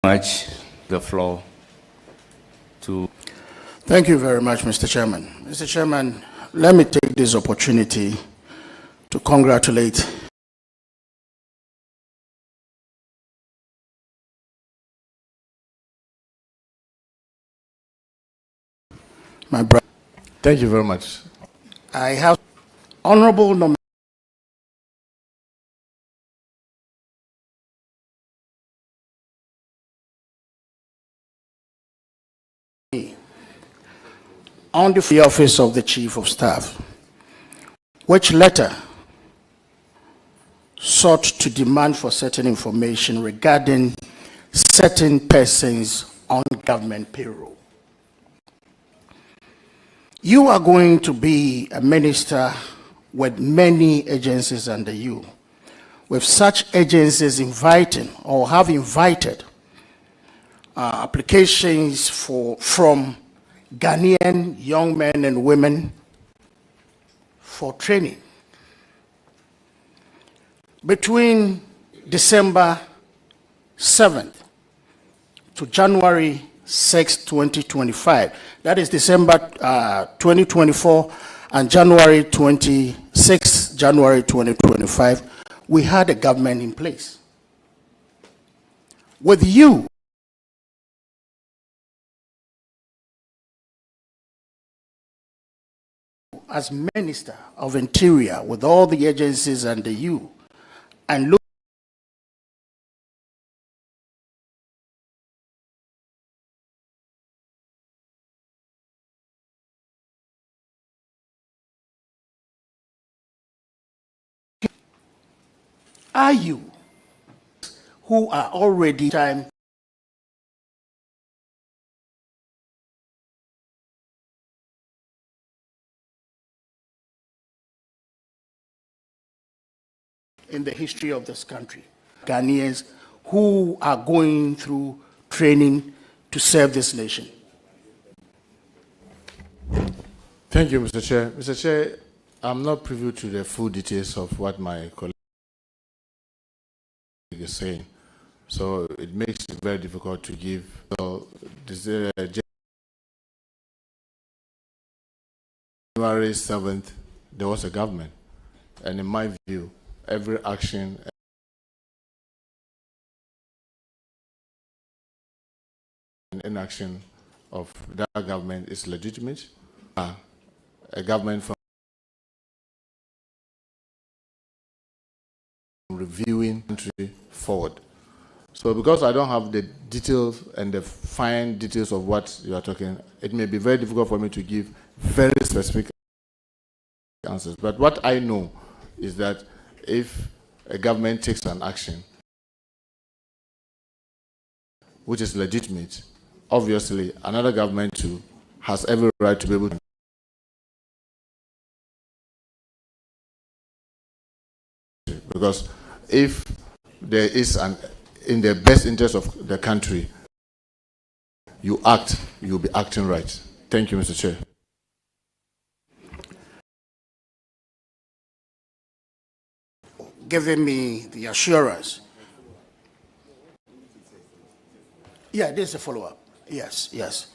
Much the floor to. Thank you very much, Mr. Chairman. Mr. Chairman, let me take this opportunity to congratulate my brother. Thank you very much. I have honorable nomination on the office of the Chief of Staff, which letter sought to demand for certain information regarding certain persons on government payroll. You are going to be a minister with many agencies under you, with such agencies inviting or have invited applications from Ghanaian young men and women for training. Between December 7th to January 6, 2025, that is December 2024 and January 26, January 2025, we had a government in place. With you as Minister of Interior, with all the agencies under you, and look are you who are already time in the history of this country, Ghanaians who are going through training to serve this nation? Thank you, Mr. Chair. Mr. Chair, I'm not privy to the full details of what my colleague is saying, so it makes it very difficult to give. So, January 7th, there was a government, and in my view, every action and inaction of that government is legitimate. A government from reviewing country forward. So because I don't have the details and the fine details of what you are talking, it may be very difficult for me to give very specific answers. But what I know is that if a government takes an action which is legitimate, obviously another government too has every right to be able to. Because if there is in the best interest of the country, you act, you'll be acting right. Thank you, Mr. Chair. Giving me the assurance. Yeah, this is a follow-up. Yes, yes.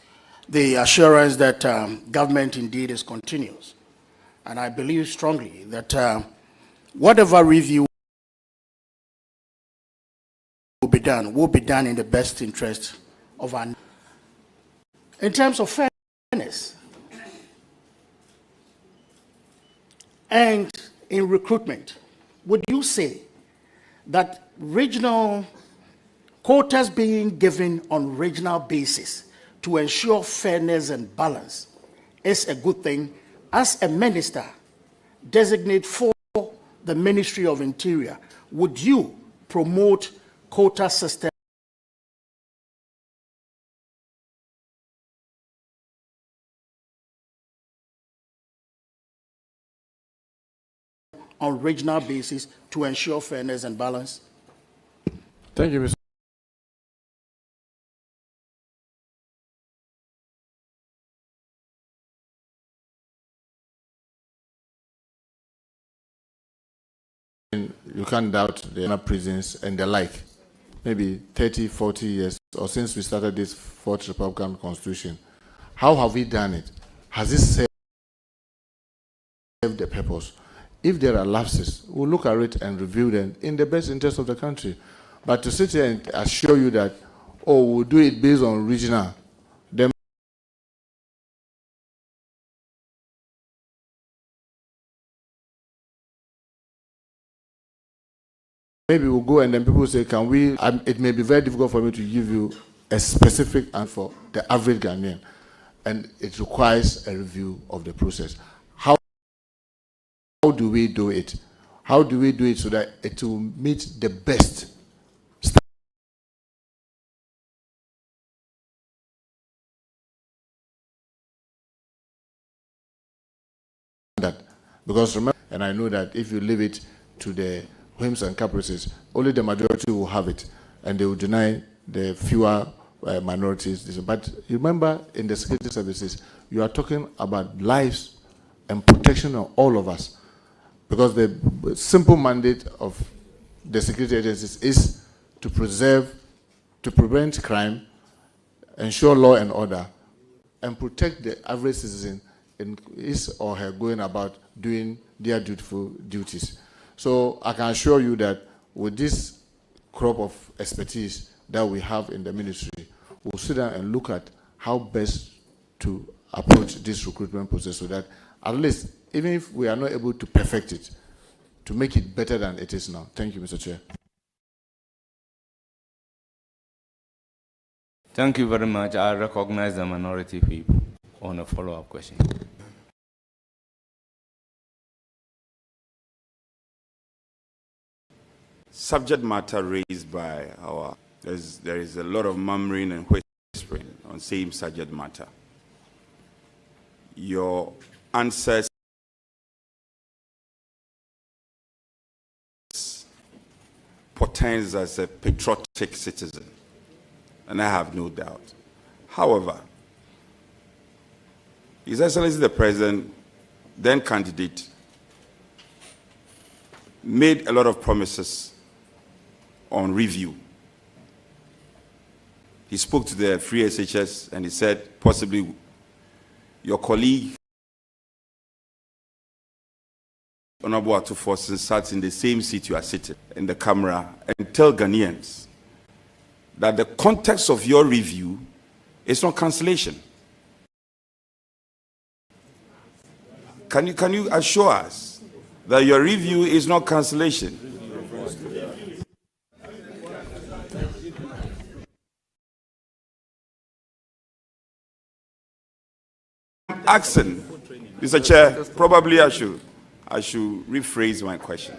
The assurance that government indeed is continuous. And I believe strongly that whatever review will be done in the best interest of our. In terms of fairness and in recruitment, would you say that regional quotas being given on regional basis to ensure fairness and balance is a good thing as a minister designate for the Ministry of Interior? Would you promote quota system on regional basis to ensure fairness and balance? Thank you, Mr. You can't doubt the prisons and the like. Maybe 30, 40 years or since we started this Fourth Republican Constitution, how have we done it? Has it served the purpose? If there are lapses, we'll look at it and review them in the best interest of the country. But to sit here and assure you that, oh, we'll do it based on regional, then maybe we'll go and then people say, can we, it may be very difficult for me to give you a specific answer for the average Ghanaian. And it requires a review of the process. How do we do it? How do we do it so that it will meet the best standard? Because remember, and I know that if you leave it to the whims and caprices, only the majority will have it, and they will deny the fewer minorities. But remember, in the security services, you are talking about lives and protection of all of us. Because the simple mandate of the security agencies is to prevent crime, ensure law and order, and protect the average citizen in his or her going about doing their dutiful duties. So I can assure you that with this crop of expertise that we have in the ministry, we'll sit down and look at how best to approach this recruitment process so that at least, even if we are not able to perfect it, to make it better than it is now. Thank you, Mr. Chair. Thank you very much. I recognize the minority whip on a follow-up question. Subject matter raised by there is a lot of murmuring and whispering on same subject matter. Your answers portends as a patriotic citizen, and I have no doubt. However, His Excellency the President, then candidate, made a lot of promises on review. He spoke to the free SHS and he said, possibly your colleague, Honorable Atuforsen, sat in the same seat you are sitting in the camera and tell Ghanaians that the context of your review is not cancellation. Can you assure us that your review is not cancellation? Asking, Mr. Chair, probably I should rephrase my question.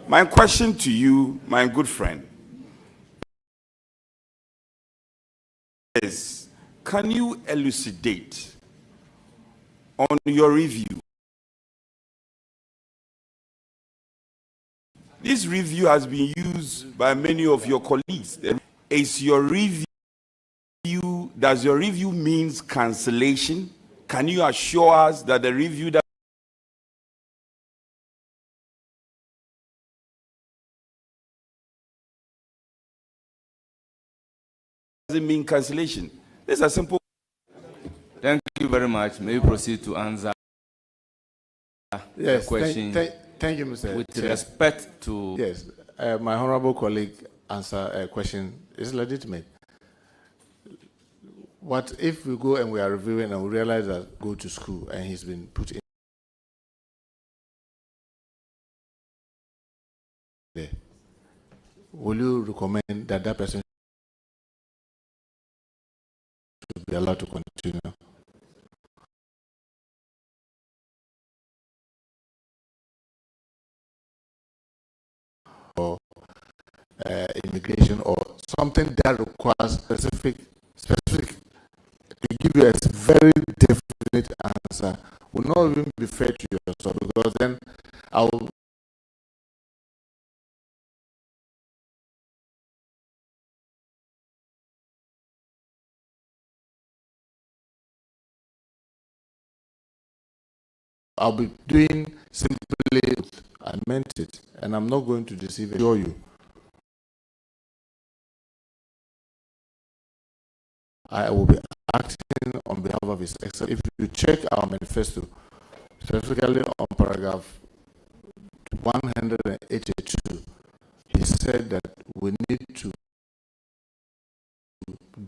My question to you, my good friend, is, can you elucidate on your review? This review has been used by many of your colleagues. Is your review, does your review means cancellation? Can you assure us that the review doesn't mean cancellation? This is a simple. Thank you very much. May we proceed to answer the question. Thank you, Mr. With Chair. respect to... Yes, my honorable colleague answer a question is legitimate. What if we go and we are reviewing and we realize that go to school and he's been put in there? Will you recommend that that person should be allowed to continue? Or immigration or something that requires specific to give you a very definite answer will not even be fair to yourself, because then I'll be doing simply, I meant it, and I'm not going to deceive you. I will be acting on behalf of His Excellency. If you check our manifesto, specifically on paragraph 182, he said that we need to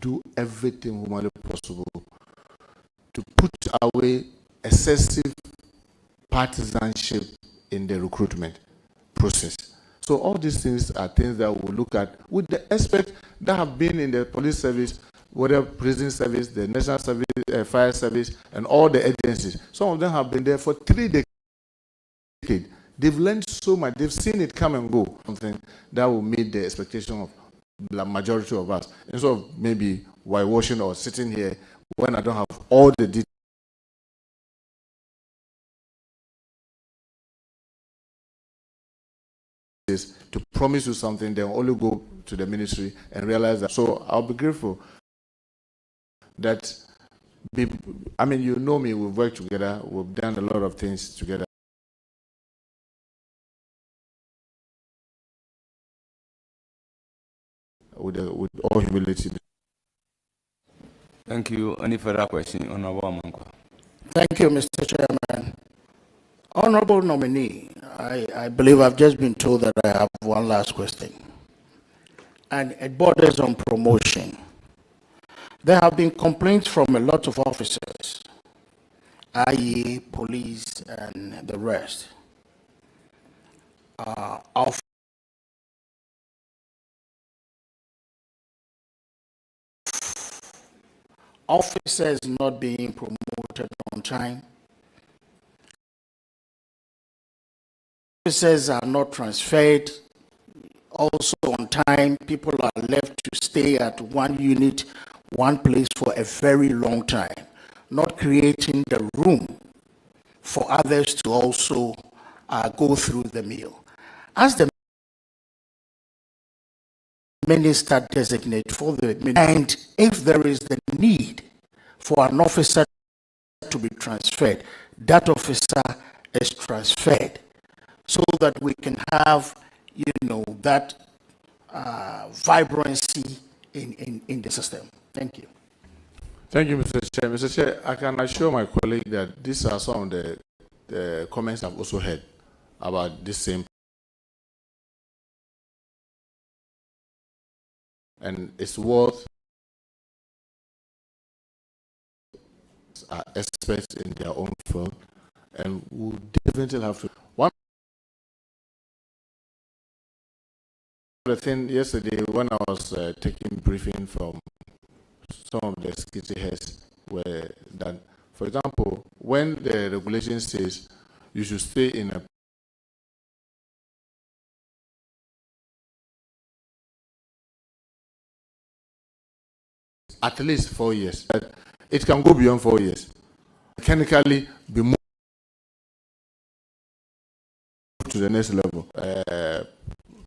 do everything humanly possible to put away excessive partisanship in the recruitment process. So all these things are things that we'll look at with the aspects that have been in the police service, whether prison service, the national service, fire service, and all the agencies. Some of them have been there for 3 decades. They've learned so much. They've seen it come and go. Something that will meet the expectation of the majority of us. Instead of maybe whitewashing or sitting here when I don't have all the details to promise you something, then only go to the ministry and realize that. So I'll be grateful that, I mean, you know me, we've worked together, we've done a lot of things together. With all humility. Thank you. Any further question, Honorable Amankwa? Thank you, Mr. Chairman. Honorable nominee, I believe I've just been told that I have one last question. And it borders on promotion. There have been complaints from a lot of officers, i.e. police and the rest, of officers not being promoted on time. Officers are not transferred also on time. People are left to stay at one unit, one place for a very long time, not creating the room for others to also go through the meal. As the minister designate for the minister, and if there is the need for an officer to be transferred, that officer is transferred so that we can have, that vibrancy in the system. Thank you. Thank you, Mr. Chair. Mr. Chair, I can assure my colleague that these are some of the comments I've also heard about this same. And it's worth experts in their own field, and we'll definitely have to. One of the things yesterday when I was taking briefing from some of the security heads were that, for example, when the regulation says you should stay in a at least 4 years, it can go beyond 4 years. Mechanically be moved to the next level.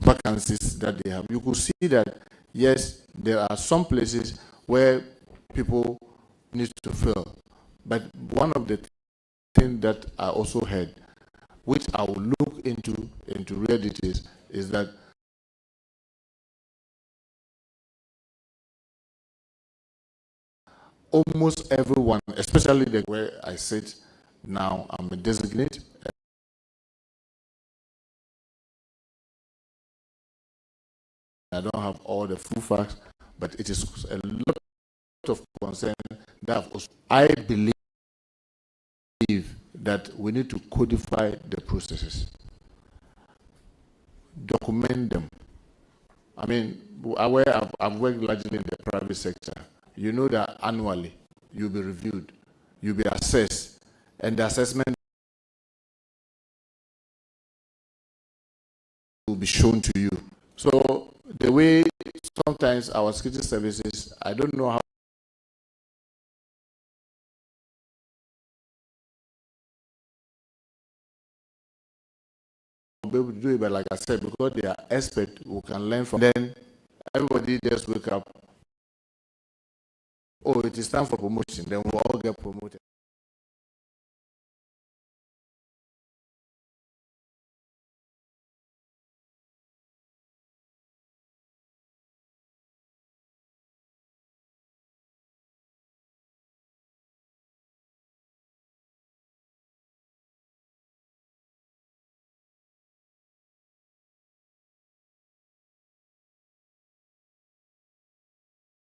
Vacancies that they have, you could see that yes, there are some places where people need to fill, but one of the things that I also heard, which I will look into real details, is that almost everyone, especially where I sit now, I'm a designate. I don't have all the full facts, but it is a lot of concern that I believe that we need to codify the processes, document them. I mean, I've worked largely in the private sector. You know that annually you'll be reviewed, you'll be assessed, and the assessment will be shown to you. So the way sometimes our security services, I don't know how be able to do it, but like I said, because they are experts who can learn from them, everybody just wake up, oh, it is time for promotion, then we'll all get promoted.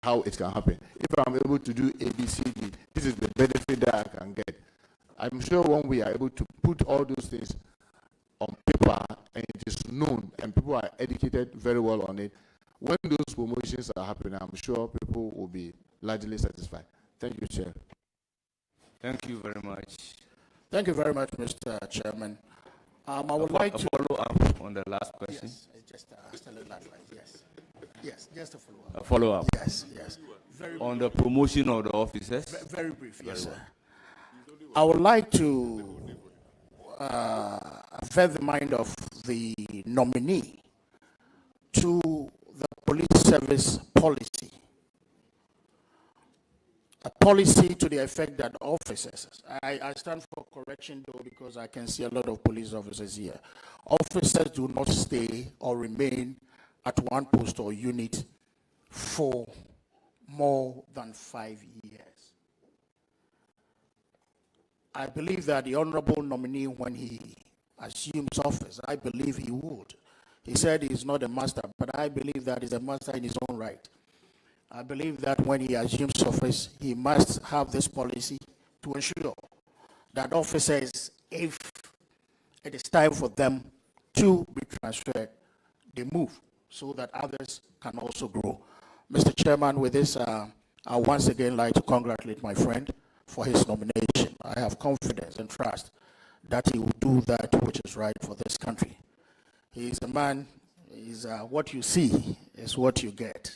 how it can happen. If I'm able to do A, B, C, D, this is the benefit that I can get. I'm sure when we are able to put all those things on paper and it is known and people are educated very well on it, when those promotions are happening, I'm sure people will be largely satisfied. Thank you, Chair. Thank you very much. Thank you very much, Mr. Chairman. I would like to follow up on the last question. Yes, just a little advice. Yes, yes, just a follow up. A follow up Yes, yes. Very on the promotion of the officers. very brief. Yes, sir. I would like to affect the mind of the nominee to the police service policy. A policy to the effect that officers, I stand for correction though, because I can see a lot of police officers here. Officers do not stay or remain at one post or unit for more than 5 years. I believe that the honorable nominee, when he assumes office, I believe he would. He said he's not a master, but I believe that he's a master in his own right. I believe that when he assumes office, he must have this policy to ensure that officers, if it is time for them to be transferred, they move so that others can also grow. Mr. Chairman, with this, I once again like to congratulate my friend for his nomination. I have confidence and trust that he will do that which is right for this country. He is a man, what you see is what you get.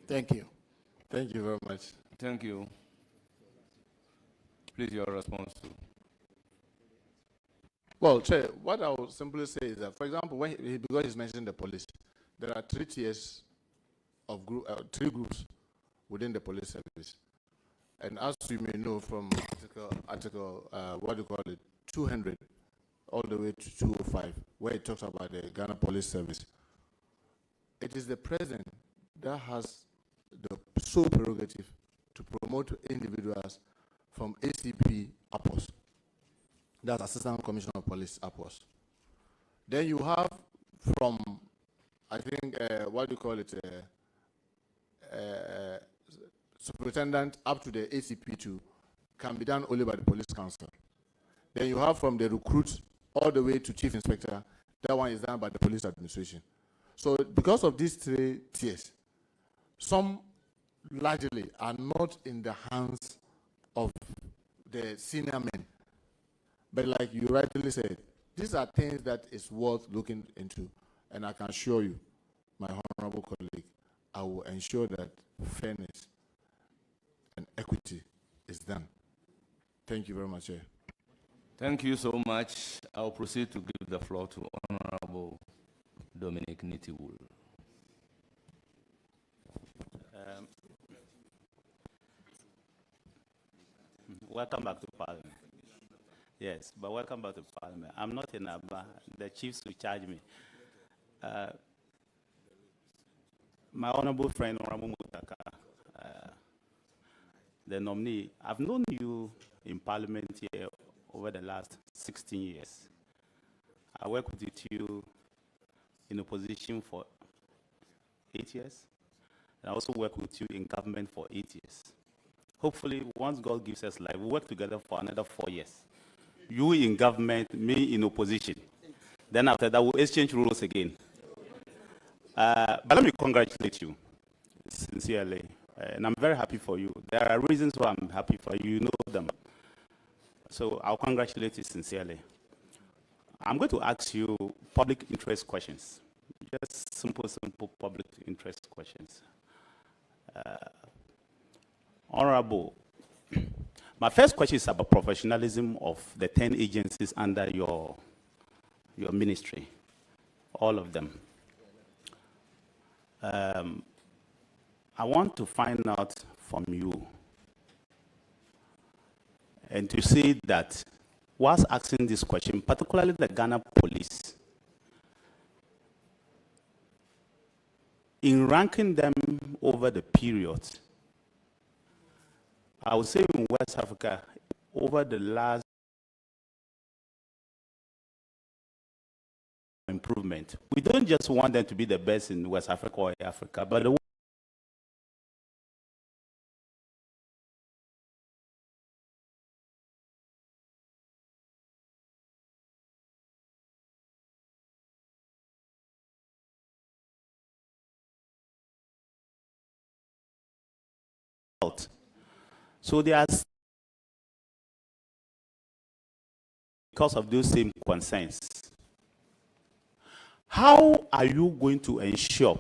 Thank you. Thank you very much. Thank you. Please, your response to. Well, Chair, what I will simply say is that, for example, because he's mentioned the police, there are 3 tiers of 3 groups within the police service. And as you may know from article 200 all the way to 205, where it talks about the Ghana Police Service, it is the president that has the sole prerogative to promote individuals from ACP upwards. That's Assistant Commissioner of Police upwards. Then you have from, I think, superintendent up to the ACP2 can be done only by the police council. Then you have from the recruit all the way to chief inspector, that one is done by the police administration. So because of these 3 tiers, some largely are not in the hands of the senior men. But like you rightly said, these are things that is worth looking into. And I can assure you, my honorable colleague, I will ensure that fairness and equity is done. Thank you very much, Chair. Thank you so much. I'll proceed to give the floor to Honorable Dominic Nitiwul. Welcome back to Parliament. Yes, but welcome back to Parliament. I'm not in Aba. The chiefs will charge me. My honorable friend, Honorable Mutaka, the nominee, I've known you in Parliament here over the last 16 years. I worked with you in opposition for 8 years. And I also worked with you in government for 8 years. Hopefully, once God gives us life, we'll work together for another 4 years. You in government, me in opposition. Then after that, we'll exchange roles again. But let me congratulate you, sincerely. And I'm very happy for you. There are reasons why I'm happy for you. You know them. So I'll congratulate you sincerely. I'm going to ask you public interest questions. Just simple public interest questions. Honorable, my first question is about professionalism of the 10 agencies under your ministry, all of them. I want to find out from you and to see that whilst asking this question, particularly the Ghana police, in ranking them over the period, I would say in West Africa, over the last improvement, we don't just want them to be the best in West Africa or Africa, but the health. So they are, because of those same concerns. How are you going to ensure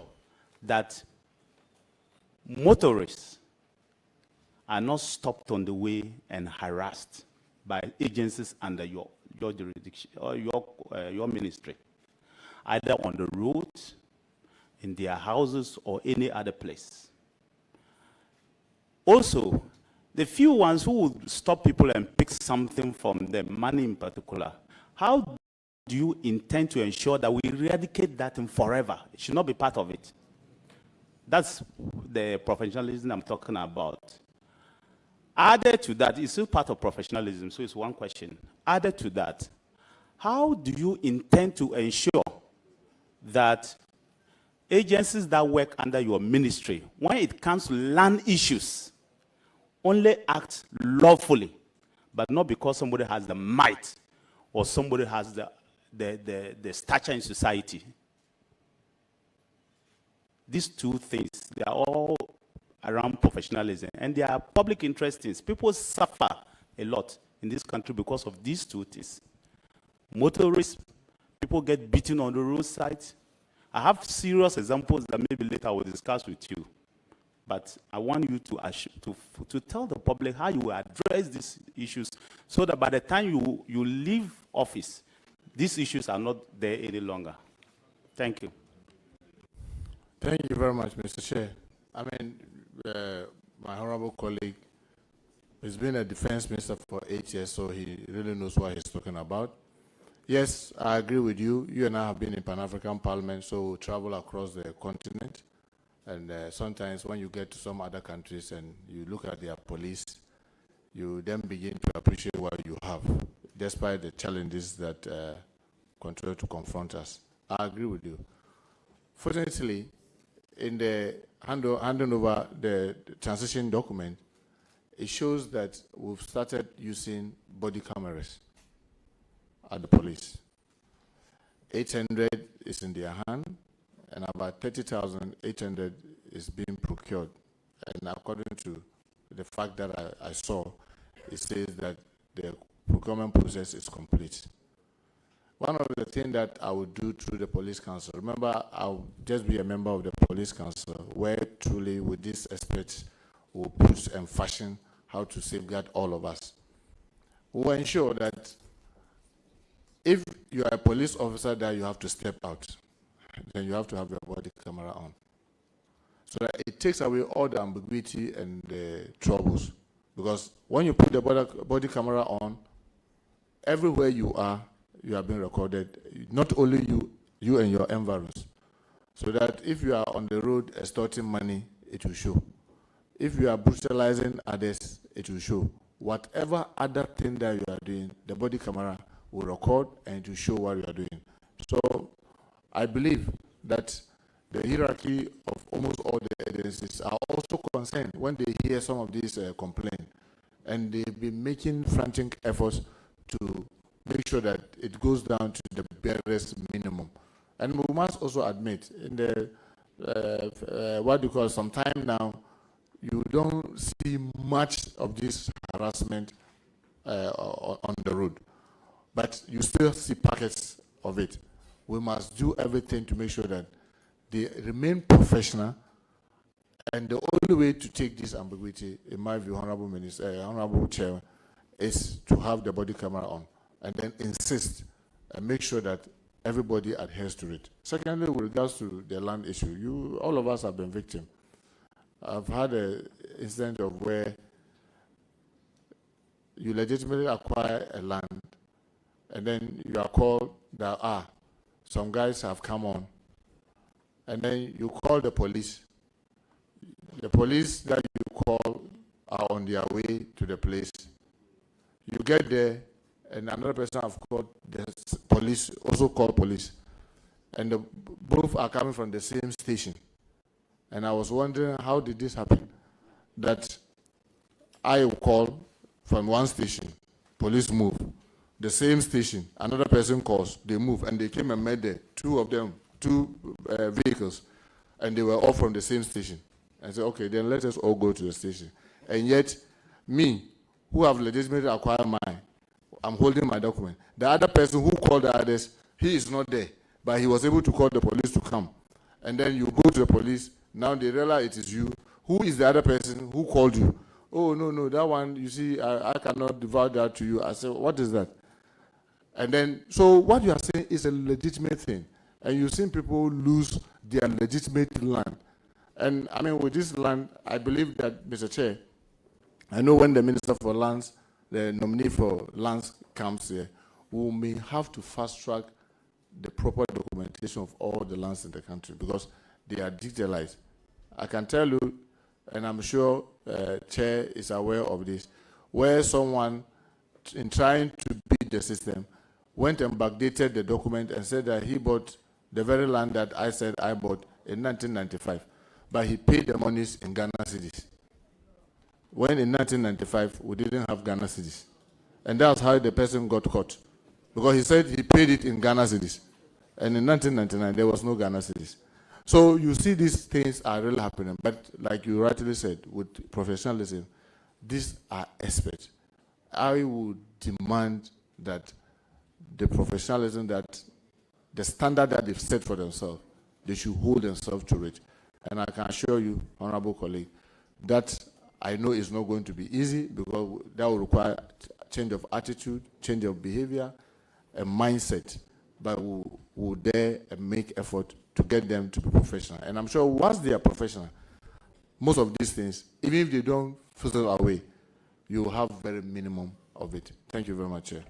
that motorists are not stopped on the way and harassed by agencies under your jurisdiction or your ministry, either on the road, in their houses, or any other place? Also, the few ones who would stop people and pick something from them, money in particular, how do you intend to ensure that we eradicate that thing forever? It should not be part of it. That's the professionalism I'm talking about. Added to that, it's still part of professionalism, so it's one question. Added to that, how do you intend to ensure that agencies that work under your ministry, when it comes to land issues, only act lawfully, but not because somebody has the might or somebody has the stature in society? These two things, they are all around professionalism, and they are public interest things. People suffer a lot in this country because of these two things. Motorists, people get beaten on the roadside. I have serious examples that maybe later I will discuss with you. But I want you to tell the public how you will address these issues so that by the time you leave office, these issues are not there any longer. Thank you. Thank you very much, Mr. Chair. I mean, my honorable colleague has been a defense minister for 8 years, so he really knows what he's talking about. Yes, I agree with you. You and I have been in Pan-African Parliament, so we travel across the continent. And sometimes when you get to some other countries and you look at their police, you then begin to appreciate what you have, despite the challenges that continue to confront us. I agree with you. Fortunately, in the handing over the transition document, it shows that we've started using body cameras at the police. 800 is in their hand, and about 30,800 is being procured. And according to the fact that I saw, it says that the procurement process is complete. One of the things that I would do through the police council, remember, I'll just be a member of the police council, where truly with these experts will push and fashion how to safeguard all of us. We'll ensure that if you are a police officer that you have to step out, then you have to have your body camera on. So that it takes away all the ambiguity and the troubles. Because when you put the body camera on, everywhere you are being recorded, not only you and your environs. So that if you are on the road extorting money, it will show. If you are brutalizing others, it will show. Whatever other thing that you are doing, the body camera will record and it will show what you are doing. So I believe that the hierarchy of almost all the agencies are also concerned when they hear some of these complaints, and they've been making frantic efforts to make sure that it goes down to the barest minimum. And we must also admit, in the what you call some time now, you don't see much of this harassment on the road, but you still see packets of it. We must do everything to make sure that they remain professional, and the only way to take this ambiguity, in my view, Honorable Minister, Honorable Chair, is to have the body camera on, and then insist and make sure that everybody adheres to it. Secondly, with regards to the land issue, all of us have been victims. I've had an incident of where you legitimately acquire a land, and then you are called that, some guys have come on, and then you call the police. The police that you call are on their way to the place. You get there, and another person have called the police, also called police, and both are coming from the same station. And I was wondering, how did this happen? That I will call from one station, police move. The same station, another person calls, they move, and they came and met there, two of them, two vehicles, and they were all from the same station. I said, okay, then let us all go to the station. And yet, me, who have legitimately acquired mine, I'm holding my document. The other person who called the others, he is not there, but he was able to call the police to come. And then you go to the police, now they realize it is you. Who is the other person who called you? Oh, no, that one, you see, I cannot divulge that to you. I said, what is that? And then, so what you are saying is a legitimate thing. And you've seen people lose their legitimate land. And I mean, with this land, I believe that, Mr. Chair, I know when the Minister for Lands, the nominee for lands comes here, we may have to fast track the proper documentation of all the lands in the country because they are digitalized. I can tell you, and I'm sure Chair is aware of this, where someone, in trying to beat the system, went and backdated the document and said that he bought the very land that I said I bought in 1995, but he paid the monies in Ghana cedis. When in 1995, we didn't have Ghana cedis. And that's how the person got caught. Because he said he paid it in Ghana cedis. And in 1999, there was no Ghana cedis. So you see these things are really happening. But like you rightly said, with professionalism, these are experts. I would demand that the professionalism, that the standard that they've set for themselves, they should hold themselves to it. And I can assure you, honorable colleague, that I know it's not going to be easy because that will require change of attitude, change of behavior, a mindset, but we'll dare and make effort to get them to be professional. And I'm sure once they are professional, most of these things, even if they don't fizzle away, you will have very minimum of it. Thank you very much, Chair.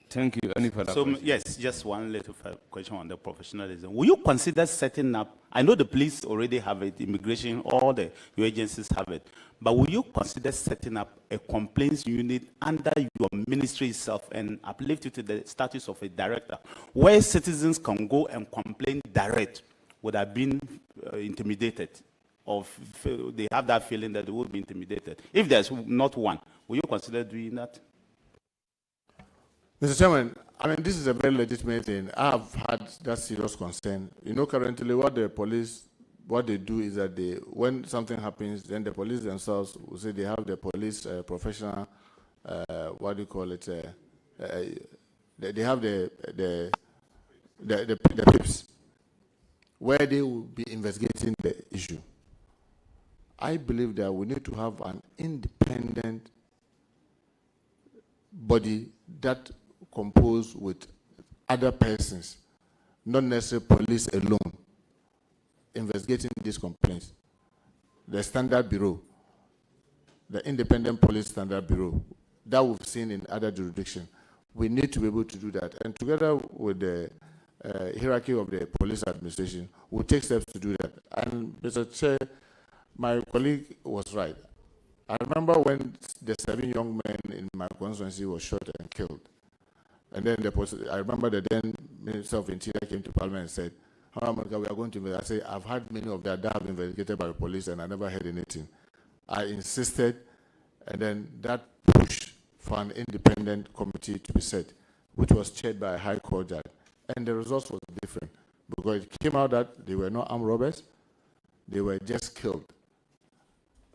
Thank you. Any further questions? Yes, just one little question on the professionalism. Will you consider setting up, I know the police already have it, immigration, all your agencies have it, but will you consider setting up a complaints unit under your ministry itself and uplift it to the status of a director, where citizens can go and complain direct without being intimidated, or they have that feeling that they will be intimidated? If there's not one, will you consider doing that? Mr. Chairman, I mean, this is a very legitimate thing. I have had that serious concern. You know, currently what the police, what they do is that they, when something happens, then the police themselves will say they have the police professional, what do you call it? They have the PIPs, where they will be investigating the issue. I believe that we need to have an independent body that composed with other persons, not necessarily police alone, investigating these complaints. The Standard Bureau, the Independent Police Standard Bureau, that we've seen in other jurisdictions, we need to be able to do that. And together with the hierarchy of the police administration, we'll take steps to do that. And Mr. Chair, my colleague was right. I remember when the 7 young men in my constituency were shot and killed. And then I remember the then Minister of Interior came to Parliament and said, we are going to investigate. I said, I've had many of that have been investigated by the police and I never heard anything. I insisted, and then that pushed for an independent committee to be set, which was chaired by a High Court judge. And the results was different, because it came out that they were not armed robbers, they were just killed.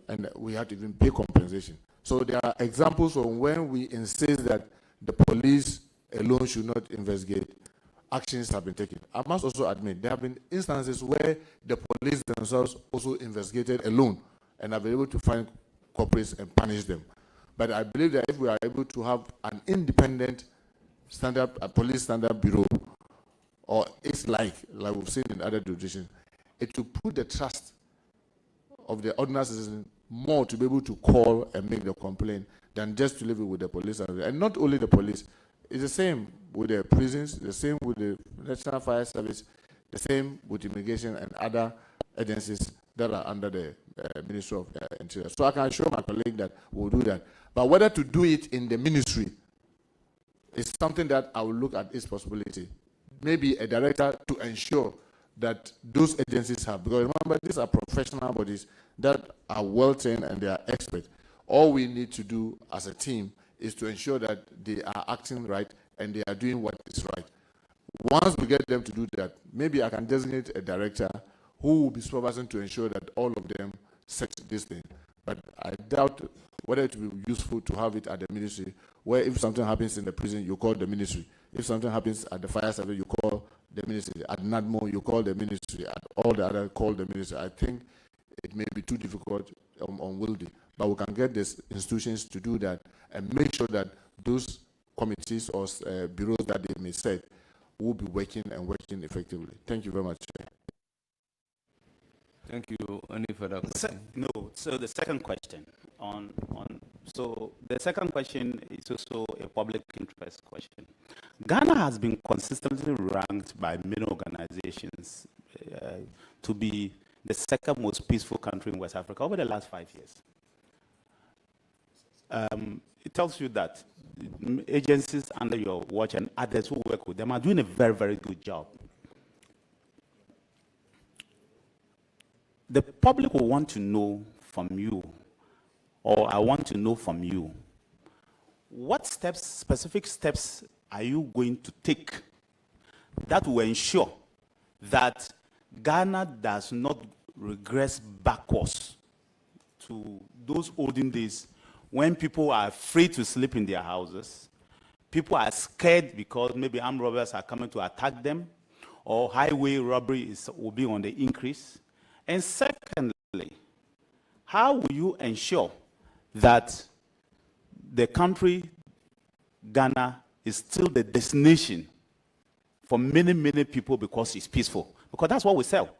And we had to even pay compensation. So there are examples of when we insist that the police alone should not investigate, actions have been taken. I must also admit, there have been instances where the police themselves also investigated alone and have been able to find culprits and punish them. But I believe that if we are able to have an independent police standard bureau, or it's like we've seen in other jurisdictions, it will put the trust of the ordinary citizen more to be able to call and make the complaint than just to leave it with the police. And not only the police, it's the same with the prisons, the same with the National Fire Service, the same with immigration and other agencies that are under the Ministry of Interior. So I can assure my colleague that we'll do that. But whether to do it in the ministry is something that I will look at its possibility. Maybe a director to ensure that those agencies have, because remember, these are professional bodies that are well trained and they are experts. All we need to do as a team is to ensure that they are acting right and they are doing what is right. Once we get them to do that, maybe I can designate a director who will be supervising to ensure that all of them set this thing. But I doubt whether it will be useful to have it at the ministry, where if something happens in the prison, you call the ministry. If something happens at the fire service, you call the ministry. At NADMO, you call the ministry. At all the other, call the ministry. I think it may be too difficult, unwieldy. But we can get these institutions to do that and make sure that those committees or bureaus that they may set will be working and working effectively. Thank you very much, Chair. Thank you. Any further question? No. So the second question so the second question is also a public interest question. Ghana has been consistently ranked by many organizations to be the second most peaceful country in West Africa over the last 5 years. It tells you that agencies under your watch and others who work with them are doing a very, very good job. The public will want to know from you, or I want to know from you, what steps, specific steps, are you going to take that will ensure that Ghana does not regress backwards to those olden days when people are afraid to sleep in their houses, people are scared because maybe armed robbers are coming to attack them, or highway robbery will be on the increase? And secondly, how will you ensure that the country, Ghana, is still the destination for many, many people because it's peaceful? Because that's what we sell.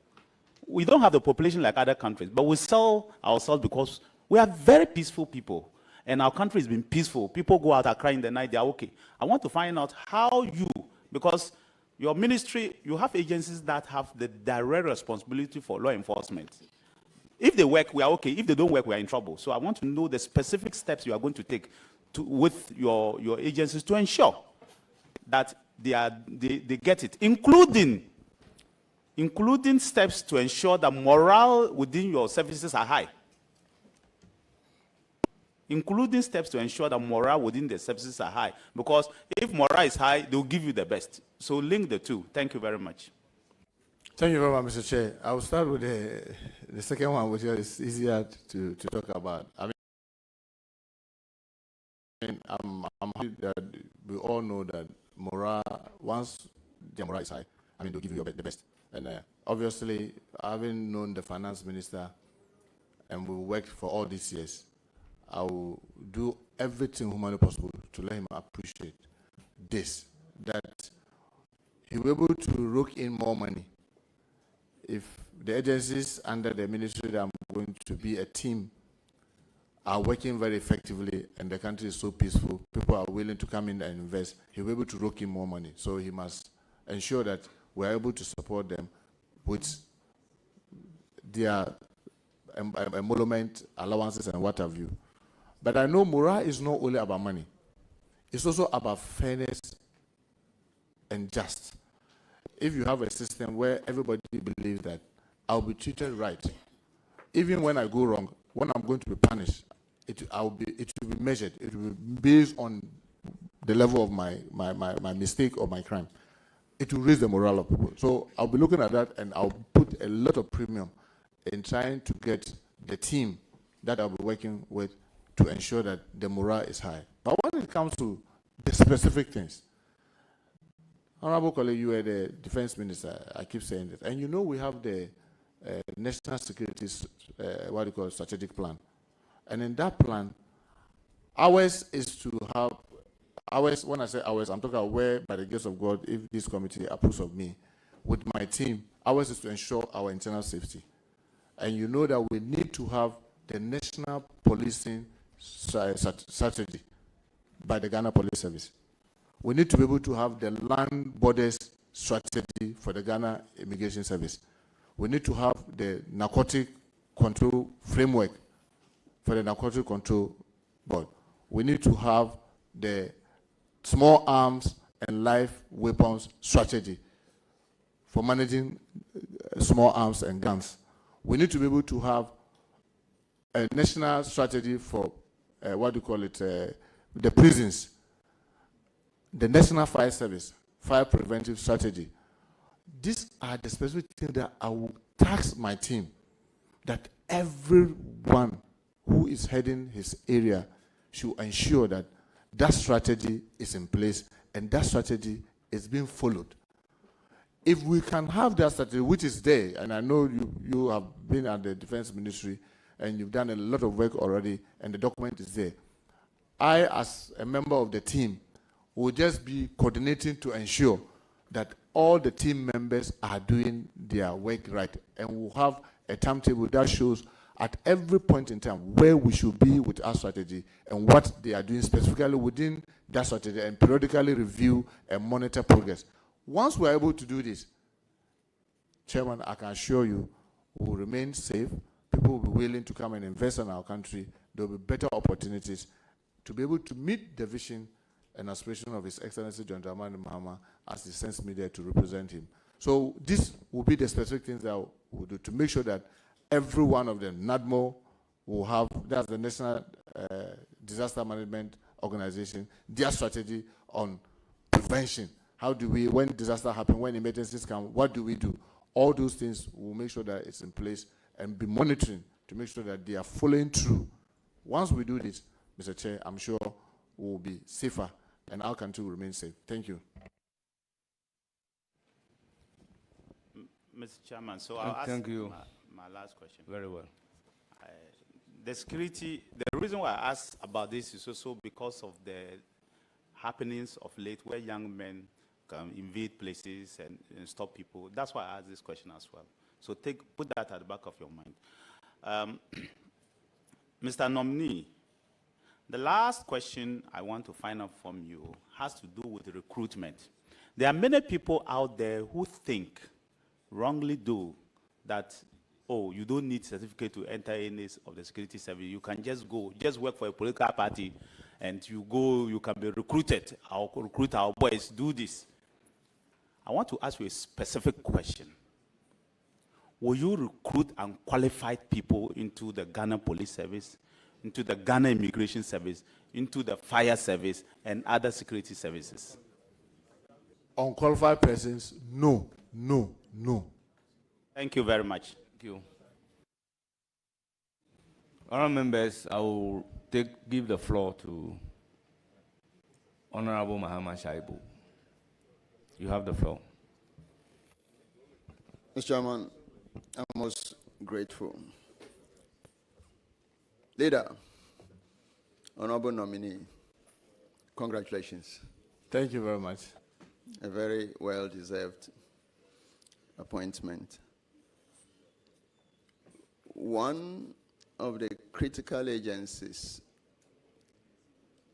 We don't have the population like other countries, but we sell ourselves because we are very peaceful people. And our country has been peaceful. People go out and cry in the night, they are okay. I want to find out how you, because your ministry, you have agencies that have the direct responsibility for law enforcement. If they work, we are okay. If they don't work, we are in trouble. So I want to know the specific steps you are going to take with your agencies to ensure that they get it, including steps to ensure that morale within your services are high. Including steps to ensure that morale within the services are high. Because if morale is high, they'll give you the best. So link the two. Thank you very much. Thank you very much, Mr. Chair. I will start with the second one, which is easier to talk about. I mean, I'm happy that we all know that morale, once the morale is high, I mean, they'll give you the best. And obviously, having known the finance minister, and we worked for all these years, I will do everything humanly possible to let him appreciate this, that he will be able to rope in more money. If the agencies under the ministry that I'm going to be a team are working very effectively and the country is so peaceful, people are willing to come in and invest, he will be able to rope in more money. So he must ensure that we're able to support them with their emolument allowances and what have you. But I know morale is not only about money. It's also about fairness and just. If you have a system where everybody believes that I'll be treated right, even when I go wrong, when I'm going to be punished, it will be measured. It will be based on the level of my mistake or my crime. It will raise the morale of people. So I'll be looking at that, and I'll put a lot of premium in trying to get the team that I'll be working with to ensure that the morale is high. But when it comes to the specific things, Honorable colleague, you are the defense minister. I keep saying this. And you know we have the national security, strategic plan. And in that plan, ours is to have, ours, when I say ours, I'm talking about where, by the grace of God, if this committee approves of me, with my team, ours is to ensure our internal safety. And you know that we need to have the national policing strategy by the Ghana Police Service. We need to be able to have the land borders strategy for the Ghana Immigration Service. We need to have the narcotic control framework for the Narcotic Control Board. We need to have the small arms and live weapons strategy for managing small arms and guns. We need to be able to have a national strategy for the prisons, the National Fire Service, fire preventive strategy. These are the specific things that I will task my team, that everyone who is heading his area should ensure that that strategy is in place and that strategy is being followed. If we can have that strategy, which is there, and I know you have been at the Defense Ministry and you've done a lot of work already, and the document is there. I, as a member of the team, will just be coordinating to ensure that all the team members are doing their work right, and we'll have a timetable that shows at every point in time where we should be with our strategy and what they are doing specifically within that strategy, and periodically review and monitor progress. Once we're able to do this, Chairman, I can assure you we will remain safe. People will be willing to come and invest in our country. There will be better opportunities to be able to meet the vision and aspiration of His Excellency John Dramani Mahama as he sends me there to represent him. So this will be the specific things that we'll do to make sure that every one of them, NADMO, will have, that's the National Disaster Management Organization, their strategy on prevention. How do we, when disaster happens, when emergencies come, what do we do? All those things will make sure that it's in place and be monitoring to make sure that they are following through. Once we do this, Mr. Chair, I'm sure we'll be safer and our country will remain safe. Thank you. Mr. Chairman, so I'll ask my last question. Very well. The security, the reason why I asked about this is also because of the happenings of late where young men can invade places and stop people. That's why I asked this question as well. So put that at the back of your mind. Mr. Nominee, the last question I want to find out from you has to do with recruitment. There are many people out there who think, wrongly do, that, oh, you don't need certificate to enter any of the security service. You can just go, just work for a political party, and you go, you can be recruited. I'll recruit our boys, do this. I want to ask you a specific question. Will you recruit unqualified people into the Ghana Police Service, into the Ghana Immigration Service, into the Fire Service, and other security services? Unqualified persons, no, no, no. Thank you very much. Thank you. Honourable members, I will give the floor to Honourable Mahama Shaibu. You have the floor. Mr. Chairman, I'm most grateful. Leader, Honourable Nominee, congratulations. Thank you very much. A very well-deserved appointment. One of the critical agencies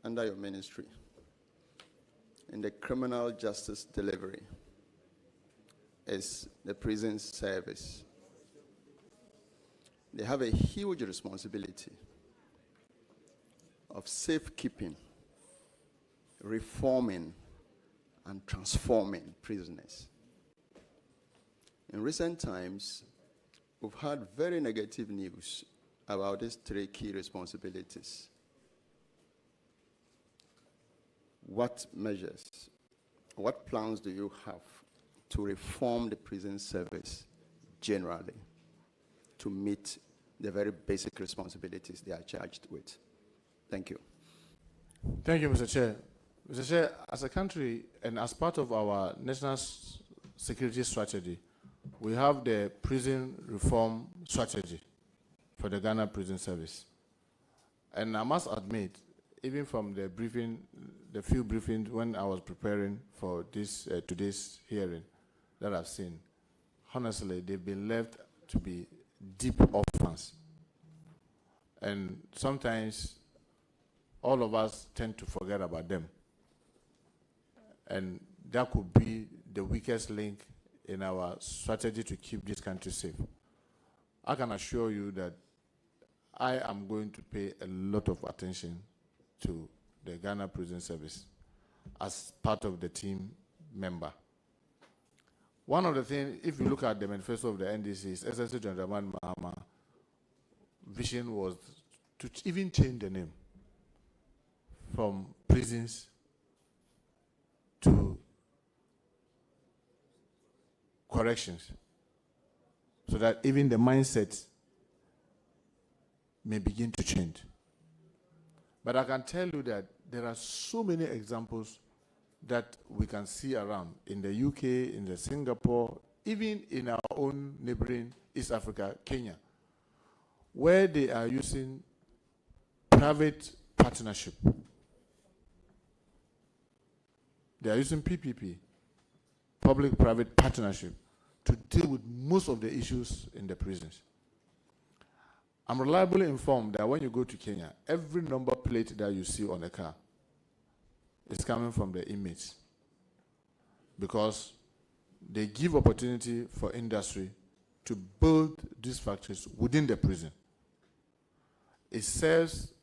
under your ministry in the criminal justice delivery is the prison service. They have a huge responsibility of safekeeping, reforming, and transforming prisoners. In recent times, we've had very negative news about these three key responsibilities. What measures, what plans do you have to reform the prison service generally to meet the very basic responsibilities they are charged with? Thank you. Thank you, Mr. Chair. Mr. Chair, as a country and as part of our national security strategy, we have the prison reform strategy for the Ghana Prison Service. And I must admit, even from the briefing, the few briefings when I was preparing for this today's hearing that I've seen, honestly, they've been left to be deep orphans. And sometimes all of us tend to forget about them. And that could be the weakest link in our strategy to keep this country safe. I can assure you that I am going to pay a lot of attention to the Ghana Prison Service as part of the team member. One of the things, if you look at the manifesto of the NDC, Excellency John Dramani Mahama vision was to even change the name from prisons to corrections, so that even the mindset may begin to change. But I can tell you that there are so many examples that we can see around in the UK, in the Singapore, even in our own neighboring East Africa, Kenya, where they are using private partnership. They are using PPP, public-private partnership, to deal with most of the issues in the prisons. I'm reliably informed that when you go to Kenya, every number plate that you see on a car is coming from the inmates, because they give opportunity for industry to build these factories within the prison. It serves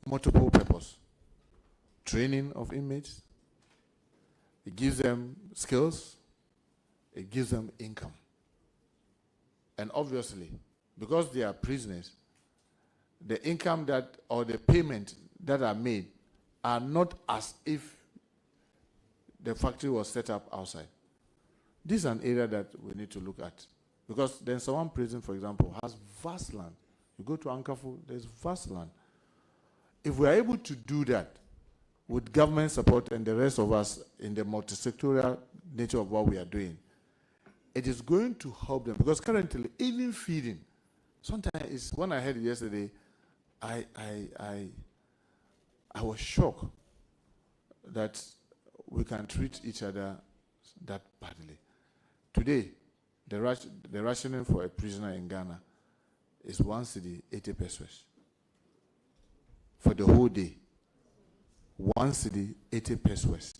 multiple purposes: training of inmates, it gives them skills, it gives them income. And obviously, because they are prisoners, the income that, or the payment that are made are not as if the factory was set up outside. This is an area that we need to look at. Because then Nsawam prison, for example, has vast land. You go to Ankafu, there's vast land. If we are able to do that with government support and the rest of us in the multi-sectorial nature of what we are doing, it is going to help them. Because currently, even feeding, sometimes when I heard it yesterday, I was shocked that we can treat each other that badly. Today, the rationing for a prisoner in Ghana is 1 cedi, 80 pesos. For the whole day. 1 cedi, 80 pesos.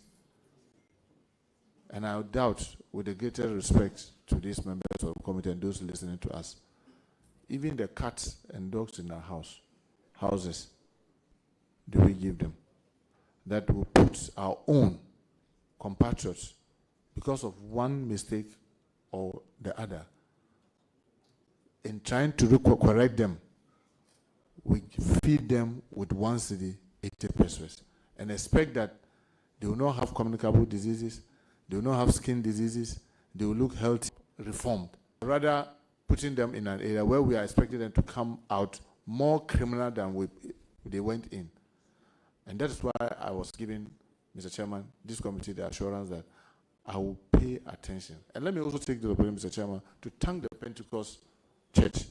And I doubt, with the greatest respect to these members of the committee and those listening to us, even the cats and dogs in our houses, do we give them? That will put our own compatriots, because of one mistake or the other, in trying to correct them, we feed them with 1 cedi, 80 pesos, and expect that they will not have communicable diseases, they will not have skin diseases, they will look healthy, reformed. Rather, putting them in an area where we are expecting them to come out more criminal than they went in. And that is why I was giving Mr. Chairman, this committee, the assurance that I will pay attention. And let me also take the opportunity, Mr. Chairman, to thank the Pentecost Church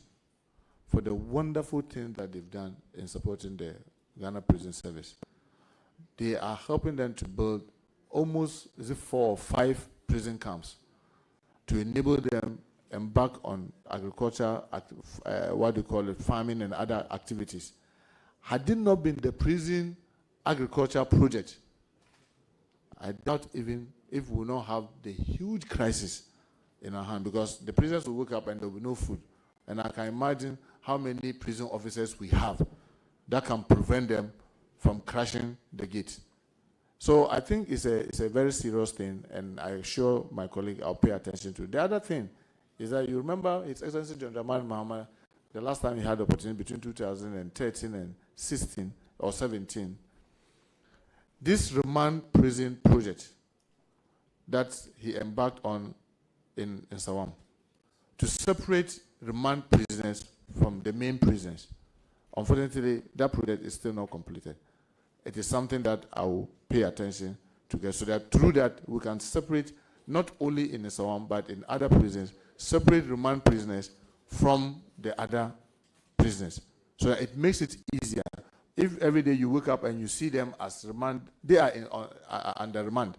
for the wonderful thing that they've done in supporting the Ghana Prison Service. They are helping them to build almost 4 or 5 prison camps to enable them embark on agriculture, what do you call it, farming and other activities. Had it not been the prison agriculture project, I doubt even if we will not have the huge crisis in our hand, because the prisoners will wake up and there will be no food. And I can imagine how many prison officers we have that can prevent them from crashing the gate. So I think it's a very serious thing, and I assure my colleague I'll pay attention to it. The other thing is that you remember His Excellency John Dramani Mahama, the last time he had the opportunity between 2013 and 16 or 17, this remand prison project that he embarked on in Nsawam, to separate remand prisoners from the main prisons. Unfortunately, that project is still not completed. It is something that I will pay attention to get, so that through that we can separate, not only in Nsawam but in other prisons, separate remand prisoners from the other prisoners, so that it makes it easier. If every day you wake up and you see them as remand, they are under remand.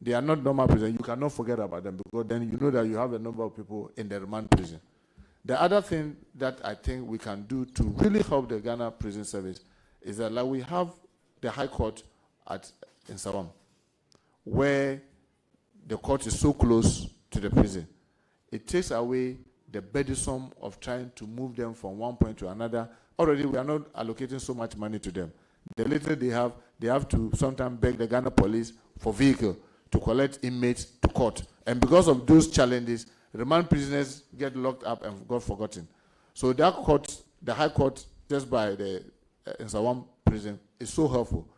They are not normal prisoners. You cannot forget about them, because then you know that you have a number of people in the remand prison. The other thing that I think we can do to really help the Ghana Prison Service is that, like, we have the High Court in Nsawam, where the court is so close to the prison. It takes away the burdensome of trying to move them from one point to another. Already we are not allocating so much money to them. The little they have to sometimes beg the Ghana police for vehicle to collect inmates to court. And because of those challenges, remand prisoners get locked up and got forgotten. So that court, the High Court, just by the Nsawam prison, is so helpful.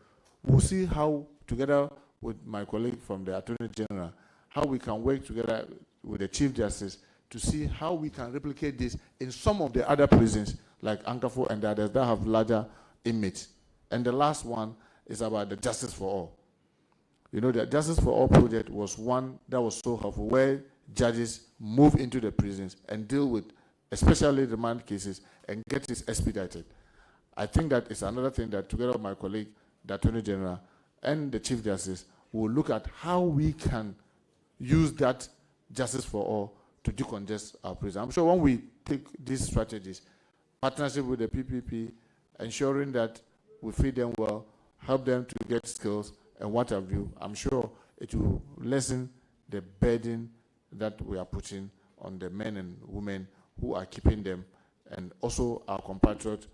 We'll see how, together with my colleague from the Attorney General, how we can work together with the Chief Justice to see how we can replicate this in some of the other prisons, like Ankafo and the others that have larger inmates. And the last one is about the Justice for All. You know, the Justice for All project was one that was so helpful, where judges move into the prisons and deal with especially remand cases and get this expedited. I think that is another thing that, together with my colleague, the Attorney General, and the Chief Justice, will look at how we can use that Justice for All to decongest our prison. I'm sure when we take these strategies, partnership with the PPP, ensuring that we feed them well, help them to get skills and what have you, I'm sure it will lessen the burden that we are putting on the men and women who are keeping them, and also our compatriots,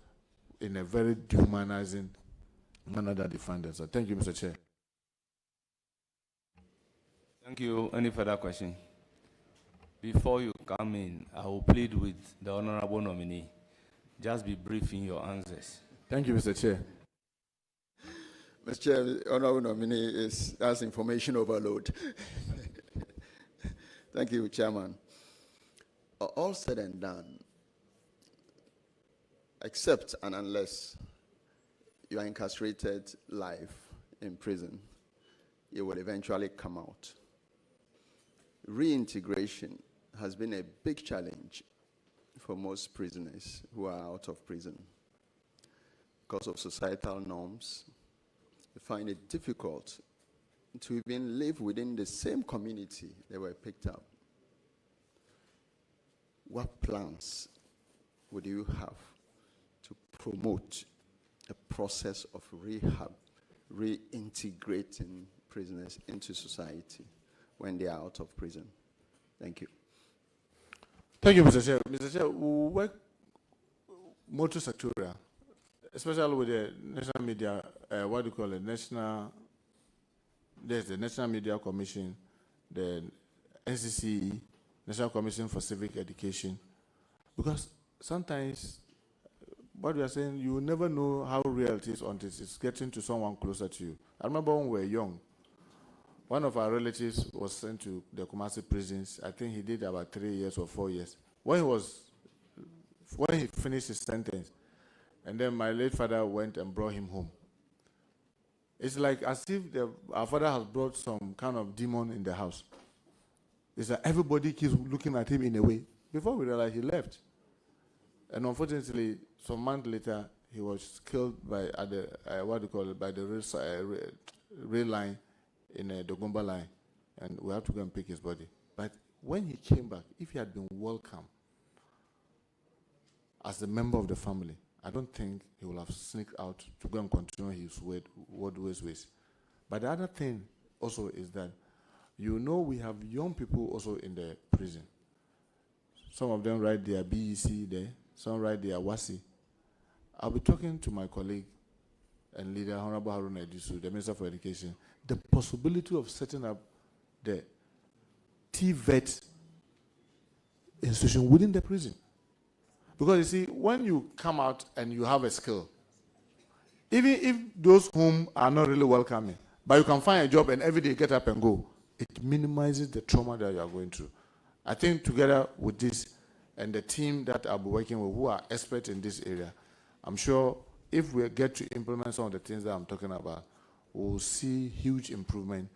in a very dehumanizing manner that they find them. So thank you, Mr. Chair. Thank you. Any further question? Before you come in, I will plead with the honorable nominee. Just be brief in your answers. Thank you, Mr. Chair. Mr. Chair, the honorable nominee has information overload. Thank you, Chairman. All said and done, except and unless you are incarcerated life in prison, you will eventually come out. Reintegration has been a big challenge for most prisoners who are out of prison. Because of societal norms, they find it difficult to even live within the same community they were picked up. What plans would you have to promote a process of rehab, reintegrating prisoners into society when they are out of prison? Thank you. Thank you, Mr. Chair. Mr. Chair, we work multi-sectorial, especially with the national media, what do you call it, there's the National Media Commission, the NCCE, National Commission for Civic Education, because sometimes what we are saying, you will never know how real it is until it's getting to someone closer to you. I remember when we were young, one of our relatives was sent to the Kumasi prisons. I think he did about 3 years or 4 years. When he finished his sentence, and then my late father went and brought him home. It's like as if our father has brought some kind of demon in the house. It's like everybody keeps looking at him in a way. Before we realized, he left. And unfortunately, some months later, he was killed by by the rail line in the Dogomba line, and we have to go and pick his body. But when he came back, if he had been welcome as a member of the family, I don't think he would have sneaked out to go and continue his ways. But the other thing also is that, you know, we have young people also in the prison. Some of them write their BEC there, some write their WASI. I'll be talking to my colleague and leader, Honorable Haruna Edisu, the Minister for Education, the possibility of setting up the TVET institution within the prison. Because you see, when you come out and you have a skill, even if those whom are not really welcoming, but you can find a job and every day get up and go, it minimizes the trauma that you are going through. I think together with this and the team that I'll be working with who are experts in this area, I'm sure if we get to implement some of the things that I'm talking about, we'll see huge improvement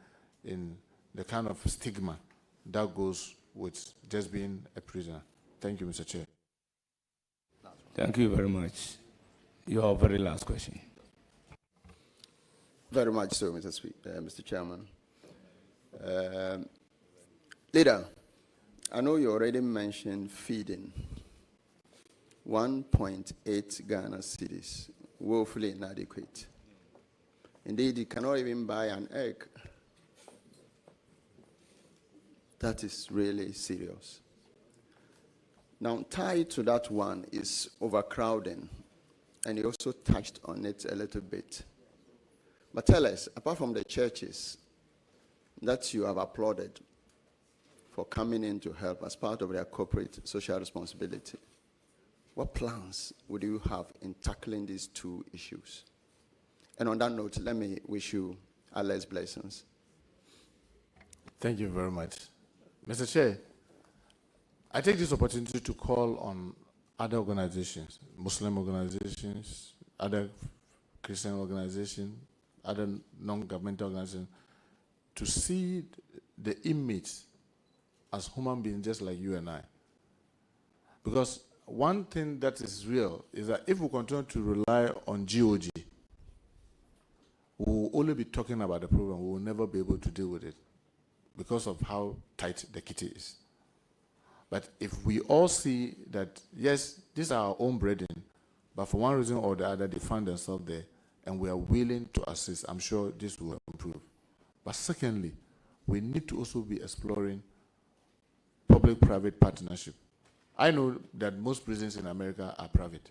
in the kind of stigma that goes with just being a prisoner. Thank you, Mr. Chair. Thank you very much. Your very last question. Very much so, Mr. Chairman. Leader, I know you already mentioned feeding. 1.8 Ghana cedis, woefully inadequate. Indeed, you cannot even buy an egg. That is really serious. Now, tied to that one is overcrowding, and you also touched on it a little bit. But tell us, apart from the churches that you have applauded for coming in to help as part of their corporate social responsibility, what plans would you have in tackling these two issues? And on that note, let me wish you Allah's blessings. Thank you very much. Mr. Chair, I take this opportunity to call on other organizations, Muslim organizations, other Christian organizations, other non-governmental organizations, to see the inmates as human beings just like you and I. Because one thing that is real is that if we continue to rely on GOG, we will only be talking about the problem. We will never be able to deal with it because of how tight the kitty is. But if we all see that, yes, these are our own brethren, but for one reason or the other, they find themselves there, and we are willing to assist, I'm sure this will improve. But secondly, we need to also be exploring public-private partnership. I know that most prisons in America are private.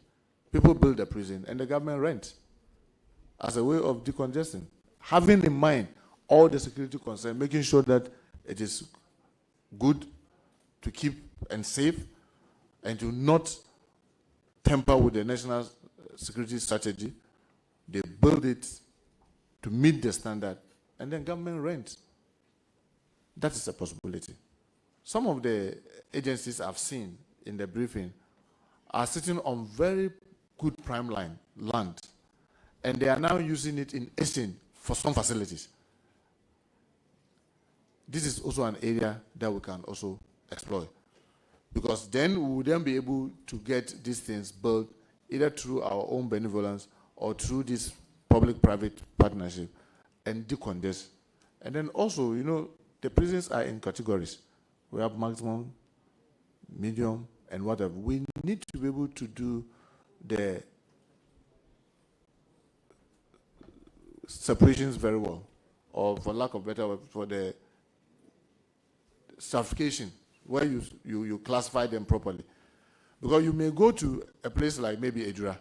People build a prison, and the government rents as a way of decongesting, having in mind all the security concerns, making sure that it is good to keep and safe, and to not tamper with the national security strategy. They build it to meet the standard, and then government rents. That is a possibility. Some of the agencies I've seen in the briefing are sitting on very good prime line land, and they are now using it in exchange for some facilities. This is also an area that we can also explore, because then we will then be able to get these things built either through our own benevolence or through this public-private partnership and decongest. And then also, you know, the prisons are in categories. We have maximum, medium, and whatever. We need to be able to do the separations very well, or for lack of better word, for the stratification, where you classify them properly. Because you may go to a place like maybe Edura,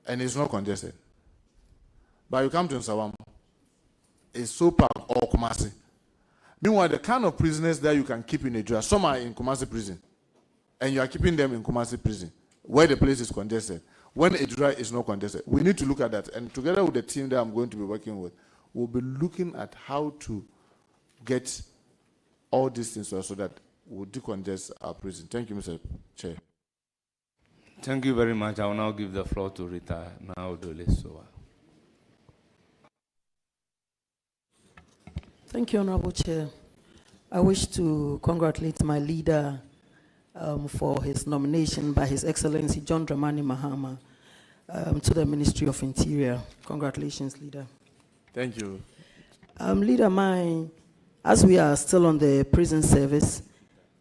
and it's not congested. But you come to Nsawam, it's so packed, or Kumasi. Meanwhile, the kind of prisoners that you can keep in Edura, some are in Kumasi prison, and you are keeping them in Kumasi prison, where the place is congested, when Edura is not congested. We need to look at that, and together with the team that I'm going to be working with, we'll be looking at how to get all these things so that we'll decongest our prison. Thank you, Mr. Chair. Thank you very much. I will now give the floor to Rita Naudole-Sowa. Thank you, Honorable Chair. I wish to congratulate my leader for his nomination by His Excellency John Dramani Mahama to the Ministry of Interior. Congratulations, leader. Thank you. Leader, as we are still on the prison service,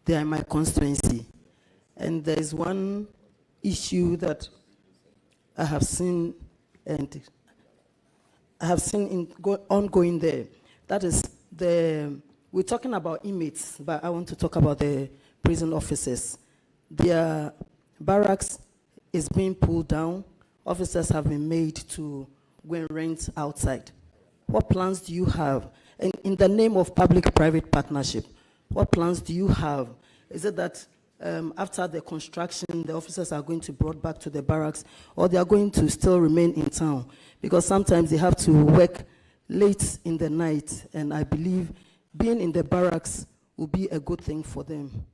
they are in my constituency. And there is one issue that I have seen, and I have seen ongoing there. That is we're talking about inmates, but I want to talk about the prison officers. Their barracks is being pulled down. Officers have been made to go and rent outside. What plans do you have? And in the name of public-private partnership, what plans do you have? Is it that after the construction, the officers are going to be brought back to the barracks, or they are going to still remain in town? Because sometimes they have to work late in the night, and I believe being in the barracks will be a good thing for them.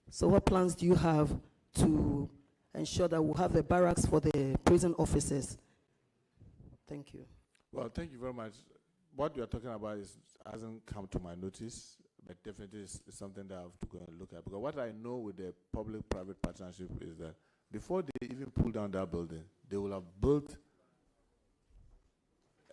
So what plans do you have to ensure that we'll have a barracks for the prison officers? Thank you. Well, thank you very much. What you are talking about hasn't come to my notice, but definitely is something that I have to go and look at. Because what I know with the public-private partnership is that before they even pull down that building, they will have built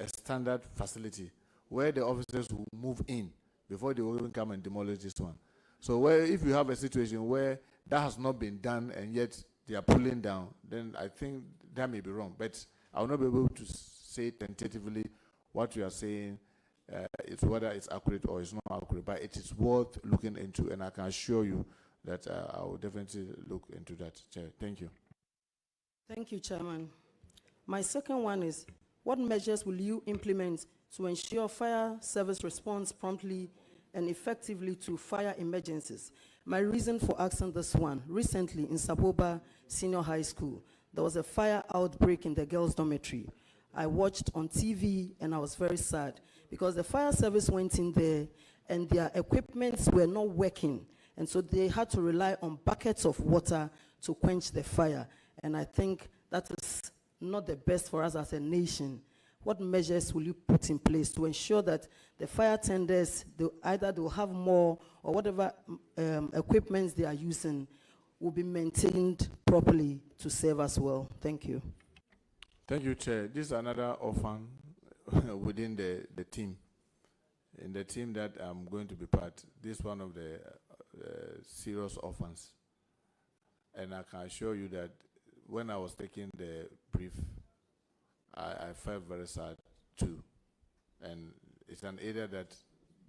a standard facility where the officers will move in before they will even come and demolish this one. So if you have a situation where that has not been done and yet they are pulling down, then I think that may be wrong. But I will not be able to say tentatively what you are saying, it's whether it's accurate or it's not accurate, but it is worth looking into, and I can assure you that I will definitely look into that, Chair. Thank you. Thank you, Chairman. My second one is, what measures will you implement to ensure fire service responds promptly and effectively to fire emergencies? My reason for asking this one, recently in Saboba Senior High School, there was a fire outbreak in the girls' dormitory. I watched on TV and I was very sad because the fire service went in there and their equipments were not working. And so they had to rely on buckets of water to quench the fire. And I think that is not the best for us as a nation. What measures will you put in place to ensure that the fire tenders, either they will have more or whatever equipments they are using will be maintained properly to serve us well? Thank you. Thank you, Chair. This is another orphan within the team. In the team that I'm going to be part, this is one of the serious orphans. And I can assure you that when I was taking the brief, I felt very sad too. And it's an area that,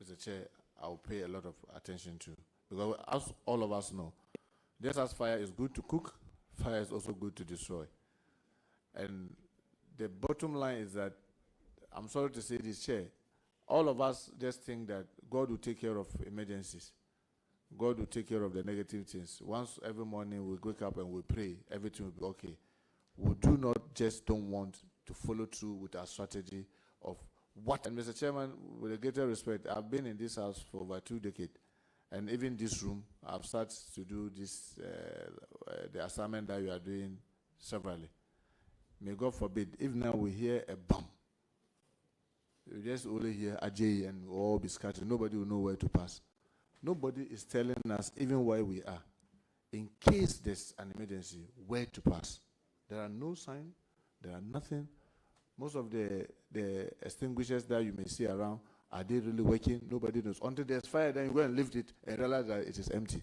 Mr. Chair, I'll pay a lot of attention to. Because as all of us know, just as fire is good to cook, fire is also good to destroy. And the bottom line is that, I'm sorry to say this, Chair, all of us just think that God will take care of emergencies. God will take care of the negative things. Once every morning we wake up and we pray, everything will be okay. We do not don't want to follow through with our strategy of what. And Mr. Chairman, with a greater respect, I've been in this house for over 2 decades. And even this room, I've started to do this, the assignment that you are doing severally. May God forbid, if now we hear a bomb, you just only hear Ajay and we'll all be scattered. Nobody will know where to pass. Nobody is telling us even where we are. In case there's an emergency, where to pass. There are no signs, there are nothing. Most of the extinguishers that you may see around, are they really working? Nobody knows. Until there's fire, then you go and lift it and realize that it is empty.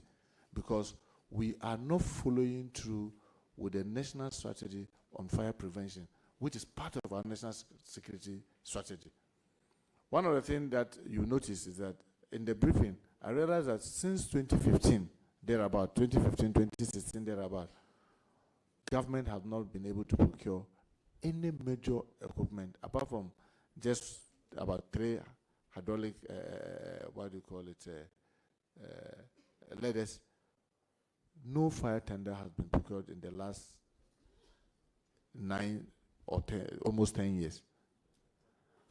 Because we are not following through with the national strategy on fire prevention, which is part of our national security strategy. One of the things that you notice is that in the briefing, I realized that since 2015, thereabout, 2015, 2016, thereabout, government have not been able to procure any major equipment, apart from just about 3 hydraulic, ladders. No fire tender has been procured in the last 9 or 10, almost 10 years.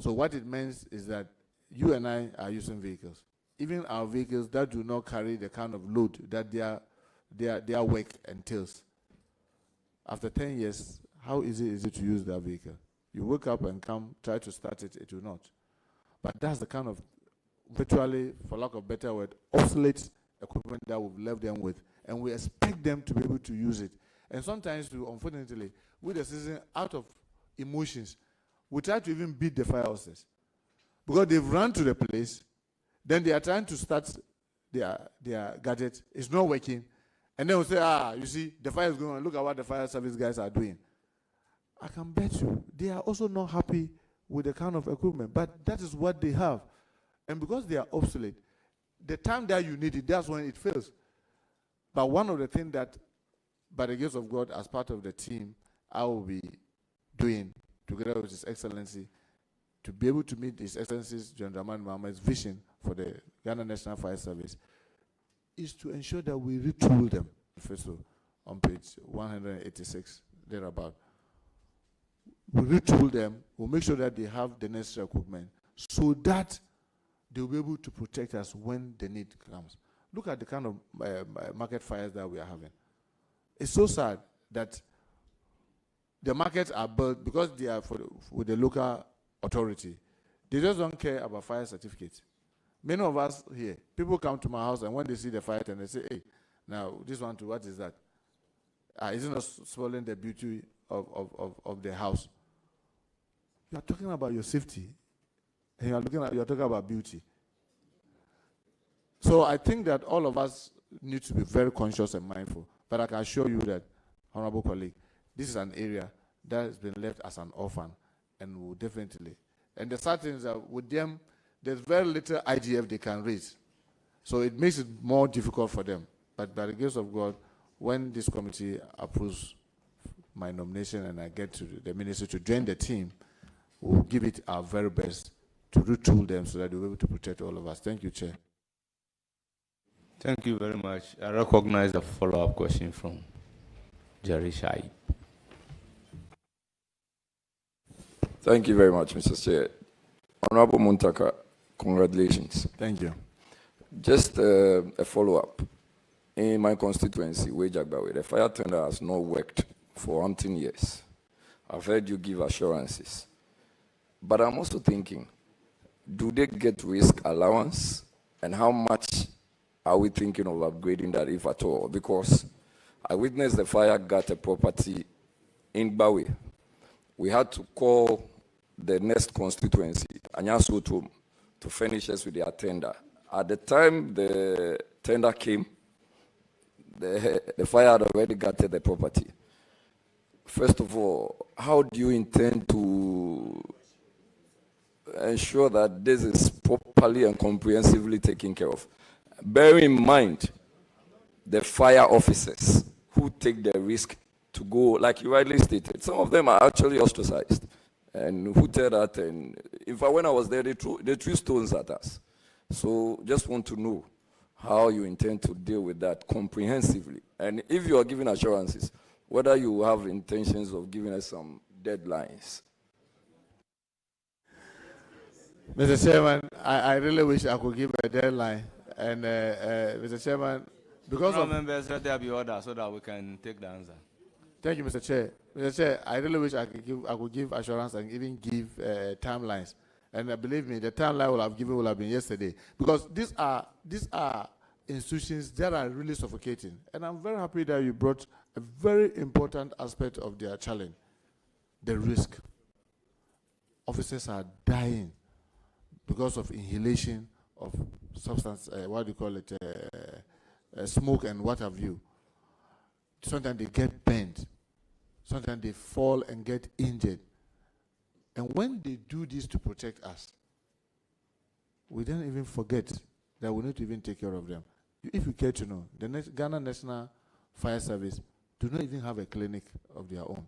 So what it means is that you and I are using vehicles. Even our vehicles that do not carry the kind of load that their work entails. After 10 years, how easy is it to use that vehicle? You wake up and try to start it, it will not. But that's the kind of, virtually, for lack of better word, obsolete equipment that we've left them with. And we expect them to be able to use it. And sometimes, unfortunately, with the citizen, out of emotions, we try to even beat the fire hoses. Because they've run to the place, then they are trying to start their gadget, it's not working. And then we say, you see, the fire is going on, look at what the fire service guys are doing. I can bet you, they are also not happy with the kind of equipment, but that is what they have. And because they are obsolete, the time that you need it, that's when it fails. But one of the things that, by the grace of God, as part of the team, I will be doing, together with His Excellency, to be able to meet His Excellency's John Dramani Mahama's vision for the Ghana National Fire Service, is to ensure that we retool them. First of all, on page 186, thereabout. We retool them, we'll make sure that they have the necessary equipment so that they'll be able to protect us when the need comes. Look at the kind of market fires that we are having. It's so sad that the markets are built because they are with the local authority. They just don't care about fire certificates. Many of us here, people come to my house and when they see the fire and they say, hey, now this one too, what is that? Isn't it spoiling the beauty of the house? You are talking about your safety and you're talking about beauty. So I think that all of us need to be very conscious and mindful. But I can assure you that, honorable colleague, this is an area that has been left as an orphan and will definitely. And the sad thing is that with them, there's very little IGF they can raise. So it makes it more difficult for them. But by the grace of God, when this committee approves my nomination and I get to the ministry to join the team, we'll give it our very best to retool them so that they'll be able to protect all of us. Thank you, Chair. Thank you very much. I recognize a follow-up question from Jerry Shai. Thank you very much, Mr. Chair. Honorable Muntaka, congratulations. Thank you. Just a follow-up. In my constituency, Wejagbawe, the fire tender has not worked for umpteen years. I've heard you give assurances. But I'm also thinking, do they get risk allowance? And how much are we thinking of upgrading that, if at all? Because I witnessed the fire got a property in Bawe. We had to call the next constituency, Anyasotum, to furnish us with their tender. At the time the tender came, the fire had already gutted the property. First of all, how do you intend to ensure that this is properly and comprehensively taken care of? Bear in mind the fire officers who take the risk to go, like you rightly stated, some of them are actually ostracized. And who tell that? And in fact, when I was there, they threw stones at us. So just want to know how you intend to deal with that comprehensively. And if you are giving assurances, whether you have intentions of giving us some deadlines. Mr. Chairman, I really wish I could give a deadline. And Mr. Chairman, because of members, let there be order so that we can take the answer. Thank you, Mr. Chair. Mr. Chair, I really wish I could give assurance and even give timelines. And believe me, the timeline will have been yesterday. Because these are institutions that are really suffocating. And I'm very happy that you brought a very important aspect of their challenge, the risk. Officers are dying because of inhalation of substance, smoke and what have you. Sometimes they get bent. Sometimes they fall and get injured. And when they do this to protect us, we don't even forget that we need to even take care of them. If you care to know, the Ghana National Fire Service do not even have a clinic of their own.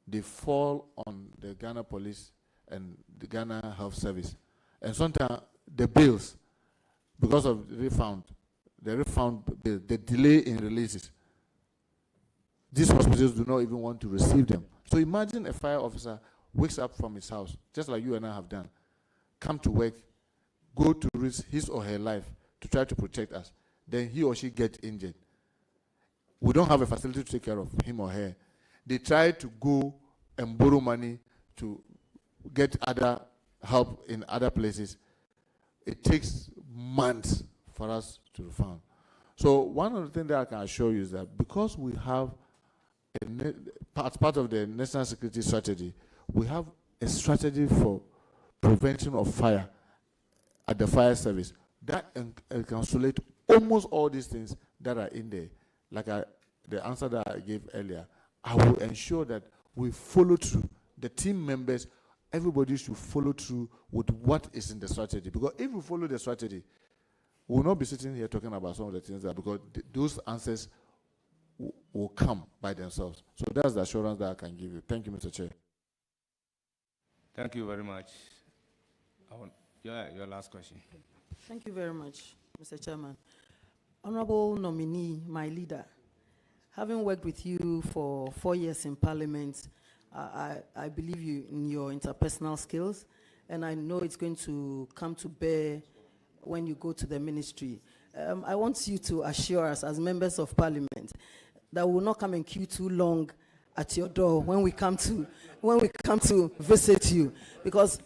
They fall on the Ghana Police and the Ghana Health Service. And sometimes the bills, because of the refund bill, the delay in releases, these hospitals do not even want to receive them. So imagine a fire officer wakes up from his house, just like you and I have done, come to work, go to risk his or her life to try to protect us. Then he or she gets injured. We don't have a facility to take care of him or her. They try to go and borrow money to get other help in other places. It takes months for us to refund. So one of the things that I can assure you is that because we have as part of the national security strategy, we have a strategy for prevention of fire at the fire service that encapsulates almost all these things that are in there. Like the answer that I gave earlier, I will ensure that we follow through. The team members, everybody should follow through with what is in the strategy. Because if we follow the strategy, we will not be sitting here talking about some of the things that, because those answers will come by themselves. So that's the assurance that I can give you. Thank you, Mr. Chair. Thank you very much. Your last question. Thank you very much, Mr. Chairman. Honorable nominee, my leader, having worked with you for 4 years in Parliament, I believe you in your interpersonal skills, and I know it's going to come to bear when you go to the ministry. I want you to assure us as members of Parliament that we will not come and queue too long at your door when we come to visit you, because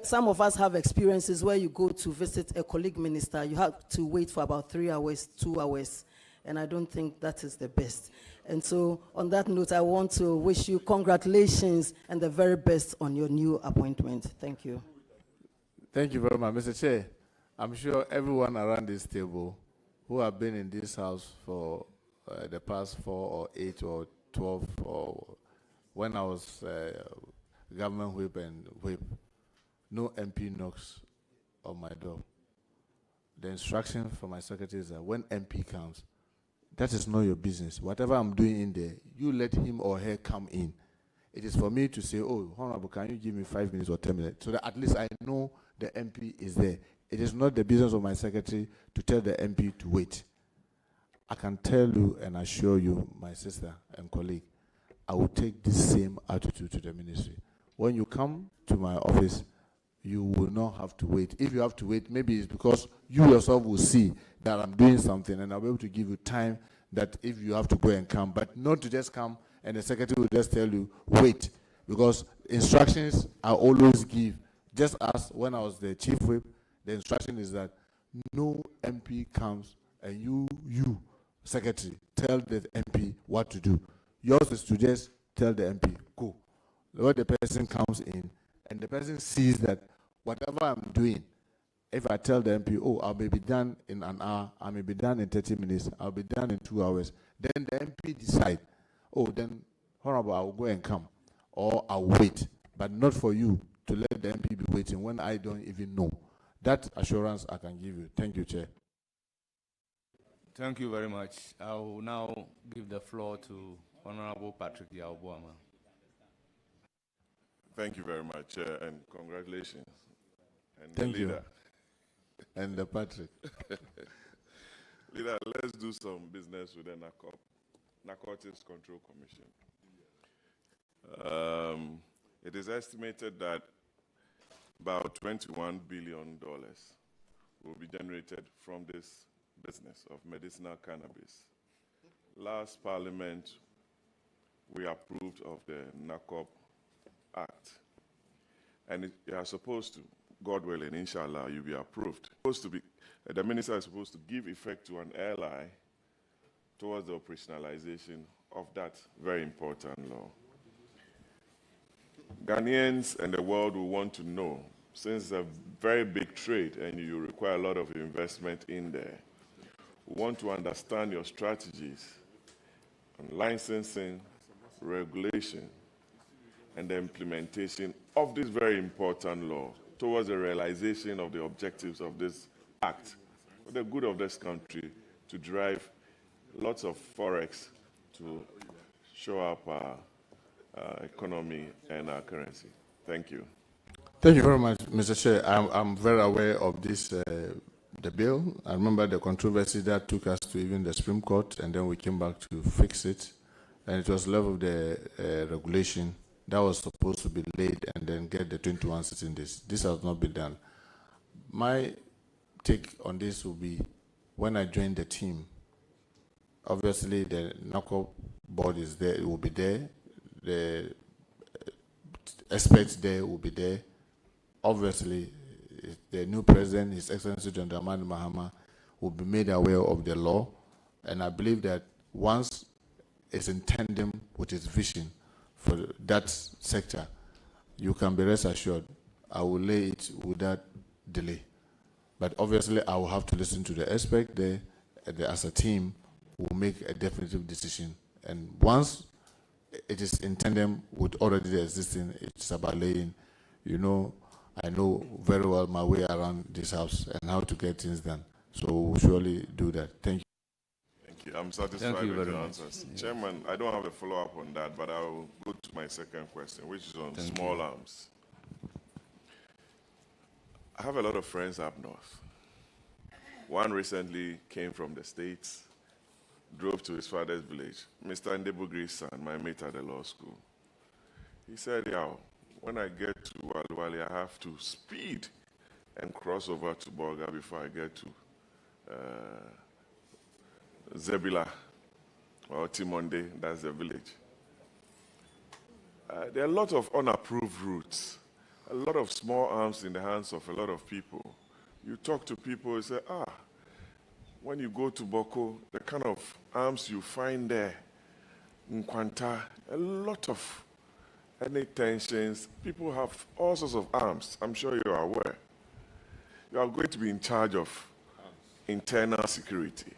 some of us have experiences where you go to visit a colleague minister, you have to wait for about 3 hours, 2 hours, and I don't think that is the best. And so on that note, I want to wish you congratulations and the very best on your new appointment. Thank you. Thank you very much, Mr. Chair. I'm sure everyone around this table who have been in this house for the past 4 or 8 or 12, or when I was government whip and whip, no MP knocks on my door. The instruction from my secretary is that when MP comes, that is not your business. Whatever I'm doing in there, you let him or her come in. It is for me to say, oh, Honorable, can you give me 5 minutes or 10 minutes? So that at least I know the MP is there. It is not the business of my secretary to tell the MP to wait. I can tell you and assure you, my sister and colleague, I will take this same attitude to the ministry. When you come to my office, you will not have to wait. If you have to wait, maybe it's because you yourself will see that I'm doing something, and I'll be able to give you time that if you have to go and come, but not to just come and the secretary will just tell you, wait, because instructions I always give, just as when I was the chief whip, the instruction is that no MP comes and you, secretary, tell the MP what to do. Yours is to just tell the MP, go. When the person comes in, and the person sees that whatever I'm doing, if I tell the MP, oh, I'll be done in an hour, I may be done in 30 minutes, I'll be done in 2 hours, then the MP decide, oh, then, honorable, I'll go and come, or I'll wait, but not for you to let the MP be waiting when I don't even know. That assurance I can give you. Thank you, Chair. Thank you very much. I will now give the floor to Honorable Patrick Yaobuama. Thank you very much, and congratulations. And Thank you. Leader. And the Patrick. Leader, let's do some business with the Narcotics Control Commission. It is estimated that about $21 billion will be generated from this business of medicinal cannabis. Last Parliament, we approved of the NACOP Act, and you are supposed to, God willing, inshallah, you'll be approved. The minister is supposed to give effect to an LI towards the operationalization of that very important law. Ghanaians and the world will want to know, since it's a very big trade and you require a lot of investment in there, we want to understand your strategies on licensing, regulation, and the implementation of this very important law towards the realization of the objectives of this act for the good of this country, to drive lots of forex to show up our economy and our currency. Thank you. Thank you very much, Mr. Chair. I'm very aware of this, the bill. I remember the controversy that took us to even the Supreme Court, and then we came back to fix it. And it was level of the regulation that was supposed to be laid and then get the 21 sitting days. This has not been done. My take on this will be, when I joined the team, obviously the NACO board is there, it will be there. The experts there will be there. Obviously, the new president, His Excellency John Dramani Mahama, will be made aware of the law. And I believe that once it's in tandem with his vision for that sector, you can be rest assured I will lay it without delay. But obviously, I will have to listen to the expert there, and as a team, we'll make a definitive decision. And once it is in tandem with already the existing, it's about laying, you know, I know very well my way around this house and how to get things done. So we'll surely do that. Thank you. Thank you. I'm satisfied with your answers. Yeah. Chairman, I don't have a follow-up on that, but I will go to my second question, which is on small arms. I have a lot of friends up north. One recently came from the States, drove to his father's village, Mr. Ndebugri's son, my mate at the law school. He said, yeah, when I get to Walwali, I have to speed and cross over to Bolga before I get to Zebila or Timonde, that's the village. There are a lot of unapproved routes, a lot of small arms in the hands of a lot of people. You talk to people, you say, when you go to Boko, the kind of arms you find there, Nkwanta, a lot of any tensions, people have all sorts of arms. I'm sure you are aware. You are going to be in charge of internal security,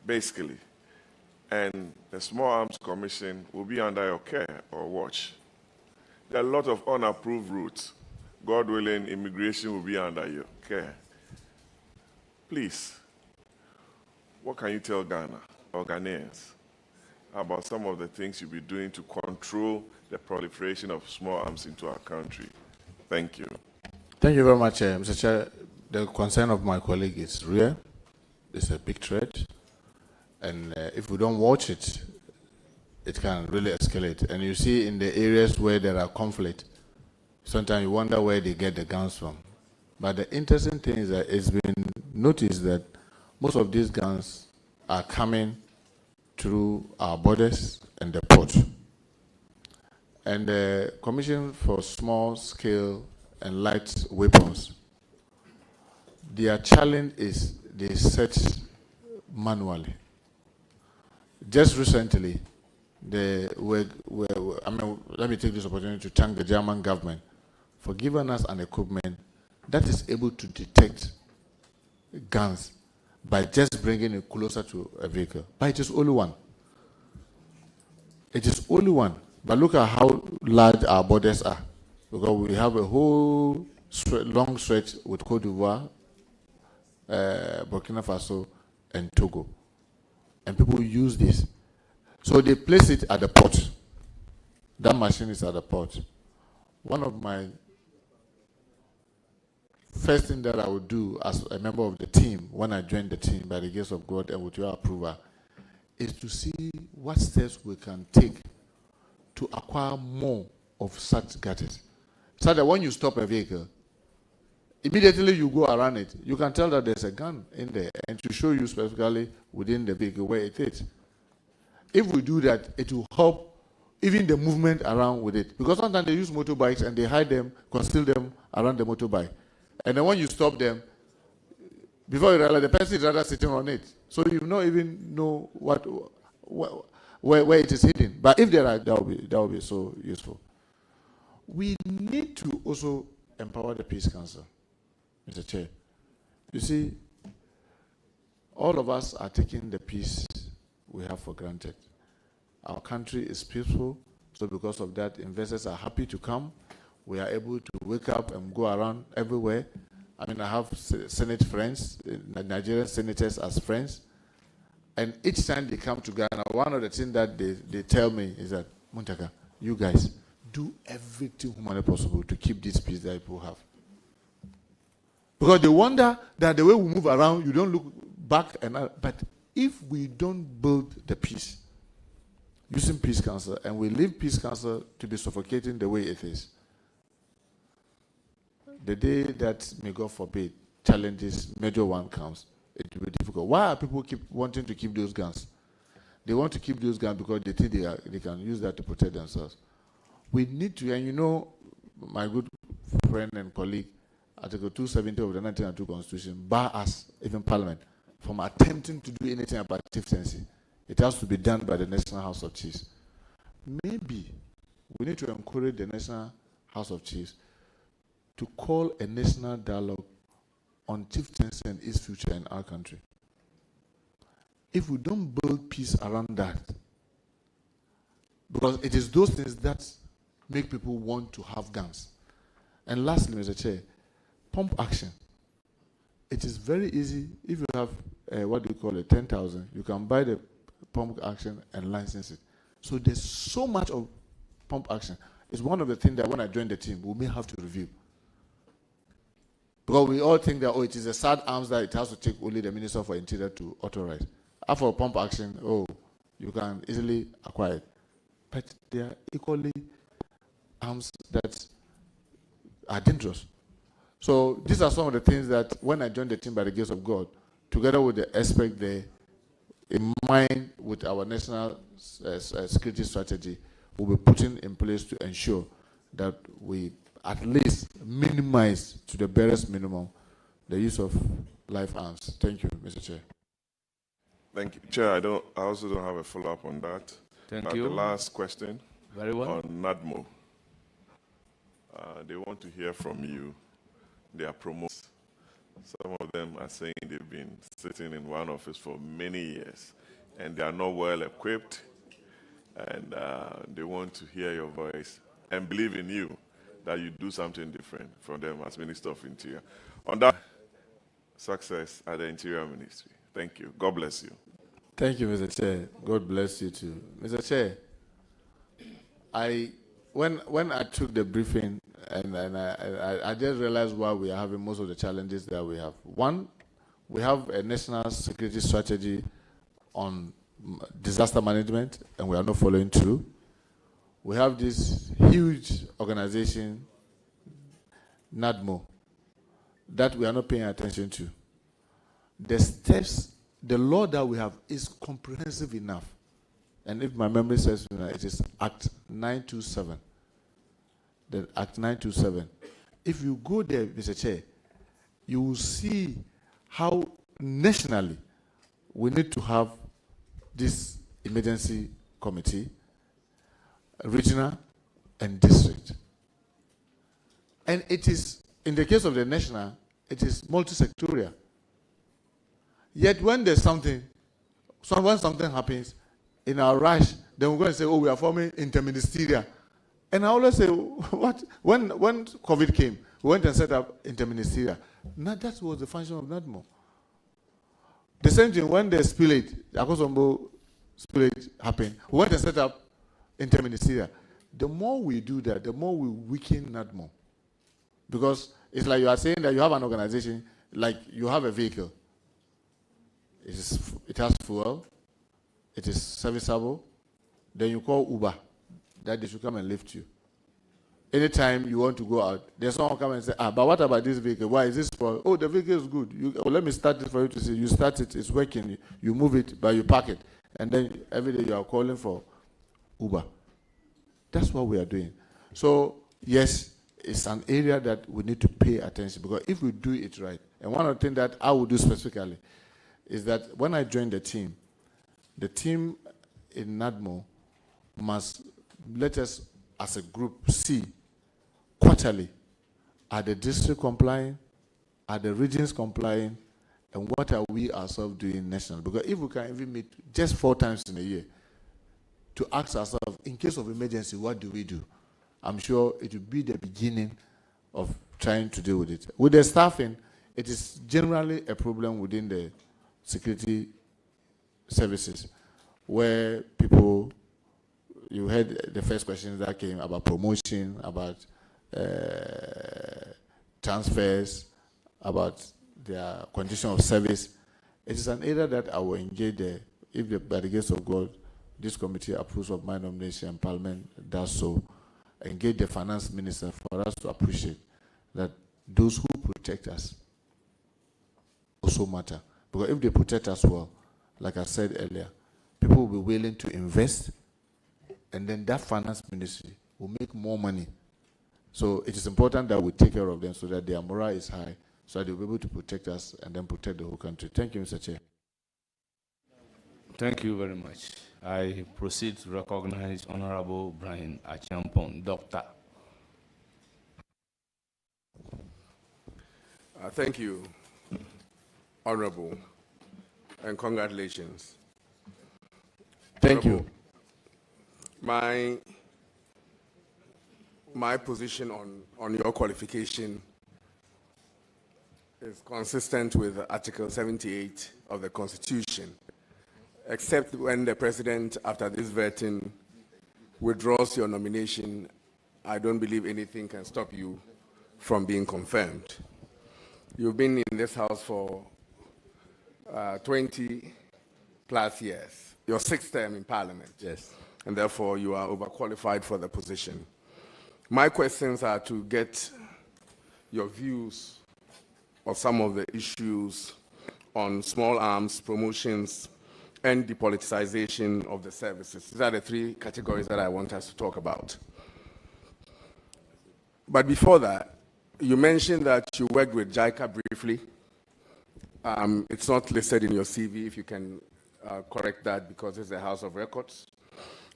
basically. And the Small Arms Commission will be under your care or watch. There are a lot of unapproved routes. God willing, immigration will be under your care. Please, what can you tell Ghana or Ghanaians about some of the things you'll be doing to control the proliferation of small arms into our country? Thank you. Thank you very much, Mr. Chair. The concern of my colleague is real. It's a big threat. And if we don't watch it, it can really escalate. And you see in the areas where there are conflict, Sometimes you wonder where they get the guns from. But the interesting thing is that it's been noticed that most of these guns are coming through our borders and the port. And the Commission for Small Scale and Light Weapons, their challenge is they search manually. Just recently, let me take this opportunity to thank the German government for giving us an equipment that is able to detect guns by just bringing it closer to a vehicle. But it is only one. It is only one. But look at how large our borders are. Because we have a whole long stretch with Cote d'Ivoire, Burkina Faso, and Togo. And people use this. So they place it at the port. That machine is at the port. One of my first thing that I would do as a member of the team, when I joined the team by the grace of God and with your approval, is to see what steps we can take to acquire more of such gadgets. So that when you stop a vehicle, immediately you go around it, you can tell that there's a gun in there and to show you specifically within the vehicle where it is. If we do that, it will help even the movement around with it. Because sometimes they use motorbikes and they hide them, conceal them around the motorbike. And then when you stop them, before you realize the person is rather sitting on it. So you don't even know where it is hidden. But if there are, that will be so useful. We need to also empower the Peace Council, Mr. Chair. You see, all of us are taking the peace we have for granted. Our country is peaceful, so because of that, investors are happy to come. We are able to wake up and go around everywhere. I mean, I have Senate friends, Nigerian senators as friends, and each time they come to Ghana, one of the things that they tell me is that, Muntaka, you guys, do everything humanly possible to keep this peace that people have. Because they wonder that the way we move around, you don't look back, but if we don't build the peace, using Peace Council, and we leave Peace Council to be suffocating the way it is, the day that, may God forbid, challenges, major one comes, it will be difficult. Why are people keep wanting to keep those guns? They want to keep those guns because they think they can use that to protect themselves. We need to, and you know, my good friend and colleague, Article 270 of the 1992 Constitution, bar us, even Parliament, from attempting to do anything about chieftaincy. It has to be done by the National House of Chiefs. Maybe we need to encourage the National House of Chiefs to call a national dialogue on chieftaincy and its future in our country. If we don't build peace around that, because it is those things that make people want to have guns. And lastly, Mr. Chair, pump action. It is very easy. If you have, 10,000, you can buy the pump action and license it. So there's so much of pump action. It's one of the things that when I joined the team, we may have to review. Because we all think that, it is a sad arms that it has to take only the Minister for Interior to authorize. After pump action, you can easily acquire it. But they are equally arms that are dangerous. So these are some of the things that when I joined the team by the grace of God, together with the aspect there, in mind with our national security strategy, we'll be putting in place to ensure that we at least minimize to the barest minimum the use of live arms. Thank you, Mr. Chair. Thank you. Chair, I also don't have a follow-up on that. Thank you. The last question. Very well. On NADMO. They want to hear from you. They are promoters. Some of them are saying they've been sitting in one office for many years and they are not well equipped, and they want to hear your voice and believe in you that you do something different from them as Minister of Interior. On that, success at the Interior Ministry. Thank you. God bless you. Thank you, Mr. Chair. God bless you too. Mr. Chair, when I took the briefing and I just realized why we are having most of the challenges that we have. One, we have a national security strategy on disaster management and we are not following through. We have this huge organization NADMO that we are not paying attention to. The steps, the law that we have is comprehensive enough. And if my memory serves me, it is Act 927. The Act 927. If you go there, Mr. Chair, you will see how nationally we need to have this emergency committee, regional and district. And it is, in the case of the national, it is multi-sectorial. Yet when there's something, when something happens, in our rush, then we're going to say, oh, we are forming interministerial. And I always say, what? When COVID came, we went and set up interministerial. Now that was the function of NADMO. The same thing when the spillage, Akosombo spillage happened, we went and set up interministerial. The more we do that, the more we weaken NADMO. Because it's like you are saying that you have an organization, like you have a vehicle. It has fuel, it is serviceable, then you call Uber, that they should come and lift you. Anytime you want to go out, there's someone come and say, but what about this vehicle? Why is this for? Oh, the vehicle is good. Let me start it for you to see. You start it, it's working. You move it, but you park it. And then every day you are calling for Uber. That's what we are doing. So, yes, it's an area that we need to pay attention, because if we do it right, and one of the things that I will do specifically is that when I join the team in NADMO must let us as a group see quarterly, are the district complying, are the regions complying, and what are we ourselves doing national? Because if we can even meet just 4 times in a year to ask ourselves, in case of emergency, what do we do? I'm sure it will be the beginning of trying to deal with it. With the staffing, it is generally a problem within the security services, where people, you heard the first questions that came about promotion, about transfers, about their condition of service. It is an area that I will engage there. If by the grace of God, this committee approves of my nomination and Parliament does so, engage the finance minister for us to appreciate that those who protect us also matter. Because if they protect us well, like I said earlier, people will be willing to invest, and then that finance ministry will make more money. So it is important that we take care of them so that their morale is high, so that they'll be able to protect us and then protect the whole country. Thank you, Mr. Chair. Thank you very much. I proceed to recognize Honorable Brian Achampong, Doctor. Thank you, Honorable, and congratulations. Thank you. My position on your qualification is consistent with Article 78 of the Constitution, except when the President, after this vetting, withdraws your nomination. I don't believe anything can stop you from being confirmed. You've been in this House for 20 plus years. Your 6th term in Parliament. Yes. And therefore you are overqualified for the position. My questions are to get your views of some of the issues on small arms, promotions, and depoliticization of the services. These are the 3 categories that I want us to talk about. But before that, you mentioned that you worked with JICA briefly. It's not listed in your CV, if you can correct that, because it's a House of Records.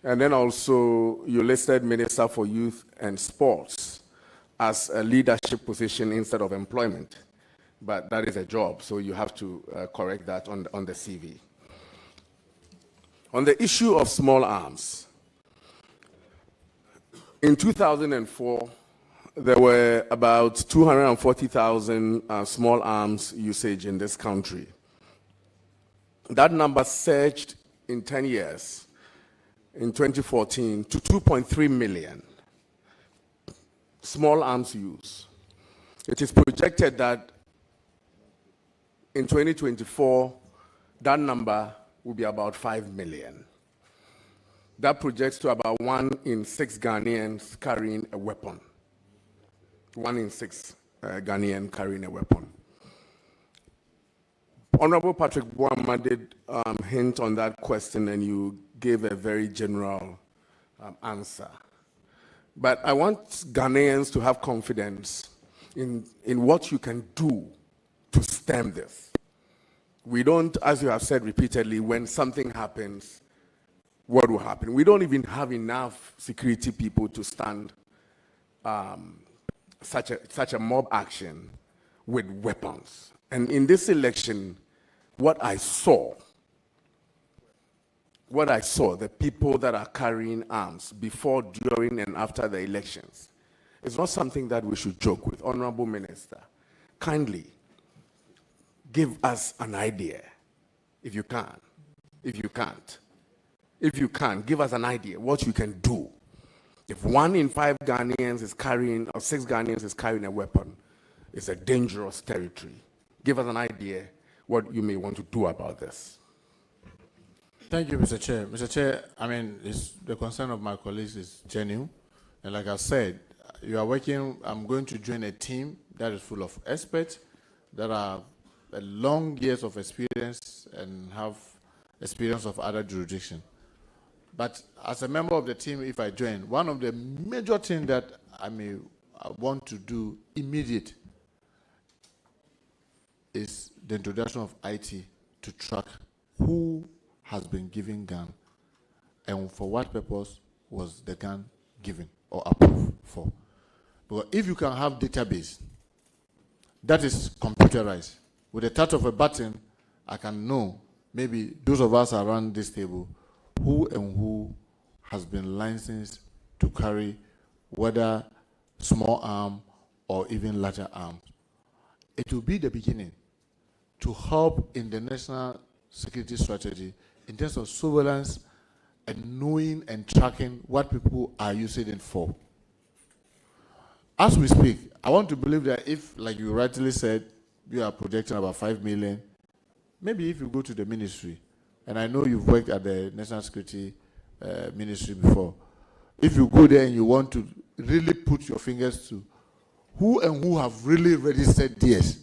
And then also, you listed Minister for Youth and Sports as a leadership position instead of employment. But that is a job, so you have to correct that on the CV. On the issue of small arms, in 2004, there were about 240,000 small arms usage in this country. That number surged in 10 years, in 2014, to 2.3 million small arms use. It is projected that in 2024, that number will be about 5 million. That projects to about 1 in 6 Ghanaians carrying a weapon. 1 in 6 Ghanaian carrying a weapon. Honorable Patrick Boama did hint on that question, and you gave a very general answer. But I want Ghanaians to have confidence in what you can do to stem this. We don't, as you have said repeatedly, when something happens, what will happen? We don't even have enough security people to stand such a mob action with weapons. And in this election, what I saw, the people that are carrying arms before, during, and after the elections, is not something that we should joke with. Honorable Minister, kindly give us an idea, if you can. If you can't, give us an idea what you can do. If 1 in 5 Ghanaians is carrying, or 6 Ghanaians is carrying a weapon, it's a dangerous territory. Give us an idea what you may want to do about this. Thank you, Mr. Chair. Mr. Chair, I mean, the concern of my colleagues is genuine. And like I said, you are working, I'm going to join a team that is full of experts that are long years of experience and have experience of other jurisdictions. But as a member of the team, if I join, one of the major things that I want to do immediate is the introduction of IT to track who has been given gun and for what purpose was the gun given or approved for. Because if you can have database that is computerized, with the touch of a button, I can know, maybe those of us around this table, who has been licensed to carry whether small arm or even larger arms. It will be the beginning to help in the national security strategy in terms of surveillance and knowing and tracking what people are using it for. As we speak, I want to believe that if, like you rightly said, you are projecting about 5 million, maybe if you go to the ministry, and I know you've worked at the National Security Ministry before, if you go there and you want to really put your fingers to who have really registered DS,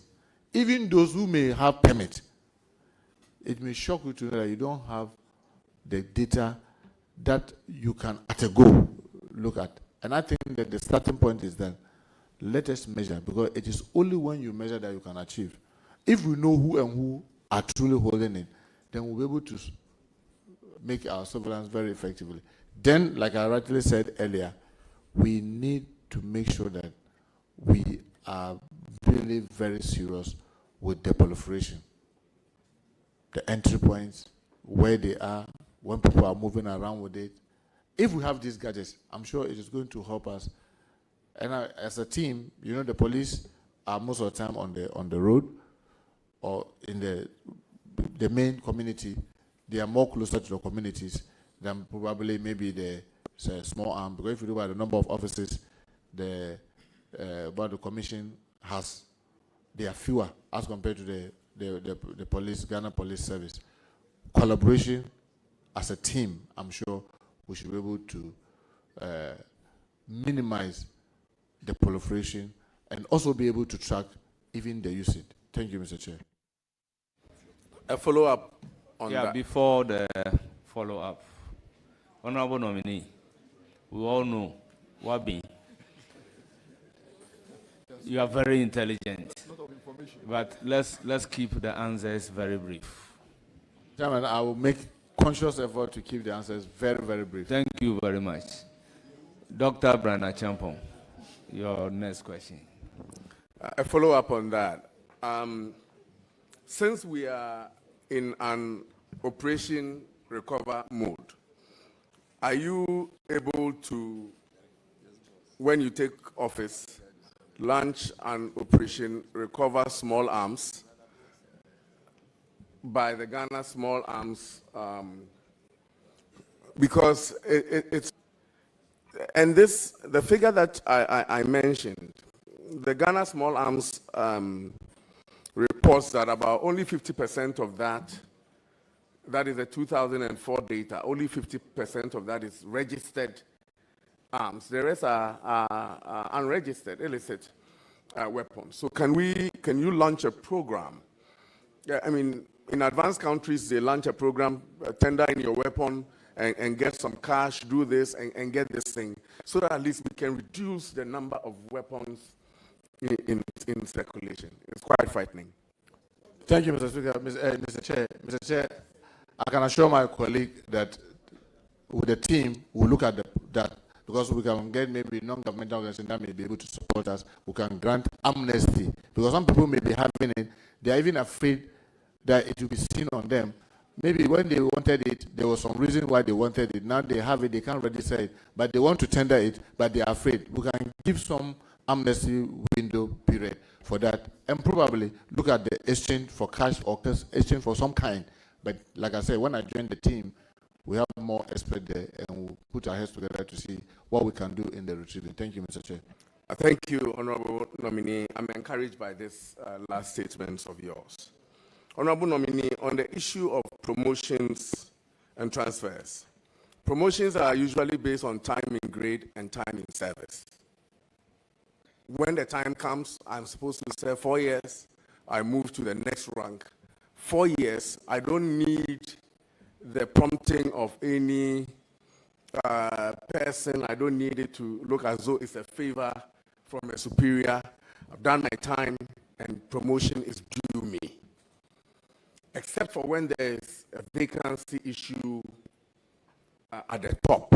even those who may have permit, it may shock you to know that you don't have the data that you can at a go look at. And I think that the starting point is that let us measure, because it is only when you measure that you can achieve. If we know who are truly holding it, then we'll be able to make our surveillance very effectively. Then, like I rightly said earlier, we need to make sure that we are really very serious with the proliferation. The entry points, where they are, when people are moving around with it. If we have these gadgets, I'm sure it is going to help us. And as a team, you know, the police are most of the time on the road or in the main community. They are more closer to the communities than probably maybe the small arm. Because if you look at the number of officers, the commission has, they are fewer as compared to the police, Ghana Police Service. Collaboration as a team, I'm sure we should be able to minimize the proliferation and also be able to track even the usage. Thank you, Mr. Chair. A follow-up on that. Yeah, before the follow-up, Honorable Nominee, we all know Wabi. You are very intelligent, but let's keep the answers very brief. Chairman, I will make conscious effort to keep the answers very, very brief. Thank you very much. Dr. Brana Champon, your next question. A follow-up on that. Since we are in an operation recover mode, are you able to, when you take office, launch an operation recover small arms by the Ghana Small Arms, because it's, and this, the figure that I mentioned, the Ghana Small Arms reports that about only 50% of that is the 2004 data, only 50% of that is registered arms. The rest are unregistered, illicit. weapons. So can you launch a program? Yeah, I mean, in advanced countries, they launch a program, tender in your weapon and get some cash, do this and get this thing, so that at least we can reduce the number of weapons in circulation. It's quite frightening. Thank you, Mr. Speaker. Mr. Chair, I can assure my colleague that with the team, we'll look at that, because we can get maybe non-governmental organizations that may be able to support us. We can grant amnesty, because some people may be having it. They are even afraid that it will be seen on them. Maybe when they wanted it, there was some reason why they wanted it. Now they have it, they can't register it, but they want to tender it, but they are afraid. We can give some amnesty window period for that, and probably look at the exchange for cash or exchange for some kind. But like I said, when I joined the team, we have more experts there, and we'll put our heads together to see what we can do in the retrieving. Thank you, Mr. Chair. Thank you, Honorable Nominee. I'm encouraged by this last statements of yours. Honorable Nominee, on the issue of promotions and transfers, promotions are usually based on time in grade and time in service. When the time comes, I'm supposed to serve 4 years, I move to the next rank. 4 years, I don't need the prompting of any person. I don't need it to look as though it's a favor from a superior. I've done my time and promotion is due me. Except for when there's a vacancy issue at the top,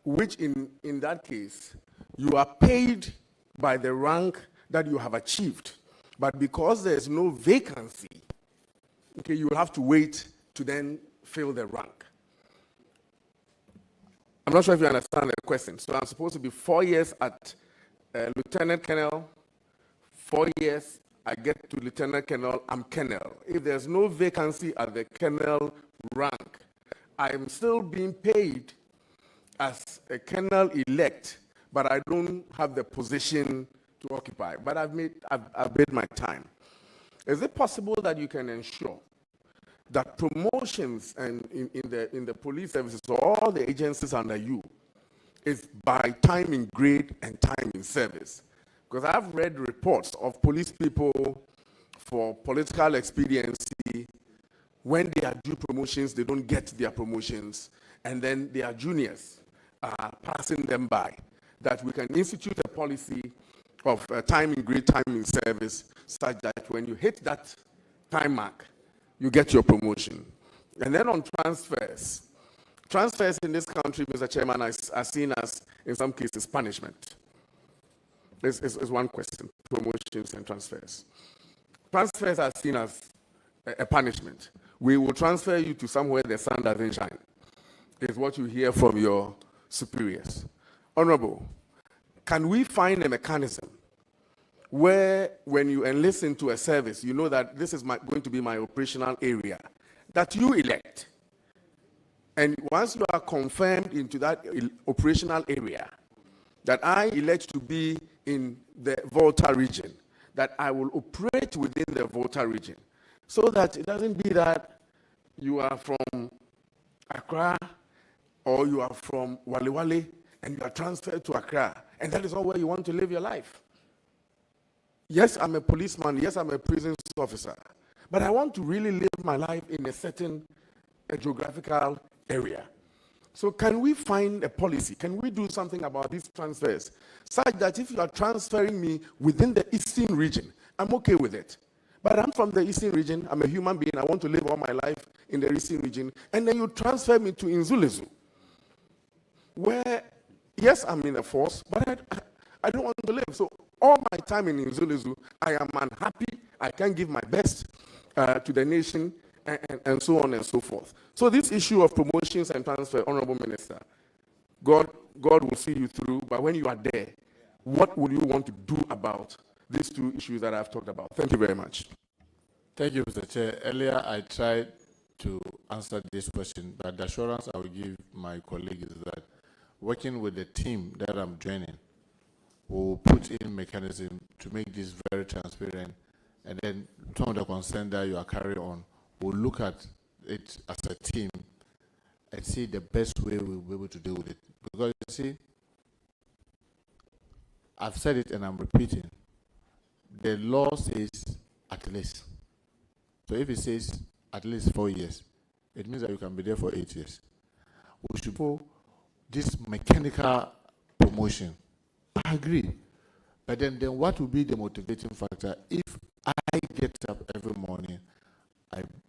which in that case, you are paid by the rank that you have achieved. But because there's no vacancy, okay, you will have to wait to then fill the rank. I'm not sure if you understand the question. So I'm supposed to be 4 years at Lieutenant Colonel, 4 years, I get to Lieutenant Colonel, I'm Colonel. If there's no vacancy at the Colonel rank, I'm still being paid as a Colonel elect, but I don't have the position to occupy. But I've made my time. Is it possible that you can ensure that promotions and in the police services or all the agencies under you is by time in grade and time in service? Because I've read reports of police people for political expediency. When they are due promotions, they don't get their promotions, and then their juniors are passing them by. That we can institute a policy of time in grade, time in service, such that when you hit that time mark, you get your promotion. And then on transfers in this country, Mr. Chairman, are seen as, in some cases, punishment. Is one question, promotions and transfers. Transfers are seen as a punishment. We will transfer you to somewhere the sun doesn't shine, is what you hear from your superiors. Honorable, can we find a mechanism where when you enlist into a service, you know that this is going to be my operational area, that you elect. And once you are confirmed into that operational area, that I elect to be in the Volta region, that I will operate within the Volta region, so that it doesn't be that you are from Accra or you are from Wale Wale and you are transferred to Accra, and that is not where you want to live your life. Yes, I'm a policeman. Yes, I'm a prison officer. But I want to really live my life in a certain geographical area. So can we find a policy? Can we do something about these transfers? Such that if you are transferring me within the Eastern region, I'm okay with it. But I'm from the Eastern region. I'm a human being. I want to live all my life in the Eastern region. And then you transfer me to Inzulezu, where, yes, I'm in the force, but I don't want to live. So all my time in Inzulezu, I am unhappy. I can't give my best to the nation, and so on and so forth. So this issue of promotions and transfer, Honorable Minister, God will see you through, but when you are there, what will you want to do about these two issues that I've talked about? Thank you very much. Thank you, Mr. Chair. Earlier, I tried to answer this question, but the assurance I will give my colleague is that working with the team that I'm joining, we'll put in mechanism to make this very transparent, and then some of the concern that you are carrying on, we'll look at it as a team and see the best way we'll be able to deal with it. Because you see, I've said it and I'm repeating, the law says at least. So if it says at least 4 years, it means that you can be there for 8 years. We should go this mechanical promotion. I agree. But then what will be the motivating factor? If I get up every morning,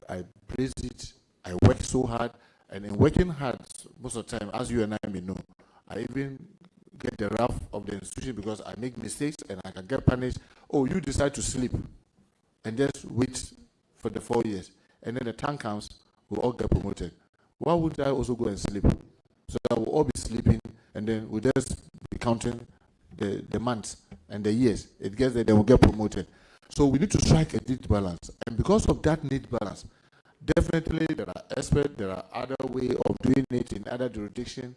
I brace it, I work so hard, and in working hard, most of the time, as you and I may know, I even get the wrath of the institution because I make mistakes and I can get punished. Oh, you decide to sleep and just wait for the 4 years. And then the time comes, we'll all get promoted. Why would I also go and sleep? So that we'll all be sleeping and then we'll just be counting the months and the years. It gets there, then we'll get promoted. So we need to strike a need balance. And because of that need balance, definitely there are experts, there are other ways of doing it in other jurisdictions.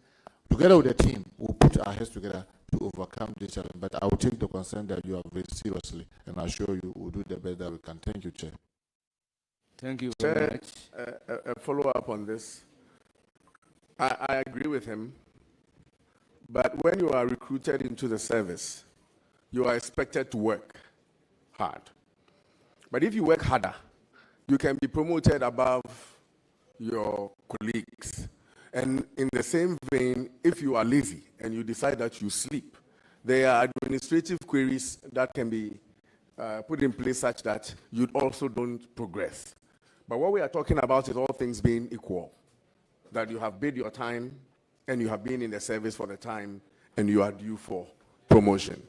Together with the team, we'll put our heads together to overcome this challenge. But I will take the concern that you have raised seriously, and I assure you we'll do the best that we can. Thank you, Chair. Thank you very much. A follow-up on this. I agree with him, but when you are recruited into the service, you are expected to work hard. But if you work harder, you can be promoted above your colleagues. And in the same vein, if you are lazy and you decide that you sleep, there are administrative queries that can be put in place such that you also don't progress. But what we are talking about is all things being equal, that you have bid your time and you have been in the service for the time and you are due for promotion.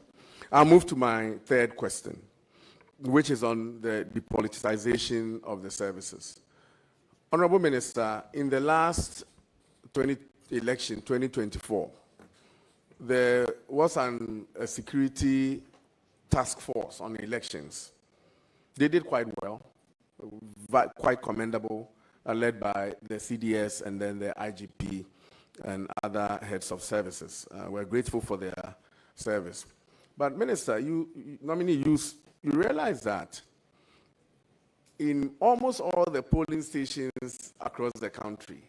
I'll move to my third question, which is on the depoliticization of the services. Honorable Minister, in the last election, 2024, there was a security task force on elections. They did quite well, quite commendable, led by the CDS and then the IGP and other heads of services. We're grateful for their service. But Minister, you realize that in almost all the polling stations across the country,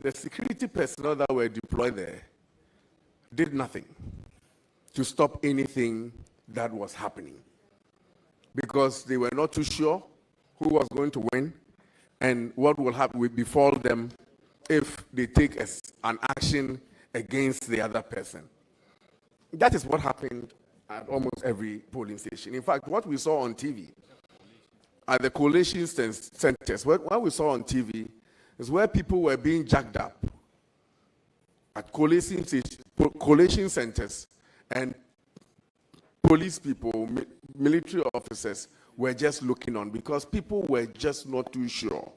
the security personnel that were deployed there did nothing to stop anything that was happening because they were not too sure who was going to win and what will happen will befall them if they take an action against the other person. That is what happened at almost every polling station. In fact, what we saw on TV at the collation centers, what we saw on TV is where people were being jacked up at collation centers, and police people, military officers were just looking on because people were just not too sure.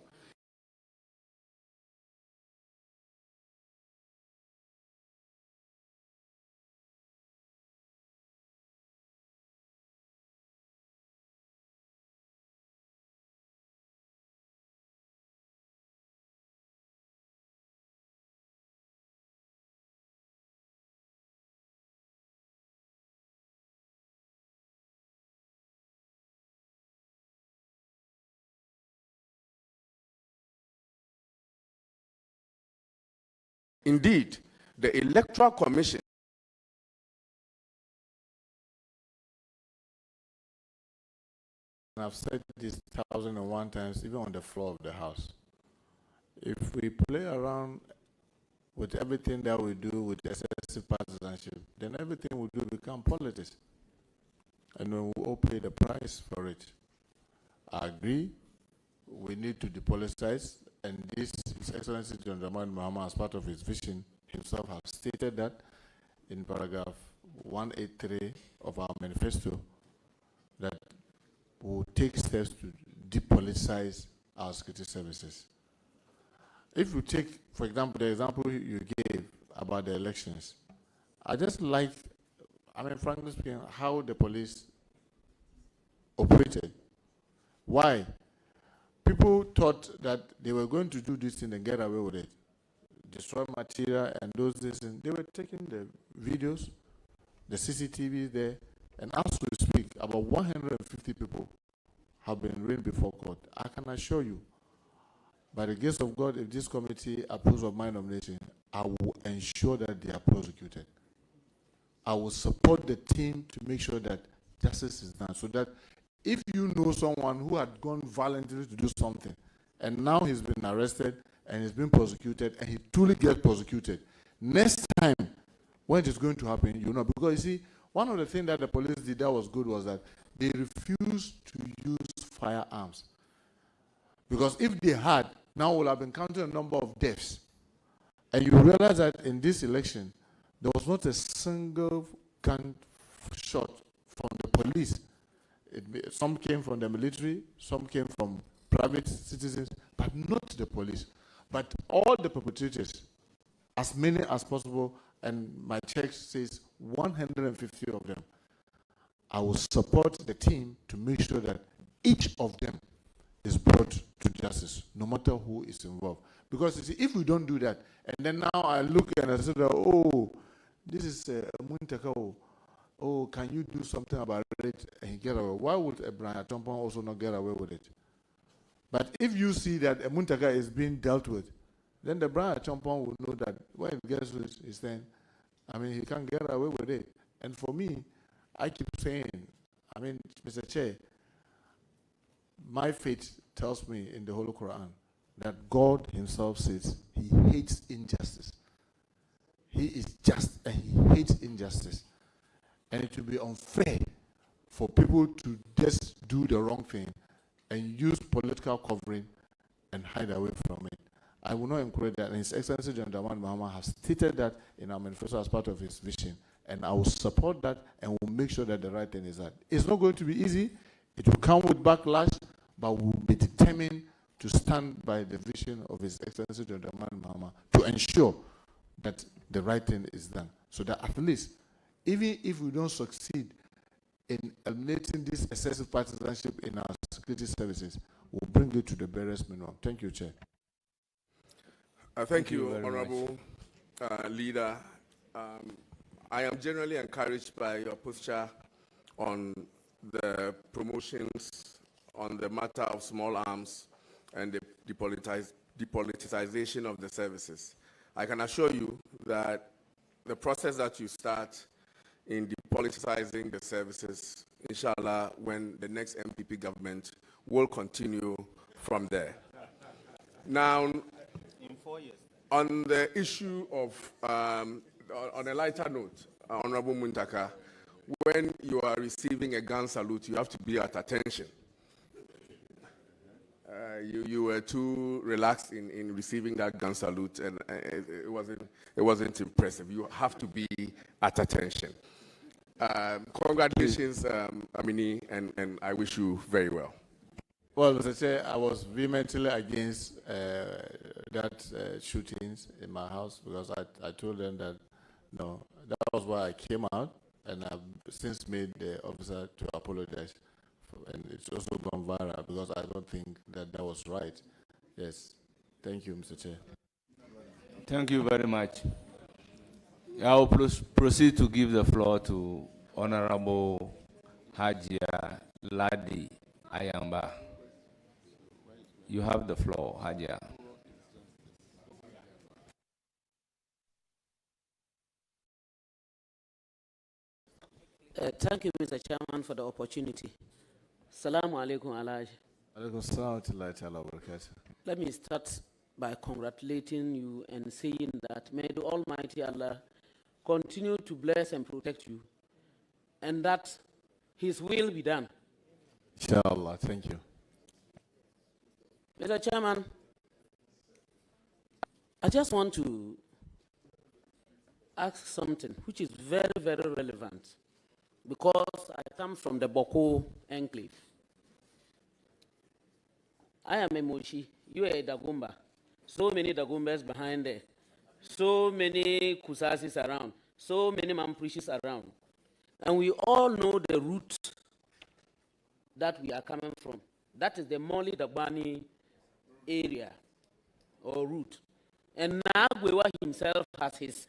Indeed, the Electoral Commission I've said this 1,001 times, even on the floor of the House. If we play around with everything that we do with excessive partisanship, then everything we do become politics. And we will all pay the price for it. I agree, we need to depoliticize, and this His Excellency John Dramani Mahama, as part of his vision himself, has stated that in paragraph 183 of our manifesto, that we will take steps to depoliticize our security services. If you take, for example, the example you gave about the elections, I just like, frankly speaking, how the police operated. Why? People thought that they were going to do this thing and get away with it. Destroy material and those things. And they were taking the videos, the CCTV there, and as we speak, about 150 people have been arraigned before court. I can assure you, by the grace of God, if this committee approves of my nomination, I will ensure that they are prosecuted. I will support the team to make sure that justice is done. So that if you know someone who had gone violently to do something, and now he's been arrested and he's been prosecuted, and he truly gets prosecuted, next time when it's going to happen, you know, because you see, one of the things that the police did that was good was that they refused to use firearms. Because if they had, now we'll have been counting a number of deaths. And you realize that in this election, there was not a single gun shot from the police. Some came from the military, some came from private citizens, but not the police. But all the perpetrators, as many as possible, and my check says 150 of them, I will support the team to make sure that each of them is brought to justice, no matter who is involved. Because you see, if we don't do that, and then now I look and I say, oh, this is Muntaka, oh, can you do something about it and get away? Why would Brian Achompong also not get away with it? But if you see that a Muntaka is being dealt with, then the Brian Achompong will know that when it gets to his thing, I mean, he can't get away with it. And for me, I keep saying, I mean, Mr. Chair, my faith tells me in the Holy Quran that God himself says he hates injustice. He is just and he hates injustice. And it will be unfair for people to just do the wrong thing and use political covering and hide away from it. I will not encourage that. And His Excellency John Dramani Mahama has stated that in our manifesto as part of his vision. And I will support that and will make sure that the right thing is that. It's not going to be easy. It will come with backlash, but we'll be determined to stand by the vision of His Excellency John Dramani Mahama to ensure that the right thing is done. So that at least, even if we don't succeed in eliminating this excessive partisanship in our security services, we'll bring it to the barest minimum. Thank you, Chair. Thank you, Honorable Leader. I am generally encouraged by your posture on the promotions, on the matter of small arms, and the depoliticization of the services. I can assure you that the process that you start in depoliticizing the services, inshallah, when the next MPP government will continue from there. Now, in 4 years. On the issue of, on a lighter note, Honorable Muntaka, when you are receiving a gun salute, you have to be at attention. You were too relaxed in receiving that gun salute, and it wasn't impressive. You have to be at attention. Congratulations, Amini, and I wish you very well. Well, Mr. Chair, I was vehemently against that shootings in my house because I told them that, no, that was why I came out, and I've since made the officer to apologize. And it's also gone viral because I don't think that that was right. Yes. Thank you, Mr. Chair. Thank you very much. I will proceed to give the floor to Honorable Hajia Ladi Ayamba. You have the floor, Hajia. Thank you, Mr. Chairman, for the opportunity. Assalamu alaikum, Alaj. Let me start by congratulating you and saying that may the Almighty Allah continue to bless and protect you, and that His will be done. Inshallah, thank you. Mr. Chairman, I just want to ask something which is very, very relevant because I come from the Boko enclave. I am a Moshi, you are a Dagumba. So many Dagumbas behind there. So many Kusasis around. So many Mamprishis around. And we all know the route that we are coming from. That is the Moli Dabani area or route. And Nagwewa himself has his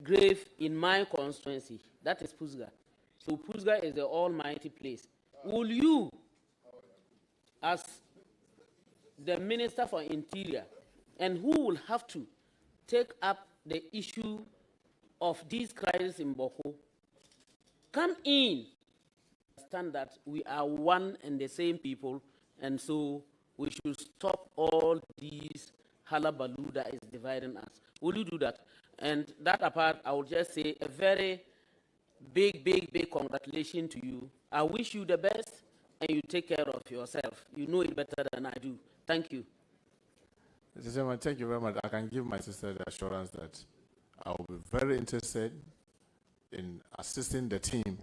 grave in my constituency. That is Pusga. So Pusga is the almighty place. Will you, as the Minister for Interior, and who will have to take up the issue of these crises in Boko, come in understand that we are one and the same people, and so we should stop all these hullabaloo that is dividing us. Will you do that? And that apart, I will just say a very big congratulations to you. I wish you the best, and you take care of yourself. You know it better than I do. Thank you. Mr. Chairman, thank you very much. I can give my sister the assurance that I will be very interested in assisting the team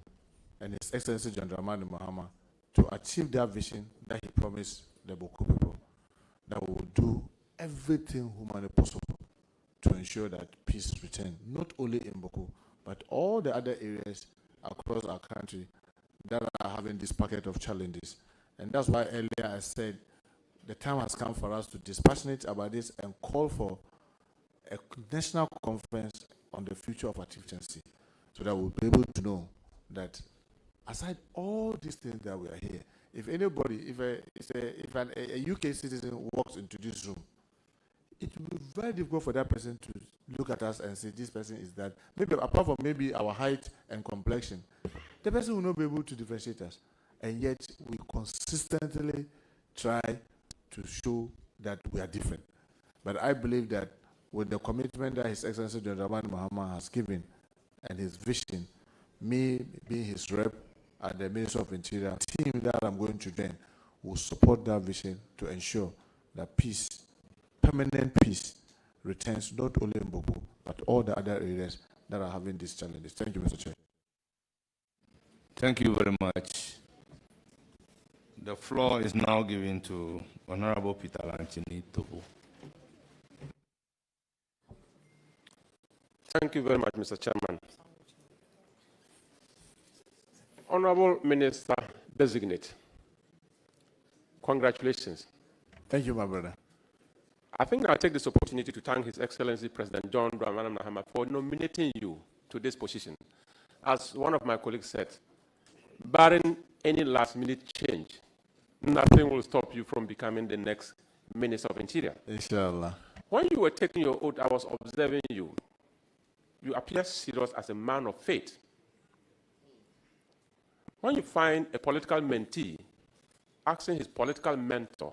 and His Excellency John Dramani Mahama to achieve that vision that he promised the Boku people, that we will do everything humanly possible to ensure that peace returns, not only in Boku, but all the other areas across our country that are having this packet of challenges. And that's why earlier I said the time has come for us to dispassionate about this and call for a national conference on the future of our chieftaincy, so that we'll be able to know that aside all these things that we are here, if anybody, if a UK citizen walks into this room, it will be very difficult for that person to look at us and say this person is that. Maybe apart from maybe our height and complexion, the person will not be able to differentiate us. And yet we consistently try to show that we are different. But I believe that with the commitment that His Excellency John Dramani Mahama has given and his vision, me being his rep at the Ministry of Interior, team that I'm going to join will support that vision to ensure that peace, permanent peace, returns not only in Boku, but all the other areas that are having these challenges. Thank you, Mr. Chair. Thank you very much. The floor is now given to Honorable Peter Lanchini Topo. Thank you very much, Mr. Chairman. Honorable Minister Designate, congratulations. Thank you, my brother. I think I'll take this opportunity to thank His Excellency President John Dramani Mahama for nominating you to this position. As one of my colleagues said, barring any last-minute change, nothing will stop you from becoming the next Minister of Interior. Inshallah. When you were taking your oath, I was observing you. You appear serious as a man of faith. When you find a political mentee asking his political mentor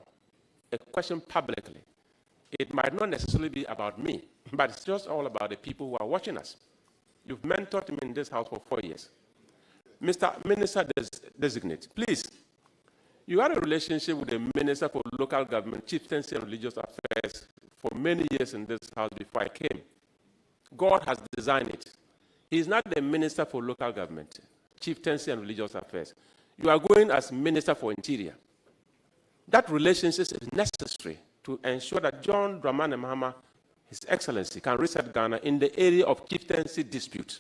a question publicly, it might not necessarily be about me, but it's just all about the people who are watching us. You've mentored him in this house for 4 years. Mr. Minister Designate, please, you had a relationship with the Minister for Local Government, Chieftaincy and Religious Affairs for many years in this house before I came. God has designed it. He is not the Minister for Local Government, Chieftaincy and Religious Affairs. You are going as Minister for Interior. That relationship is necessary to ensure that John Dramani Mahama, His Excellency, can reset Ghana in the area of chieftaincy dispute.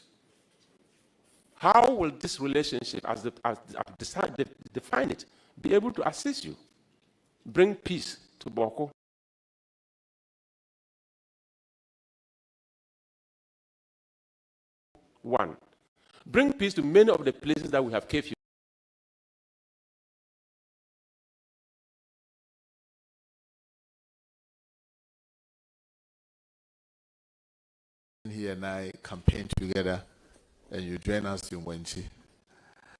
How will this relationship, as I've decided, define it, be able to assist you, bring peace to Boko? One, bring peace to many of the places that we have curfew. He and I campaigned together, and you join us in Wenchi.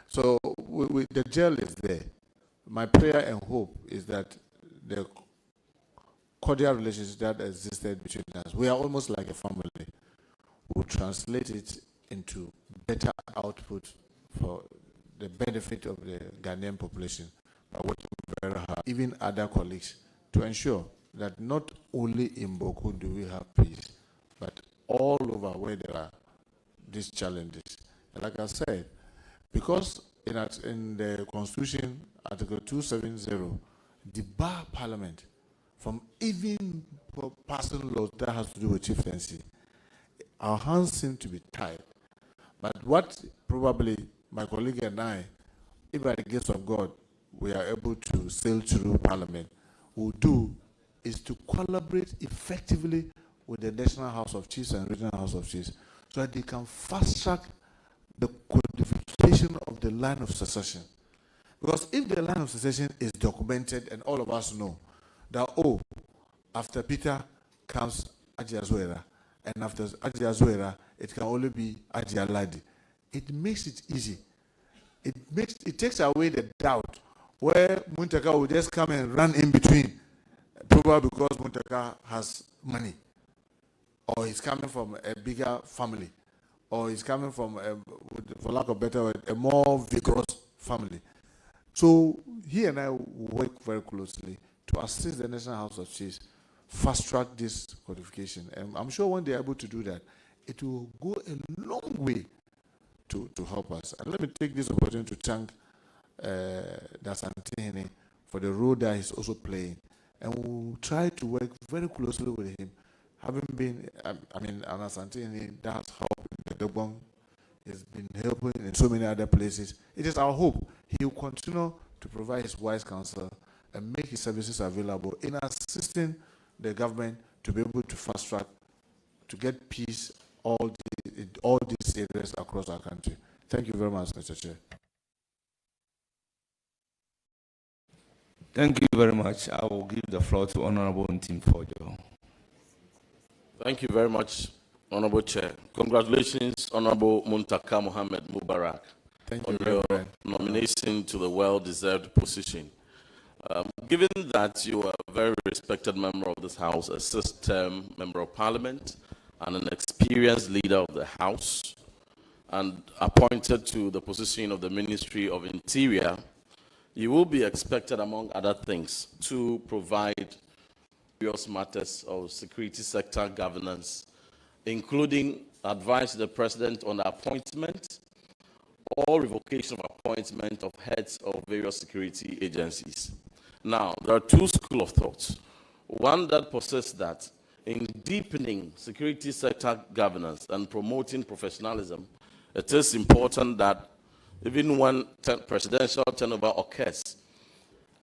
So the jail is there. My prayer and hope is that the cordial relationship that existed between us, we are almost like a family, will translate it into better output for the benefit of the Ghanaian population by working very hard, even other colleagues, to ensure that not only in Boku do we have peace, but all over where there are these challenges. And like I said, because in the Constitution, Article 270, the bar Parliament from even passing laws that has to do with chieftaincy, our hands seem to be tied. But what probably my colleague and I, if by the grace of God, we are able to sail through Parliament, will do is to collaborate effectively with the National House of Chiefs and Regional House of Chiefs so that they can fast-track the codification of the line of succession. Because if the line of succession is documented and all of us know that, oh, after Peter comes Aji Azuera, and after Aji Azuera, it can only be Aji Aladi, it makes it easy it takes away the doubt where Muntaka will just come and run in between, probably because Muntaka has money, or he's coming from a bigger family, or he's coming from, for lack of a better word, a more vigorous family. So he and I work very closely to assist the National House of Chiefs fast track this codification. And I'm sure when they're able to do that, it will go a long way to help us. And let me take this opportunity to thank Dasantini for the role that he's also playing. And we'll try to work very closely with him. Having been, Dasantini does help in the Dobong. He's been helping in so many other places. It is our hope he will continue to provide his wise counsel and make his services available in assisting the government to be able to fast track, to get peace in all these areas across our country. Thank you very much, Mr. Chair. Thank you very much. I will give the floor to Honorable Ntim Fojo. Thank you very much, Honorable Chair. Congratulations, Honorable Muntaka Mohammed Mubarak, on your nomination to the well-deserved position. Given that you are a very respected member of this House, a sixth-term member of Parliament, and an experienced leader of the House, and appointed to the position of the Ministry of Interior, you will be expected, among other things, to provide various matters of security sector governance, including advice to the President on the appointment or revocation of appointment of heads of various security agencies. Now, there are two schools of thought. One that posits that in deepening security sector governance and promoting professionalism, it is important that even when presidential turnover occurs,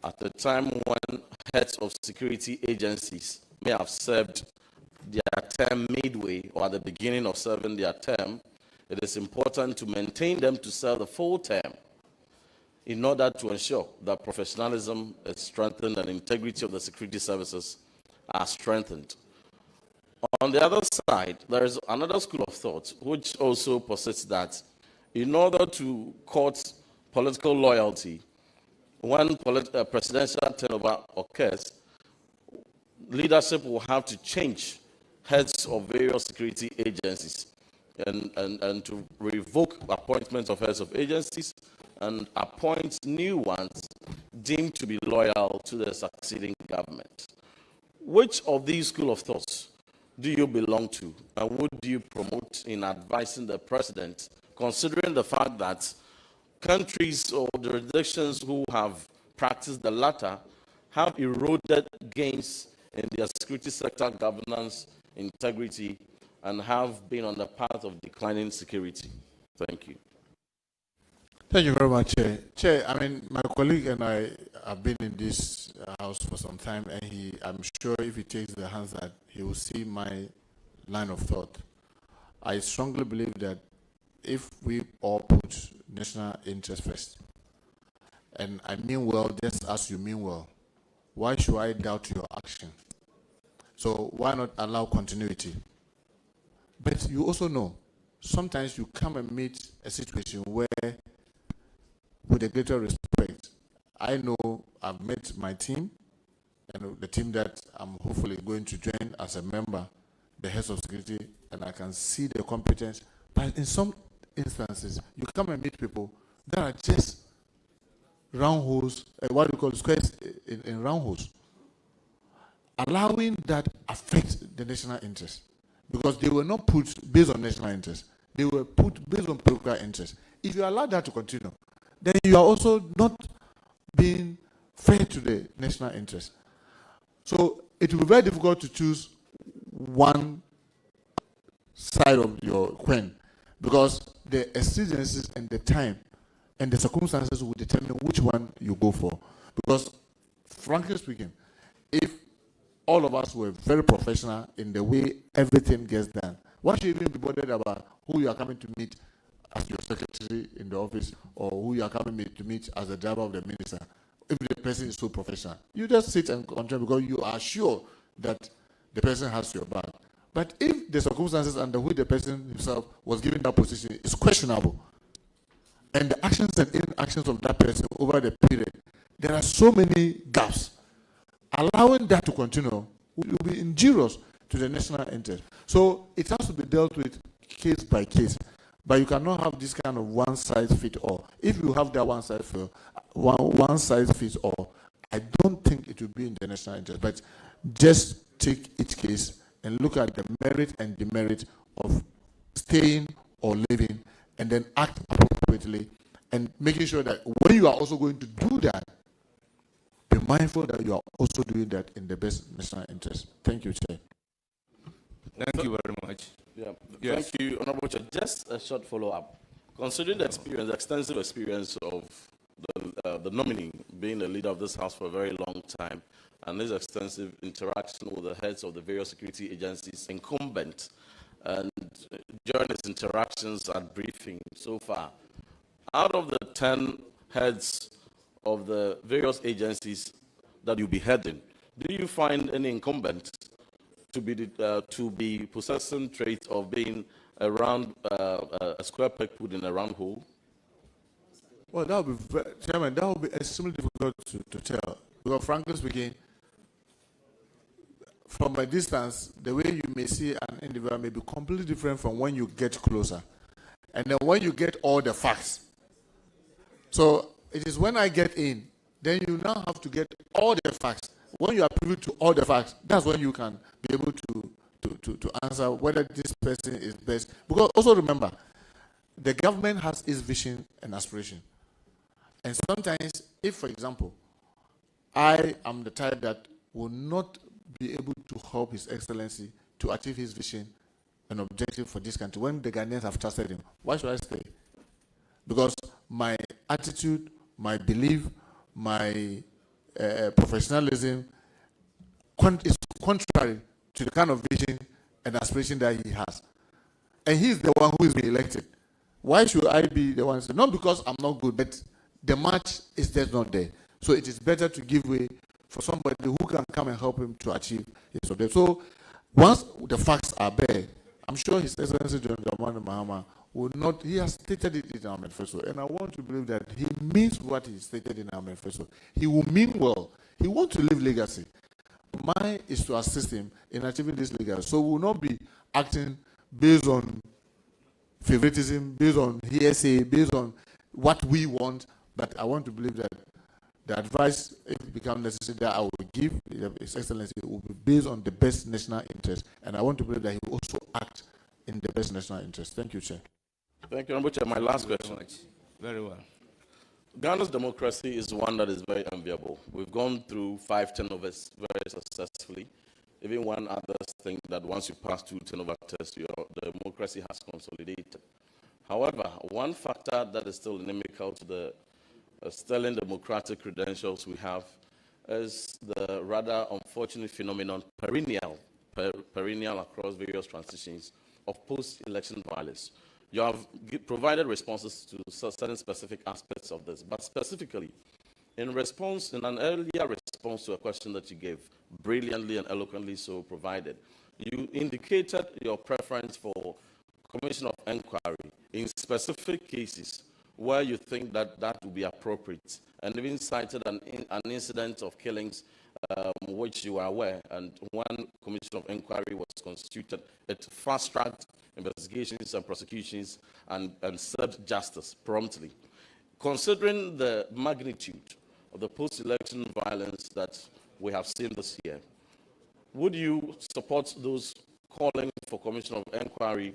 at the time when heads of security agencies may have served their term midway or at the beginning of serving their term, it is important to maintain them to serve the full term in order to ensure that professionalism is strengthened and integrity of the security services are strengthened. On the other side, there is another school of thought which also posits that in order to court political loyalty, when presidential turnover occurs, leadership will have to change heads of various security agencies and to revoke appointments of heads of agencies and appoint new ones deemed to be loyal to the succeeding government. Which of these school of thoughts do you belong to, and would you promote in advising the President, considering the fact that countries or jurisdictions who have practiced the latter have eroded gains in their security sector governance, integrity, and have been on the path of declining security? Thank you. Thank you very much, Chair. Chair, my colleague and I have been in this house for some time, and I'm sure if he takes the hands that he will see my line of thought. I strongly believe that if we all put national interest first, and I mean well just as you mean well, why should I doubt your action? So why not allow continuity? But you also know, sometimes you come and meet a situation where, with a greater respect, I know I've met my team, and the team that I'm hopefully going to join as a member, the heads of security, and I can see the competence. But in some instances, you come and meet people that are just round holes, what we call squares in round holes, allowing that affect the national interest. Because they were not put based on national interest. They were put based on political interest. If you allow that to continue, then you are also not being fair to the national interest. So it will be very difficult to choose one side of your coin, because the exigencies and the time and the circumstances will determine which one you go for. Because, frankly speaking, if all of us were very professional in the way everything gets done, why should you even be bothered about who you are coming to meet as your secretary in the office, or who you are coming to meet as the driver of the minister, if the person is so professional? You just sit and control because you are sure that the person has your back. But if the circumstances under which the person himself was given that position is questionable, and the actions and inactions of that person over the period, there are so many gaps. Allowing that to continue will be injurious to the national interest. So it has to be dealt with case by case. But you cannot have this kind of one size fit all. If you have that one size fits all, I don't think it will be in the national interest. But just take each case and look at the merit and demerit of staying or leaving, and then act appropriately, and making sure that when you are also going to do that, be mindful that you are also doing that in the best national interest. Thank you, Chair. Thank you very much. Yeah. Yes. Thank you, Honorable Chair. Just a short follow-up. Considering the experience, the extensive experience of the nominee being the leader of this House for a very long time, and his extensive interaction with the heads of the various security agencies incumbent, and during his interactions at briefing so far, out of the 10 heads of the various agencies that you'll be heading, do you find any incumbent to be possessing traits of being around a square peg put in a round hole? Well, that would be, Chairman, that would be extremely difficult to tell. Because frankly speaking, from a distance, the way you may see an individual may be completely different from when you get closer. And then when you get all the facts. So it is when I get in, then you now have to get all the facts. When you are privy to all the facts, that's when you can be able to answer whether this person is best. Because also remember, the government has its vision and aspiration. And sometimes, if, for example, I am the type that will not be able to help His Excellency to achieve his vision and objective for this country, when the Ghanaians have trusted him, why should I stay? Because my attitude, my belief, my professionalism is contrary to the kind of vision and aspiration that he has. And he's the one who is being elected. Why should I be the one? Not because I'm not good, but the match is just not there. So it is better to give way for somebody who can come and help him to achieve his objective. So once the facts are there, I'm sure His Excellency John Dramani Mahama will not, he has stated it in our manifesto, and I want to believe that he means what he stated in our manifesto. He will mean well. He wants to leave legacy. Mine is to assist him in achieving this legacy. So we will not be acting based on favoritism, based on hearsay, based on what we want, but I want to believe that the advice, if it becomes necessary, that I will give His Excellency will be based on the best national interest, and I want to believe that he will also act in the best national interest. Thank you, Chair. Thank you, Honorable Chair. My last question. Very well. Ghana's democracy is one that is very enviable. We've gone through 5 turnovers very successfully. Even one others think that once you pass 2 turnover tests, your democracy has consolidated. However, one factor that is still inimical to the sterling democratic credentials we have is the rather unfortunate phenomenon, perennial across various transitions, of post-election violence. You have provided responses to certain specific aspects of this, but specifically, in an earlier response to a question that you gave, brilliantly and eloquently so provided, you indicated your preference for commission of inquiry in specific cases where you think that that would be appropriate, and even cited an incident of killings which you are aware, and one commission of inquiry was constituted. It fast-tracked investigations and prosecutions and served justice promptly. Considering the magnitude of the post-election violence that we have seen this year, would you support those calling for commission of inquiry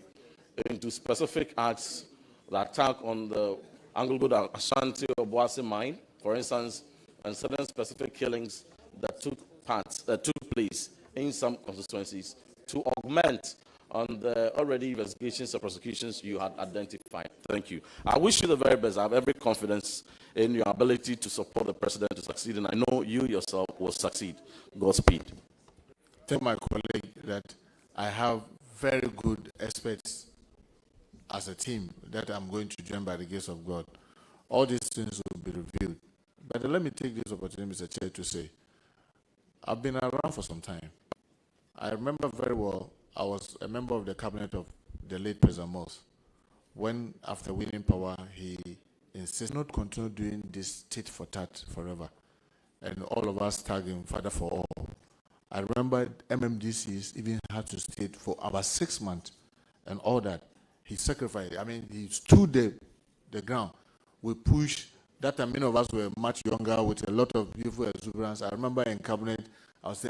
into specific acts, the attack on the Anglo Ashanti or Boase mine, for instance, and certain specific killings that took place in some constituencies, to augment on the already investigations and prosecutions you had identified? Thank you. I wish you the very best. I have every confidence in your ability to support the president to succeed, and I know you yourself will succeed. Godspeed. Tell my colleague that I have very good experts as a team that I'm going to join by the grace of God. All these things will be reviewed. But let me take this opportunity, Mr. Chair, to say, I've been around for some time. I remember very well, I was a member of the cabinet of the late President Moss, when after winning power, he insist not continue doing this tit for tat forever, and all of us tagging Father for all. I remember MMDCs even had to stay for about 6 months and all that. He sacrificed. I mean, he stood the ground. We pushed. That time, many of us were much younger with a lot of beautiful exuberance. I remember in cabinet, I would say,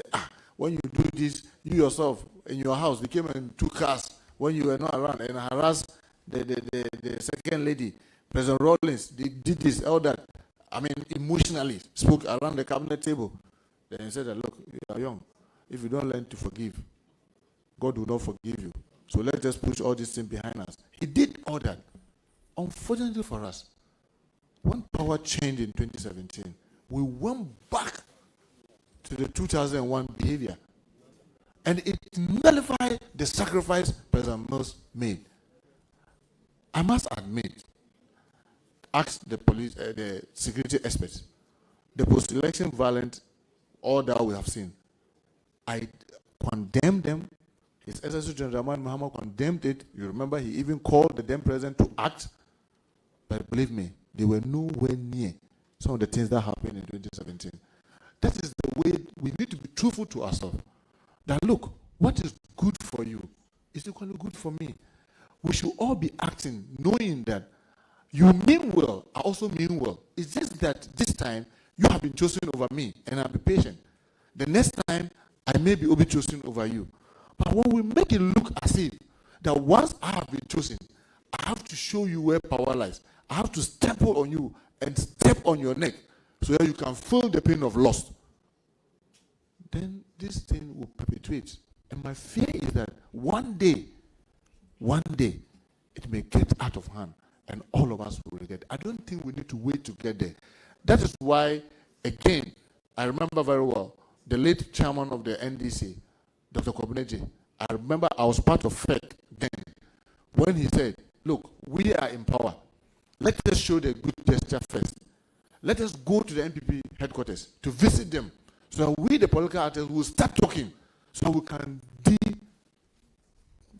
when you do this, you yourself in your house, they came and took cars when you were not around and harassed the second lady, President Rawlings. They did this, all that. I mean, emotionally spoke around the cabinet table. Then he said, look, you are young. If you don't learn to forgive, God will not forgive you. So let's just push all these things behind us. He did all that. Unfortunately for us, when power changed in 2017, we went back to the 2001 behavior. And it nullified the sacrifice President Mills made. I must admit, ask the police, the security experts, the post-election violence, all that we have seen. I condemn them. His Excellency General Muhammad condemned it. You remember he even called the then president to act. But believe me, they were nowhere near some of the things that happened in 2017. That is the way we need to be truthful to ourselves. That look, what is good for you is equally good for me. We should all be acting knowing that you mean well, I also mean well. It's just that this time you have been chosen over me and I'll be patient. The next time I may be chosen over you. But when we make it look as if that once I have been chosen, I have to show you where power lies. I have to step on you and step on your neck so that you can feel the pain of loss. Then this thing will perpetuate. And my fear is that one day, it may get out of hand and all of us will regret. I don't think we need to wait to get there. That is why, again, I remember very well, the late chairman of the NDC, Dr. Kobuneji, I remember I was part of FEC then, when he said, look, we are in power. Let us show the good gesture first. Let us go to the NPP headquarters to visit them so that we, the political actors, will start talking so we can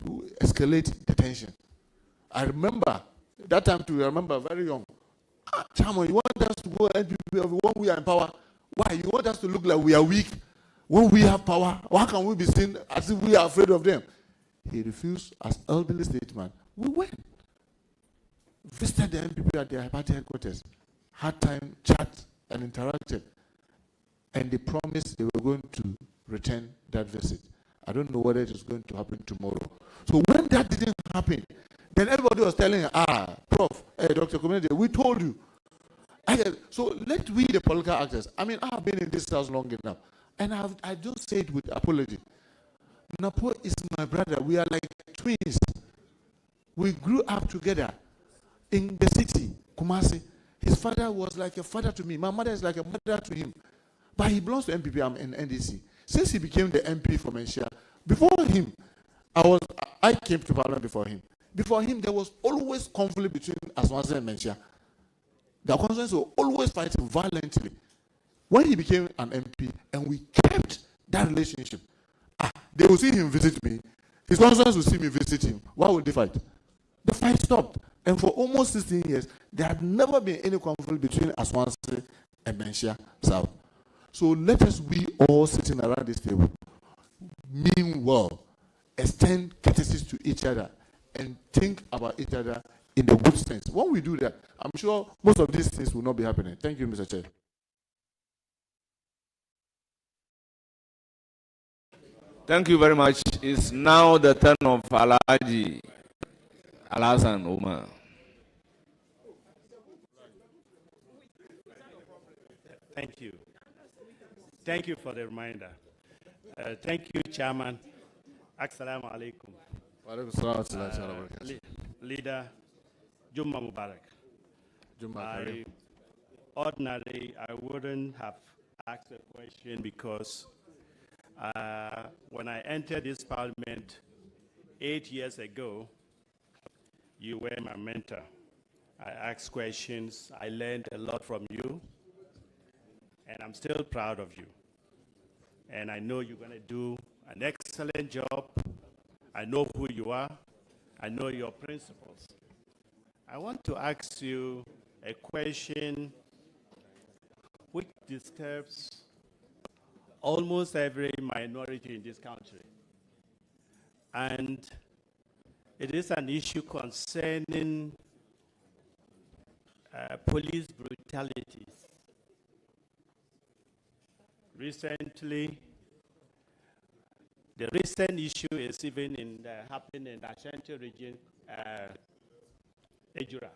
de-escalate the tension. I remember, that time too, I remember very young. Chairman, you want us to go NPP when we are in power? Why? You want us to look like we are weak? When we have power, why can we be seen as if we are afraid of them? He refused as elderly statesman. We went. Visited the NPP at their party headquarters, had time, chat, and interacted. And they promised they were going to return that visit. I don't know whether it is going to happen tomorrow. So when that didn't happen, then everybody was telling, Prof, Dr. Community, we told you. So let we, the political actors, I mean, I have been in this house long enough, and I don't say it with apology. Napo is my brother. We are like twins. We grew up together in the city, Kumasi. His father was like a father to me. My mother is like a mother to him. But he belongs to MPP, I'm in NDC. Since he became the MP for Menchia, before him, I came to Parliament before him. Before him, there was always conflict between Aswanse and Menchia. The constituents were always fighting violently. When he became an MP, and we kept that relationship, they will see him visit me. His constituents will see me visit him. Why would they fight? The fight stopped. And for almost 16 years, there had never been any conflict between Aswanse and Menchia South. So let us be all sitting around this table, mean well, extend courtesies to each other, and think about each other in the good sense. When we do that, I'm sure most of these things will not be happening. Thank you, Mr. Chair. Thank you very much. It's now the turn of Alhaji Alhassan Omar. Thank you. Thank you for the reminder. Thank you, Chairman. Assalamu alaikum. Leader Jumma Mubarak. Ordinarily, I wouldn't have asked a question because when I entered this parliament 8 years ago, you were my mentor. I asked questions. I learned a lot from you. And I'm still proud of you. And I know you're going to do an excellent job. I know who you are. I know your principles. I want to ask you a question which disturbs almost every minority in this country. And it is an issue concerning police brutalities. Recently, the recent issue is even happening in the Ashanti region, Ejura.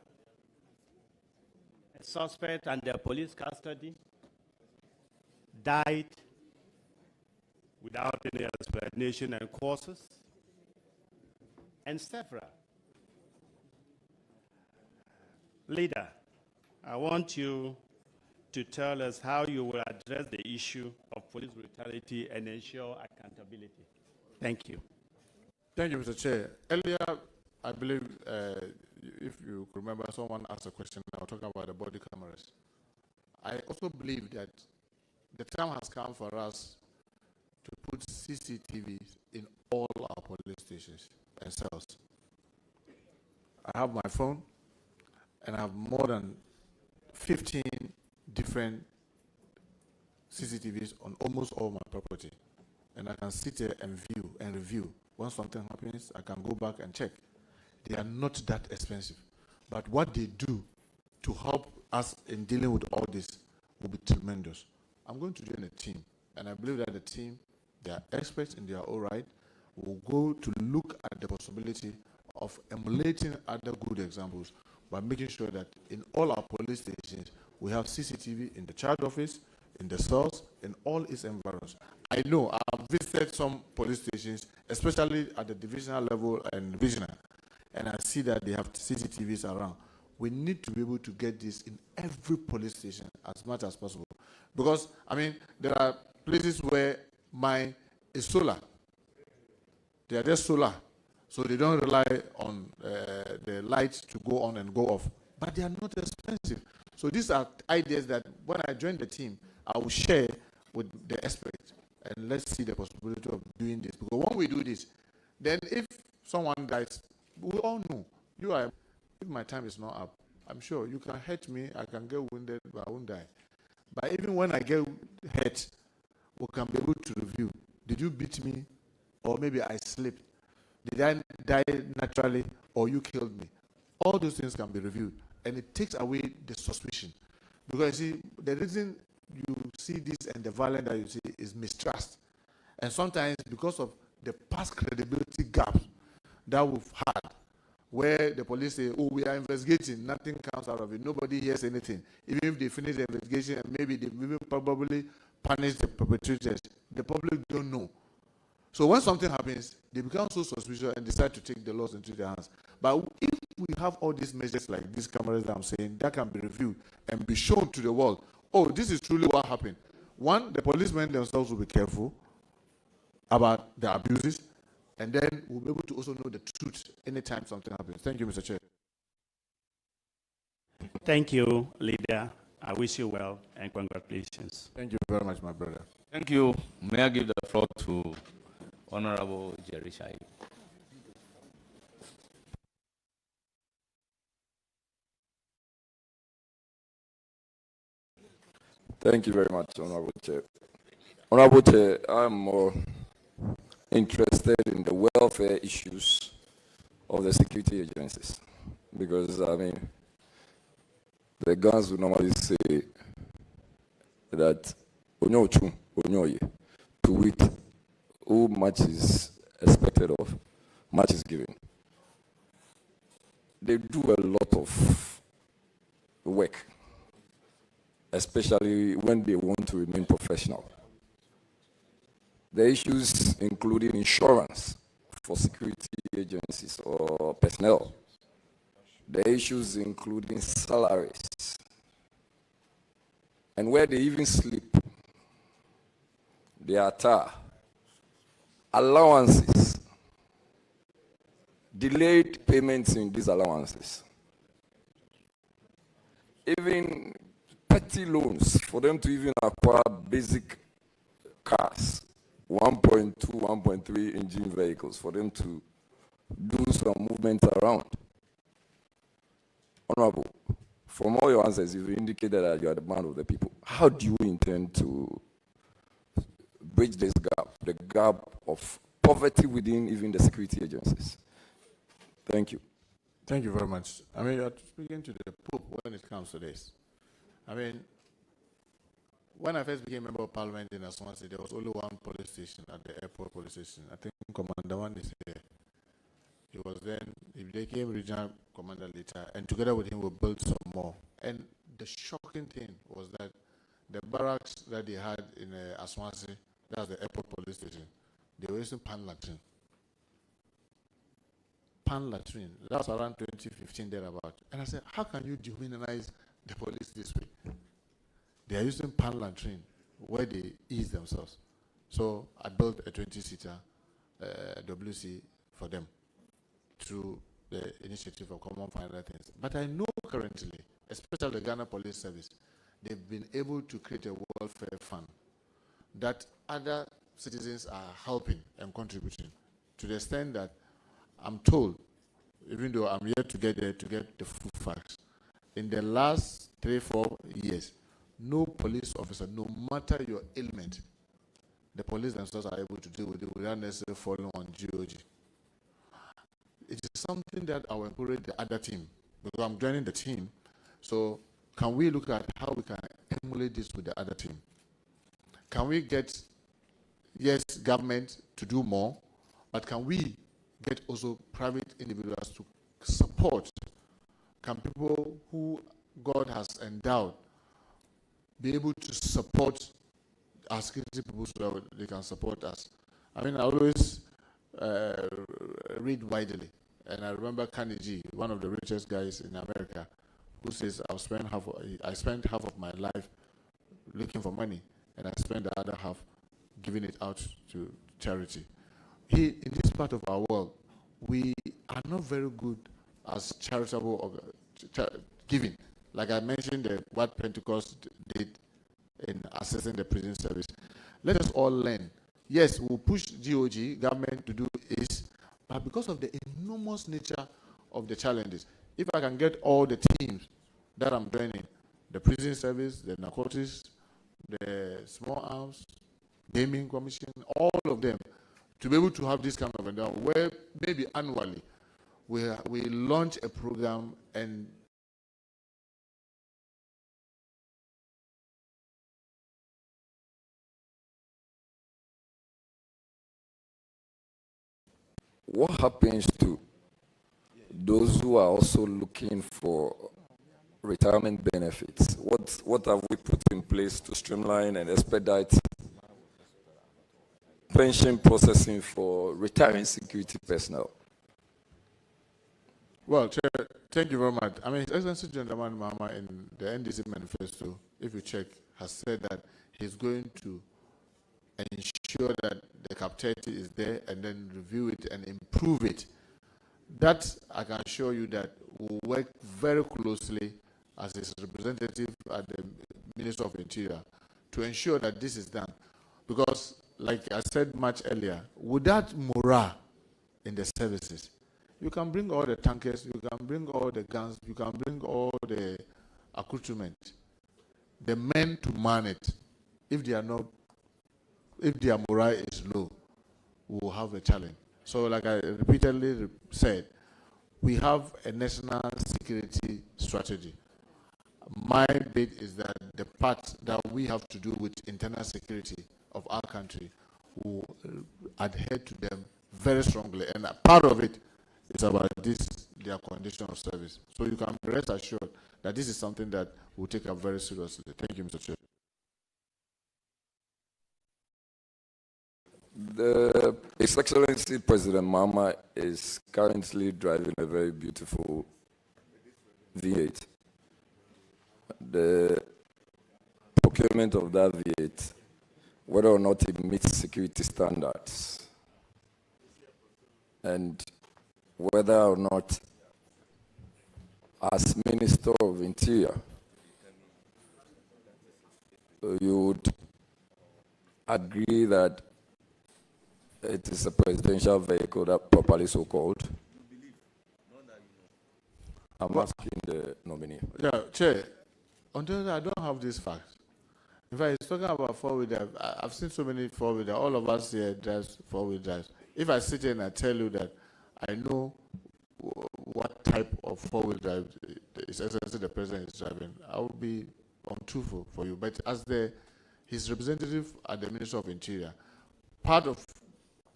A suspect under police custody died without any explanation and causes, and several. Leader, I want you to tell us how you will address the issue of police brutality and ensure accountability. Thank you. Thank you, Mr. Chair. Earlier, I believe, if you remember, someone asked a question now talking about the body cameras. I also believe that the time has come for us to put CCTVs in all our police stations and cells. I have my phone, and I have more than 15 different CCTVs on almost all my property. And I can sit there and view and review. When something happens, I can go back and check. They are not that expensive. But what they do to help us in dealing with all this will be tremendous. I'm going to join a team, and I believe that the team, they are experts in their own right, will go to look at the possibility of emulating other good examples by making sure that in all our police stations, we have CCTV in the charge office, in the cells, in all its environs. I know I've visited some police stations, especially at the divisional level and regional, and I see that they have CCTVs around. We need to be able to get this in every police station as much as possible. Because, I mean, there are places where mine is solar. They are just solar. So they don't rely on the lights to go on and go off. But they are not expensive. So these are ideas that when I join the team, I will share with the experts. And let's see the possibility of doing this. Because when we do this, then if someone dies, we all know. If my time is not up, I'm sure you can hurt me, I can get wounded, but I won't die. But even when I get hurt, we can be able to review. Did you beat me? Or maybe I slipped. Did I die naturally, or you killed me? All those things can be reviewed, and it takes away the suspicion. Because you see, the reason you see this and the violence that you see is mistrust. And sometimes because of the past credibility gaps that we've had, where the police say, oh, we are investigating, nothing comes out of it, nobody hears anything. Even if they finish the investigation and maybe they will probably punish the perpetrators, the public don't know. So when something happens, they become so suspicious and decide to take the laws into their hands. But if we have all these measures like these cameras that I'm saying, that can be reviewed and be shown to the world, oh, this is truly what happened. One, the policemen themselves will be careful about the abuses, and then we'll be able to also know the truth anytime something happens. Thank you, Mr. Chair. Thank you, Leader. I wish you well and congratulations. Thank you very much, my brother. Thank you. May I give the floor to Honorable Jerry Shai. Thank you very much, Honorable Chair. Honorable Chair, I'm more interested in the welfare issues of the security agencies. Because, I mean, the guns would normally say that to wit who much is expected of, much is given. They do a lot of work, especially when they want to remain professional. The issues including insurance for security agencies or personnel. The issues including salaries, and where they even sleep, their attire, allowances, delayed payments in these allowances, even petty loans for them to even acquire basic cars, 1.2, 1.3 engine vehicles for them to do some movement around. Honorable, From all your answers, you've indicated that you are the man of the people. How do you intend to bridge this gap, the gap of poverty within even the security agencies? Thank you. Thank you very much. I mean, you're speaking to the Pope when it comes to this. I mean, when I first became member of parliament in Aswansi, there was only one police station at the airport police station. I think Commander One is here. He was then, he became regional commander later, and together with him we built some more. And the shocking thing was that the barracks that they had in Aswansi, that's the airport police station, they were using pan latrine. Pan latrine. That was around 2015 thereabout. And I said, how can you dehumanize the police this way? They are using pan latrine where they ease themselves. So I built a 20-seater WC for them through the initiative of Common for Other Things. But I know currently, especially the Ghana Police Service, they've been able to create a welfare fund that other citizens are helping and contributing to the extent that I'm told, even though I'm yet to get there to get the full facts, in the last 3-4 years, no police officer, no matter your ailment, the police themselves are able to deal with it without necessarily falling on GOG. It is something that I will encourage the other team, because I'm joining the team. So can we look at how we can emulate this with the other team? Can we get, yes, government to do more, but can we get also private individuals to support? Can people who God has endowed be able to support our security people so that they can support us? I mean, I always read widely, and I remember Carnegie, one of the richest guys in America, who says, I spent half of my life looking for money, and I spent the other half giving it out to charity. In this part of our world, we are not very good as charitable giving. Like I mentioned, what Pentecost did in assessing the prison service. Let us all learn. Yes, we'll push GOG, government, to do this, but because of the enormous nature of the challenges, if I can get all the teams that I'm joining, the prison service, the narcotics, the small arms, gaming commission, all of them, to be able to have this kind of endowment, where maybe annually we launch a program and what happens to those who are also looking for retirement benefits? What have we put in place to streamline and expedite pension processing for retiring security personnel? Well, Chair, thank you very much. I mean, His Excellency John Dramani Mahama in the NDC manifesto, if you check, has said that he's going to ensure that the captivity is there and then review it and improve it. That, I can assure you, that we'll work very closely as his representative at the Minister of Interior to ensure that this is done. Because, like I said much earlier, without morale in the services, you can bring all the tankers, you can bring all the guns, you can bring all the accoutrement. The men to man it, if their morale is low, we will have a challenge. So, like I repeatedly said, we have a national security strategy. My bit is that the part that we have to do with internal security of our country will adhere to them very strongly. And a part of it is about their condition of service. So you can rest assured that this is something that we'll take up very seriously. Thank you, Mr. Chair. His Excellency President Mahama is currently driving a very beautiful V8. The procurement of that V8, whether or not it meets security standards, and whether or not, as Minister of Interior, you would agree that it is a presidential vehicle, that properly so called? I'm asking the nominee. Yeah, Chair, until I don't have this fact. In fact, he's talking about four-wheel drive. I've seen so many four-wheel drive. All of us here drive four-wheel drives. If I sit here and I tell you that I know what type of four-wheel drive His Excellency the President is driving, I will be untruthful for you. But as his representative at the Ministry of Interior, part of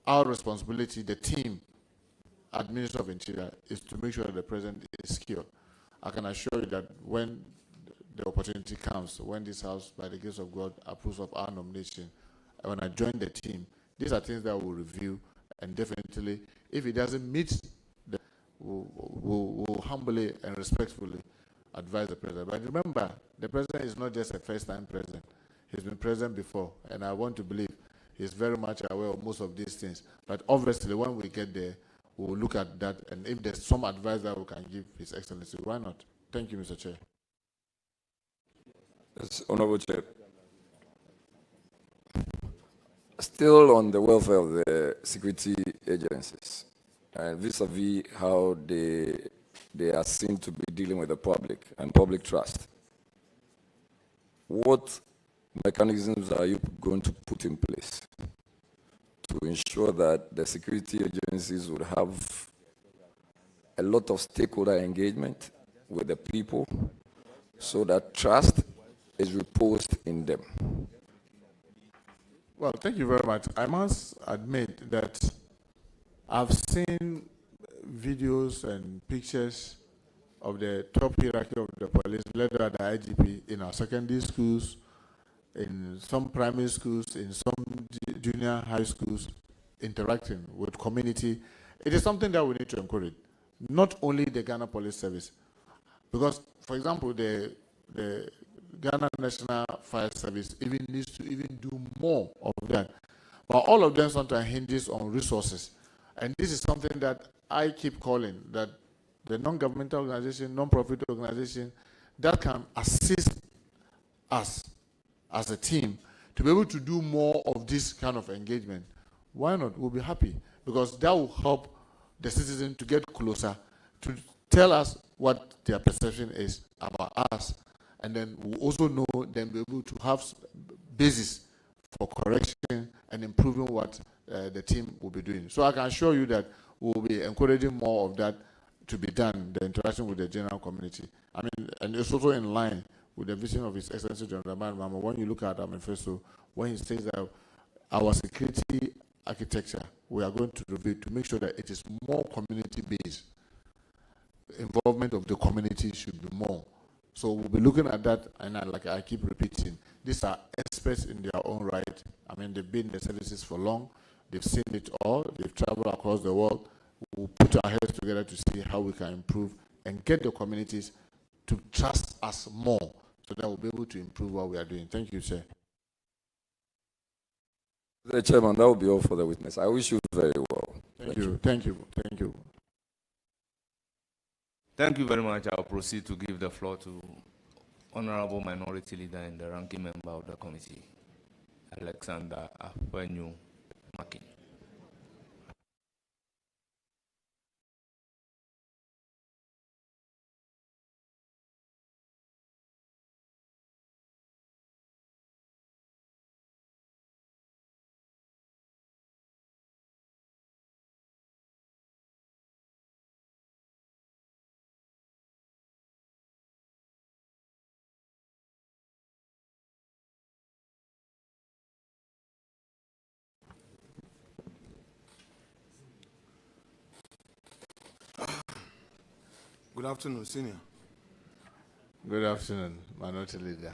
our responsibility, the team at Ministry of Interior, is to make sure that the President is secure. I can assure you that when the opportunity comes, when this House, by the grace of God, approves of our nomination, when I join the team, these are things that we'll review, and definitely, if it doesn't meet, we'll humbly and respectfully advise the President. But remember, the President is not just a first-time President. He's been President before, and I want to believe he's very much aware of most of these things. But obviously, when we get there, we'll look at that, and if there's some advice that we can give His Excellency, why not? Thank you, Mr. Chair. Yes, Honorable Chair. Still on the welfare of the security agencies, and vis-a-vis how they are seen to be dealing with the public and public trust, what mechanisms are you going to put in place to ensure that the security agencies would have a lot of stakeholder engagement with the people so that trust is reposed in them? Well, thank you very much. I must admit that I've seen videos and pictures of the top hierarchy of the police, led by the IGP, in our secondary schools, in some primary schools, in some junior high schools, interacting with community. It is something that we need to encourage, not only the Ghana Police Service, because, for example, the Ghana National Fire Service even needs to even do more of that. But all of them sometimes hinges on resources. And this is something that I keep calling, that the non-governmental organization, non-profit organization, that can assist us as a team to be able to do more of this kind of engagement. Why not? We'll be happy, because that will help the citizen to get closer, to tell us what their perception is about us, and then we'll also know, then be able to have basis for correction and improving what the team will be doing. So I can assure you that we'll be encouraging more of that to be done, the interaction with the general community. I mean, and it's also in line with the vision of His Excellency John Dramani Mahama. When you look at our manifesto, when he says that our security architecture, we are going to review to make sure that it is more community-based. Involvement of the community should be more. So we'll be looking at that, and like I keep repeating, these are experts in their own right. I mean, they've been in the services for long. They've seen it all. They've traveled across the world. We'll put our heads together to see how we can improve and get the communities to trust us more, so that we'll be able to improve what we are doing. Thank you, sir. The Chairman, that will be all for the witness. I wish you very well. Thank you. Thank you. Thank you. Thank you very much. I'll proceed to give the floor to Honorable Minority Leader and the ranking member of the committee, Alexander Afenyu Makin. Good afternoon, Senior. Good afternoon, Minority Leader.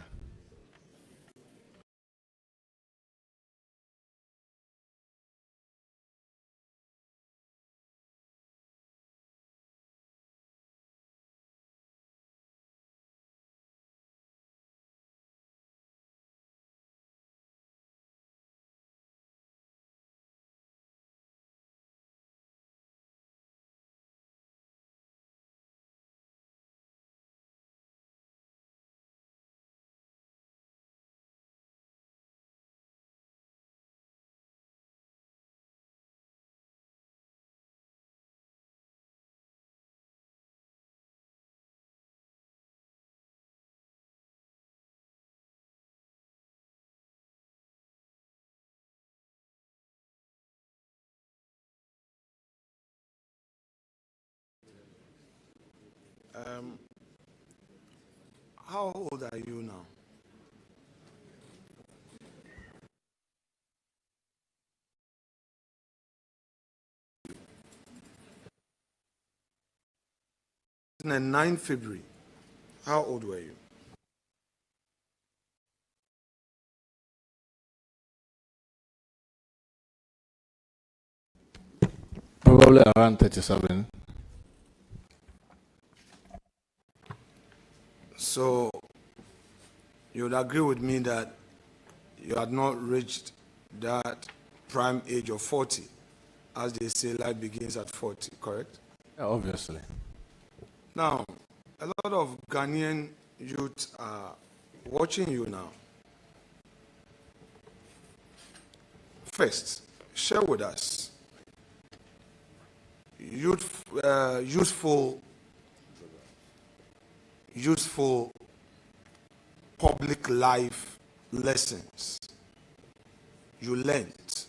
How old are you now? On 9 February, how old were you? Probably around 37. So you would agree with me that you had not reached that prime age of 40. As they say, life begins at 40, correct? Yeah, obviously. Now, a lot of Ghanaian youth are watching you now. First, share with us useful public life lessons you learned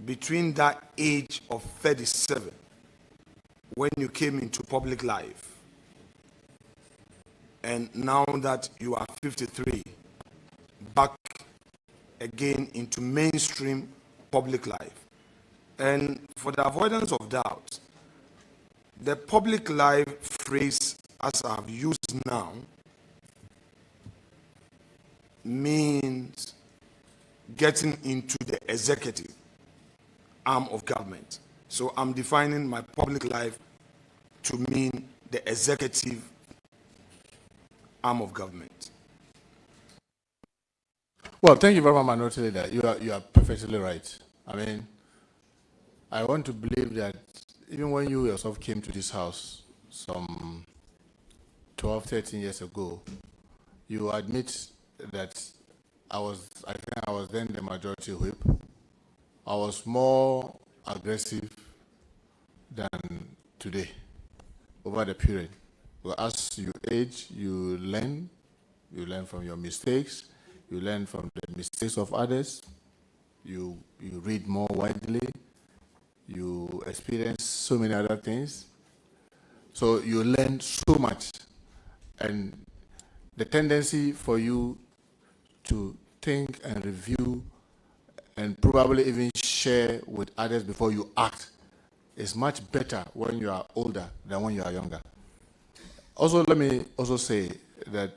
between that age of 37 when you came into public life and now that you are 53 back again into mainstream public life. And for the avoidance of doubt, the public life phrase as I've used now means getting into the executive arm of government. So I'm defining my public life to mean the executive arm of government. Well, thank you very much, Minority Leader. You are perfectly right. I mean, I want to believe that even when you yourself came to this house some 12, 13 years ago, you admit that I think I was then the majority whip. I was more aggressive than today over the period. Well, as you age, you learn from your mistakes, you learn from the mistakes of others, you read more widely, you experience so many other things. So you learn so much. And the tendency for you to think and review and probably even share with others before you act is much better when you are older than when you are younger. Also, let me also say that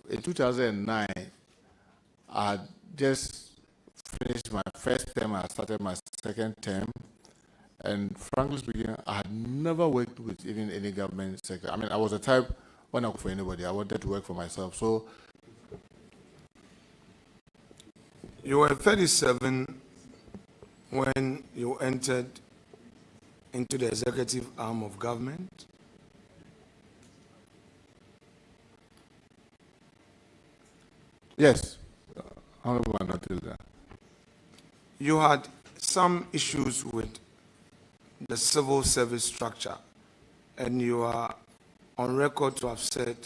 in 2009, I had just finished my first term, I started my second term, and frankly speaking, I had never worked with even any government sector. I mean, I was the type, when I worked for anybody, I wanted to work for myself. So you were 37 when you entered into the executive arm of government. Yes, Honorable Matilda. You had some issues with the civil service structure, and you are on record to have said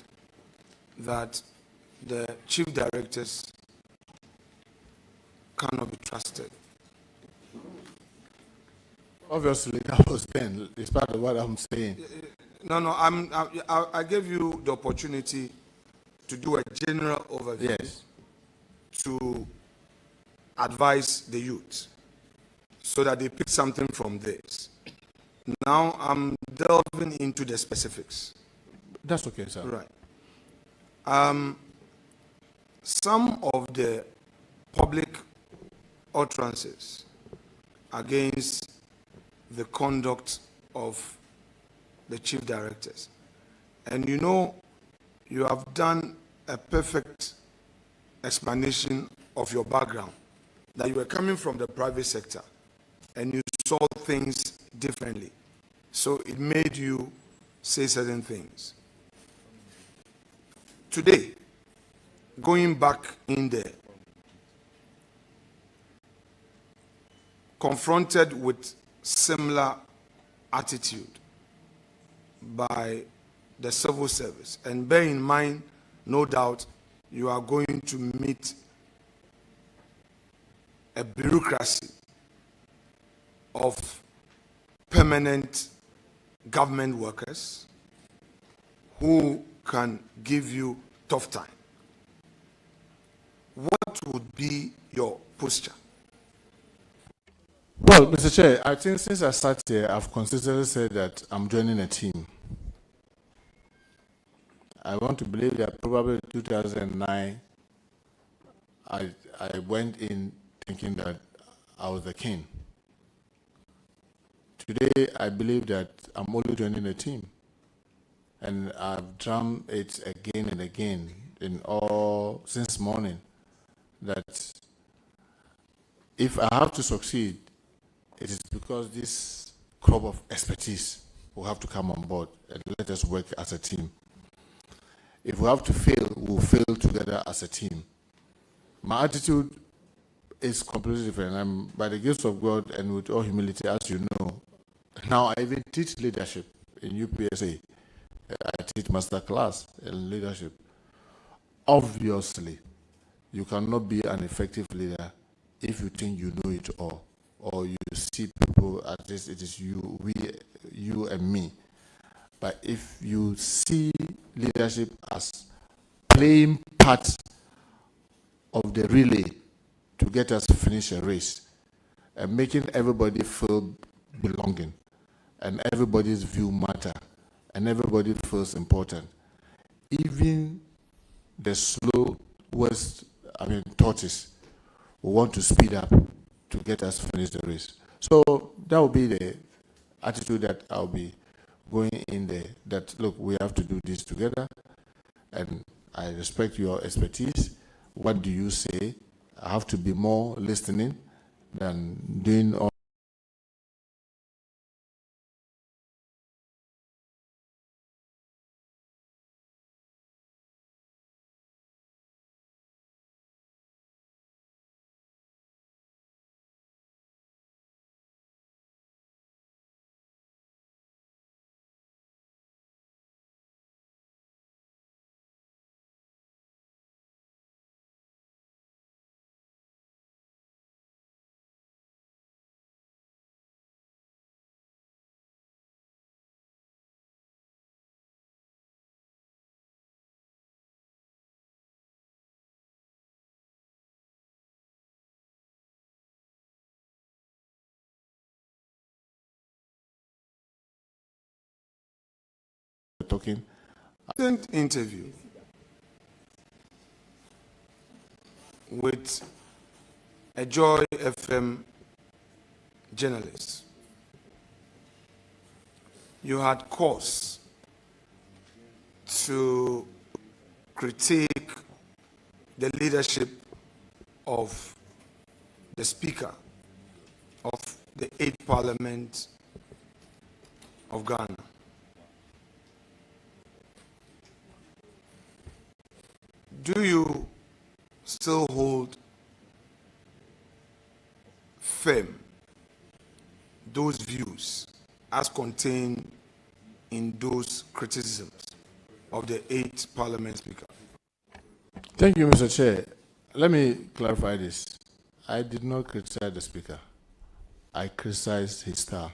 that the chief directors cannot be trusted. Obviously, that was then. It's part of what I'm saying. No, I gave you the opportunity to do a general overview. Yes. To advise the youth so that they pick something from this. Now I'm delving into the specifics. That's okay, sir. Right. Some of the public utterances against the conduct of the chief directors. And you know, you have done a perfect explanation of your background, that you were coming from the private sector and you saw things differently. So it made you say certain things. Today, going back in there, confronted with similar attitude by the civil service, and bear in mind, no doubt, you are going to meet a bureaucracy of permanent government workers who can give you tough time, what would be your posture? Well, Mr. Chair, I think since I sat here, I've consistently said that I'm joining a team. I want to believe that probably in 2009, I went in thinking that I was the king. Today, I believe that I'm only joining a team. And I've drummed it again and again since morning that if I have to succeed, it is because this crop of expertise will have to come on board and let us work as a team. If we have to fail, we'll fail together as a team. My attitude is completely different. I'm, by the grace of God and with all humility, as you know, now I even teach leadership in UPSA. I teach master class in leadership. Obviously, you cannot be an effective leader if you think you know it all, or you see people as this, it is you, you and me. But if you see leadership as playing part of the relay to get us to finish a race and making everybody feel belonging and everybody's view matter and everybody feels important, even the slowest, tortoise will want to speed up to get us to finish the race. So that will be the attitude that I'll be going in there, that look, we have to do this together, and I respect your expertise. What do you say? I have to be more listening than doing all. Talking. Recent interview with a Joy FM journalist. You had cause to critique the leadership of the Speaker of the 8th Parliament of Ghana. Do you still hold firm those views as contained in those criticisms of the 8th Parliament Speaker? Thank you, Mr. Chair. Let me clarify this. I did not criticize the Speaker. I criticized his style.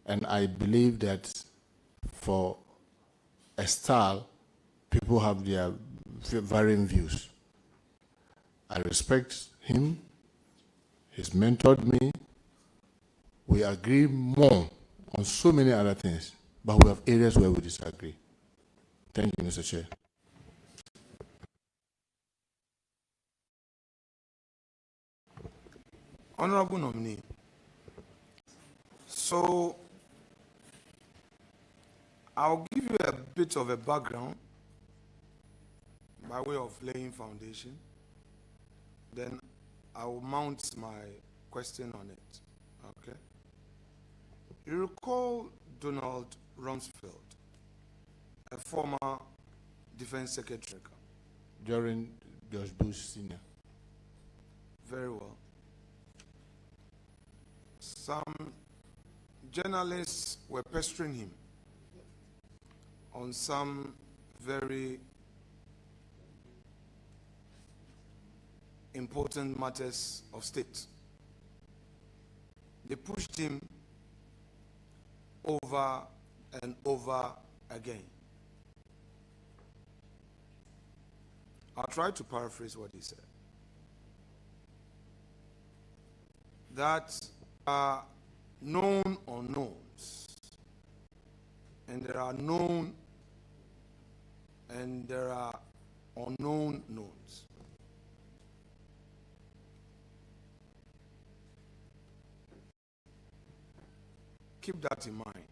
And I believe that for a style, people have their varying views. I respect him. He's mentored me. We agree more on so many other things, but we have areas where we disagree. Thank you, Mr. Chair. Honorable nominee, so I'll give you a bit of a background by way of laying foundation. Then I will mount my question on it. Okay. You recall Donald Rumsfeld, a former defense secretary? During George Bush Sr. Very well. Some journalists were pestering him on some very important matters of state. They pushed him over and over again. I'll try to paraphrase what he said. That are known unknowns, and there are known and there are unknown knowns. Keep that in mind.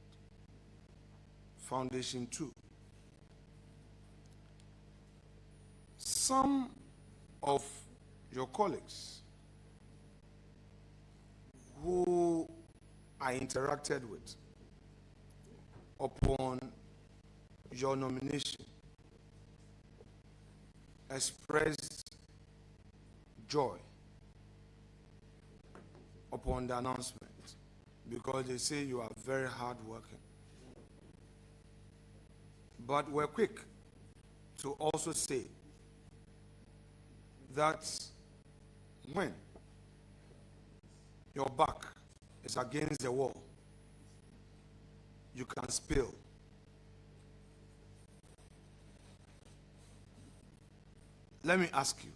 Foundation 2. Some of your colleagues who I interacted with upon your nomination expressed joy upon the announcement because they say you are very hardworking. But we're quick to also say that when your back is against the wall, you can spill. Let me ask you,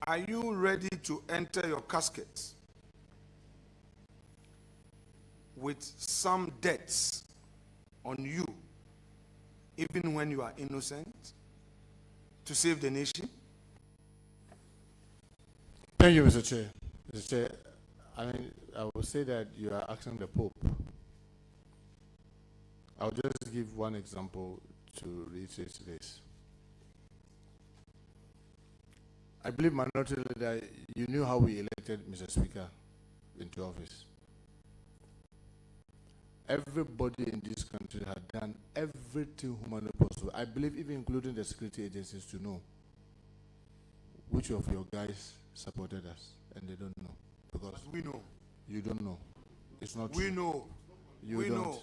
are you ready to enter your casket with some debts on you, even when you are innocent, to save the nation? Thank you, Mr. Chair. Mr. Chair, I will say that you are asking the Pope. I'll just give one example to reiterate this. I believe, Minority Leader, you knew how we elected Mr. Speaker into office. Everybody in this country had done everything humanly possible. I believe even including the security agencies to know which of your guys supported us, and they don't know. Because but we know. You don't know. It's not we true. Know. You we don't. Know.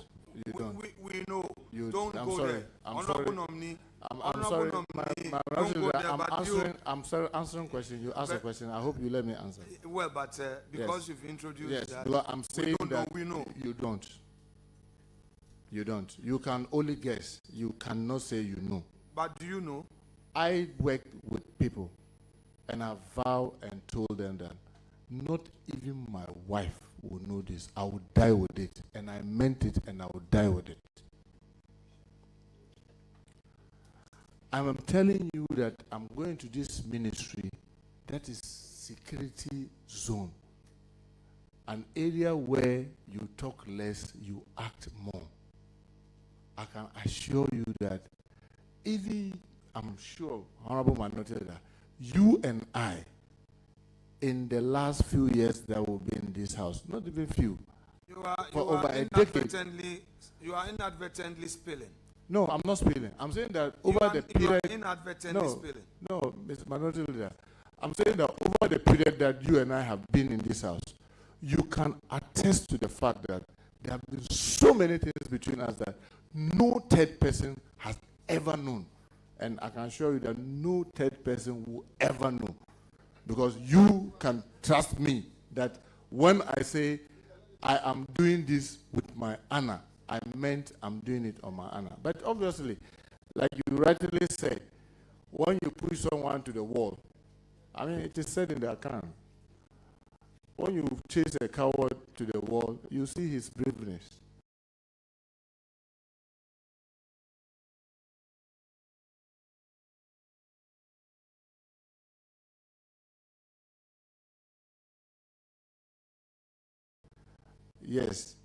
You don't. We know. You don't I'm go sorry. there. I'm sorry. I'm sorry. I'm answering question. You asked a question. I hope you let me answer. Well, but because yes. you've introduced yes. that, because I'm saying that we know. You don't. You don't. You can only guess. You cannot say you know. But do you know? I work with people, and I vow and told them that not even my wife will know this. I will die with it. And I meant it, and I will die with it. I'm telling you that I'm going to this ministry that is security zone. An area where you talk less, you act more. I can assure you that even, I'm sure, Honorable Minority Leader, you and I, in the last few years that will be in this house, not even few, for over a decade. You are inadvertently spilling. No, I'm not spilling. I'm saying that over the period. You are inadvertently spilling. No, Mr. Minority Leader, I'm saying that over the period that you and I have been in this house, you can attest to the fact that there have been so many things between us that no third person has ever known. And I can assure you that no third person will ever know. Because you can trust me that when I say I am doing this with my honor, I meant I'm doing it on my honor. But obviously, like you rightly said, when you push someone to the wall, I mean, it is said in the account, when you chase a coward to the wall, you see his braveness. Yes,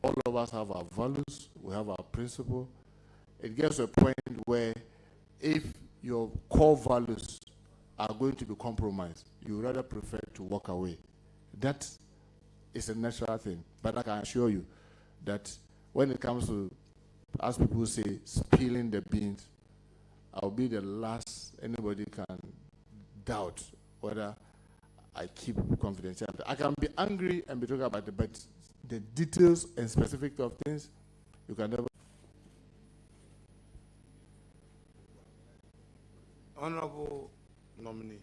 all of us have our values, we have our principle. It gets to a point where if your core values are going to be compromised, you rather prefer to walk away. That is a natural thing. But I can assure you that when it comes to, as people say, spilling the beans, I'll be the last anybody can doubt whether I keep confidentiality. I can be angry and be talking about it, but the details and specifics of things, you can never. Honorable nominee.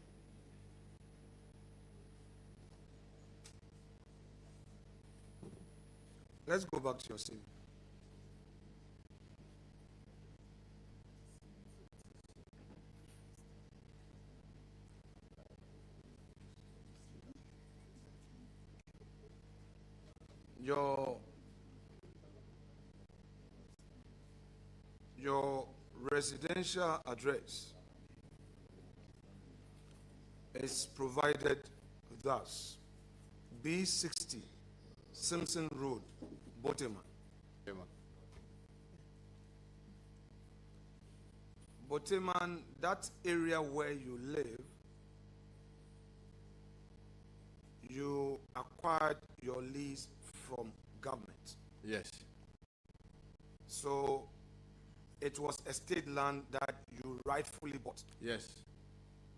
Let's go back to your CV. Your residential address is provided thus: B60 Simpson Road, Boteman. Boteman, that area where you live, you acquired your lease from government. Yes. So it was estate land that you rightfully bought. Yes.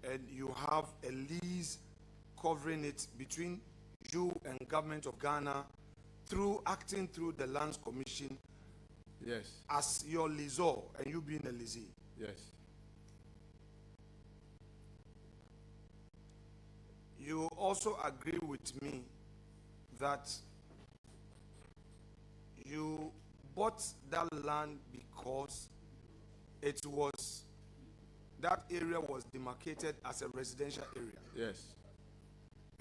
And you have a lease covering it between you and government of Ghana through acting through the Lands Commission. Yes. As your leaseor and you being a leasee. Yes. You also agree with me that you bought that land because that area was demarcated as a residential area. Yes.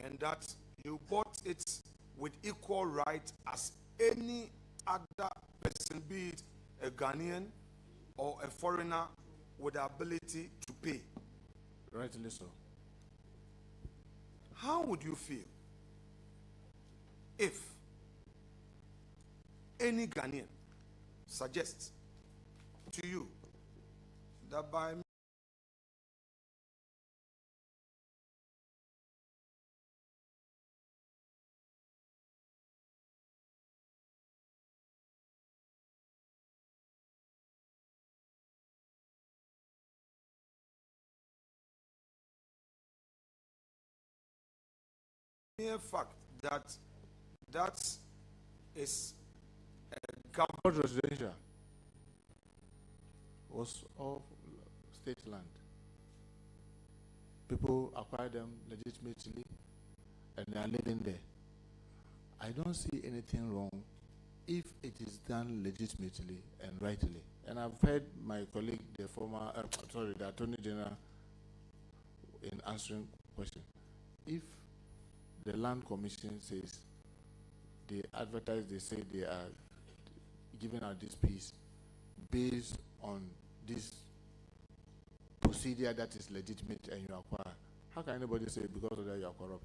And that you bought it with equal right as any other person, be it a Ghanaian or a foreigner, with the ability to pay. Rightly so. How would you feel if any Ghanaian suggests to you that by mere fact that that is a government residential was all state land. People acquire them legitimately and they are living there. I don't see anything wrong if it is done legitimately and rightly. And I've heard my colleague, the Attorney General, in answering question. If the Land Commission says they advertise, they say they are giving out this piece based on this procedure that is legitimate and you acquire, how can anybody say because of that you are corrupt?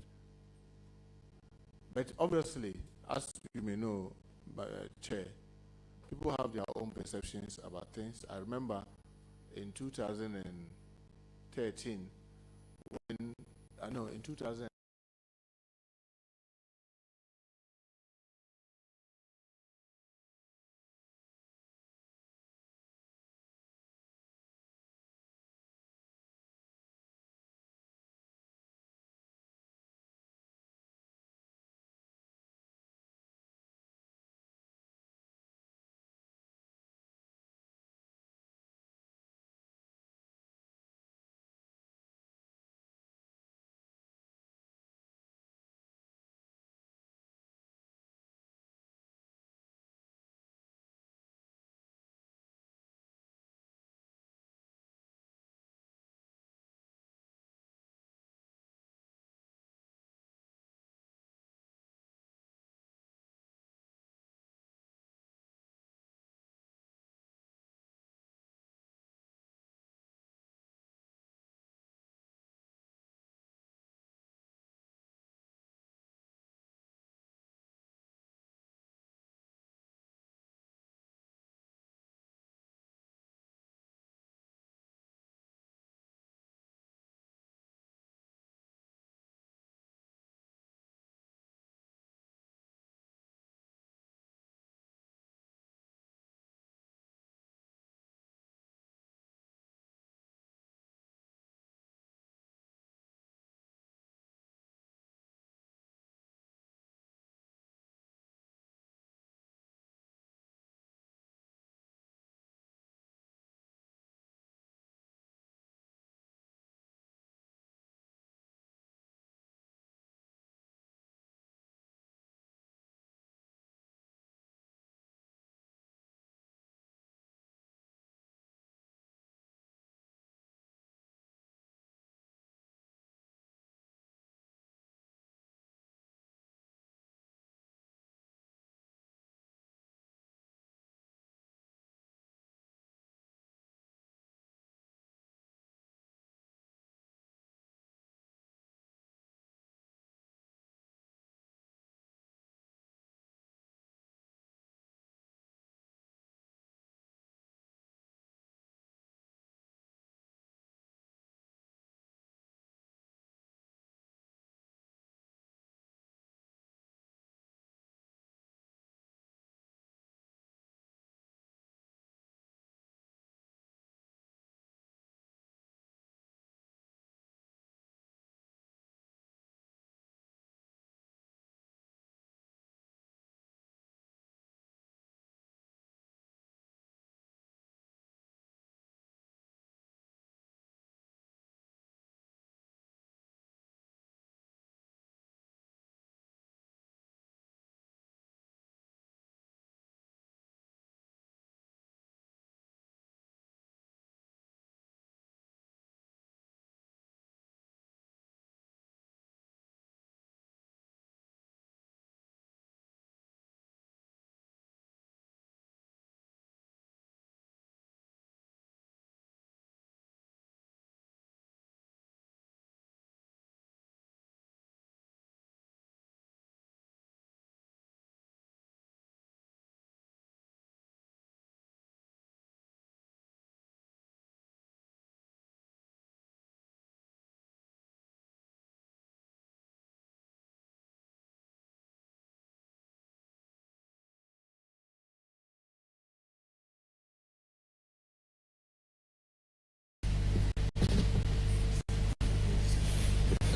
But obviously, as you may know, Chair, people have their own perceptions about things. I remember in 2013, in 2000.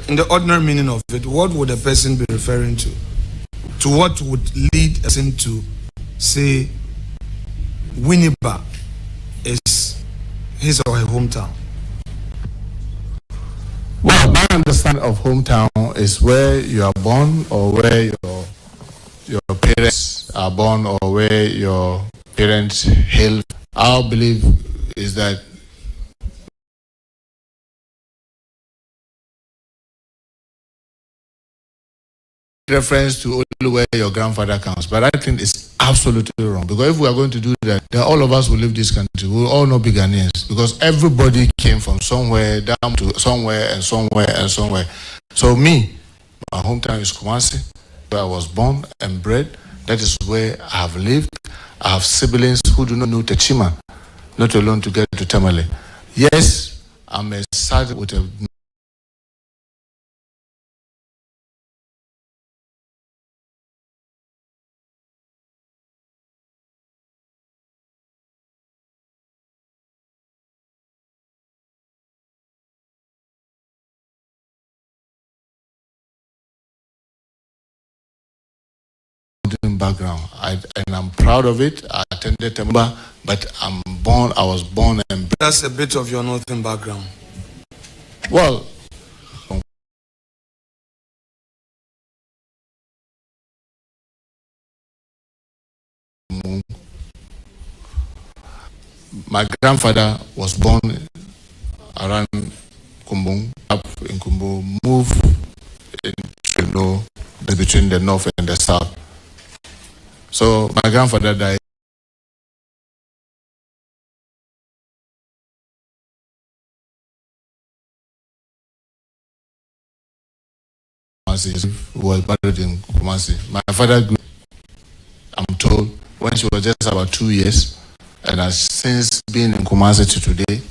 in the ordinary meaning of it, what would a person be referring to? To what would lead a person to say Winneba is his or her hometown? Well, my understanding of hometown is where you are born or where your parents are born or where your parents hail. Our belief is that reference to only where your grandfather comes, but I think it's absolutely wrong, because if we are going to do that, then all of us will leave this country. We will all not be Ghanaians, because everybody came from somewhere down to somewhere and somewhere and somewhere. So me, my hometown is Kumasi, where I was born and bred. That is where I have lived. I have siblings who do not know Techima, not alone to get to Tamale. Yes, I'm a sad with a background, and I'm proud of it. I attended Temba, but I was born and bred. That's a bit of your northern background. Well, my grandfather was born around Kumbung, up in Kumbung, moved in between the north and the south. So my grandfather died. Was buried in Kumasi. My father grew, I'm told, when she was just about 2 years, and has since been in Kumasi to today.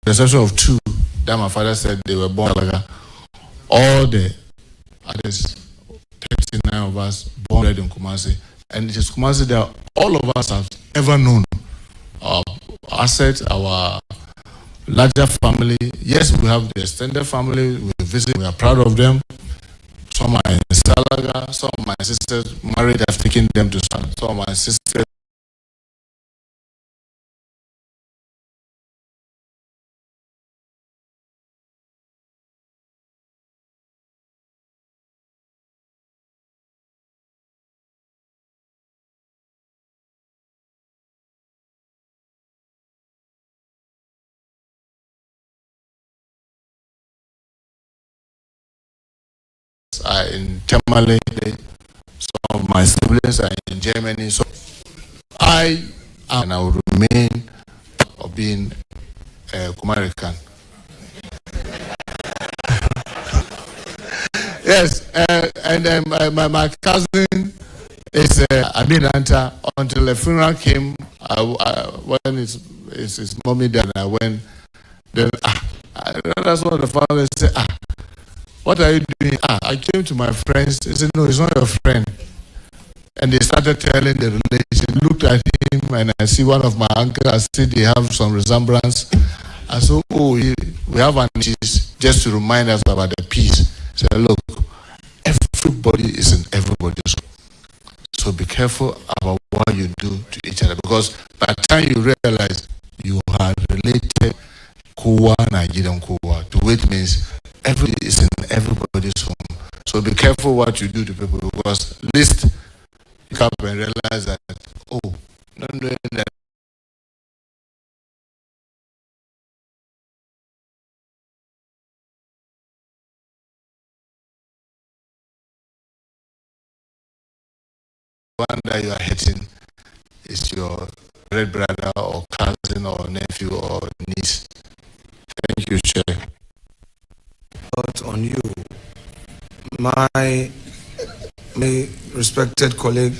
The exception of 2 that my father said they were born. All the others, 39 of us, born in Kumasi, and it is Kumasi that all of us have ever known. Our assets, our larger family. Yes, we have the extended family. We visit. We are proud of them. Some are in Salaga. Some of my sisters married. I've taken them to some of my sisters. Are in Tamale, some of my siblings are in Germany. So I am and I will remain of being a Kumarican. Yes, and my cousin is Adinanta. Until the funeral came, when his mommy died, I went. Then that's what the father said. What are you doing? I came to my friends. They said, no, it's not your friend. And they started telling the relation. Looked at him, and I see one of my uncles. I see they have some resemblance. I said, oh, we have an issue just to remind us about the peace. So look, everybody is in everybody's. So be careful about what you do to each other, because by the time you realize you are related, Kuwa, Nigerian Kuwa, to which means everybody is in everybody's home. So be careful what you do to people, because at least you come and realize that, oh, not doing that. One that you are hating is your red brother or cousin or nephew or niece. Thank you, Chair. But on you, my respected colleague,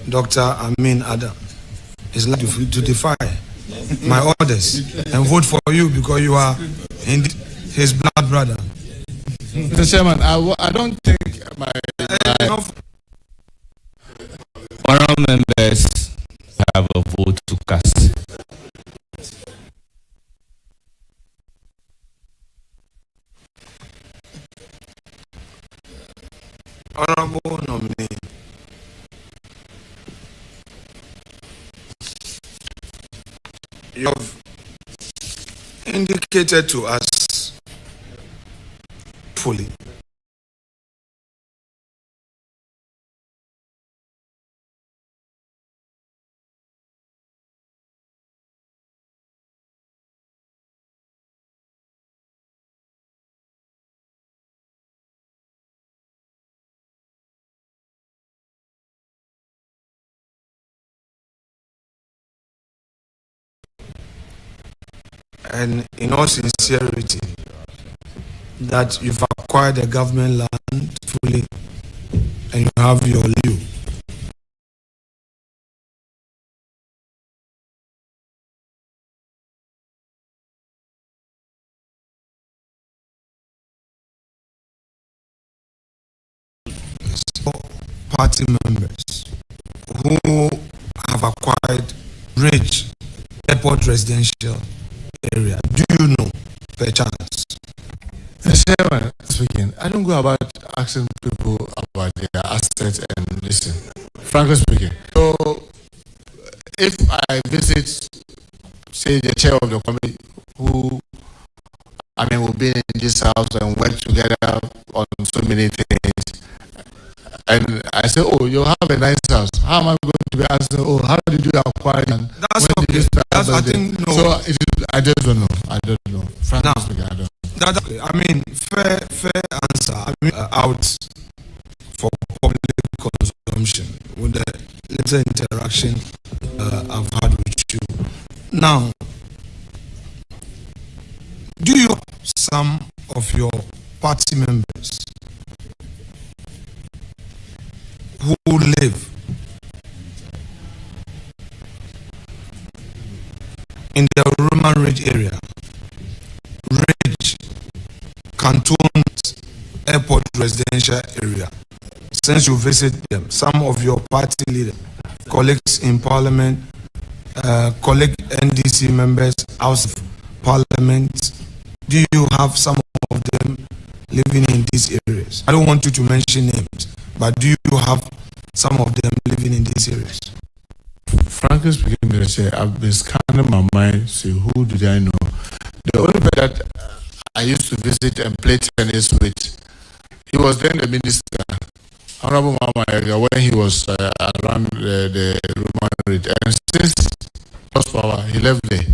Dr. Amin Adam, is like to defy my orders and vote for you because you are his blood brother. Mr. Chairman, I don't think my Honourable members, have a vote to cast. Honorable nominee, you have indicated to us fully and in all sincerity that you've acquired the government land fully and you have your lieu. Party members who have acquired rich airport residential area. Do you know, perchance? Chairman speaking, I don't go about asking people about their assets and listen. Frankly speaking, so if I visit, say, the chair of the committee, who will be in this house and work together on so many things, and I say, oh, you have a nice house. How am I going to be asking, oh, how did you acquire it? That's okay. That's, I think, no. So I just don't know. I don't know. Frankly speaking, I don't know. That's okay. Fair answer. Out for public consumption with the little interaction I've had with you. Now, do you some of your party members who live in the Roman Ridge area, Cantonment Airport residential area? Since you visit them, some of your party leaders, colleagues in parliament, colleague NDC members, House of Parliament, do you have some of them living in these areas? I don't want you to mention names, but do you have some of them living in these areas? Frankly speaking, I've been scanning my mind to see who did I know. The only person that I used to visit and play tennis with, he was then the minister, Honorable Mama, when he was around the Roman Ridge. And since lost power, he left there.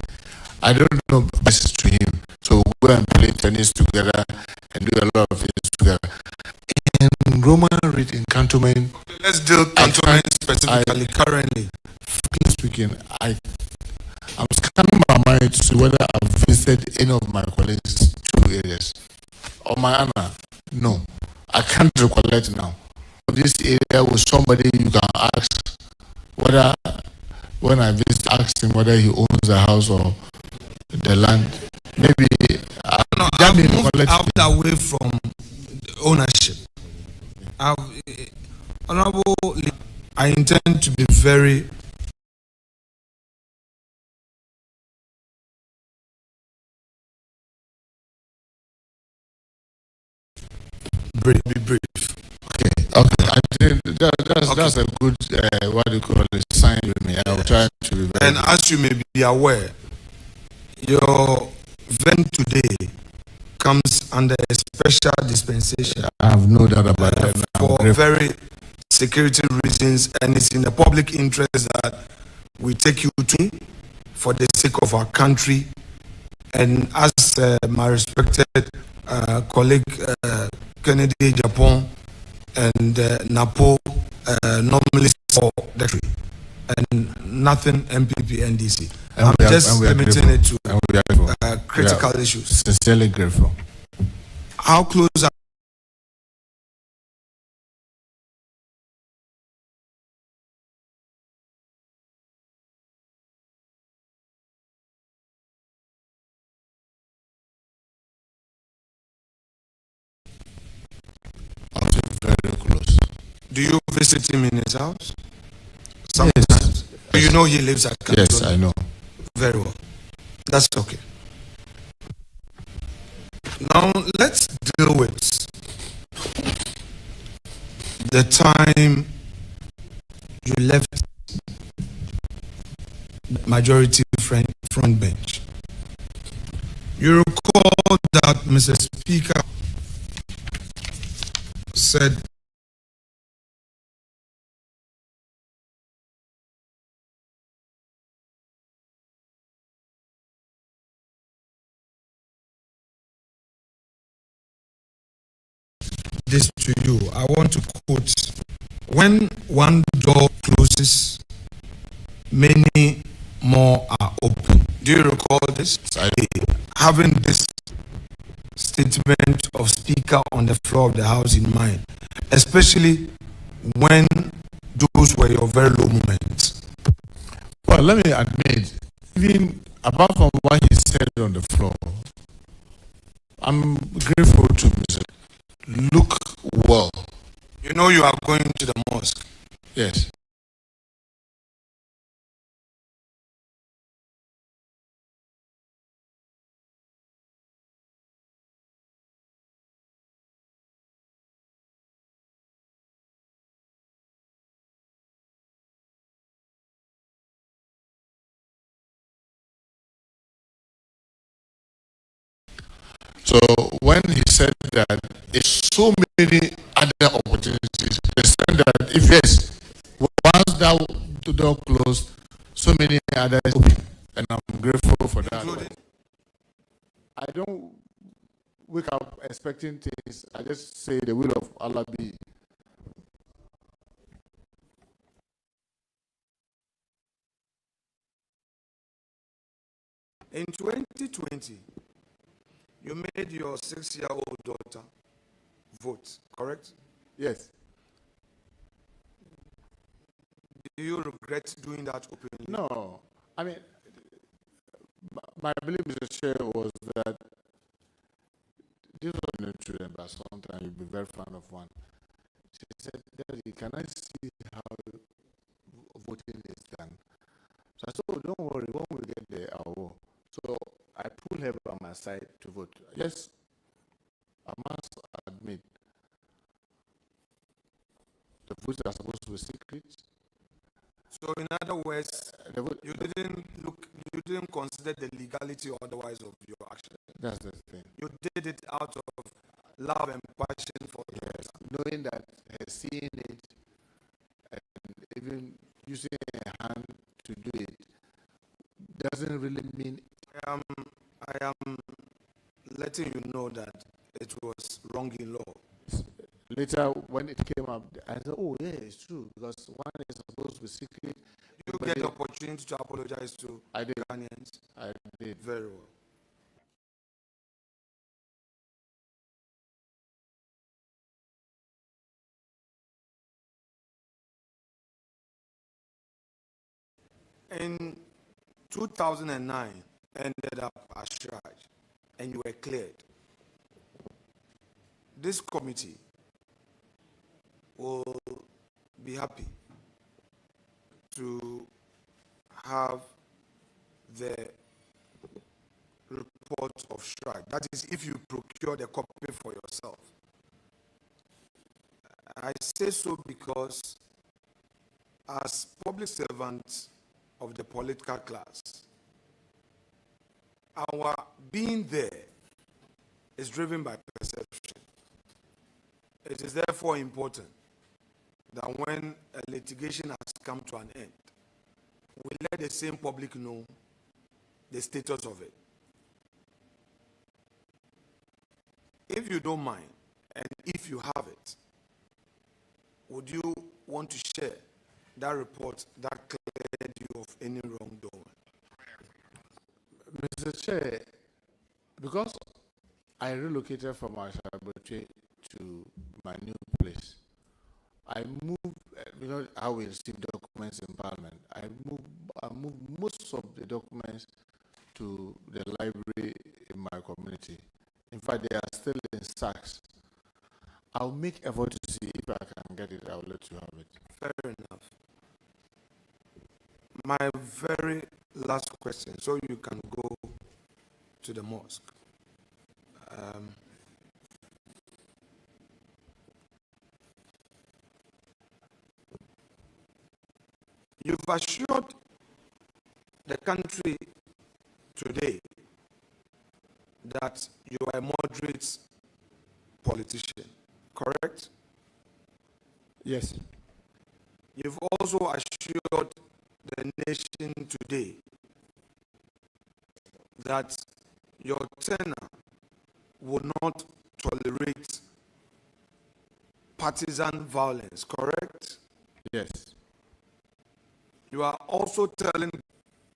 I don't know message to him. So we go and play tennis together and do a lot of things together. In Roman Ridge, in Cantonment. Okay, let's do Cantonment specifically, currently. Speaking, I'm scanning my mind to see whether I've visited any of my colleagues' two areas. Or my Anna, no. I can't recollect now. This area was somebody you can ask whether, when I visit, ask him whether he owns the house or the land. Maybe I've moved out away from ownership. Honorable, I intend to be very brief. Okay. I think that's a good what do you call it, sign with me. I will try to be very. And as you may be aware, your event today comes under a special dispensation. I have no doubt about that. For very security reasons, and it's in the public interest that we take you to for the sake of our country. And as my respected colleague Kennedy Japan and Napo normally for the country, and nothing MPP NDC. I'm just limiting it to critical issues. Sincerely grateful. How close are very close. Do you visit him in his house? Yes. You know he lives at California. Yes, I know. Very well. That's okay. Now let's deal with the time you left the majority front bench. You recall that Mr. Speaker said this to you. I want to quote: when one door closes, many more are open. Do you recall this? Having this statement of Speaker on the floor of the House in mind, especially when those were your very low moments. Well, let me admit, even apart from what he said on the floor, I'm grateful to Mr. Look well. You know you are going to the mosque. Yes. So when he said that there's so many other opportunities, he said that if yes, once that door closed, so many others open, and I'm grateful for that. I don't wake up expecting things. I just say the will of Allah be. In 2020, you made your 6-year-old daughter vote, correct? Yes. Do you regret doing that openly? No. I mean, my belief, Mr. Chair, was that these are no children, but sometimes you'll be very fond of one. She said, Daddy, can I see how voting is done? So I said, oh, don't worry, when we get there, I will. So I pulled her by my side to vote. Yes, I must admit, the votes are supposed to be secret. So in other words, you didn't consider the legality or otherwise of your action. That's the thing. You did it out of love and passion for yes, knowing that seeing it and even using a hand to do it doesn't really mean. I am letting you know that it was wrong in law. Later, when it came up, I said, oh, yeah, it's true, because one is supposed to be secret. You get the opportunity to apologize to Ghanaians. I did. Very well. In 2009, ended up as charged, and you were cleared. This committee will be happy to have the report of strike. That is, if you procure the copy for yourself. I say so because as public servants of the political class, our being there is driven by perception. It is therefore important that when a litigation has come to an end, we let the same public know the status of it. If you don't mind, and if you have it, would you want to share that report that cleared you of any wrongdoing? Mr. Chair, because I relocated from our laboratory to my new place, I moved, you know how we receive documents in Parliament, I moved most of the documents to the library in my community. In fact, they are still in stacks. I'll make effort to see if I can get it. I'll let you have it. Fair enough. very last question, so you can go to the mosque. You've assured the country today that you are a moderate politician, correct? Yes. You've also assured the nation today that your tenor will not tolerate partisan violence, correct? Yes. You are also telling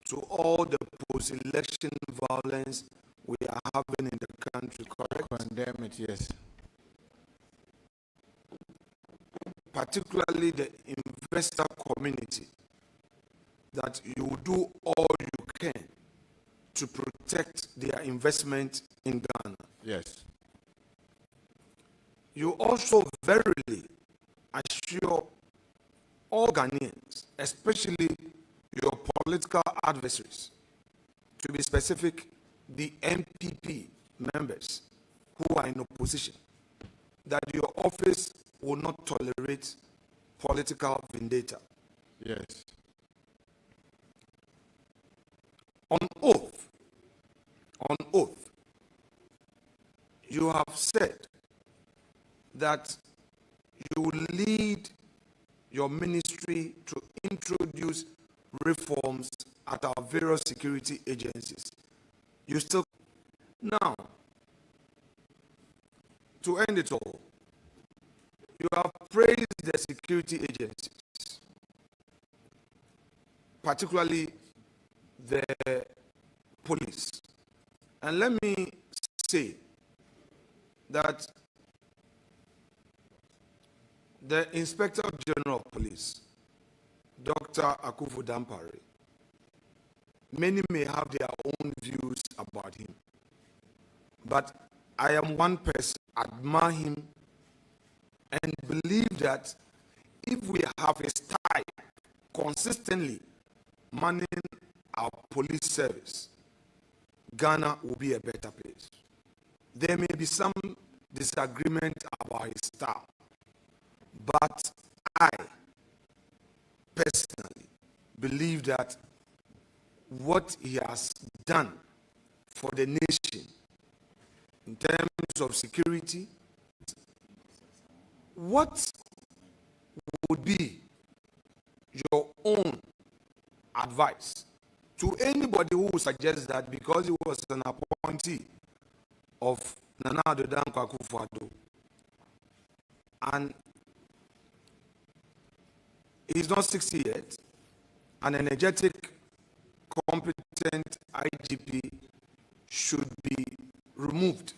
to all the post-election violence we are having in the country, correct? Condemn it, yes. Particularly the investor community, that you will do all you can to protect their investment in Ghana. Yes. You also verily assure all Ghanaians, especially your political adversaries, to be specific, the MPP members who are in opposition, that your office will not tolerate political vendetta. Yes. On oath, you have said that you will lead your ministry to introduce reforms at our various security agencies. You still... Now, to end it all, you have praised the security agencies, particularly the police. And let me say that the Inspector General of Police, Dr. Akufu Dampare, many may have their own views about him, but I am one person, admire him, and believe that if we have a style consistently manning our police service, Ghana will be a better place. There may be some disagreement about his style, but I personally believe that what he has done for the nation in terms of security, what would be your own advice to anybody who would suggest that because he was an appointee of Nana Addo Dankwa Akufo-Addo and he's not 60 yet, an energetic, competent IGP should be removed?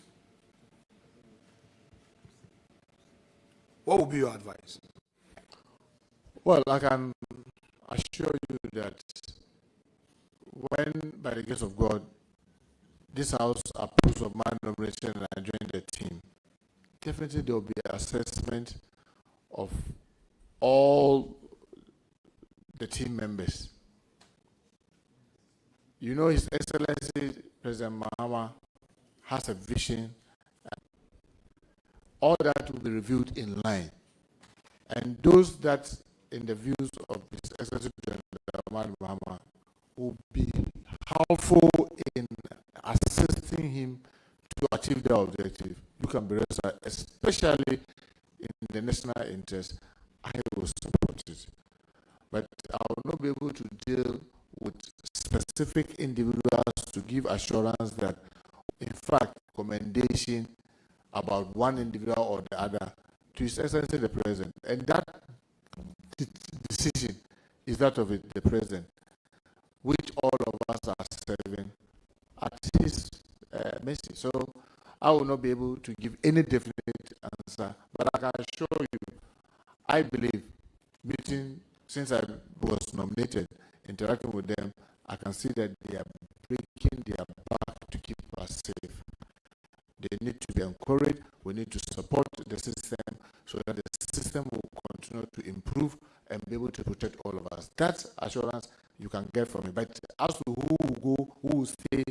What would be your advice? Well, I can assure you that when, by the grace of God, this House approves of my nomination and I join the team, definitely there will be an assessment of all the team members. You know, His Excellency President Mahama has a vision. All that will be reviewed in line. And those that, in the views of His Excellency President Mahama, will be helpful in assisting him to achieve their objective, you can be rest, especially in the national interest, I will support it. But I will not be able to deal with specific individuals to give assurance that, in fact, commendation about one individual or the other to His Excellency the President. And that decision is that of the President, which all of us are serving at His mercy. So I will not be able to give any definite answer, but I can assure you, I believe, since I was nominated, interacting with them, I can see that they are breaking their back to keep us safe. They need to be encouraged. We need to support the system so that the system will continue to improve and be able to protect all of us. That assurance you can get from it. But as to who will go, who will stay,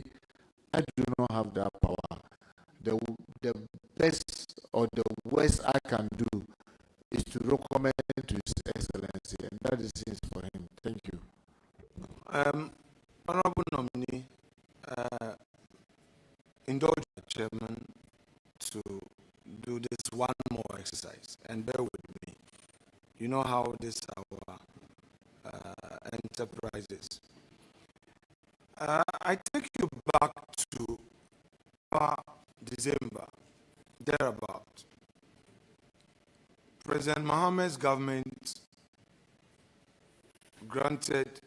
I do not have that power. The best or the worst I can do is to recommend to His Excellency, and that is it for him. Thank you. Honorable nominee, indulge the chairman to do this one more exercise, and bear with me. You know how this our enterprise is. I take you back to December, thereabout. President Mohammed's government granted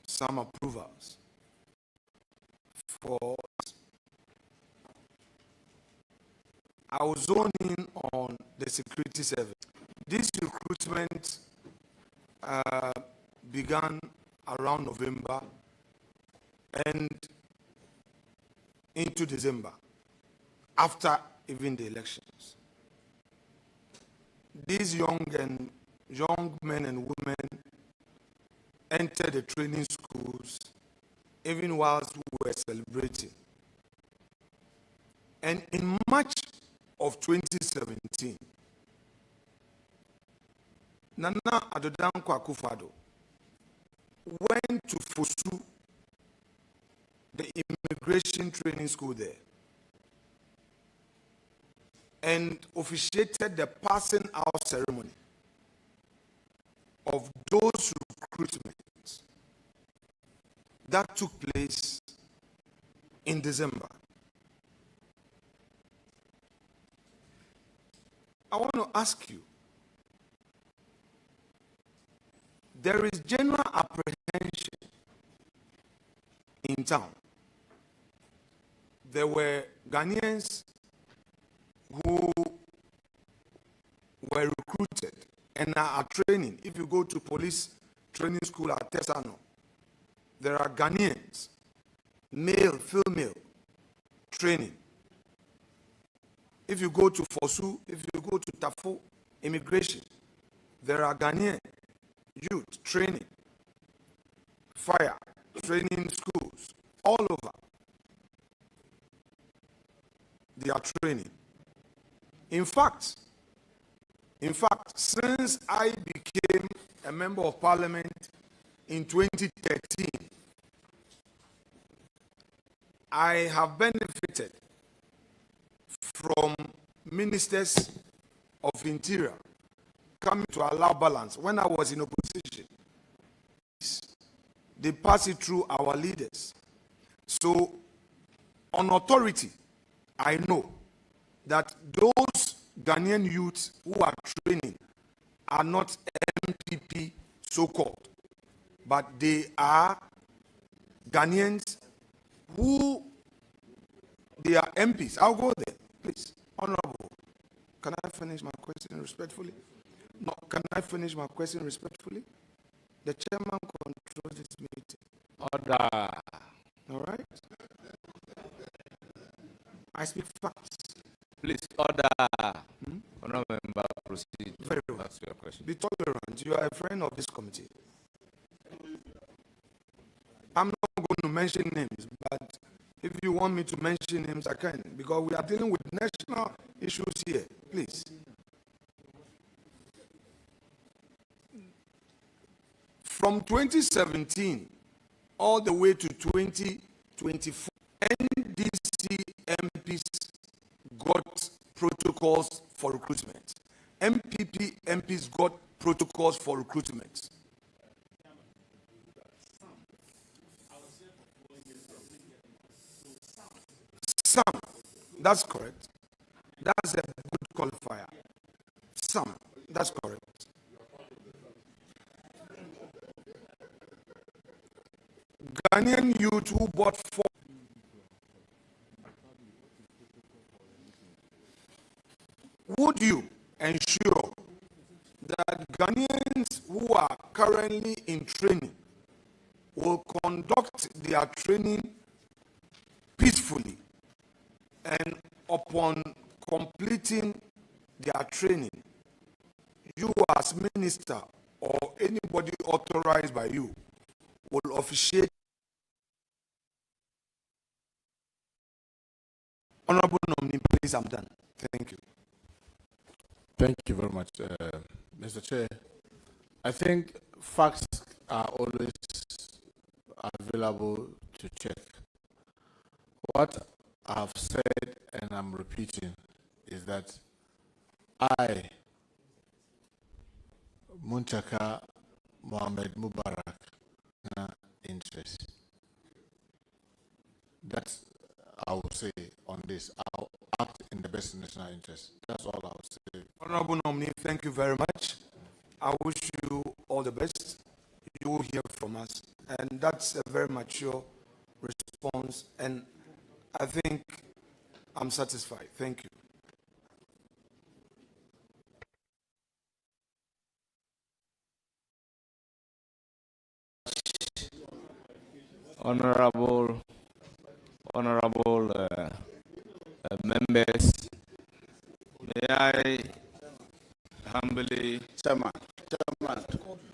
some approvals for our zoning on the security service. This recruitment began around November and into December, after even the elections. These young men and women entered the training schools even whilst we were celebrating. And in March of 2017, Nana Adodankwa Akufo-Addo went to Fosu, the immigration training school there, and officiated the passing out ceremony of those recruitments that took place in December. I want to ask you, there is general apprehension in town. There were Ghanaians who were recruited and are training. If you go to police training school at Tesano, there are Ghanaians, male, female, training. If you go to Fosu, if you go to Tafu, immigration, there are Ghanaian youth training, fire, training schools, all over. They are training. In fact, since I became a member of parliament in 2013, I have benefited from ministers of interior coming to allow balance. When I was in opposition, they pass it through our leaders. So, on authority, I know that those Ghanaian youths who are training are not MPP so-called, but they are Ghanaians who, they are MPs. I'll go there, please. Honorable, can I finish my question respectfully? No, can I finish my question respectfully? The chairman controls this meeting. Order. All right? I speak fast. Please, order. Honorable member, proceed. Very well. Ask your question. Be tolerant. You are a friend of this committee. I'm not going to mention names, but if you want me to mention names, I can, because we are dealing with national issues here. Please. From 2017 all the way to 2024, NDC MPs got protocols for recruitment. MPP MPs got protocols for recruitment. Some, that's correct. That's a good qualifier. Some, that's correct. Ghanaian youth who bought four. Would you ensure that Ghanaians who are currently in training will conduct their training peacefully, and upon completing their training, you as minister or anybody authorized by you will officiate. Honorable nominee, please, I'm done. Thank you. Thank you very much, Mr. Chair. I think facts are always available to check. What I've said and I'm repeating is that I, Muntaka Mohammed Mubarak, interest. That's I will say on this. I'll act in the best national interest. That's all I will say. Honorable nominee, thank you very much. I wish you all the best. You will hear from us. And that's a very mature response. And I think I'm satisfied. Thank you. Honorable members, may I humbly,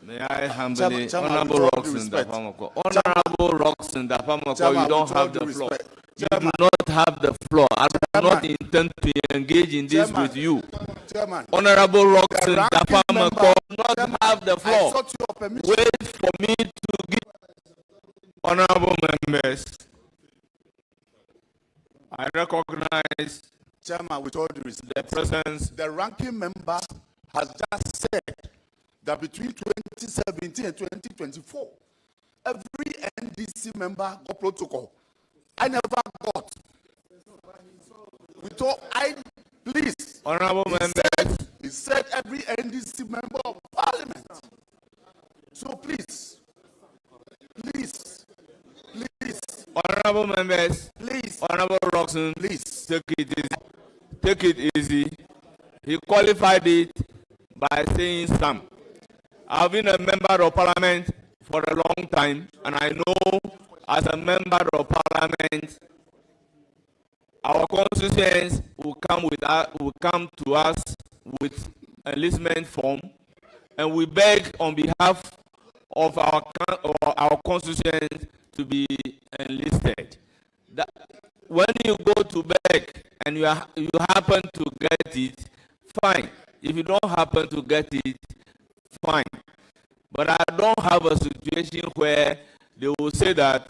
may I humbly, Honorable Roxon Dapamoko, Honorable Roxon Dapamoko, you don't have the floor. You do not have the floor. I do not intend to engage in this with you. Honorable Roxon Dapamoko do not have the floor. Wait for me to give. Honorable members, I recognize Chairman, with all due respect, the presence. The ranking member has just said that between 2017 and 2024, every NDC member got protocol. I never got. We thought please. Honorable members. He said every NDC member of parliament. So please. Honorable members, please. Honorable Roxon, please take it easy. Take it easy. He qualified it by saying some. I've been a member of parliament for a long time, and I know as a member of parliament, our constituents will come to us with enlistment form, and we beg on behalf of our constituents to be enlisted. That when you go to beg and you happen to get it, fine. If you don't happen to get it, fine. But I don't have a situation where they will say that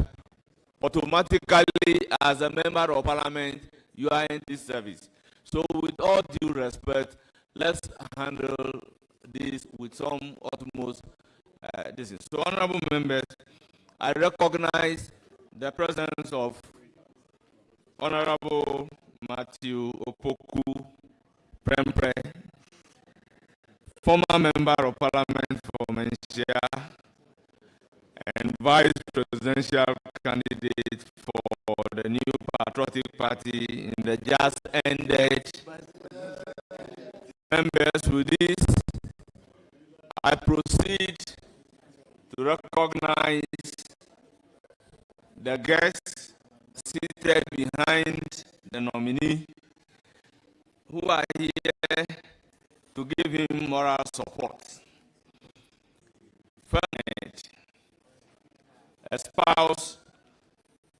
automatically, as a member of parliament, you are in this service. So with all due respect, let's handle this with some utmost distance. So honorable members, I recognize the presence of Honorable Matthew Opoku Prempre, former member of parliament for Menchia and vice presidential candidate for the New Patriotic Party in the just ended. Members, with this, I proceed to recognize the guests seated behind the nominee who are here to give him moral support. First, a spouse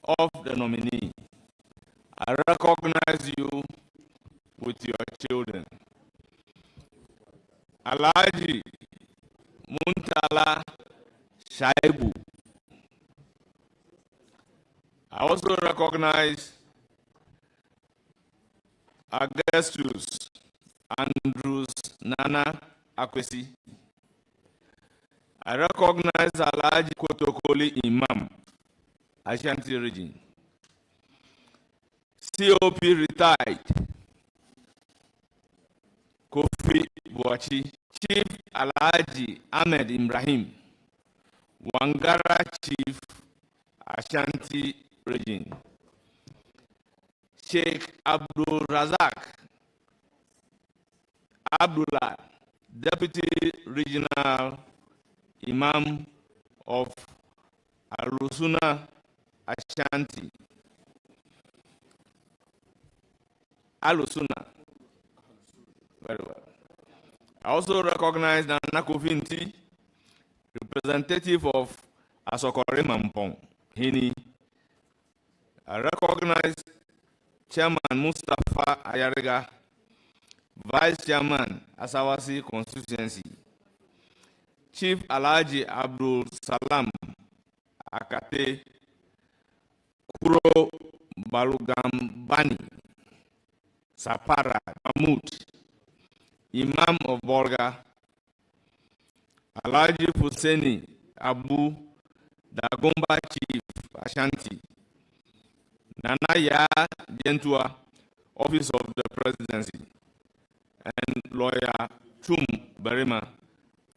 of the nominee, I recognize you with your children. Alhaji Muntala Shaibu. I also recognize Augustus Andrews Nana Akwesi. I recognize Alhaji Kotokoli Imam, Ashanti region. COP retired, Kofi Buachi. Chief Alhaji Ahmed Ibrahim, Wangara Chief, Ashanti region. Sheikh Abdul Razak Abdullah, Deputy Regional Imam of Alusuna, Ashanti. Alusuna. Very well. I also recognize Nana Kofinti, representative of Asokore Mampong, Hini. I recognize Chairman Mustafa Ayariga, Vice Chairman Asawasi Constituency, Chief Alhaji Abdul Salam Akate Kuro Balugambani, Sapara Mahmoud, Imam of Bolga, Alhaji Fuseni Abu Dagomba Chief Ashanti, Nanaya Gentua, Office of the Presidency, and Lawyer Chum Barima,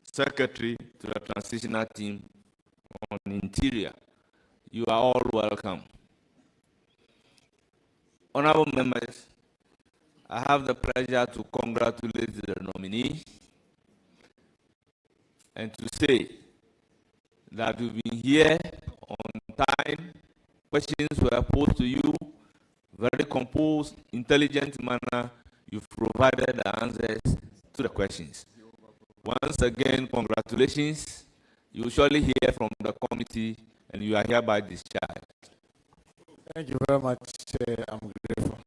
Secretary to the Transitional Team on Interior. You are all welcome. Honorable members, I have the pleasure to congratulate the nominee and to say that we've been here on time. Questions were posed to you, very composed, intelligent manner. You've provided the answers to the questions. Once again, congratulations. You will surely hear from the committee, and you are hereby discharged. Thank you very much. I'm grateful.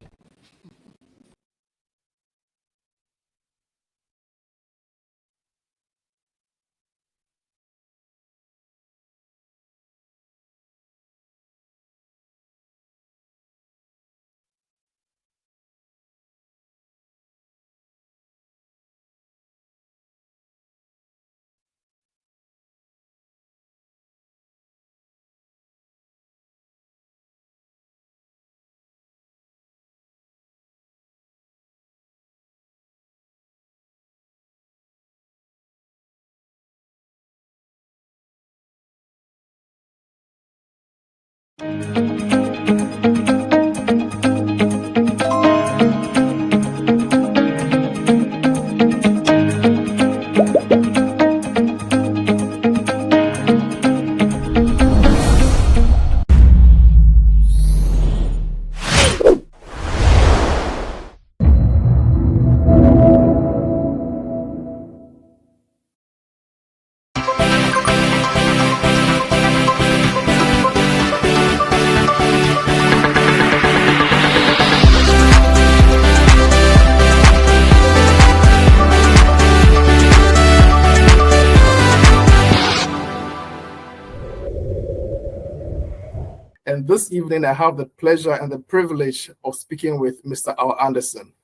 And this evening, I have the pleasure and the privilege of speaking with Mr. Al Anderson.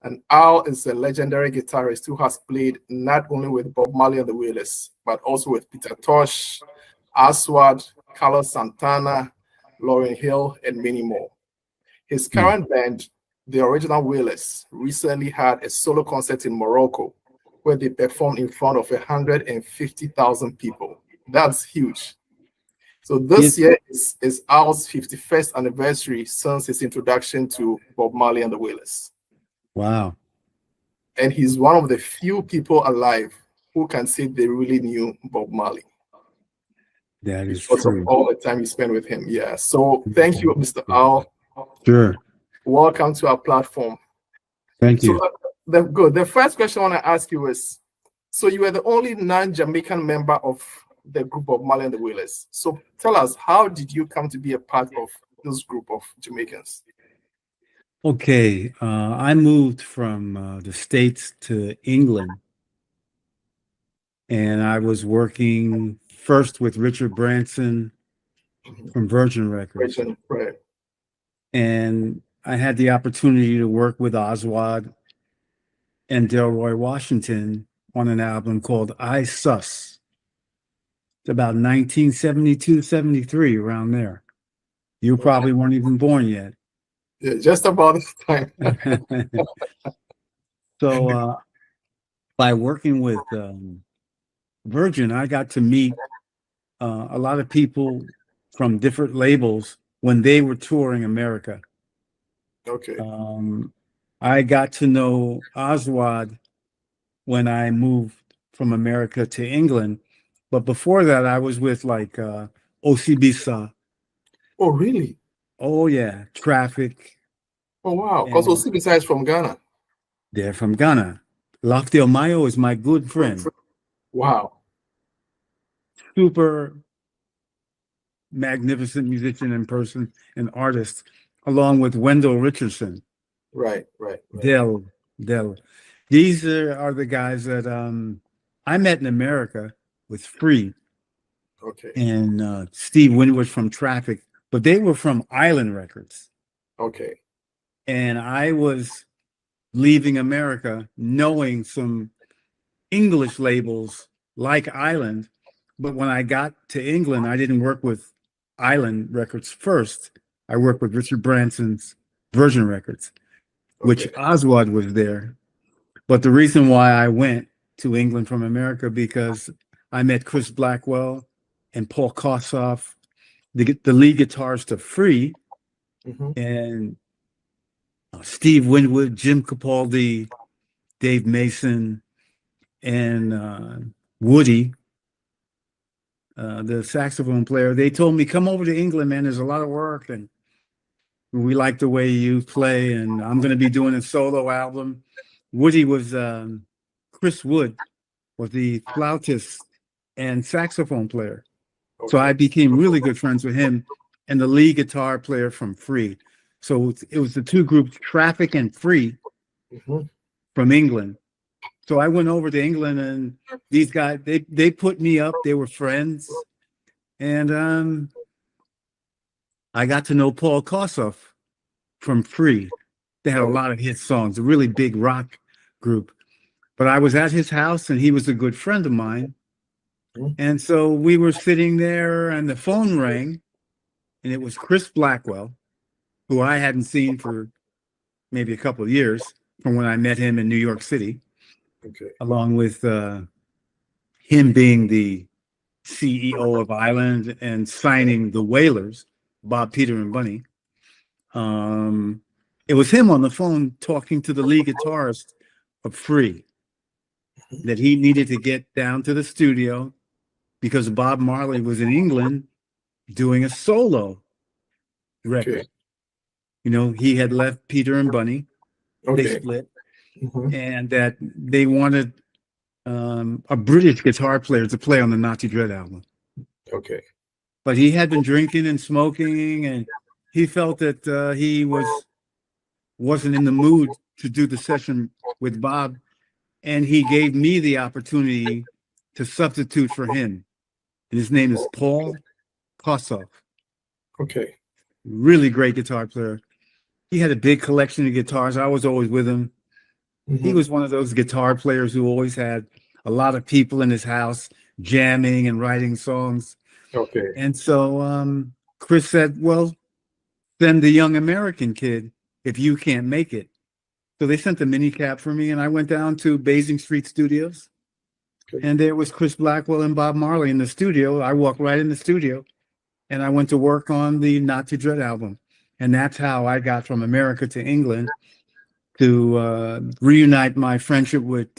And Al is a legendary guitarist who has played not only with Bob Marley and the Wailers, but also with Peter Tosh, Aswad, Carlos Santana, Lauryn Hill, and many more. His current band, the Original Wailers, recently had a solo concert in Morocco where they performed in front of 150,000 people. That's huge. So this year is Al's 51st anniversary since his introduction to Bob Marley and the Wailers. Wow. And he's one of the few people alive who can say they really knew Bob Marley. That is because true. of all the time you spent with him. Yeah. So thank you, Mr. Al. Sure. Welcome to our platform. Thank you. So, good. The first question I want to ask you is, so you were the only non-Jamaican member of the group of Marley and the Wailers. So tell us, how did you come to be a part of this group of Jamaicans? Okay. I moved from the States to England, and I was working first with Richard Branson from Virgin Records. Right. And I had the opportunity to work with Oswald and Delroy Washington on an album called I Sus. It's about 1972, 73, around there. You probably weren't even born yet. Yeah, just about this time. So by working with Virgin, I got to meet a lot of people from different labels when they were touring America. Okay. I got to know Oswald when I moved from America to England. But before that, I was with like Osibisa. Oh, really? Oh, yeah. Traffic. Oh, wow. Because Osibisa is from Ghana. They're from Ghana. Lofty Mayo is my good friend. Wow. Super magnificent musician in person and artist, along with Wendell Richardson. Right. Dell. These are the guys that I met in America with Free Okay. and Steve Winwood from Traffic, but they were from Island Records. Okay. And I was leaving America knowing some English labels like Island, but when I got to England, I didn't work with Island Records first. I worked with Richard Branson's Virgin Records, which Oswald was there. But the reason why I went to England from America, because I met Chris Blackwell and Paul Kossoff, the lead guitarist of Free, and Steve Winwood, Jim Capaldi, Dave Mason, and Woody, the saxophone player. They told me, come over to England, man. There's a lot of work, and we like the way you play, and I'm going to be doing a solo album. Woody was, Chris Wood was the flautist and saxophone player. So I became really good friends with him and the lead guitar player from Free. So it was the two groups, Traffic and Free, from England. So I went over to England, and these guys, they put me up. They were friends. And I got to know Paul Kossoff from Free. They had a lot of hit songs, a really big rock group. But I was at his house, and he was a good friend of mine. And so we were sitting there, and the phone rang, and it was Chris Blackwell, who I hadn't seen for maybe a couple of years from when I met him in New York City, along with him being the CEO of Island and signing the Wailers, Bob, Peter, and Bunny. It was him on the phone talking to the lead guitarist of Free, that he needed to get down to the studio because Bob Marley was in England doing a solo record. You know, he had left Peter and Bunny. They split. And that they wanted a British guitar player to play on the Nazi Dread album. But he had been drinking and smoking, and he felt that he wasn't in the mood to do the session with Bob. And he gave me the opportunity to substitute for him. And his name is Paul Kossoff. Really great guitar player. He had a big collection of guitars. I was always with him. He was one of those guitar players who always had a lot of people in his house jamming and writing songs. And so Chris said, well, send the young American kid if you can't make it. So they sent a mini cab for me, and I went down to Basing Street Studios. And there was Chris Blackwell and Bob Marley in the studio. I walked right in the studio, and I went to work on the Not to Dread album. And that's how I got from America to England to reunite my friendship with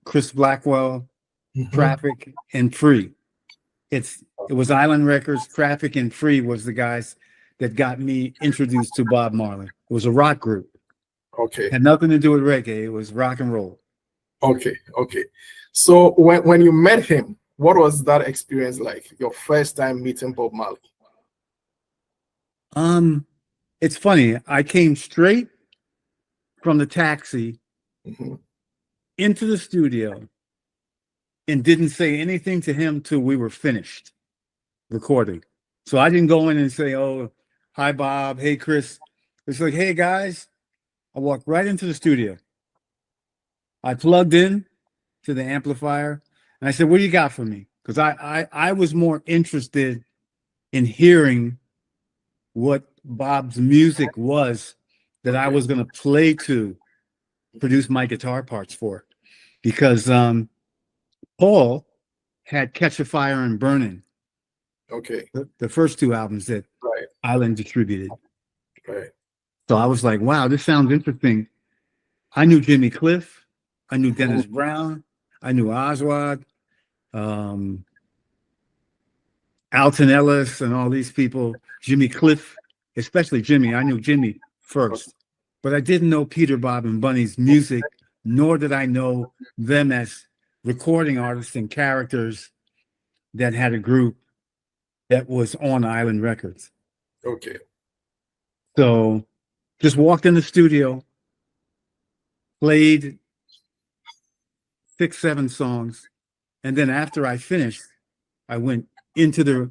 Chris Blackwell, Traffic, and Free. It was Island Records, Traffic, and Free was the guys that got me introduced to Bob Marley. It was a rock group. Had nothing to do with reggae. It was rock and roll. So when you met him, what was that experience like? Your first time meeting Bob Marley? It's funny. I came straight from the taxi into the studio and didn't say anything to him till we were finished recording. So I didn't go in and say, oh, hi, Bob. Hey, Chris. It's like, hey, guys. I walked right into the studio. I plugged in to the amplifier, and I said, what do you got for me? Because I was more interested in hearing what Bob's music was that I was going to play to, produce my guitar parts for. Because Paul had Catch a Fire and Burning. The first two albums that Island distributed. So I was like, wow, this sounds interesting. I knew Jimmy Cliff. I knew Dennis Brown. I knew Oswald, Alton Ellis, and all these people. Jimmy Cliff, especially Jimmy. I knew Jimmy first. But I didn't know Peter, Bob, and Bunny's music, nor did I know them as recording artists and characters that had a group that was on Island Records. Okay. So just walked in the studio, played 6, 7 songs, and then after I finished, I went into the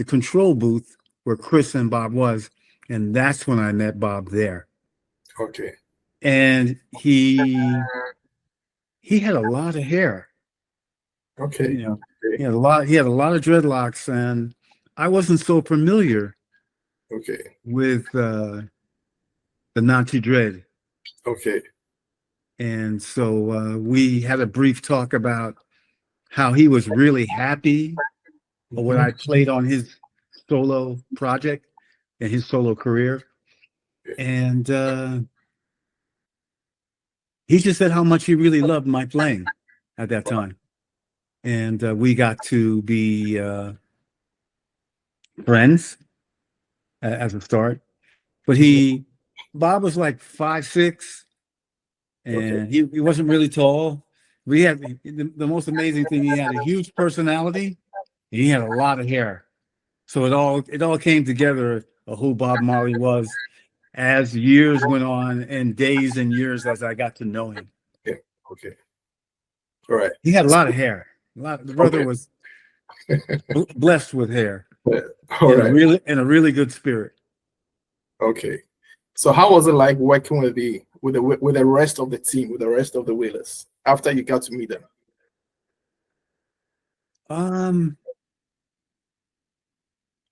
control booth where Chris and Bob was, and that's when I met Bob there. Okay. And he had a lot of hair. Okay. You know, he had a lot of dreadlocks, and I wasn't so familiar Okay. with the Nazi dread. Okay. And so we had a brief talk about how he was really happy with what I played on his solo project and his solo career. And he just said how much he really loved my playing at that time. And we got to be friends as a start. But Bob was like 5'6", and he wasn't really tall. We had the most amazing thing. He had a huge personality. And he had a lot of hair. So it all came together of who Bob Marley was as years went on, and days and years as I got to know him. Yeah. Okay. All right. He had a lot of hair. The brother was blessed with hair. All right. And a really good spirit. Okay. So how was it like working with the rest of the team, with the rest of the Whalers after you got to meet them?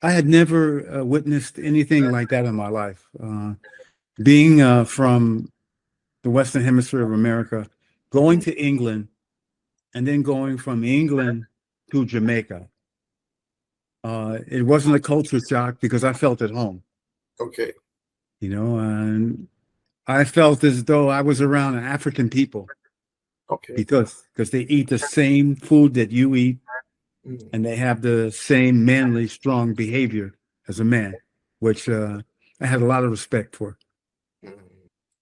I had never witnessed anything like that in my life. Being from the Western Hemisphere of America, going to England, and then going from England to Jamaica. It wasn't a culture shock because I felt at home. Okay. You know, and I felt as though I was around African people. Okay. Because they eat the same food that you eat, and they have the same manly, strong behavior as a man, which I had a lot of respect for.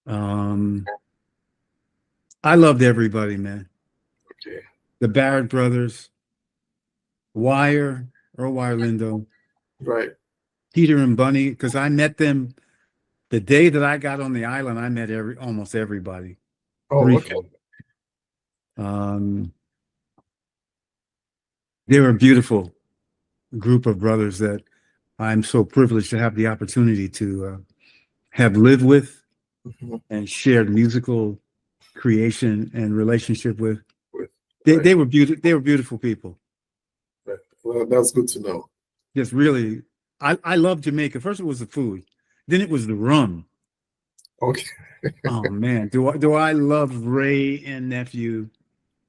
I loved everybody, man. Okay. The Barrett brothers, Earl Wire Lindo, right? Peter and Bunny, because I met them the day that I got on the island. I met almost everybody. Oh, briefly. okay. They were a beautiful group of brothers that I'm so privileged to have the opportunity to have lived with and shared musical creation and relationship with. They were beautiful. They were beautiful people. Well, that's good to know. Just really, I love Jamaica. First, it was the food, then it was the rum. Okay. Oh man, do I love Ray and Nephew?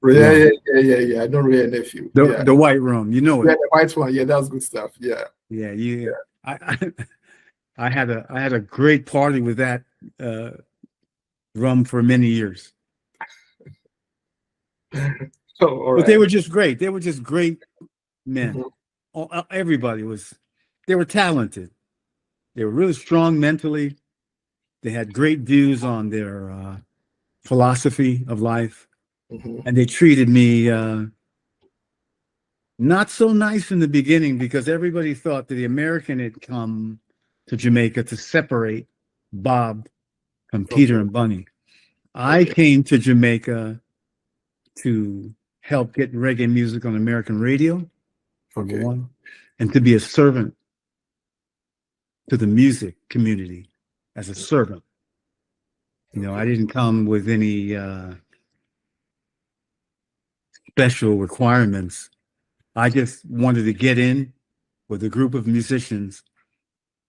Yeah. I know Ray and Nephew. The white rum, you know it. Yeah, the white one. Yeah, that's good stuff. Yeah. Yeah. I had a great party with that rum for many years. But they were just great. They were just great men. Everybody they were talented. They were really strong mentally. They had great views on their philosophy of life. And they treated me not so nice in the beginning because everybody thought that the American had come to Jamaica to separate Bob from Peter and Bunny. I came to Jamaica to help get reggae music on American radio, number one, and to be a servant to the music community as a servant. You know, I didn't come with any special requirements. I just wanted to get in with a group of musicians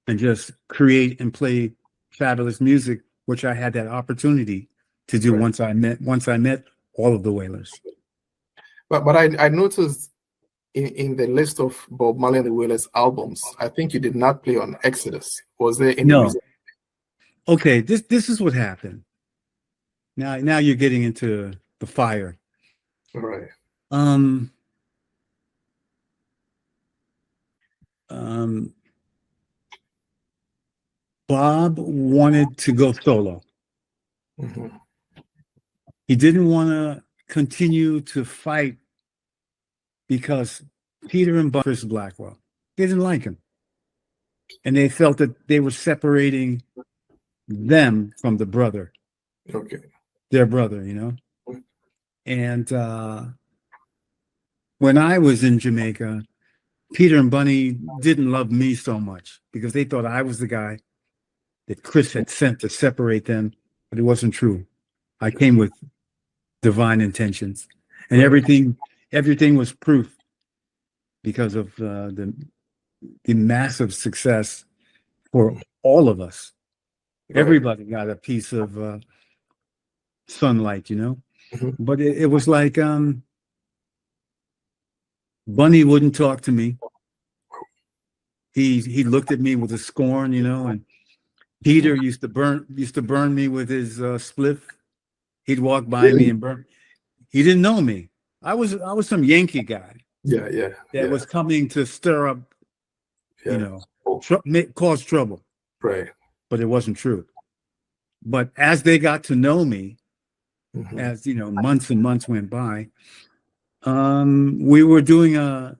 and just create and play fabulous music, which I had that opportunity to do once I met all of the Wailers. But I noticed in the list of Bob Marley and the Wailers albums, I think you did not play on Exodus. Was there any reason? Okay, this is what happened. Now you're getting into the fire. All right. Bob wanted to go solo. He didn't want to continue to fight because Peter and Chris Blackwell. They didn't like him. And they felt that they were separating them from the brother. Okay. Their brother, you know? And when I was in Jamaica, Peter and Bunny didn't love me so much because they thought I was the guy that Chris had sent to separate them, but it wasn't true. I came with divine intentions, and everything was proof because of the massive success for all of us. Right. Everybody got a piece of sunlight, you know. But it was like Bunny wouldn't talk to me. He looked at me with a scorn, you know, and Peter used to burn me with his spliff. He'd walk by me and burn. He didn't know me. I was some Yankee guy. Yeah. That was coming to stir up, you know, cause trouble. Right. But it wasn't true. But as they got to know me, as you know, months and months went by, we were doing a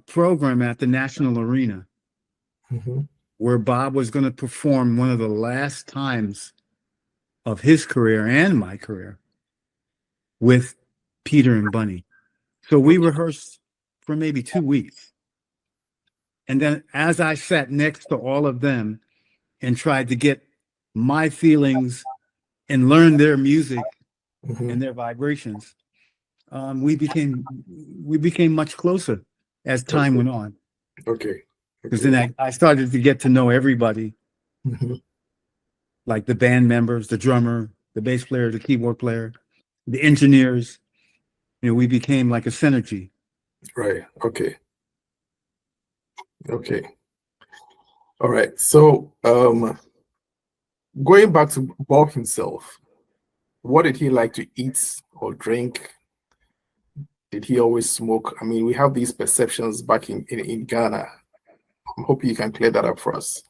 program at the National Arena where Bob was going to perform one of the last times of his career and my career with Peter and Bunny. So we rehearsed for maybe 2 weeks. And then as I sat next to all of them and tried to get my feelings and learn their music and their vibrations, we became much closer as time went on. Okay. Because then I started to get to know everybody, like the band members, the drummer, the bass player, the keyboard player, the engineers. You know, we became like a synergy. Right. Okay. All right. So, going back to Bob himself, what did he like to eat or drink? Did he always smoke? I mean, we have these perceptions back in Ghana. I'm hoping you can clear that up for us.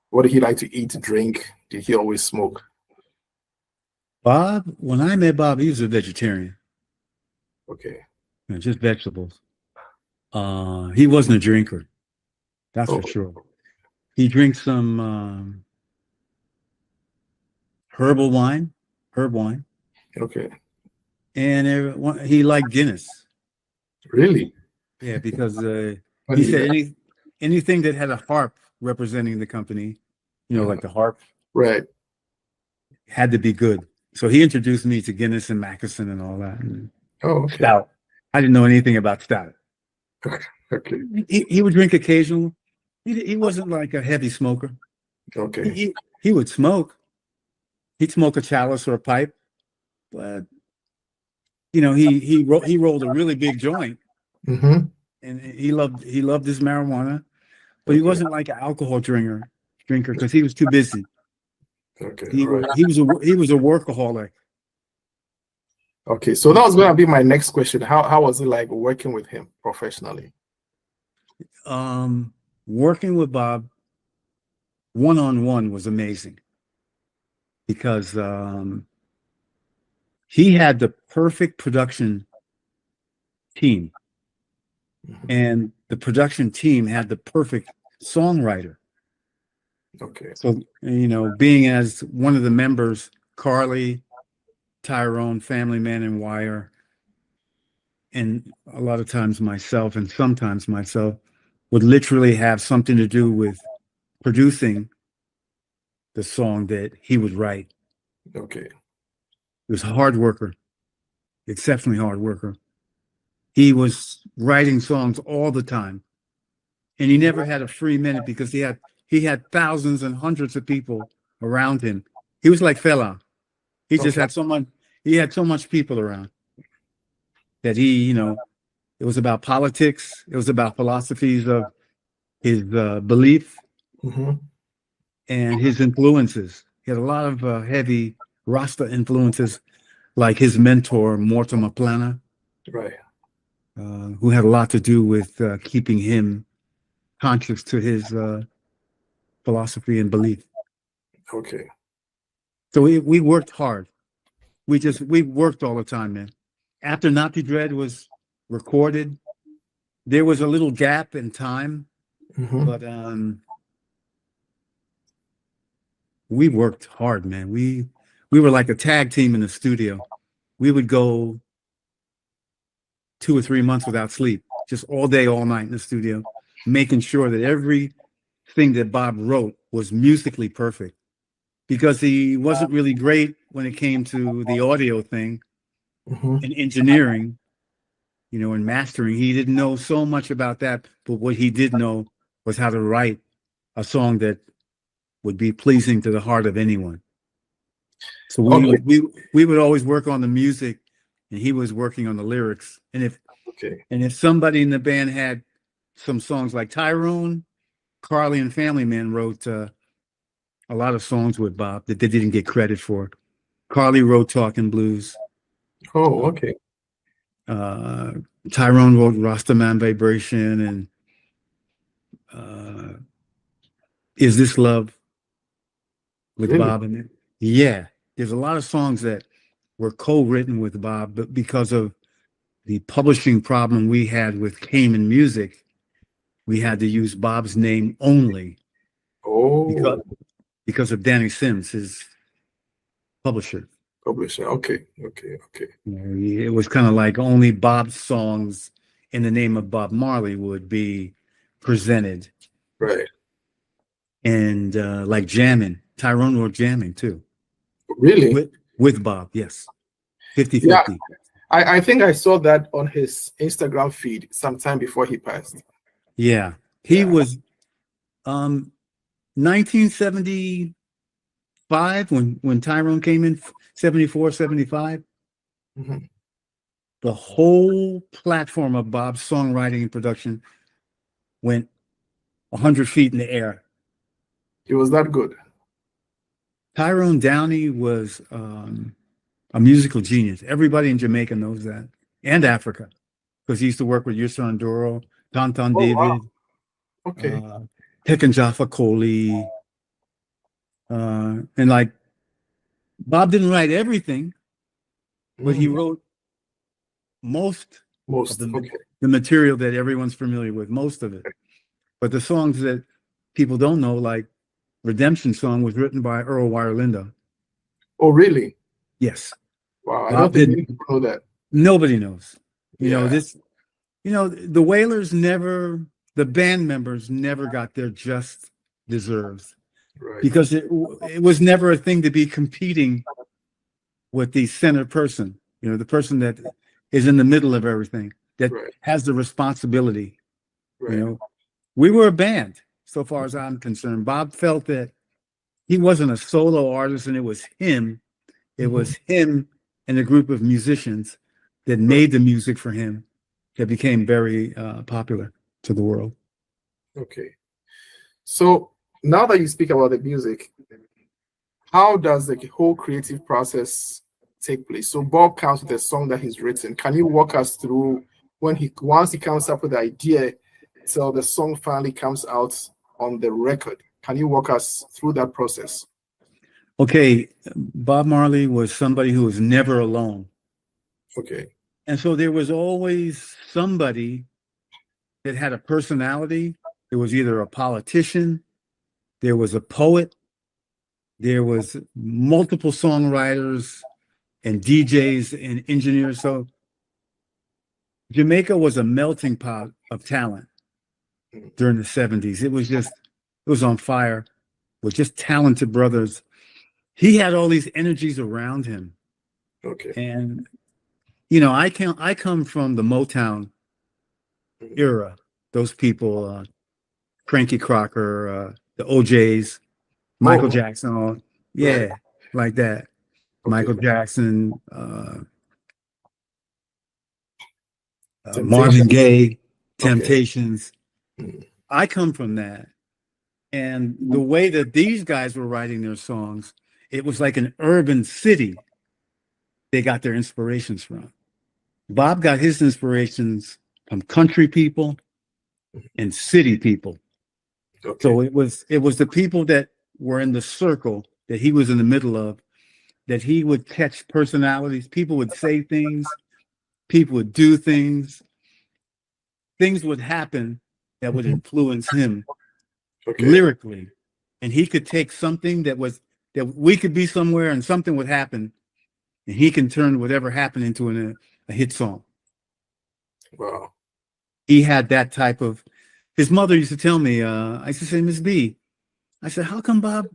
What did he like to eat, drink? Did he always smoke? Bob, when I met Bob, he was a vegetarian. Okay. You know, just vegetables. He wasn't a drinker. That's for sure. He drinks some herb wine. Okay. And he liked Guinness. Really? Yeah, because he said anything that had a harp representing the company, you know, like the harp, right, had to be good. So he introduced me to Guinness and Mackinson and all that. And stout. I didn't know anything about stout. Okay. He would drink occasionally. He wasn't like a heavy smoker. Okay. He would smoke. He'd smoke a chalice or a pipe, but you know, he rolled a really big joint, and he loved his marijuana, but he wasn't like an alcohol drinker because he was too busy. Okay. He was a workaholic. Okay, so that was going to be my next question. How was it like working with him professionally? Working with Bob one-on-one was amazing because he had the perfect production team, and the production team had the perfect songwriter. Okay. So, you know, being as one of the members, Carly, Tyrone, Family Man, and Wire, and a lot of times myself, and sometimes myself, would literally have something to do with producing the song that he would write. Okay. He was a hard worker, exceptionally hard worker. He was writing songs all the time, and he never had a free minute because he had thousands and hundreds of people around him. He was like Fela. He just had he had so much people around that he, you know, it was about politics. It was about philosophies of his belief and his influences. He had a lot of heavy Rasta influences, like his mentor, Mortimer Plana, right, who had a lot to do with keeping him conscious to his philosophy and belief. Okay. So we worked hard. We worked all the time, man. After Nazi Dread was recorded, there was a little gap in time, but we worked hard, man. We were like a tag team in the studio. We would go 2 or 3 months without sleep, just all day, all night in the studio, making sure that everything that Bob wrote was musically perfect, because he wasn't really great when it came to the audio thing and engineering, you know, and mastering. He didn't know so much about that, but what he did know was how to write a song that would be pleasing to the heart of anyone. So we would always work on the music, and he was working on the lyrics. And if somebody in the band had some songs, like Tyrone, Carly, and Family Man wrote a lot of songs with Bob that they didn't get credit for. Carly wrote Talking Blues. Oh, okay. Tyrone wrote Rastaman Vibration and Is This Love with Really? Bob in it. Yeah, there's a lot of songs that were co-written with Bob, but because of the publishing problem we had with Cayman Music, we had to use Bob's name only. Oh, because of Danny Sims, his publisher. Okay. You know, it was kind of like only Bob's songs in the name of Bob Marley would be presented. Right. And like Jammin', Tyrone wrote Jammin' too. Really? With Bob, yes. 50-50. Yeah, I think I saw that on his Instagram feed sometime before he passed. Yeah. He was 1975 when Tyrone came in, 74, 75. The whole platform of Bob's songwriting and production went 100 feet in the air. It was that good. Tyrone Downey was a musical genius. Everybody in Jamaica knows that, and Africa, because he used to work with Yusan Doro, Tonton David, wow. Okay. Tekken Jaffa Coley, and like Bob didn't write everything, but he wrote most of the material that everyone's familiar with, most of it. But the songs that people don't know, like Redemption Song, was written by Earl Wirelindo. Oh, really? Yes. Wow, I don't think many people know that. Nobody knows. You know, this, you know, the Wailers never, the band members never got their just deserves. Right. Because it was never a thing to be competing with the center person, you know, the person that is in the middle of everything, that has the responsibility. You know, we were a band, so far as I'm concerned. Bob felt that he wasn't a solo artist, and it was him. It was him and a group of musicians that made the music for him that became very popular to the world. Okay. So now that you speak about the music, how does the whole creative process take place? So Bob comes with a song that he's written. Can you walk us through once he comes up with the idea till the song finally comes out on the record? Can you walk us through that process? Okay, Bob Marley was somebody who was never alone. Okay. And so there was always somebody that had a personality. There was either a politician, there was a poet, there was multiple songwriters and DJs and engineers. So Jamaica was a melting pot of talent during the 70s. It was on fire with just talented brothers. He had all these energies around him. Okay. And, you know, I come from the Motown era. Those people, Frankie Crocker, the OJs, Michael Jackson, like that. Okay. Michael Jackson, Marvin Gaye, Temptations. I come from that. And the way that these guys were writing their songs, it was like an urban city they got their inspirations from. Bob got his inspirations from country people and city people. Okay. So it was the people that were in the circle that he was in the middle of, that he would catch personalities. People would say things, people would do things, things would happen that would influence him Okay. lyrically, and he could take something that we could be somewhere and something would happen, and he can turn whatever happened into a hit song. Wow. He had that type of. His mother used to tell me, I used to say, Miss B, I said, how come Bob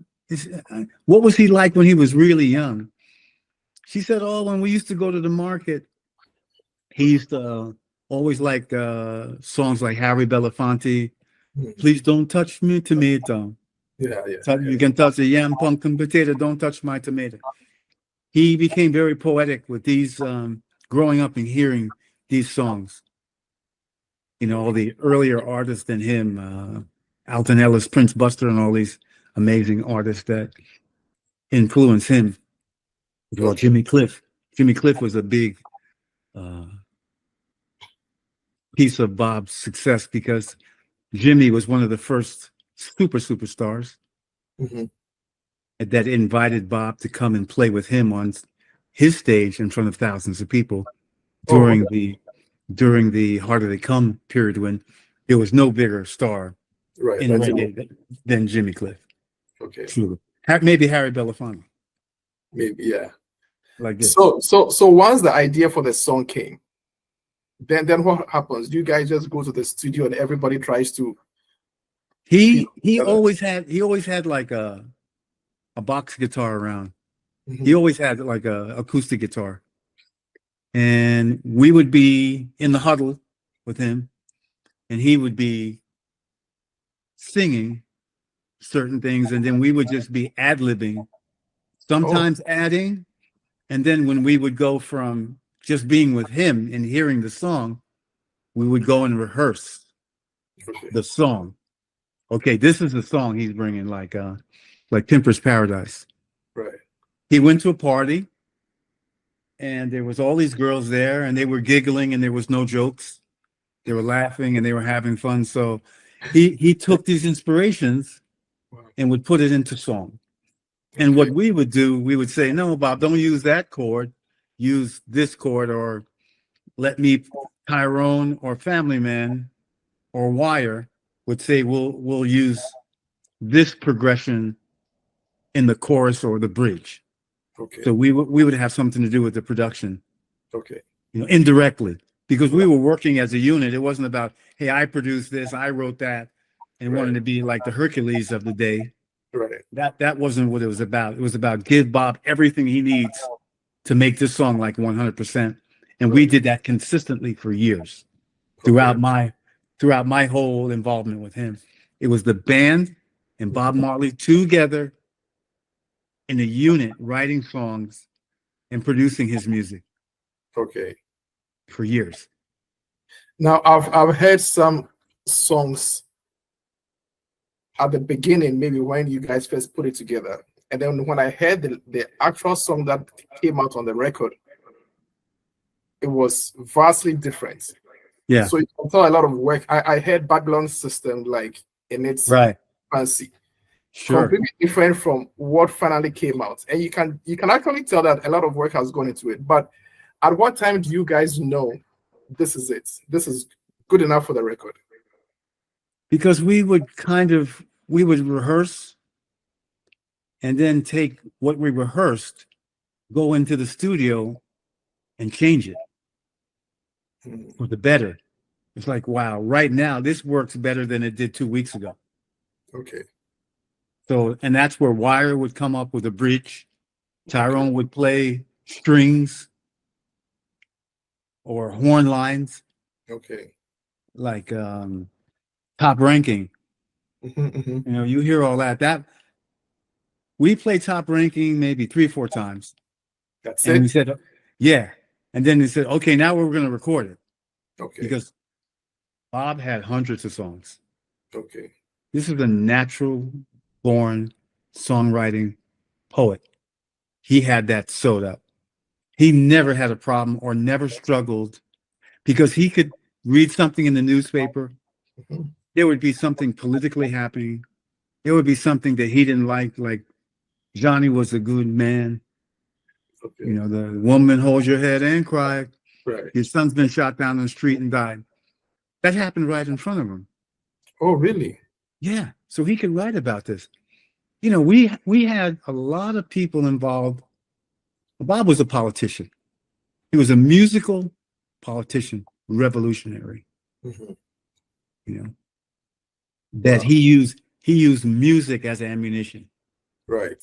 what was he like when he was really young? She said, oh, when we used to go to the market, he used to always like songs like Harry Belafonte, Please Don't Touch Me Tomato. Yeah. You can touch the yam, pumpkin, potato, don't touch my tomato. He became very poetic with these, growing up and hearing these songs. You know, all the earlier artists than him, Alton Ellis, Prince Buster, and all these amazing artists that influenced him. Well, Jimmy Cliff. Jimmy Cliff was a big piece of Bob's success because Jimmy was one of the first superstars that invited Bob to come and play with him on his stage in front of thousands of people during the Harder They Come period when there was no bigger star in reggae than Jimmy Cliff. Okay. Truly. Maybe Harry Belafonte. Maybe, yeah. Like this. So once the idea for the song came, then what happens? Do you guys just go to the studio and everybody tries to? He always had like a box guitar around. He always had like a acoustic guitar, and we would be in the huddle with him, and he would be singing certain things, and then we would just be ad-libbing, sometimes adding, and then when we would go from just being with him and hearing the song, we would go and rehearse the song. Okay, this is the song he's bringing, like Temper's Paradise. Right. He went to a party, and there was all these girls there, and they were giggling, and there was no jokes. They were laughing, and they were having fun. So he took these inspirations and would put it into song. And what we would do, we would say, no, Bob, don't use that chord. Use this chord, or let me, Tyrone or Family Man or Wire would say, we'll use this progression in the chorus or the bridge. Okay. So we would have something to do with the production. Okay. You know, indirectly, because we were working as a unit. It wasn't about, hey, I produced this, I wrote that, and wanted to be like the Hercules of the day. Right. That wasn't what it was about. It was about give Bob everything he needs to make this song like 100%. And we did that consistently for years throughout my whole involvement with him. It was the band and Bob Marley together in a unit writing songs and producing his music. Okay. For years. Now I've heard some songs at the beginning, maybe when you guys first put it together. And then when I heard the actual song that came out on the record, it was vastly different. Yeah. So you can tell a lot of work. I heard Babylon's system like in its fancy. Sure. Completely different from what finally came out. And you can actually tell that a lot of work has gone into it. But at what time do you guys know this is it? This is good enough for the record? Because we would rehearse and then take what we rehearsed, go into the studio and change it for the better. It's like, wow, right now this works better than it did 2 weeks ago. Okay. So, and that's where Wire would come up with a bridge. Tyrone would play strings or horn lines. Okay. Like Top Ranking. You know, you hear all that. We played Top Ranking maybe 3 or 4 times. That's and it? we said, yeah. And then they said, okay, now we're going to record it. Okay. Because Bob had hundreds of songs. Okay. This is a natural born songwriting poet. He had that sewed up. He never had a problem or never struggled because he could read something in the newspaper. There would be something politically happening. There would be something that he didn't like Johnny was a good man. Okay. You know, the woman holds your head and cry. Right. Your son's been shot down the street and died. That happened right in front of him. Oh, really? Yeah. So he could write about this. You know, we had a lot of people involved. Bob was a politician. He was a musical politician, revolutionary. Mm-hmm. You know, that he used music as ammunition. Right.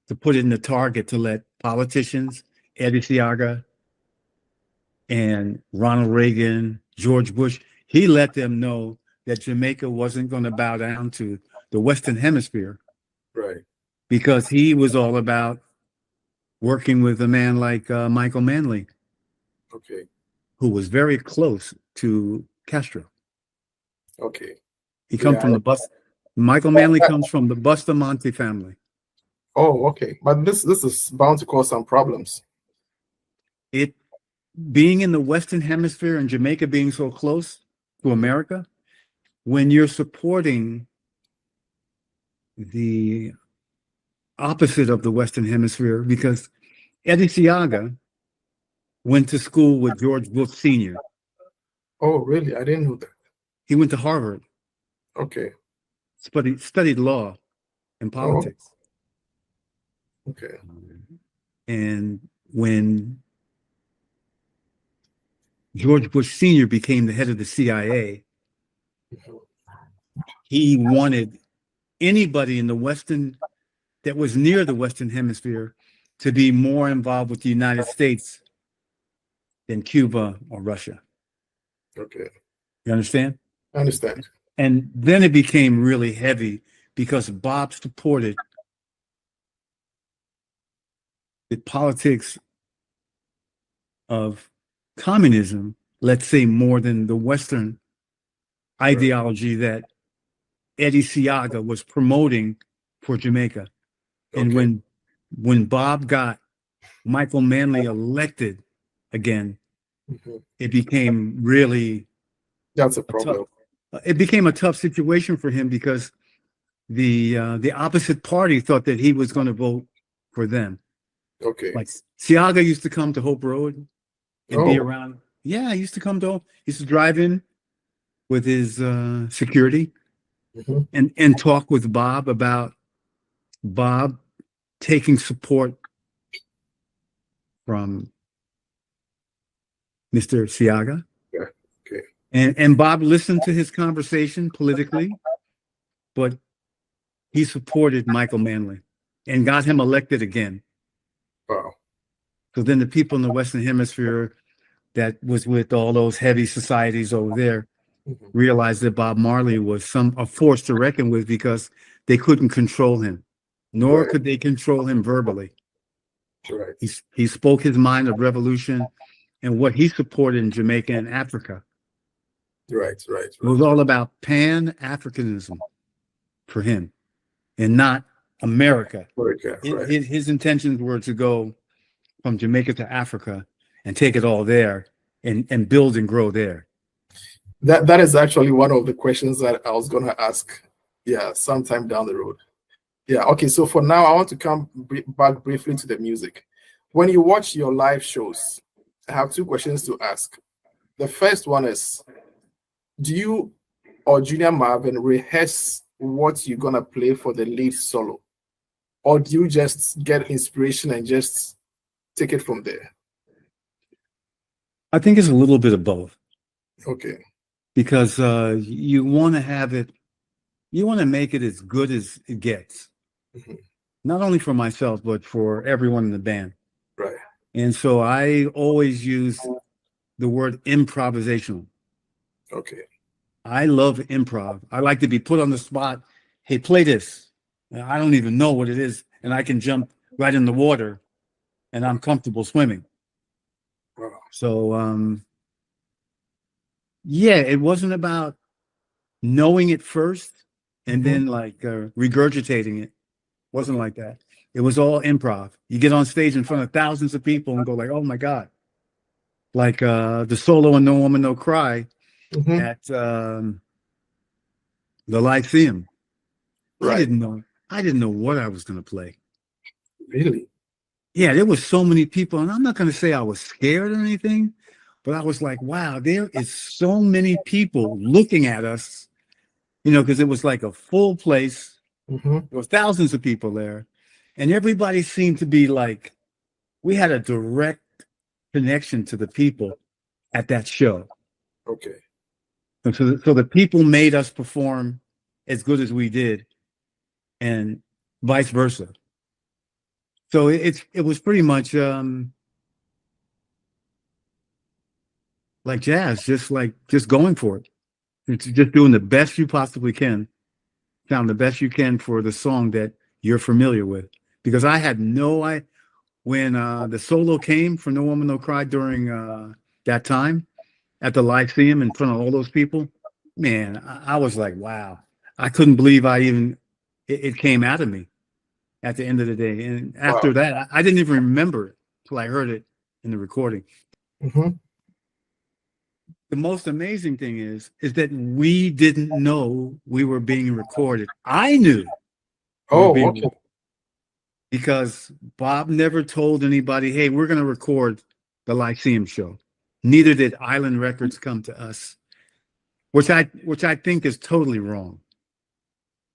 To put it in the target to let politicians, Eddie Seaga and Ronald Reagan, George Bush, he let them know that Jamaica wasn't going to bow down to the Western Hemisphere. Right. Because he was all about working with a man like Michael Manley. Okay. Who was very close to Castro. Okay. He comes from the Michael Manley comes from the Bustamante family. Oh, okay. But this is bound to cause some problems. It being in the Western Hemisphere and Jamaica being so close to America, when you're supporting the opposite of the Western Hemisphere, because Eddie Seaga went to school with George Bush Sr. Oh, really? I didn't know that. He went to Harvard. Okay. Studied law and politics. Oh. Okay. And when George Bush Sr. became the head of the CIA, he wanted anybody in the Western, that was near the Western Hemisphere, to be more involved with the United States than Cuba or Russia. Okay. You understand? I understand. And then it became really heavy because Bob supported the politics of communism, let's say, more than the Western ideology that Eddie Seaga was promoting for Jamaica. And when Bob got Michael Manley elected again, it became really that's a problem. It became a tough situation for him because the opposite party thought that he was going to vote for them. Okay. Like Seaga used to come to Hope Road and be around. Yeah, he used to drive in with his security and talk with Bob about Bob taking support from Mr. Seaga. Yeah. Okay. And Bob listened to his conversation politically, but he supported Michael Manley and got him elected again. Wow. So then the people in the Western Hemisphere that was with all those heavy societies over there realized that Bob Marley was a force to reckon with because they couldn't control him, nor could they control him verbally. Right. He spoke his mind of revolution and what he supported in Jamaica and Africa. Right. It was all about Pan-Africanism for him and not America. His intentions were to go from Jamaica to Africa and take it all there and build and grow there. That is actually one of the questions that I was going to ask. Yeah, sometime down the road. Yeah. Okay. So for now, I want to come back briefly to the music. When you watch your live shows, I have two questions to ask. The first one is, do you or Junior Marvin rehearse what you're going to play for the lead solo? Or do you just get inspiration and just take it from there? I think it's a little bit of both. Okay. Because you want to have it, you want to make it as good as it gets. Not only for myself, but for everyone in the band. Right. And so I always use the word improvisational. Okay. I love improv. I like to be put on the spot. Hey, play this. I don't even know what it is. And I can jump right in the water and I'm comfortable swimming. Wow. So, yeah, it wasn't about knowing it first and then like regurgitating it. Wasn't like that. It was all improv. You get on stage in front of thousands of people and go like, oh my God. Like the solo in No Woman, No Cry at the Lyceum. Right. I didn't know what I was going to play. Really? Yeah, there was so many people, and I'm not going to say I was scared or anything, But I was like, wow, there is so many people looking at us, you know, because it was like a full place. There were thousands of people there. And everybody seemed to be like, we had a direct connection to the people at that show. Okay. And so the people made us perform as good as we did, and vice versa. So it was pretty much like jazz, just going for it. It's just doing the best you possibly can, sound the best you can for the song that you're familiar with. Because I had no idea when the solo came for No Woman No Cry during that time at the Lyceum in front of all those people. Man, I was like, wow. I couldn't believe it came out of me at the end of the day. And after that, I didn't even remember it till I heard it in the recording. The most amazing thing is that we didn't know we were being recorded. I knew. Okay. Because Bob never told anybody, hey, we're going to record the Lyceum show. Neither did Island Records come to us, which I think is totally wrong.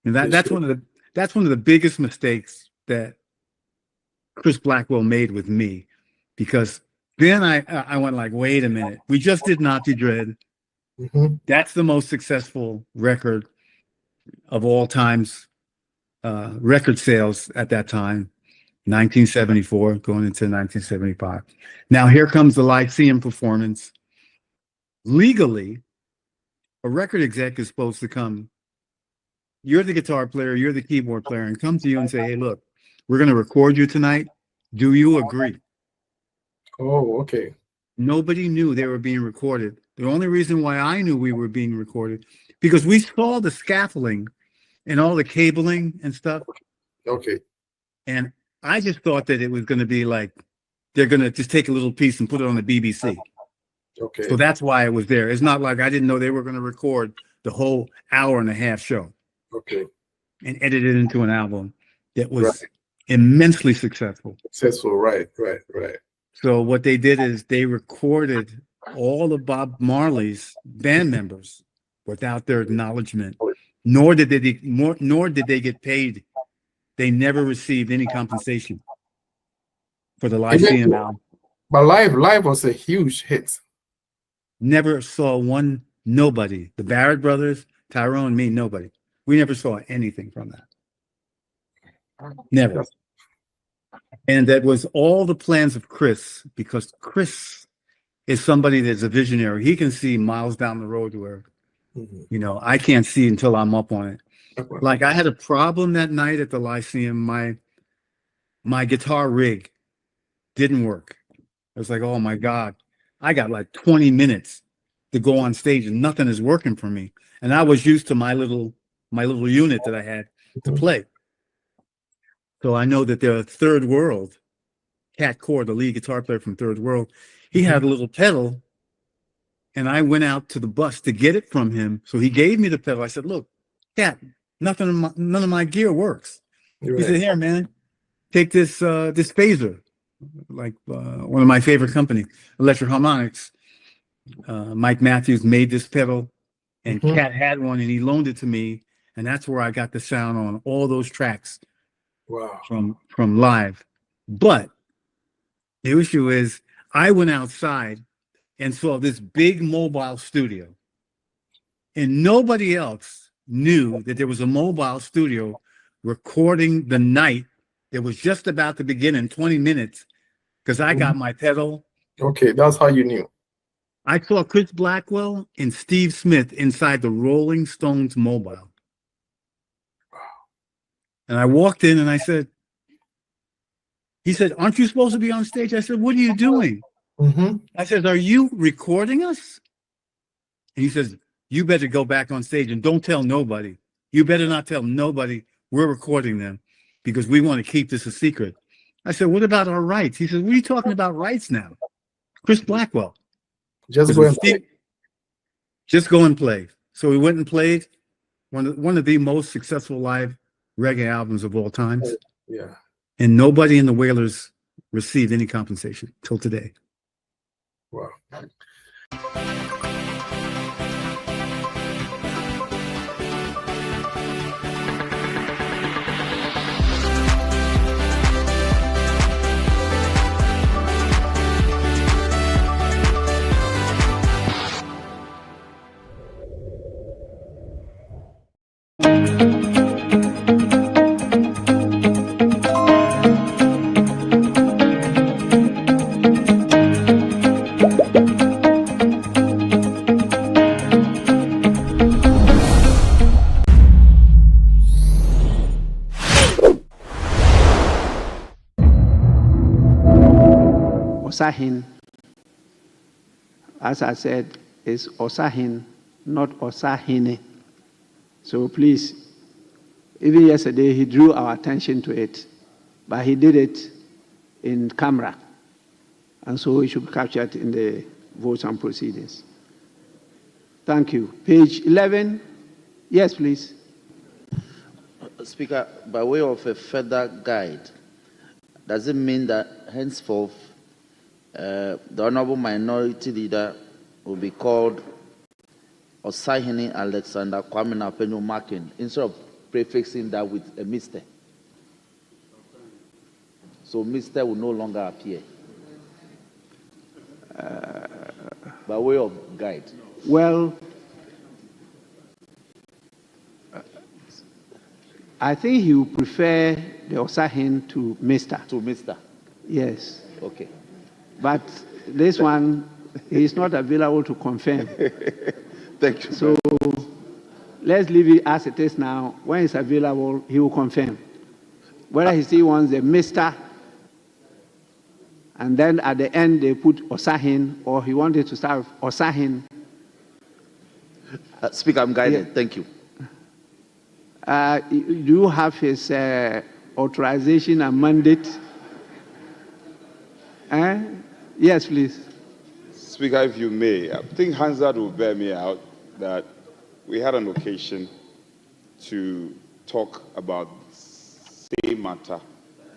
And that's one of the biggest mistakes that Chris Blackwell made with me, because then I went like, wait a minute, we just did Nazi Dread. That's the most successful record of all times, record sales at that time, 1974 going into 1975. Now here comes the Lyceum performance. Legally, a record exec is supposed to come. You're the guitar player, you're the keyboard player, and come to you and say, hey, look, we're going to record you tonight. Do you agree? Oh, okay. Nobody knew they were being recorded. The only reason why I knew we were being recorded, because we saw the scaffolding and all the cabling and stuff. Okay. And I just thought that it was going to be like, they're going to just take a little piece and put it on the BBC. Okay. So that's why it was there. It's not like I didn't know they were going to record the whole hour-and-a-half show. Okay. And edit it into an album that was immensely successful. Successful, right. So what they did is they recorded all of Bob Marley's band members without their acknowledgement, nor did they get paid. They never received any compensation for the Lyceum album. But live was a huge hit. Never saw nobody. The Barrett brothers, Tyrone, me, nobody. We never saw anything from that. Never. And that was all the plans of Chris, because Chris is somebody that's a visionary. He can see miles down the road where, you know, I can't see until I'm up on it. Like I had a problem that night at the Lyceum. My guitar rig didn't work. I was like, oh my God, I got like 20 minutes to go on stage and nothing is working for me. And I was used to my little unit that I had to play. So I know that the Third World, Cat Core, the lead guitar player from Third World, he had a little pedal, and I went out to the bus to get it from him. So he gave me the pedal. I said, look, Cat, none of my gear works. He said, here, man, take this phaser, like one of my favorite company, Electric Harmonics. Mike Matthews made this pedal, and Cat had one, and he loaned it to me, and that's where I got the sound on all those tracks. Wow. From live. But the issue is I went outside and saw this big mobile studio, and nobody else knew that there was a mobile studio recording the night that was just about to begin in 20 minutes, because I got my pedal. Okay, that's how you knew. I saw Chris Blackwell and Steve Smith inside the Rolling Stones mobile. And I walked in and I said, he said, aren't you supposed to be on stage? I said, what are you doing? I said, are you recording us? And he says, you better go back on stage and don't tell nobody. You better not tell nobody we're recording them, because we want to keep this a secret. I said, what about our rights? He said, what are you talking about rights now? Chris Blackwell. Just go and play. Just go and play. So we went and played one of the most successful live reggae albums of all time. Yeah. And nobody in the Wailers received any compensation till today. Wow. Osahin, as I said, is Osahin, not Osahine. So please, even yesterday he drew our attention to it, but he did it in camera. And so it should be captured in the votes and proceedings. Thank you. Page 11. Yes, please. Speaker, by way of a further guide, does it mean that henceforth the Honorable Minority Leader will be called Osahini Alexander Kwame Napenyo Markin instead of prefixing that with a Mr.? So Mr. will no longer appear. By way of guide. Well, I think he would prefer the Osahin to Mr. To Mr. Yes. Okay. But this one, he is not available to confirm. Thank you. So let's leave it as it is now. When it's available, he will confirm. Whether he still wants the Mr. and then at the end they put Osahin, or he wanted to start with Osahin. Speaker, I'm guided. Yeah. Thank you. Do you have his authorization and mandate? Yes, please. Speaker, if you may, I think Hansard will bear me out that we had an occasion to talk about the same matter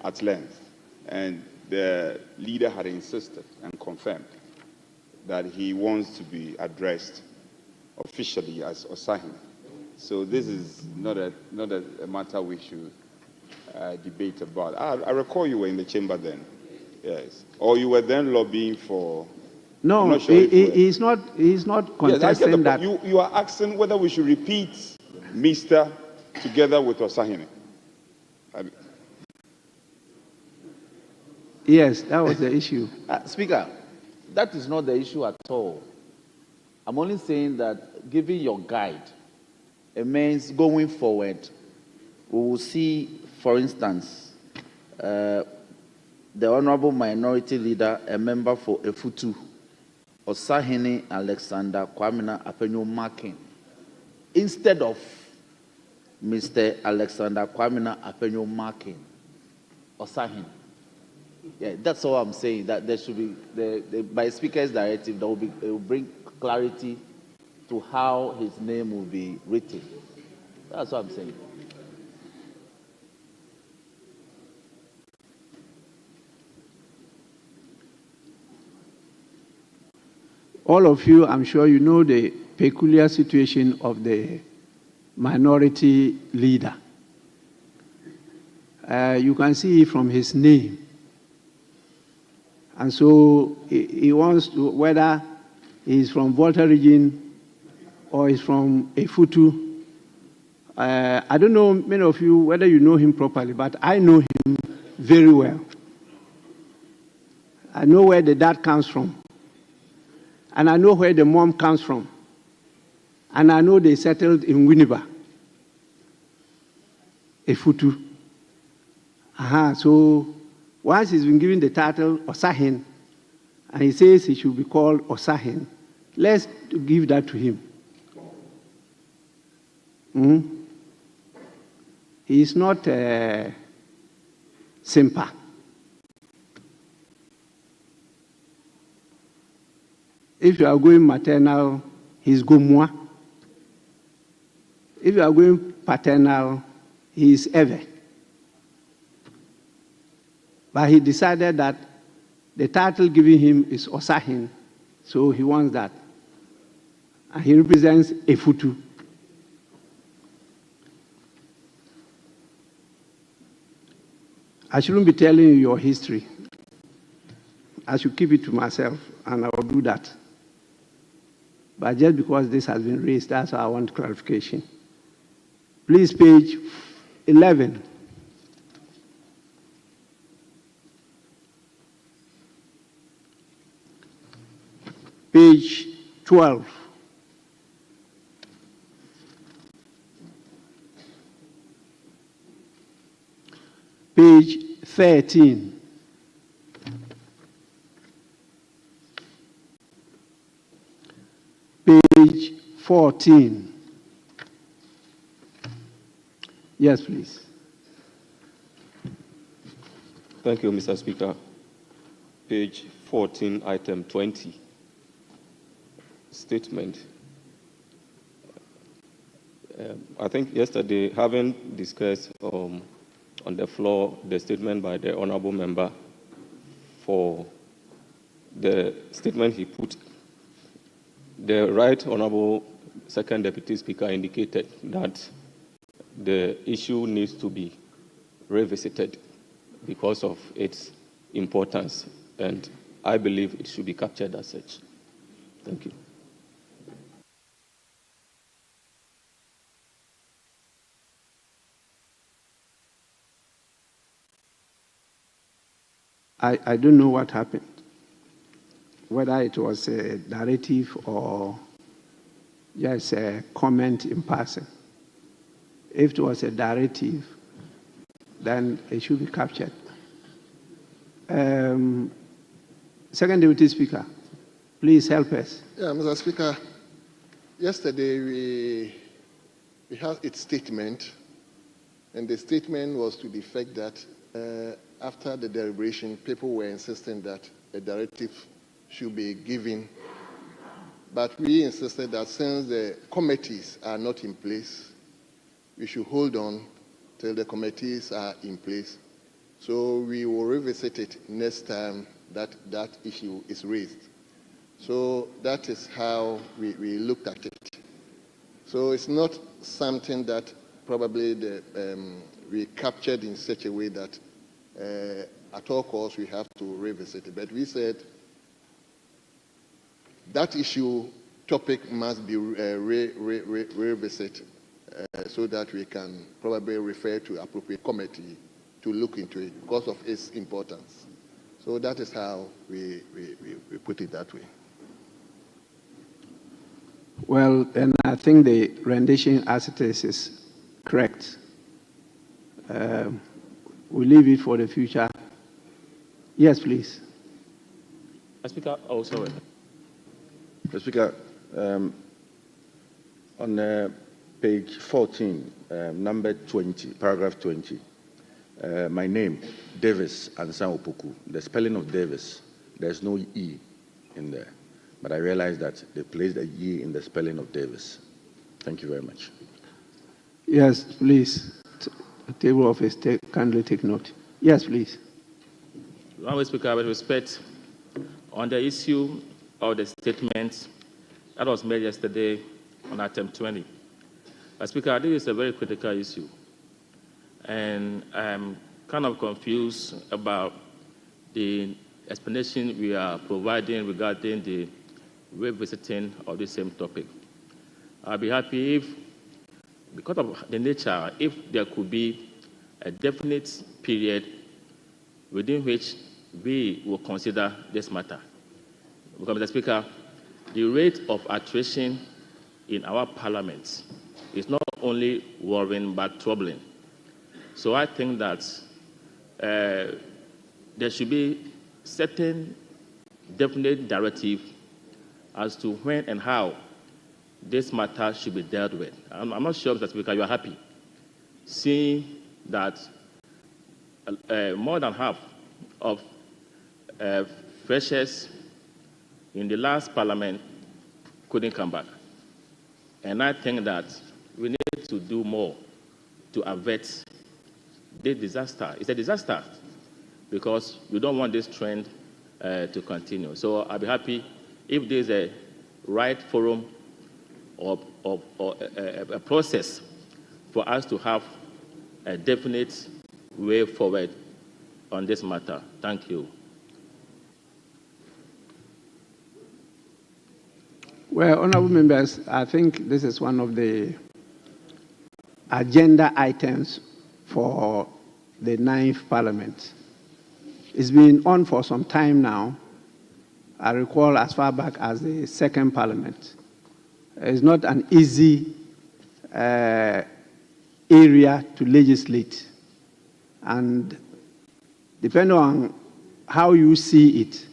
at length, and the leader had insisted and confirmed that he wants to be addressed officially as Osahin. So this is not a matter we should debate about. I recall you were in the chamber then, yes, or you were then lobbying for. No, I'm not sure he's not contesting yes, that. You are asking whether we should repeat Mr. together with Osahini. Yes, that was the issue. Speaker, that is not the issue at all. I'm only saying that giving your guide, it means going forward, we will see, for instance, the Honorable Minority Leader, a member for Efutu, Osahini Alexander Kwame Napenyo Markin, instead of Mr. Alexander Kwame Napenyo Markin, Osahin. Yeah, that's all I'm saying. That there should be, by Speaker's directive, it will bring clarity to how his name will be written. That's what I'm saying. All of you, I'm sure you know the peculiar situation of the minority leader. You can see from his name. And so he wants to, whether he's from Volta region or he's from Efutu. I don't know, many of you, whether you know him properly, but I know him very well. I know where the dad comes from. And I know where the mom comes from. And I know they settled in Winneba, Efutu. So once he's been given the title Osahin, and he says he should be called Osahin, let's give that to him. He is not Simpa. If you are going maternal, he's Gomwa. If you are going paternal, he is Eve. But he decided that the title given him is Osahin, so he wants that. and he represents Efutu. I shouldn't be telling you your history. I should keep it to myself, and I will do that. But just because this has been raised, that's why I want clarification. Please, page 11. Page 12. Page 13. Page 14. Yes, please. Thank you, Mr. Speaker. Page 14, item 20. Statement. I think yesterday, having discussed on the floor the statement by the honorable member for the statement he put, the right honorable second deputy speaker indicated that the issue needs to be revisited because of its importance, and I believe it should be captured as such. Thank you. I don't know what happened, whether it was a directive or just a comment in passing. If it was a directive, then it should be captured. Second Deputy Speaker, please help us. Yeah, Mr. Speaker, yesterday we had its statement, and the statement was to the effect that after the deliberation, people were insisting that a directive should be given, but we insisted that since the committees are not in place, we should hold on till the committees are in place. So we will revisit it next time that that issue is raised. So that is how we looked at it. So it's not something that probably we captured in such a way that at all costs we have to revisit it. But we said that issue topic must be revisited so that we can probably refer to appropriate committee to look into it because of its importance. So that is how we put it that way. Well, then I think the rendition as it is correct. We'll leave it for the future. Yes, please. Speaker, oh, sorry. Mr. Speaker, on page 14, number 20, paragraph 20, my name, Davis Ansan Opoku. The spelling of Davis, there's no E in there. But I realized that they placed a E in the spelling of Davis. Thank you very much. Yes, please. The table of office, kindly take note. Yes, please. Honourable Speaker, with respect, on the issue of the statement that was made yesterday on item 20. Speaker, this is a very critical issue, and I'm kind of confused about the explanation we are providing regarding the revisiting of the same topic. I'll be happy if, because of the nature, if there could be a definite period within which we will consider this matter. Because, Mr. Speaker, the rate of attrition in our parliament is not only worrying but troubling. So I think that there should be certain definite directive as to when and how this matter should be dealt with. I'm not sure, Mr. Speaker, you are happy seeing that more than half of freshers in the last parliament couldn't come back. And I think that we need to do more to avert this disaster. It's a disaster because we don't want this trend to continue. So I'll be happy if there's a right forum or a process for us to have a definite way forward on this matter. Thank you. Well, honorable members, I think this is one of the agenda items for the 9th Parliament. It's been on for some time now. I recall as far back as the 2nd Parliament. It's not an easy area to legislate. And depending on how you see it,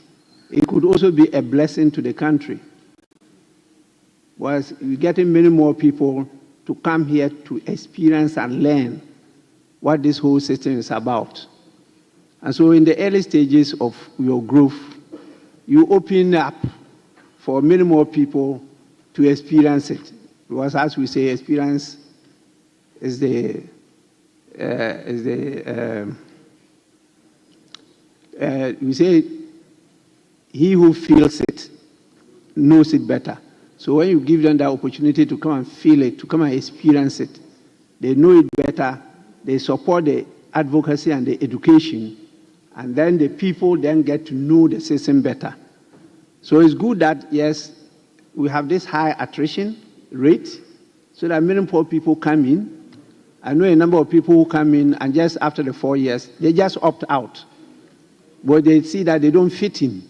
it could also be a blessing to the country. Was we're getting many more people to come here to experience and learn what this whole system is about. And so in the early stages of your growth, you open up for many more people to experience it. Because as we say, experience is we say he who feels it knows it better. So when you give them the opportunity to come and feel it, to come and experience it, they know it better, they support the advocacy and the education, and then the people then get to know the system better. So it's good that, yes, we have this high attrition rate, so that many poor people come in. I know a number of people who come in and just after the 4 years, they just opt out. But they see that they don't fit in,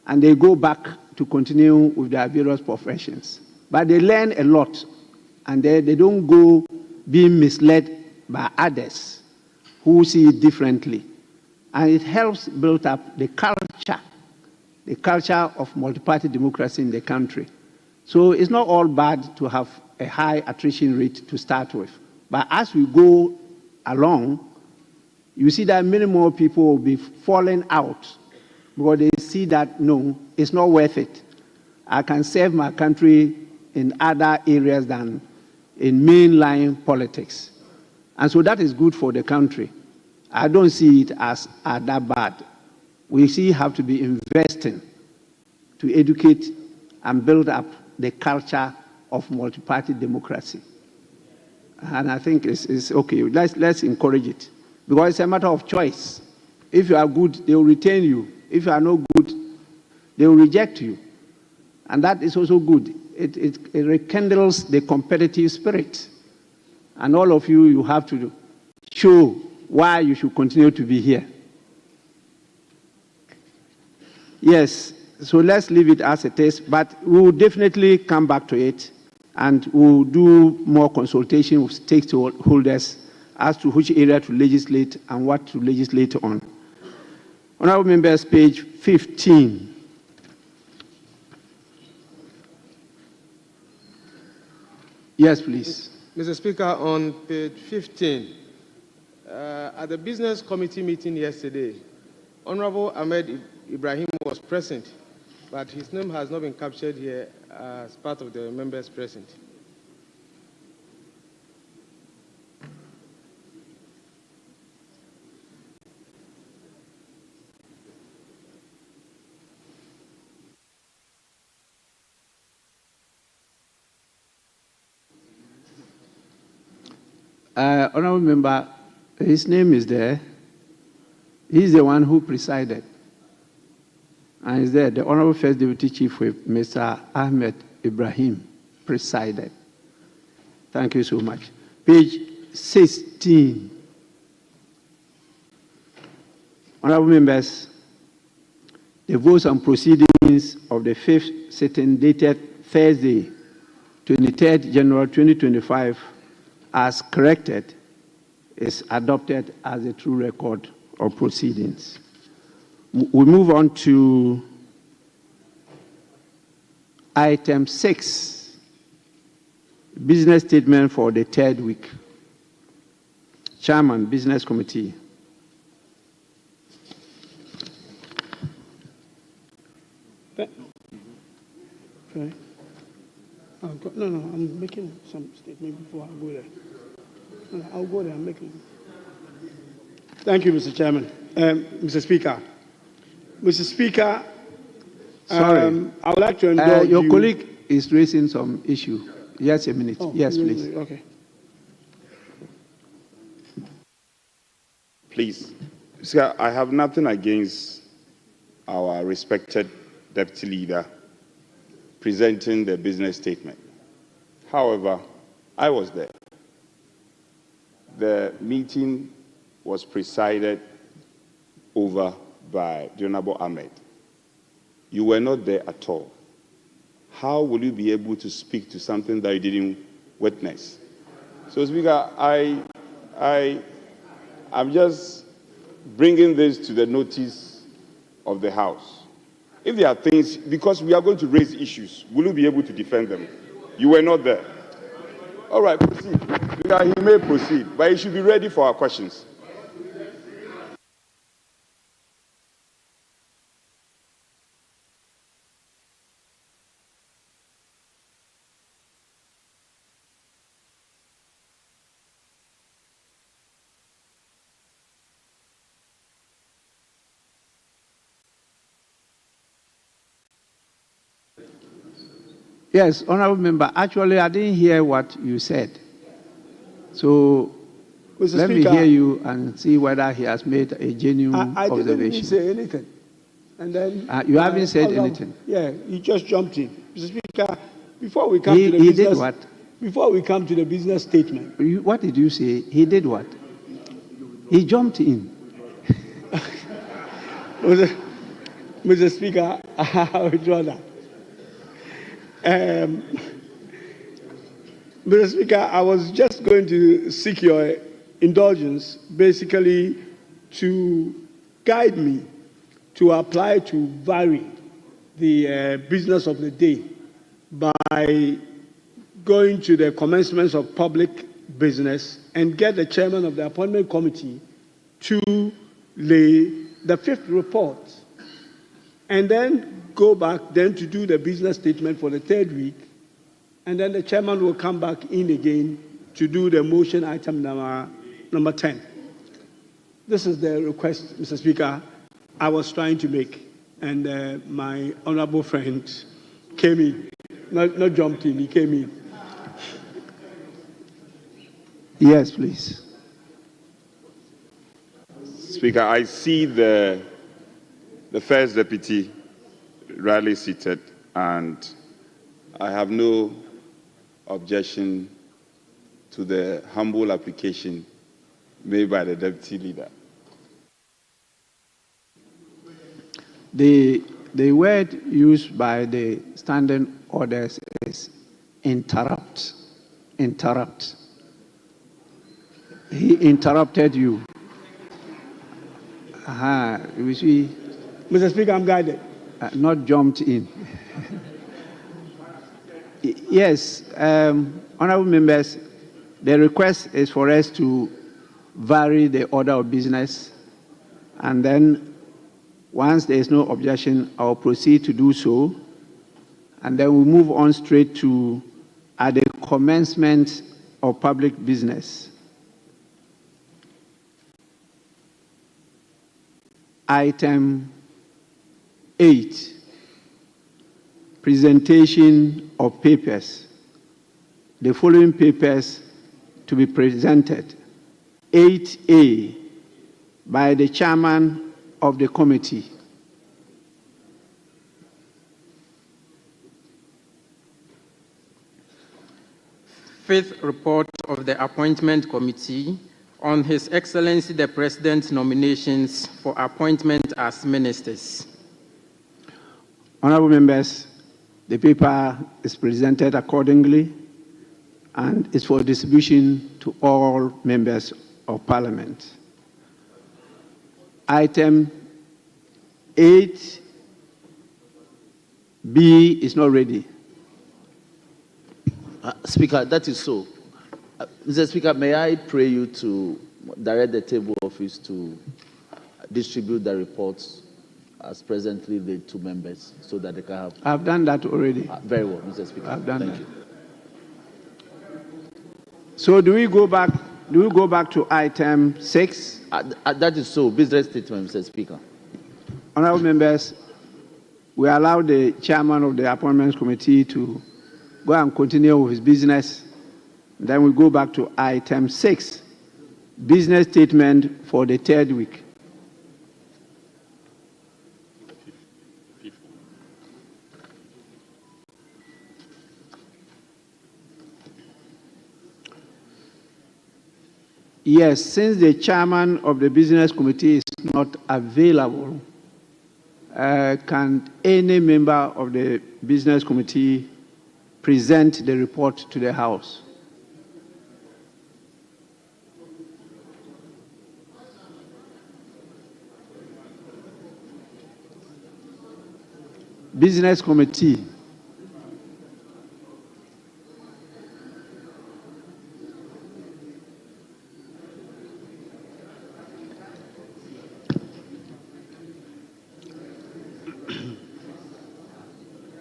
and they go back to continue with their various professions. But they learn a lot, and they don't go being misled by others who see it differently. And it helps build up the culture of multi-party democracy in the country. So it's not all bad to have a high attrition rate to start with. But as we go along, you see that many more people will be falling out because they see that, no, it's not worth it. I can serve my country in other areas than in mainline politics. And so that is good for the country. I don't see it as that bad. We have to be investing to educate and build up the culture of multi-party democracy. And I think it's okay. Let's encourage it. Because it's a matter of choice. If you are good, they will retain you. If you are not good, they will reject you. And that is also good. It rekindles the competitive spirit. And all of you, you have to show why you should continue to be here. Yes, so let's leave it as it is, but we will definitely come back to it, and we'll do more consultation with stakeholders as to which area to legislate and what to legislate on. Honorable members, page 15. Yes, please. Mr. Speaker, on page 15, at the business committee meeting yesterday, Honorable Ahmed Ibrahim was present, but his name has not been captured here as part of the members present. Honorable member, his name is there. He's the one who presided. And is there. The Honorable First Deputy Chief Whip, Mr. Ahmed Ibrahim, presided. Thank you so much. Page 16. Honorable members, the votes on proceedings of the 5th sitting dated Thursday, 23rd January 2025, as corrected, is adopted as a true record of proceedings. We move on to item 6, business statement for the 3rd week. Chairman, Business Committee. Okay. No, I'm making some statement before I go there. No, I'll go there. I'm making. Thank you, Mr. Chairman. Mr. Speaker. Mr. Speaker, sorry. I would like to indulge your you. colleague, is raising some issue. Just a minute. Oh, yes, please. Okay. Please. Sir, I have nothing against our respected deputy leader presenting the business statement. However, I was there. The meeting was presided over by the Honorable Ahmed. You were not there at all. How will you be able to speak to something that you didn't witness? So, Speaker, I'm just bringing this to the notice of the House. If there are things, because we are going to raise issues, will you be able to defend them? You were not there. All right, proceed. Speaker, he may proceed, but he should be ready for our questions. Yes, Honorable Member, actually, I didn't hear what you said. So Mr. let Speaker, me hear you and see whether he has made a genuine I didn't observation. even say anything. And then You haven't said anything. Yeah, he just jumped in. Mr. Speaker, before we come He to the did business, what? Before we come to the business statement. What did you say? He did what? He jumped in. Mr. Speaker, I withdraw that. Mr. Speaker, I was just going to seek your indulgence, basically to guide me to apply to vary the business of the day by going to the commencements of public business and get the chairman of the appointment committee to lay the fifth report, and then go back then to do the business statement for the third week, and then the chairman will come back in again to do the motion item number 10. This is the request, Mr. Speaker, I was trying to make, and my honorable friend came in, not jumped in, he came in. Yes, please. Speaker, I see the first deputy rightly seated, and I have no objection to the humble application made by the deputy leader. The word used by the standing orders is interrupt. Interrupt. He interrupted you. You see, Mr. Speaker, I'm guided. Not jumped in. Yes, honorable members, the request is for us to vary the order of business, and then once there is no objection, I'll proceed to do so, and then we'll move on straight to at the commencement of public business. Item 8, presentation of papers. The following papers to be presented. 8A, by the chairman of the committee. Fifth report of the appointment committee on His Excellency the President's nominations for appointment as ministers. Honorable members, the paper is presented accordingly and is for distribution to all members of Parliament. Item 8B is not ready. Speaker, that is so. Mr. Speaker, may I pray you to direct the table office to distribute the reports as presently laid to members so that they can have... I've done that already. Very well, Mr. Speaker. I've done Thank that. you. So do we go back to item 6? That is so. Business statement, Mr. Speaker. Honorable members, we allow the chairman of the appointments committee to go and continue with his business. Then we go back to item 6, business statement for the 3rd week. Yes, since the chairman of the business committee is not available, can any member of the business committee present the report to the House? Business committee.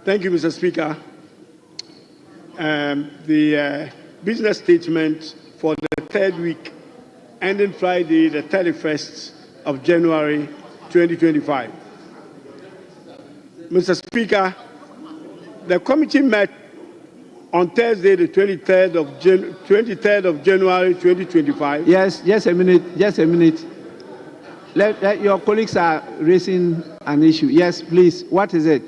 Thank you, Mr. Speaker. The business statement for the 3rd week ending Friday, the 31st of January 2025. Mr. Speaker, the committee met on Thursday, the 23rd of January 2025. Yes, just a minute. Let your colleagues are raising an issue. Yes, please. What is it?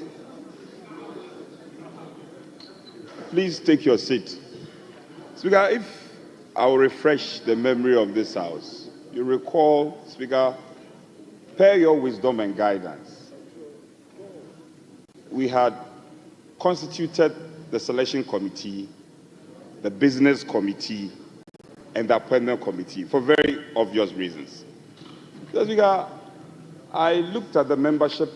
Please take your seat. Speaker, if I will refresh the memory of this House, you recall, Speaker, per your wisdom and guidance, we had constituted the selection committee, the business committee, and the appointment committee for very obvious reasons. So, Speaker, I looked at the membership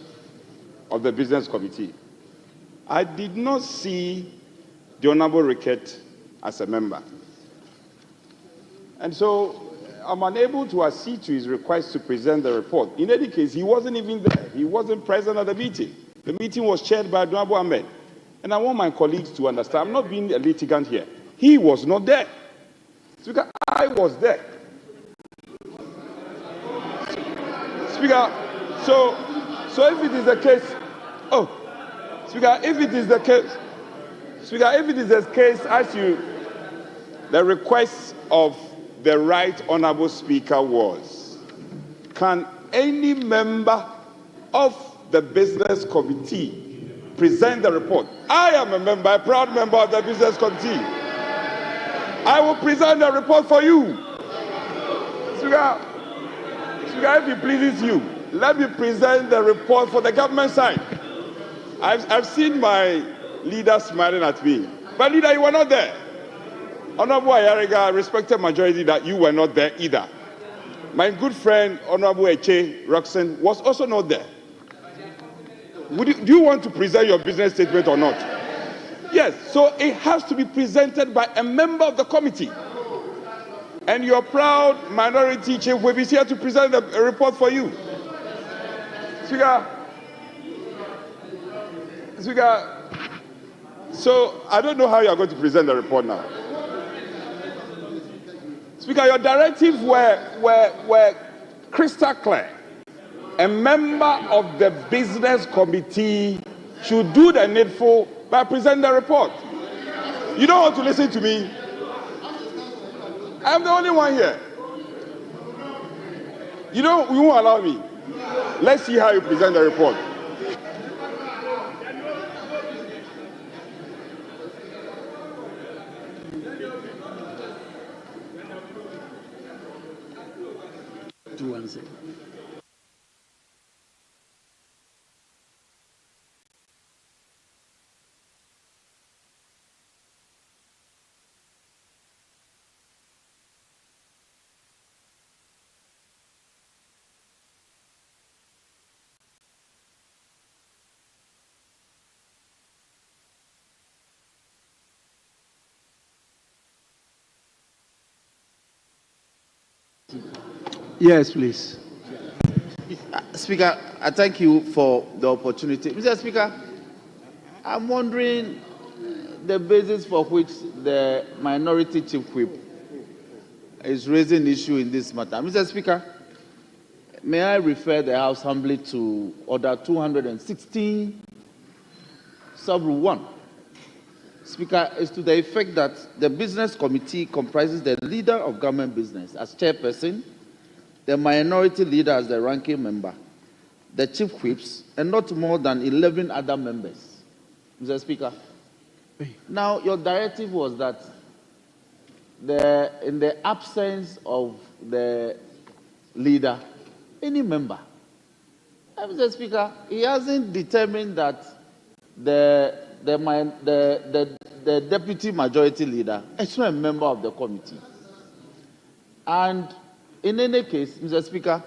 of the business committee. I did not see the Honorable Rickett as a member. And so I'm unable to accede to his request to present the report. In any case, he wasn't even there. He wasn't present at the meeting. The meeting was chaired by Honorable Ahmed. And I want my colleagues to understand, I'm not being a litigant here. He was not there. Speaker, I was there. Speaker, so if it is the case, Speaker, if it is the case, as you, the request of the Right Honorable Speaker was, can any member of the business committee present the report? I am a member, a proud member of the business committee. I will present the report for you. Speaker, if it pleases you, let me present the report for the government side. I've seen my leader smiling at me. But leader, you were not there. Honorable Ayariga, respected majority, that you were not there either. My good friend, Honorable Eche Roxanne, was also not there. Do you want to present your business statement or not? Yes, so it has to be presented by a member of the committee. And your proud minority chief will be here to present a report for you. Speaker, so I don't know how you are going to present the report now. Speaker, your directives were crystal clear. A member of the business committee should do the needful by presenting the report. You don't want to listen to me. I'm the only one here. You won't allow me. Let's see how you present the report. Yes, please. Speaker, I thank you for the opportunity. Mr. Speaker, I'm wondering the basis for which the minority chief whip is raising issue in this matter. Mr. Speaker, may I refer the House humbly to Order 216, Sub-Rule 1. Speaker, is to the effect that the business committee comprises the leader of government business as chairperson, the minority leader as the ranking member, the chief whips, and not more than 11 other members. Mr. Speaker. Now, your directive was that in the absence of the leader, any member. Mr. Speaker, he hasn't determined that the deputy majority leader is not a member of the committee. And in any case, Mr. Speaker,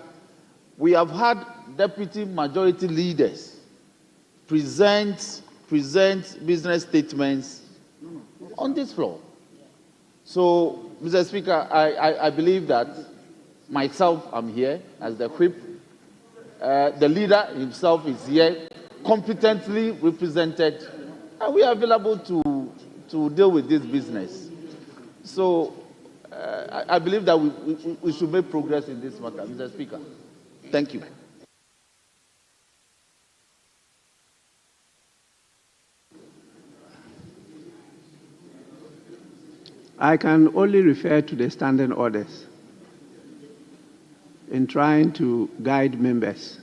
we have had deputy majority leaders present business statements on this floor. So, Mr. Speaker, I believe that myself, I'm here as the whip. The leader himself is here, competently represented, and we are available to deal with this business. So, I believe that we should make progress in this matter, Mr. Speaker. Thank you. I can only refer to the standing orders in trying to guide members.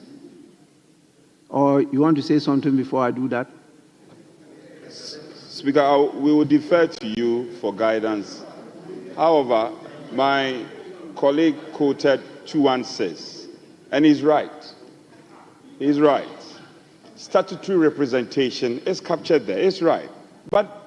Or you want to say something before I do that? Speaker, we will defer to you for guidance. However, my colleague quoted 216, and he's right. He's right. Statutory representation is captured there. It's right. But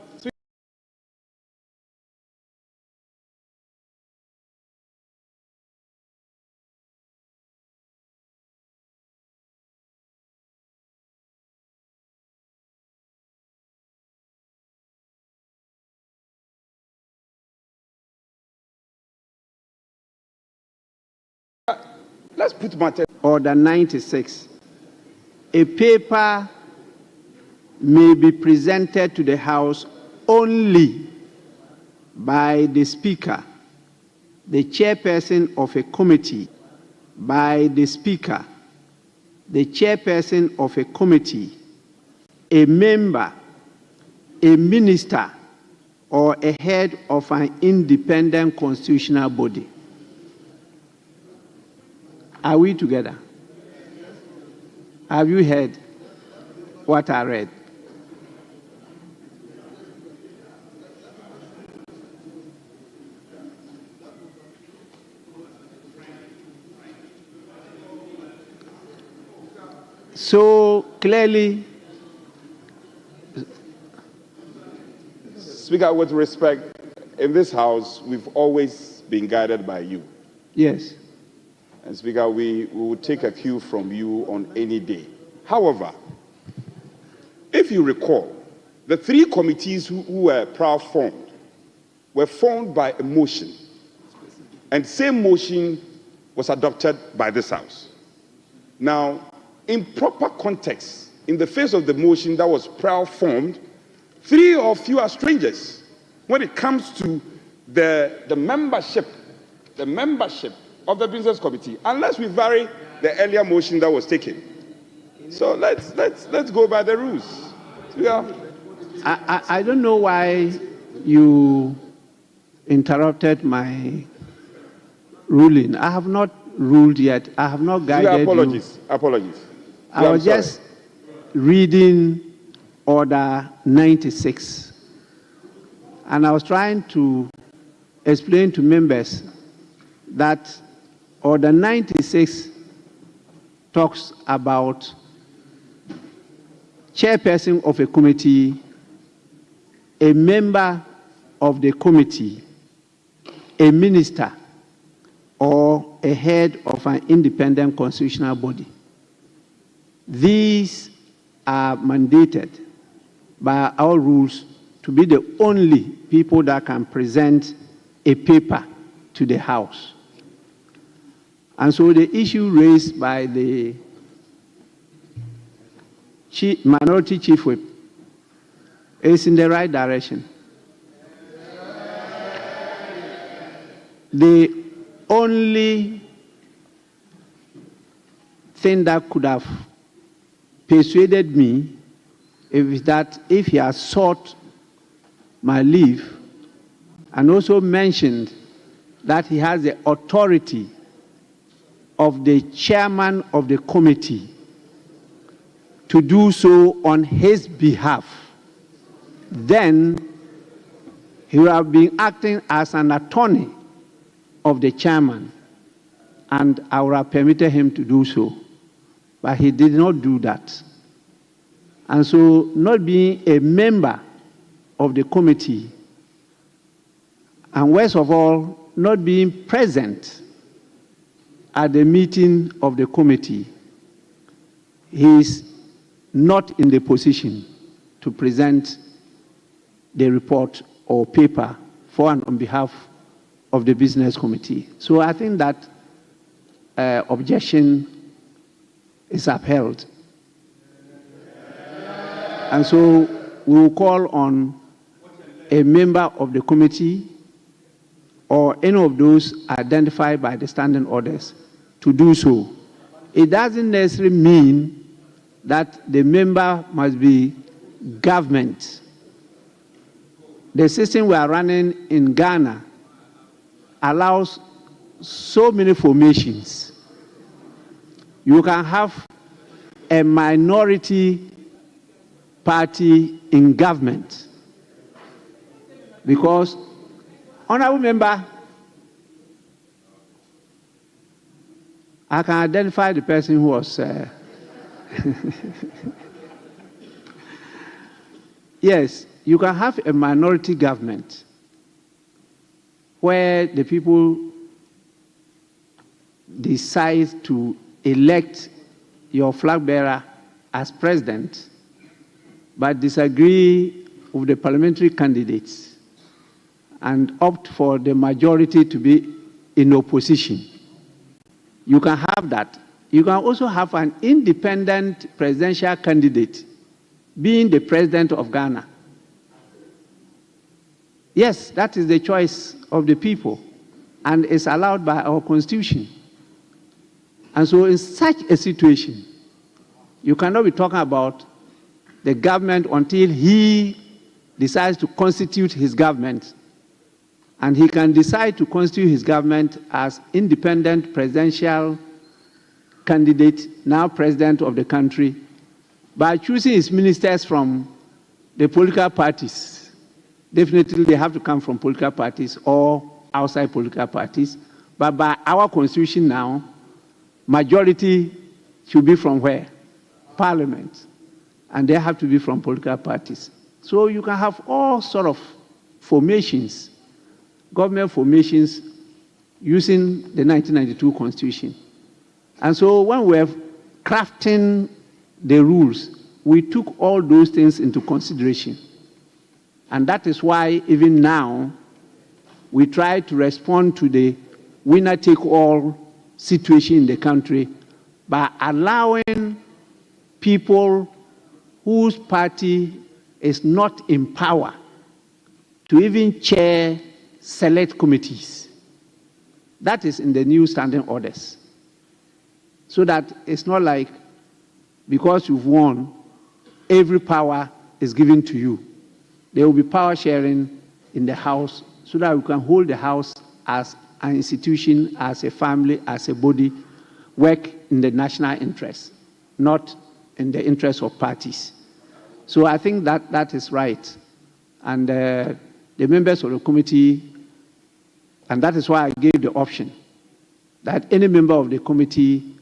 let's put matter. Order 96. A paper may be presented to the House only by the Speaker, the chairperson of a committee, by the Speaker, the chairperson of a committee, a member, a minister, or a head of an independent constitutional body. Are we together? Have you heard what I read? So clearly, Speaker, with respect, in this House, we've always been guided by you. Yes. And Speaker, we will take a cue from you on any day. However, if you recall, the three committees who were formed were formed by a motion, and same motion was adopted by this House. Now, in proper context, in the face of the motion that was formed, three of you are strangers when it comes to the membership of the business committee, unless we vary the earlier motion that was taken. So let's go by the rules. Yeah. I don't know why you interrupted my ruling. I have not ruled yet. I have not guided apologies. you. Apologies. I was just reading Order 96. And I was trying to explain to members that Order 96 talks about chairperson of a committee, a member of the committee, a minister, or a head of an independent constitutional body. These are mandated by our rules to be the only people that can present a paper to the House. And so the issue raised by the minority chief whip is in the right direction. The only thing that could have persuaded me is that if he has sought my leave and also mentioned that he has the authority of the chairman of the committee to do so on his behalf, then he would have been acting as an attorney of the chairman, and I would have permitted him to do so. But he did not do that. And so, not being a member of the committee, and worst of all, not being present at the meeting of the committee, he is not in the position to present the report or paper for and on behalf of the business committee. So I think that objection is upheld. And so we will call on a member of the committee or any of those identified by the standing orders to do so. It doesn't necessarily mean that the member must be government. The system we are running in Ghana allows so many formations. You can have a minority party in government because, honorable member, I can identify the person who was yes, you can have a minority government where the people decide to elect your flag bearer as president, but disagree with the parliamentary candidates and opt for the majority to be in opposition. You can have that. You can also have an independent presidential candidate being the president of Ghana. Yes, that is the choice of the people, and it's allowed by our constitution. And so in such a situation, you cannot be talking about the government until he decides to constitute his government. And he can decide to constitute his government as independent presidential candidate, now president of the country, by choosing his ministers from the political parties. Definitely they have to come from political parties or outside political parties. But by our constitution now, majority should be from where? Parliament. And they have to be from political parties. So you can have all sort of formations, government formations, using the 1992 Constitution. And so when we were crafting the rules, we took all those things into consideration. And that is why even now, we try to respond to the winner-take-all situation in the country by allowing people whose party is not in power to even chair select committees. That is in the new standing orders. So that it's not like because you've won, every power is given to you. There will be power sharing in the House so that we can hold the House as an institution, as a family, as a body, work in the national interest, not in the interest of parties. So I think that that is right. And the members of the committee, and that is why I gave the option that any member of the committee,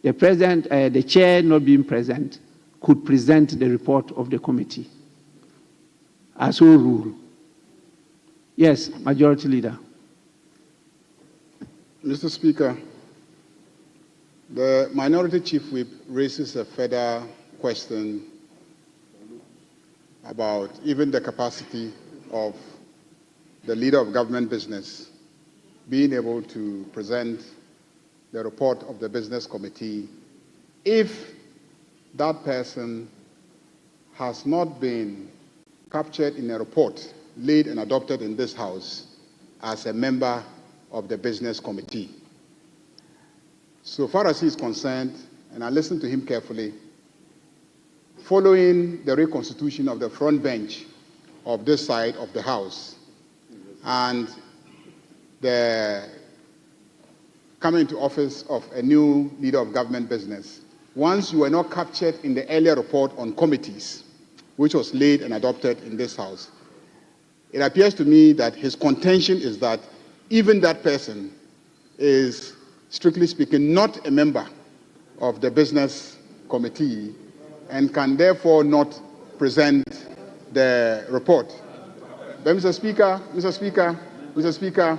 the president, the chair not being present, could present the report of the committee as a rule. Yes, Majority Leader. Mr. Speaker, the Minority Chief Whip raises a further question about even the capacity of the leader of government business being able to present the report of the business committee if that person has not been captured in a report laid and adopted in this House as a member of the business committee. So far as he is concerned, and I listened to him carefully, following the reconstitution of the front bench of this side of the House and the coming into office of a new leader of government business, once you were not captured in the earlier report on committees, which was laid and adopted in this House, it appears to me that his contention is that even that person is, strictly speaking, not a member of the business committee and can therefore not present the report. But Mr. Speaker,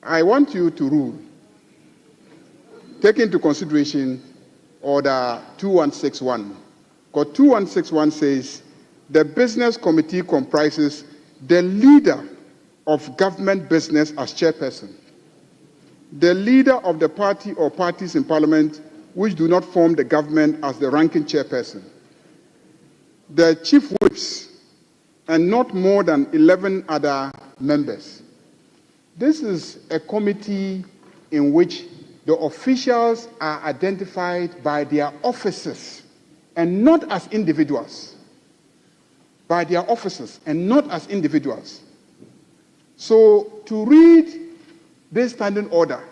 I want you to rule, take into consideration Order 2161. Because 2161 says the business committee comprises the leader of government business as chairperson, the leader of the party or parties in parliament which do not form the government as the ranking chairperson, the chief whips, and not more than 11 other members. This is a committee in which the officials are identified by their offices and not as individuals. By their offices and not as individuals. So to read this standing order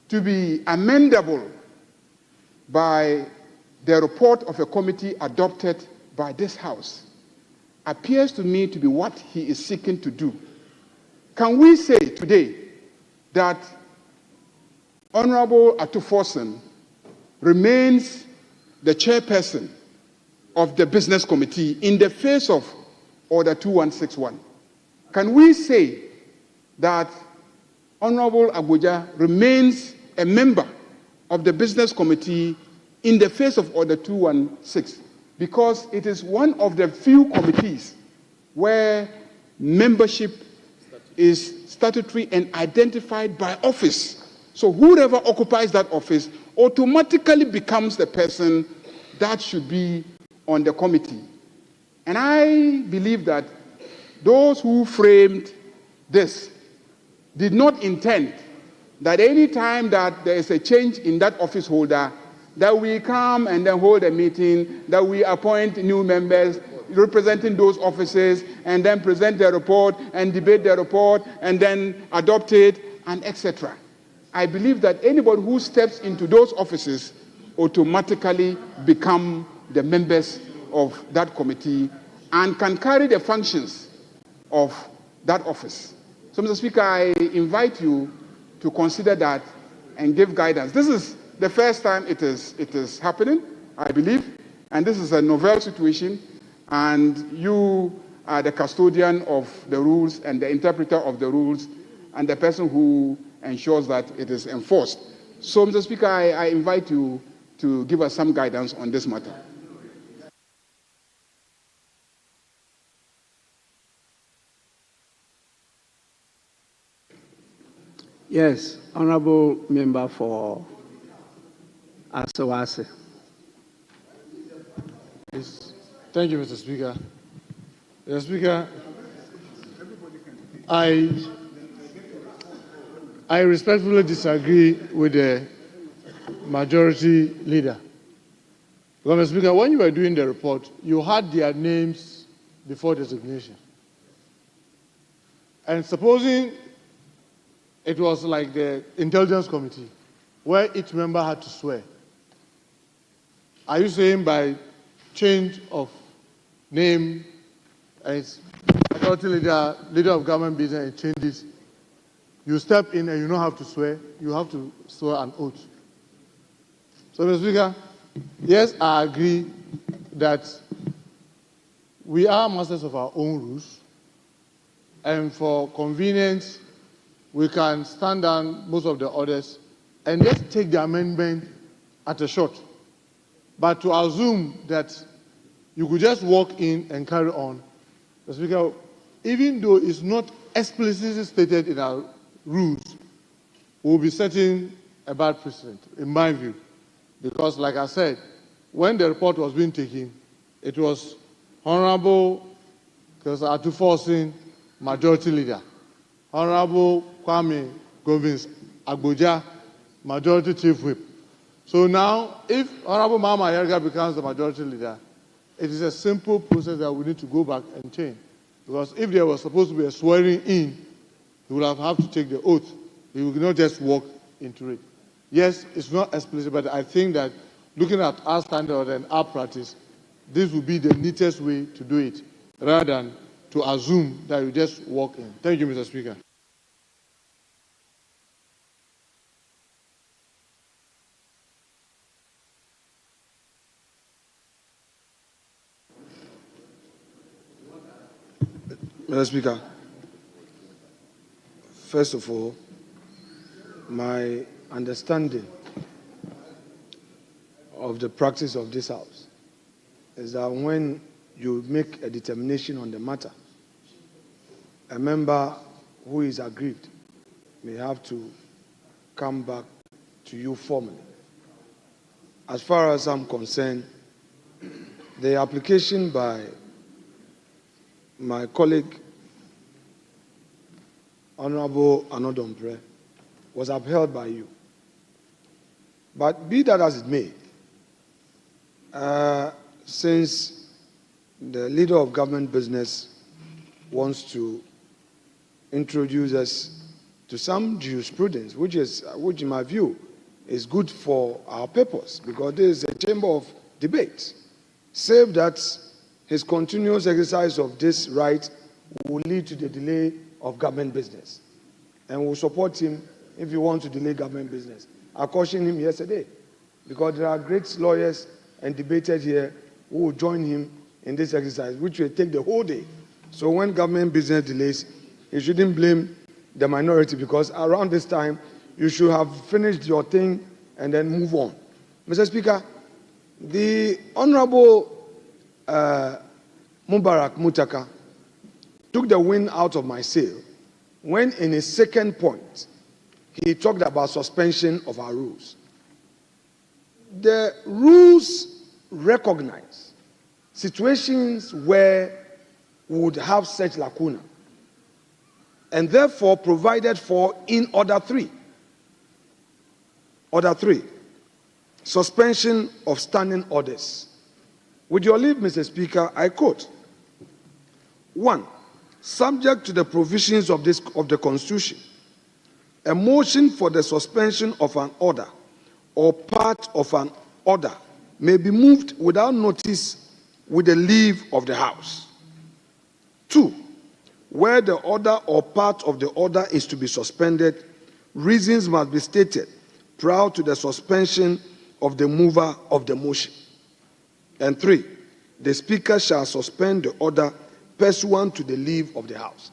to be amendable by the report of a committee adopted by this House appears to me to be what he is seeking to do. Can we say today that Honorable Atuforsen remains the chairperson of the business committee in the face of Order 2161? Can we say that Honorable Abuja remains a member of the business committee in the face of Order 216? Because it is one of the few committees where membership is statutory and identified by office. So whoever occupies that office automatically becomes the person that should be on the committee. And I believe that those who framed this did not intend that any time that there is a change in that office holder, that we come and then hold a meeting, that we appoint new members representing those offices and then present their report and debate their report and then adopt it and etc. I believe that anybody who steps into those offices automatically become the members of that committee and can carry the functions of that office. So, Mr. Speaker, I invite you to consider that and give guidance. This is the first time it is happening, I believe, and this is a novel situation, and you are the custodian of the rules and the interpreter of the rules and the person who ensures that it is enforced. So, Mr. Speaker, I invite you to give us some guidance on this matter. Yes, Honorable Member for Asawase. Yes. Thank you, Mr. Speaker. Mr. Speaker, I respectfully disagree with the majority leader. Because, Mr. Speaker, when you were doing the report, you had their names before designation. And supposing it was like the Intelligence Committee, where each member had to swear. Are you saying by change of name as authority leader of government business and changes, you step in and you don't have to swear, you have to swear an oath? So, Mr. Speaker, yes, I agree that we are masters of our own rules, and for convenience, we can stand down most of the orders and just take the amendment at a shot. But to assume that you could just walk in and carry on, Mr. Speaker, even though it's not explicitly stated in our rules, we'll be setting a bad precedent, in my view. Because, like I said, when the report was being taken, it was Honorable Atuforsen, Majority Leader, Honorable Kwame Govins Agboja, Majority Chief Whip. So now, if Honorable Mama Yerga becomes the Majority Leader, it is a simple process that we need to go back and change. Because if there was supposed to be a swearing in, he would have to take the oath. He would not just walk into it. Yes, it's not explicit, but I think that looking at our standard and our practice, this would be the neatest way to do it, rather than to assume that you just walk in. Thank you, Mr. Speaker. Mr. Speaker, first of all, my understanding of the practice of this House is that when you make a determination on the matter, a member who is aggrieved may have to come back to you formally. As far as I'm concerned, the application by my colleague, Honorable Anodompre, was upheld by you. But be that as it may, since the leader of government business wants to introduce us to some jurisprudence, which in my view is good for our purpose, because there is a chamber of debate, save that his continuous exercise of this right will lead to the delay of government business. And we'll support him if he wants to delay government business. I cautioned him yesterday, because there are great lawyers and debaters here who will join him in this exercise, which will take the whole day. So when government business delays, you shouldn't blame the minority, because around this time, you should have finished your thing and then move on. Mr. Speaker, the Honorable Mubarak Mutaka took the wind out of my sail when in his second point, he talked about suspension of our rules. The rules recognize situations where we would have such lacuna, and therefore provided for in Order 3. Order 3, suspension of standing orders. With your leave, Mr. Speaker, I quote, 1, subject to the provisions of the Constitution, a motion for the suspension of an order or part of an order may be moved without notice with the leave of the House. 2, where the order or part of the order is to be suspended, reasons must be stated prior to the suspension of the mover of the motion. And 3, the Speaker shall suspend the order pursuant to the leave of the House.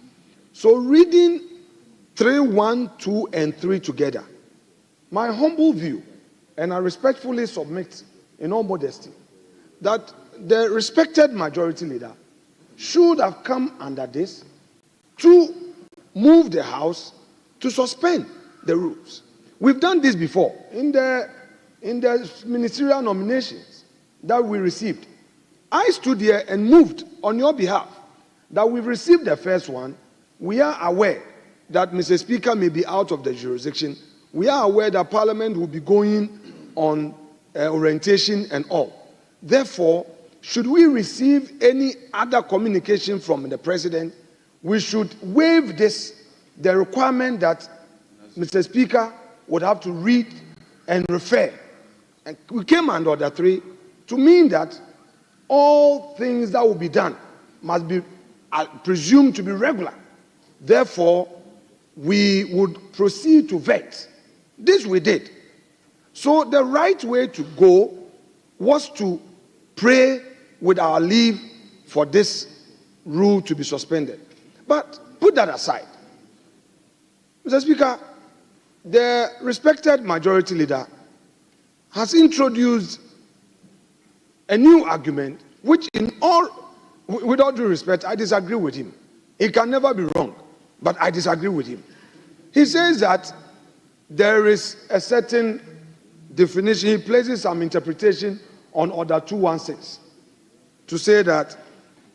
So reading 3, 1, 2, and 3 together, my humble view, and I respectfully submit in all modesty, that the respected majority leader should have come under this to move the House to suspend the rules. We've done this before in the ministerial nominations that we received. I stood here and moved on your behalf that we've received the first one. We are aware that Mr. Speaker may be out of the jurisdiction. We are aware that Parliament will be going on orientation and all. Therefore, should we receive any other communication from the President, we should waive the requirement that Mr. Speaker would have to read and refer. And we came under Order 3 to mean that all things that will be done must be presumed to be regular. Therefore, we would proceed to vet. This we did. So the right way to go was to pray with our leave for this rule to be suspended. But put that aside. Mr. Speaker, the respected majority leader has introduced a new argument, which with all due respect, I disagree with him. He can never be wrong, but I disagree with him. He says that there is a certain definition. He places some interpretation on Order 216 to say that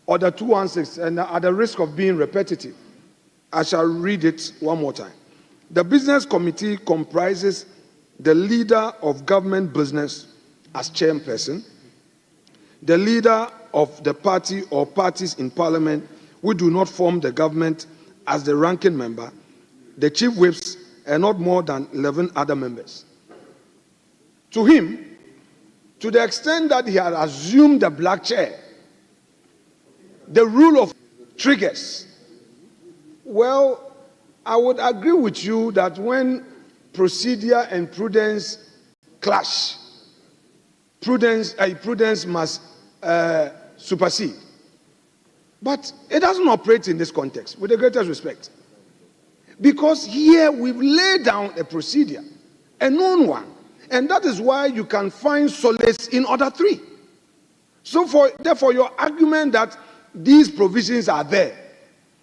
Order 216, and at the risk of being repetitive, I shall read it one more time. The Business Committee comprises the leader of government business as chairperson, the leader of the party or parties in Parliament who do not form the government as the ranking member, the chief whips, and not more than 11 other members. To him, to the extent that he had assumed the black chair, the rule of triggers, well, I would agree with you that when procedure and prudence clash, prudence must supersede. But it doesn't operate in this context, with the greatest respect. Because here we've laid down a procedure, a known one, and that is why you can find solace in other three. So therefore, your argument that these provisions are there,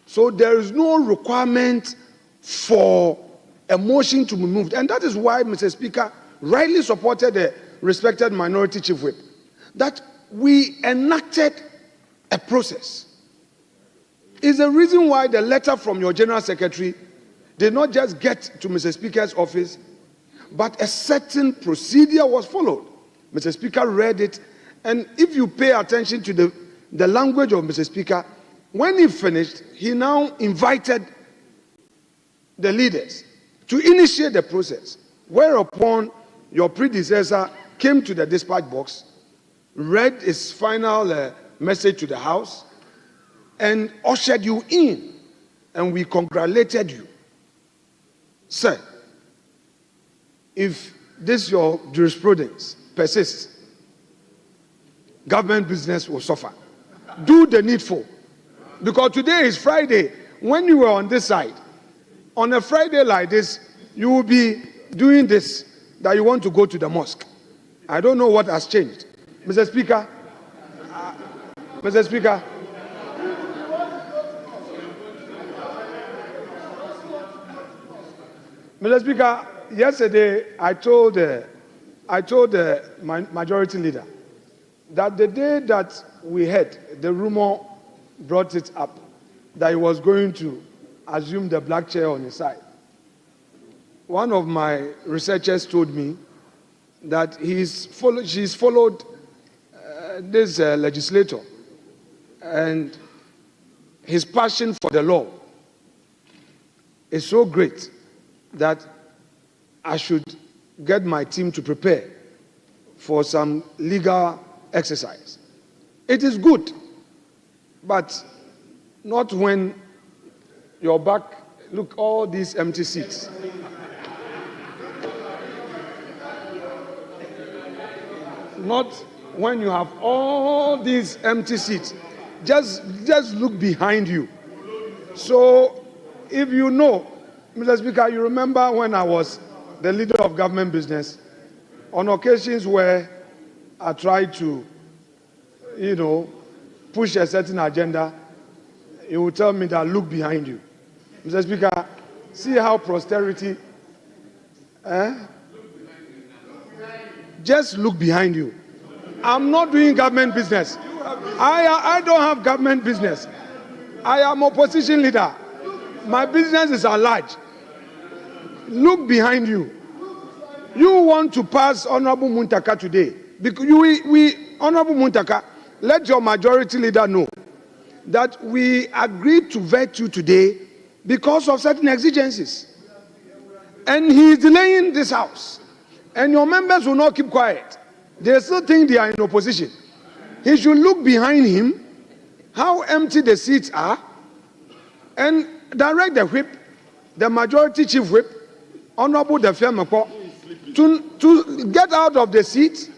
so there is no requirement for a motion to be moved. And that is why Mr. Speaker rightly supported the respected minority chief whip, that we enacted a process. Is the reason why the letter from your General Secretary did not just get to Mr. Speaker's office, but a certain procedure was followed. Mr. Speaker read it, and if you pay attention to the language of Mr. Speaker, when he finished, he now invited the leaders to initiate the process, whereupon your predecessor came to the dispatch box, read his final message to the House, and ushered you in, and we congratulated you. Sir, if this your jurisprudence persists, government business will suffer. Do the needful. Because today is Friday. When you were on this side, on a Friday like this, you will be doing this, that you want to go to the mosque. I don't know what has changed. Mr. Speaker, Mr. Speaker, Mr. Speaker, yesterday I told the majority leader that the day that we heard, the rumor brought it up, that he was going to assume the black chair on his side. One of my researchers told me that she's followed this legislator, and his passion for the law is so great that I should get my team to prepare for some legal exercise. It is good, but not when your back, look, all these empty seats. Not when you have all these empty seats. Just look behind you. So if you know, Mr. Speaker, you remember when I was the leader of government business, on occasions where I tried to, push a certain agenda, you would tell me that look behind you. Mr. Speaker, see how posterity, just look behind you. I'm not doing government business. I don't have government business. I am opposition leader. My business is at large. Look behind you. You want to pass Honorable Muntaka today. Because Honorable Muntaka, let your majority leader know that we agreed to vet you today because of certain exigencies. And he is delaying this house. And your members will not keep quiet. They still think they are in opposition. He should look behind him, how empty the seats are, and direct the whip, the majority chief whip, Honorable Defemeko, to get out of the seat.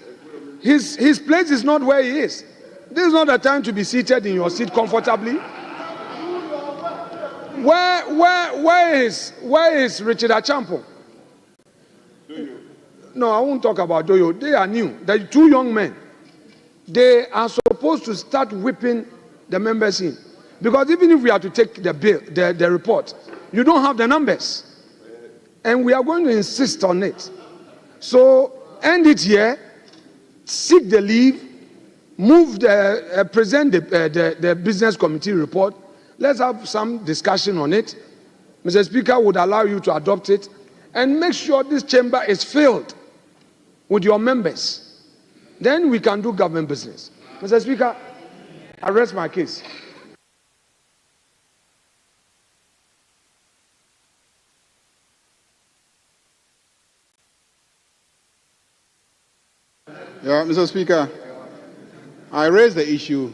His place is not where he is. This is not the time to be seated in your seat comfortably. Where is Richard Achampo? No, I won't talk about Doyo. They are new. They're two young men. They are supposed to start whipping the members in. Because even if we are to take the bill, the report, you don't have the numbers. And we are going to insist on it. So end it here, seek the leave, present the business committee report. Let's have some discussion on it. Mr. Speaker would allow you to adopt it and make sure this chamber is filled with your members. Then we can do government business. Mr. Speaker, I rest my case. Yeah, Mr. Speaker, I raise the issue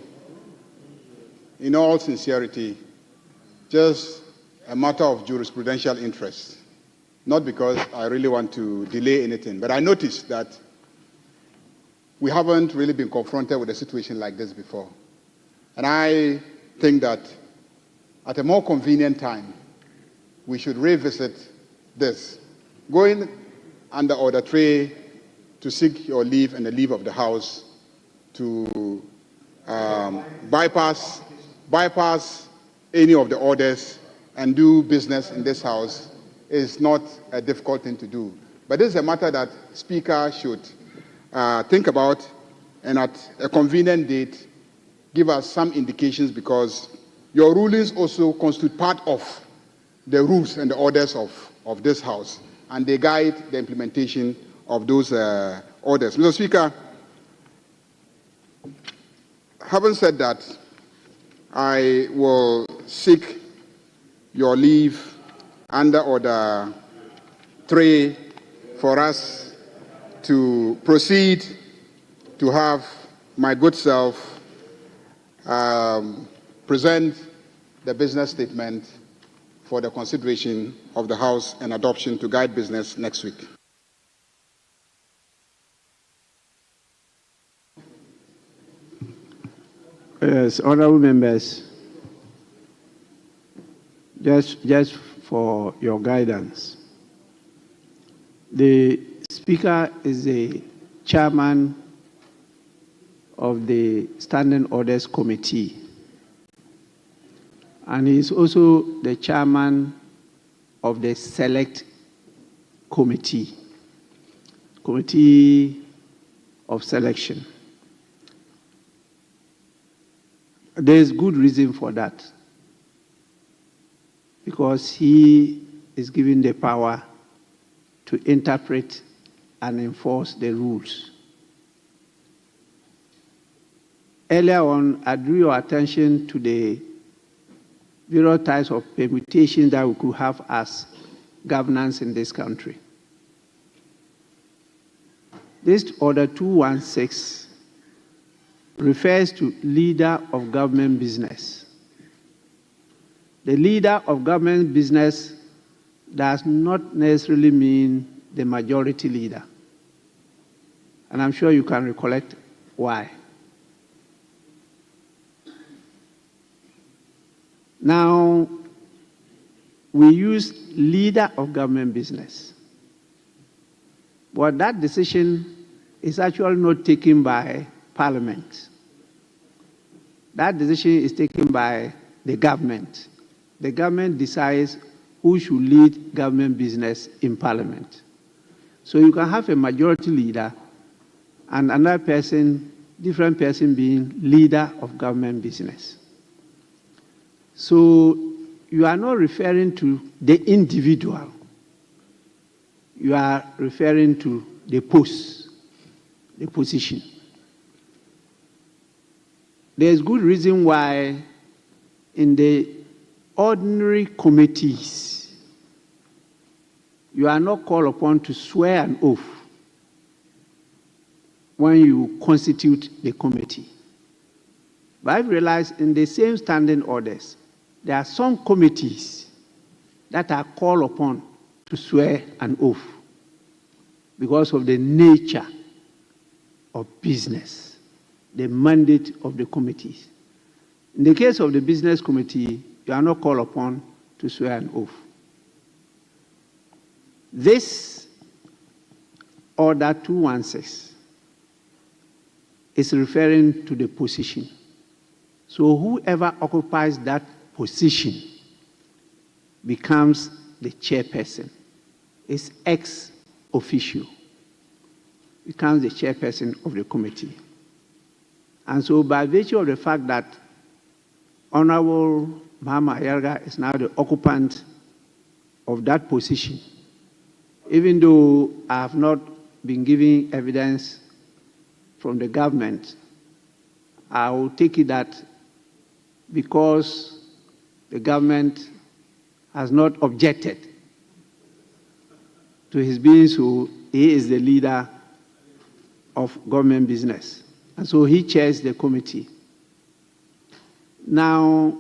in all sincerity, just a matter of jurisprudential interest, not because I really want to delay anything, but I noticed that we haven't really been confronted with a situation like this before. And I think that at a more convenient time, we should revisit this. Going under Order 3 to seek your leave and the leave of the House to bypass any of the orders and do business in this House is not a difficult thing to do. But this is a matter that Speaker should think about, and at a convenient date, give us some indications, because your rulings also constitute part of the rules and the orders of this House, and they guide the implementation of those orders. Mr. Speaker, having said that, I will seek your leave under Order 3 for us to proceed to have my good self present the business statement for the consideration of the House and adoption to guide business next week. Yes, honorable members, just for your guidance, the Speaker is the chairman of the Standing Orders Committee, and he is also the chairman of the Select Committee of Selection. There is good reason for that, because he is given the power to interpret and enforce the rules. Earlier on, I drew your attention to the various types of permutations that we could have as governance in this country. This Order 216 refers to leader of government business. The leader of government business does not necessarily mean the majority leader. And I'm sure you can recollect why. Now, we use leader of government business. But that decision is actually not taken by Parliament. That decision is taken by the government. The government decides who should lead government business in Parliament. So you can have a majority leader and another person, different person being leader of government business. So you are not referring to the individual. You are referring to the post, the position. There's good reason why in the ordinary committees, you are not called upon to swear an oath when you constitute the committee. But I've realized in the same standing orders, there are some committees that are called upon to swear an oath because of the nature of business, the mandate of the committees. In the case of the business committee, you are not called upon to swear an oath. This Order 216 is referring to the position. So whoever occupies that position becomes the chairperson. It's ex officio. Becomes the chairperson of the committee. And so by virtue of the fact that Honorable Mahama Ayarga is now the occupant of that position, even though I have not been given evidence from the government, I will take it that because the government has not objected to his being so. He is the leader of government business, and so he chairs the committee. Now,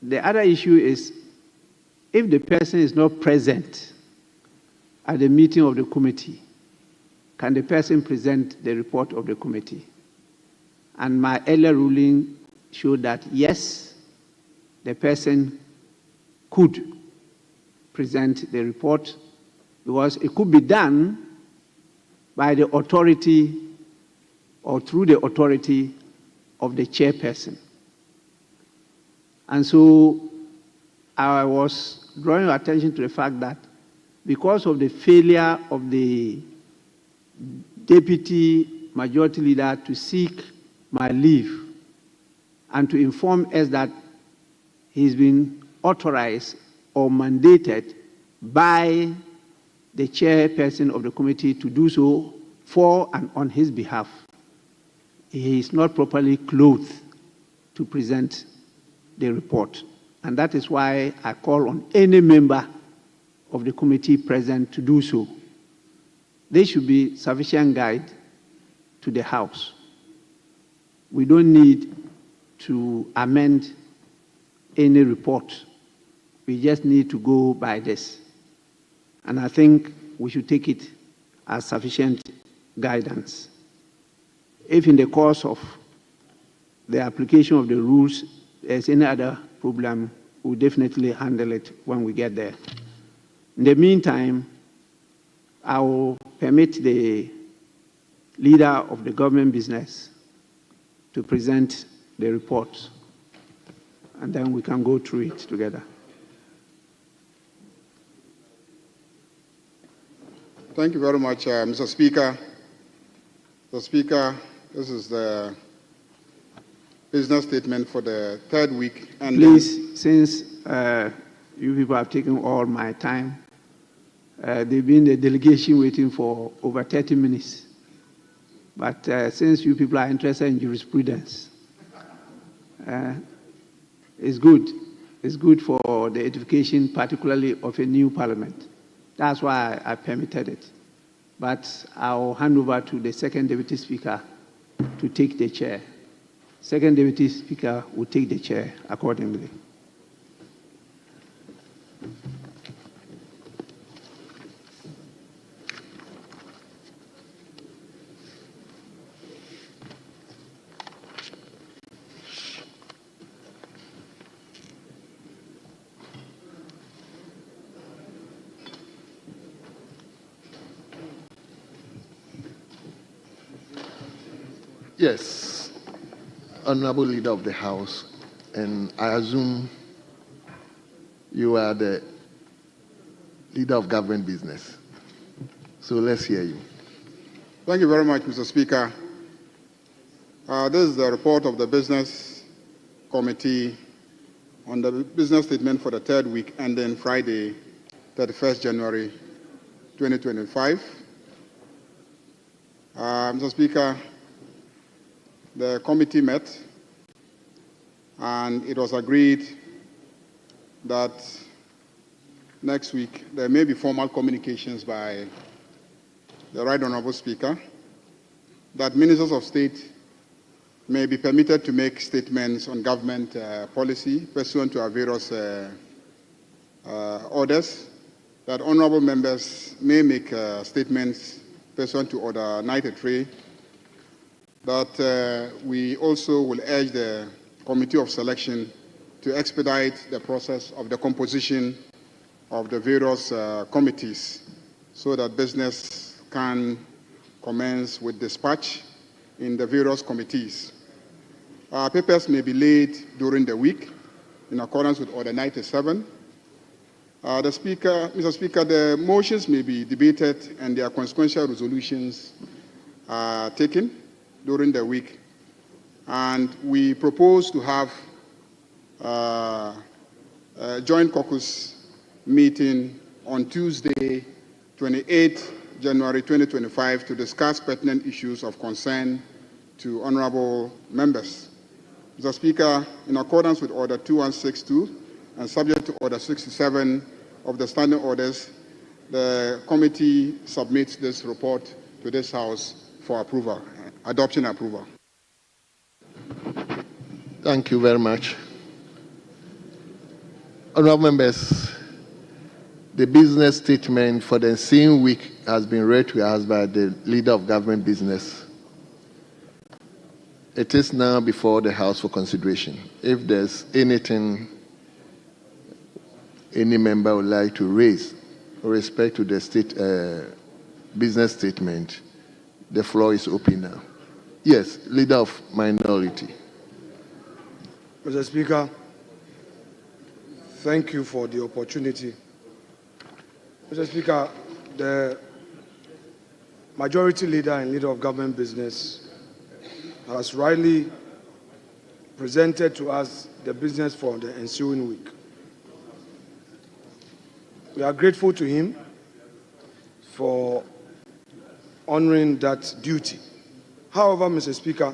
the other issue is, if the person is not present at the meeting of the committee, can the person present the report of the committee? And my earlier ruling showed that yes, the person could present the report, because it could be done by the authority or through the authority of the chairperson. And so I was drawing your attention to the fact that because of the failure of the deputy majority leader to seek my leave and to inform us that he's been authorized or mandated by the chairperson of the committee to do so for and on his behalf, he is not properly clothed to present the report. And that is why I call on any member of the committee present to do so. There should be sufficient guide to the House. We don't need to amend any report. We just need to go by this. And I think we should take it as sufficient guidance. If in the course of the application of the rules there's any other problem, we'll definitely handle it when we get there. In the meantime, I will permit the leader of the government business to present the report, and then we can go through it together. Thank you very much, Mr. Speaker. Mr. Speaker, this is the business statement for the third week. And please, since you people have taken all my time, they've been the delegation waiting for over 30 minutes. But since you people are interested in jurisprudence, it's good. It's good for the edification, particularly of a new parliament. That's why I permitted it. But I'll hand over to the second deputy speaker to take the chair. Second deputy speaker will take the chair accordingly. Yes, Honorable Leader of the House, and I assume you are the Leader of Government Business. So let's hear you. Thank you very much, Mr. Speaker. This is the report of the Business Committee on the business statement for the third week ending Friday, 31st January 2025. Mr. Speaker, the committee met and it was agreed that next week there may be formal communications by the Right Honorable Speaker that ministers of state may be permitted to make statements on government policy pursuant to our various orders, that honorable members may make statements pursuant to Order 93, that we also will urge the Committee of Selection to expedite the process of the composition of the various committees so that business can commence with dispatch in the various committees. Papers may be laid during the week in accordance with Order 97. Mr. Speaker, the motions may be debated and their consequential resolutions taken during the week. And we propose to have a joint caucus meeting on Tuesday, 28 January 2025 to discuss pertinent issues of concern to honorable members. Mr. Speaker, in accordance with Order 2162 and subject to Order 67 of the Standing Orders, the committee submits this report to this House for approval, adoption and approval. Thank you very much. Honourable members, the business statement for the ensuing week has been read to us by the Leader of Government Business. It is now before the House for consideration. If there's anything any member would like to raise with respect to the business statement, the floor is open now. Yes, Leader of Minority. Mr. Speaker, thank you for the opportunity. Mr. Speaker, the Majority Leader and Leader of Government Business has rightly presented to us the business for the ensuing week. We are grateful to him for honoring that duty. However, Mr. Speaker,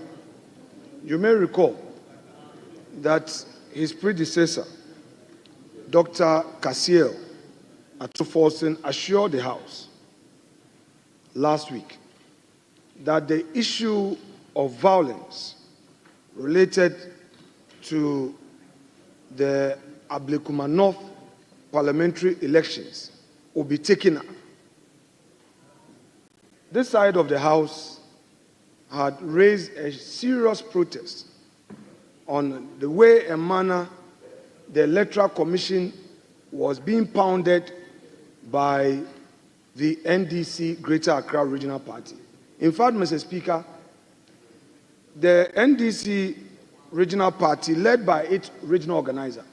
you may recall that his predecessor, Dr. Cassiel Atuforsen, assured the House last week that the issue of violence related to the Ablekuma North parliamentary elections will be taken up. This side of the House had raised a serious protest on the way and manner the Electoral Commission was being pounded by the NDC Greater Accra Regional Party. In fact, Mr. Speaker, the NDC Regional Party, led by its regional organizer,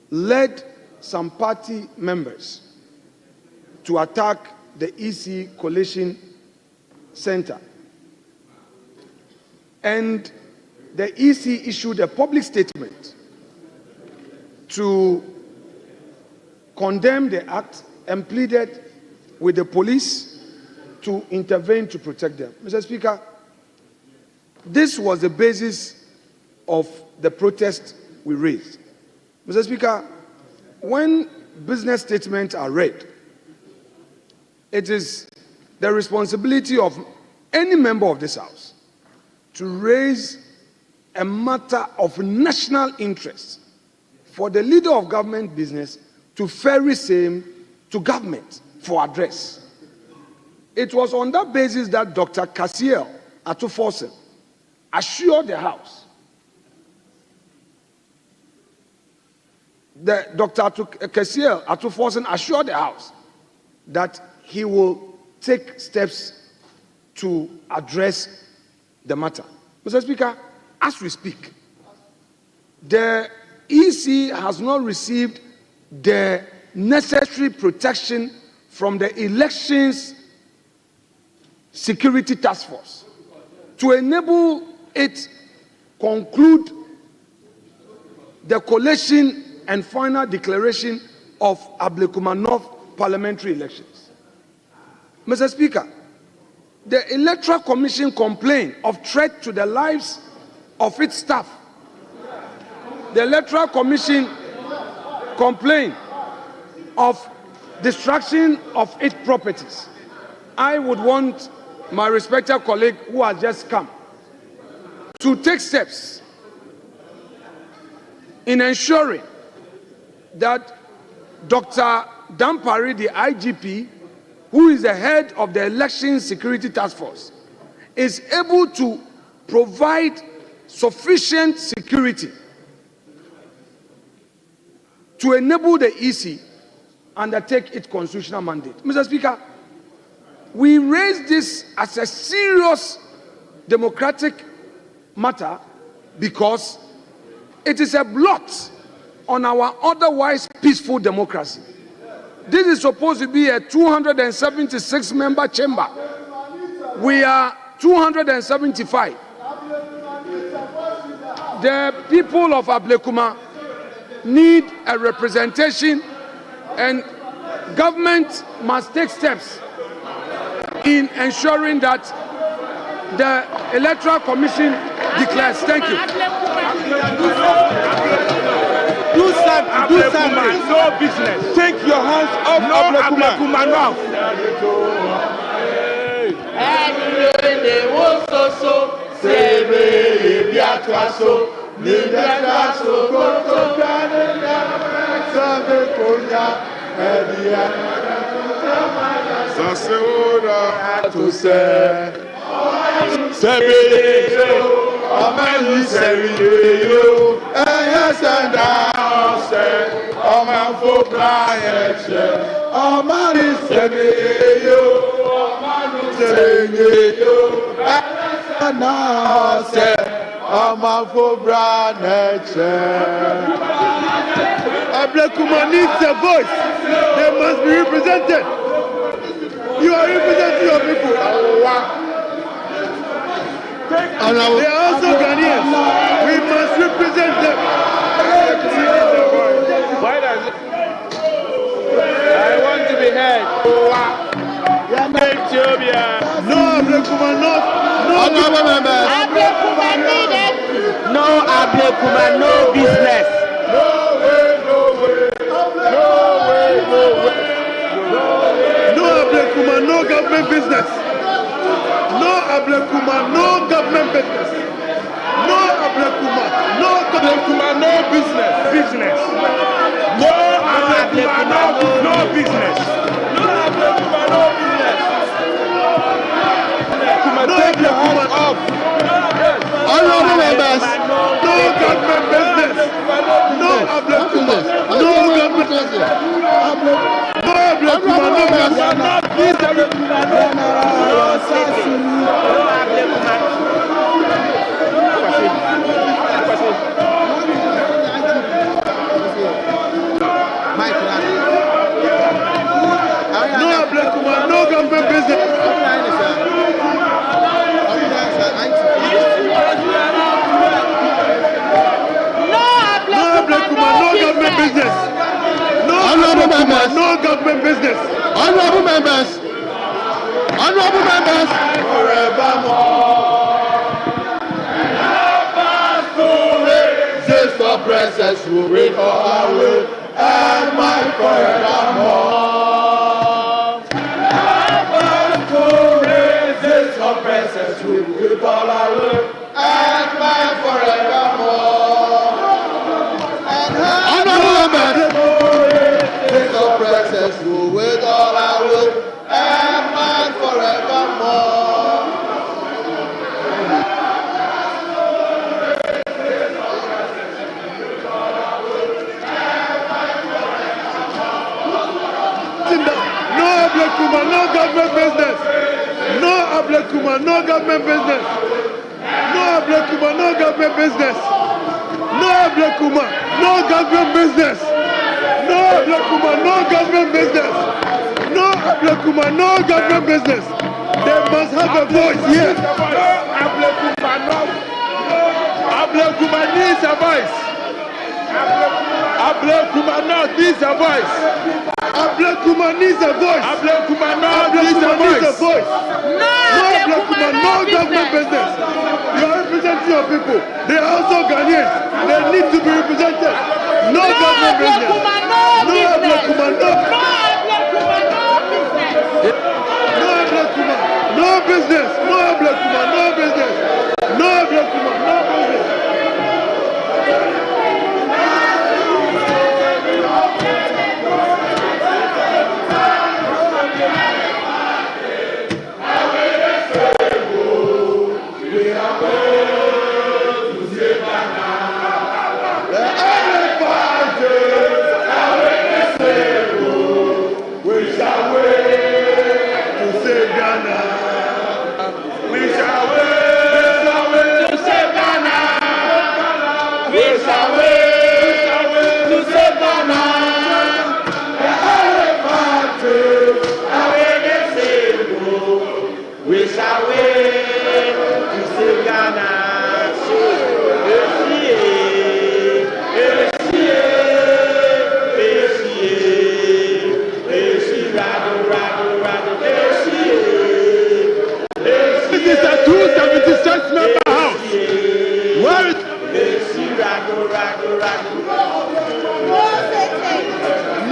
led some party members to attack the EC Coalition Center. And the EC issued a public statement to condemn the act and pleaded with the police to intervene to protect them. Mr. Speaker, this was the basis of the protest we raised. Mr. Speaker, when business statements are read, it is the responsibility of any member of this House to raise a matter of national interest for the Leader of Government Business to ferry same to government for address. It was on that basis that Dr. Cassiel Atuforsen assured the House that Dr. Cassiel Atuforsen assured the House that he will take steps to address the matter. Mr. Speaker, as we speak, the EC has not received the necessary protection from the Elections Security Task Force to enable it conclude the collation and final declaration of Ablekuma North parliamentary elections. Mr. Speaker, the Electoral Commission complained of threat to the lives of its staff. The Electoral Commission complained of destruction of its properties. I would want my respected colleague who has just come to take steps in ensuring that Dr. Dampari, the IGP, who is the head of the Election Security Task Force, is able to provide sufficient security to enable the EC undertake its constitutional mandate. Mr. Speaker, we raise this as a serious democratic matter because it is a blot on our otherwise peaceful democracy. This is supposed to be a 276-member chamber. We are 275. The people of Ablekuma need a representation, and government must take steps in ensuring that the Electoral Commission declares. Thank you. Do something. Do something. No business. Take your hands off Ablekuma. No. Ablekuma needs a voice. They must be represented. You are representing your people. They are also Ghanaians. We must represent them. I want to be heard. Ethiopia. No Ablekuma, no members. Ablekuma needed. No Ablekuma, no business. No Ablekuma, no government business. No Ablekuma, no government business. No Ablekuma, no business. Business. No Ablekuma, no business. No Ablekuma, no business. Take your hands off. Honorable members, no government business. No Ablekuma, no government business. No Ablekuma, no no government business. No government business. Honorable members. Honorable members. Resist oppressors who read all our will and my forevermore. Resist oppressors who read all our will and my forevermore. Honorable members. Oppressors who with all I will and mine forevermore. No Ablekuma, no government business. No Ablekuma, no government business. No Ablekuma, no government business. No Ablekuma, no government business. No Ablekuma, no government business. No Ablekuma, no government business. They must have a voice here. Ablekuma needs a voice. Ablekuma needs a voice. Ablekuma needs a voice. Ablekuma needs a voice. No Ablekuma, no government business. You are representing your people. They are also Ghanaians. They need to be represented. No government business. No Ablekuma, no Ablekuma, no business. No Ablekuma, no business. No Ablekuma, no business. We shall win to save Ghana.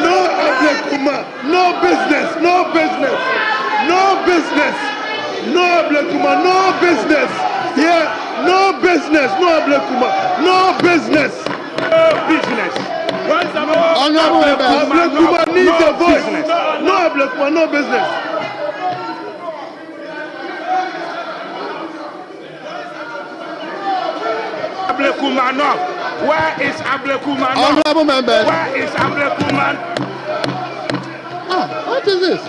No Ablekuma, no business, no business, no business, no Ablekuma, no business. Yeah, no business, no Ablekuma, no business, no business. Honorable members. Ablekuma needs a voice. No Ablekuma, no business. Ablekumanov. Where is Ablekumanov? Honorable members. Where is Ablekuman? What is this?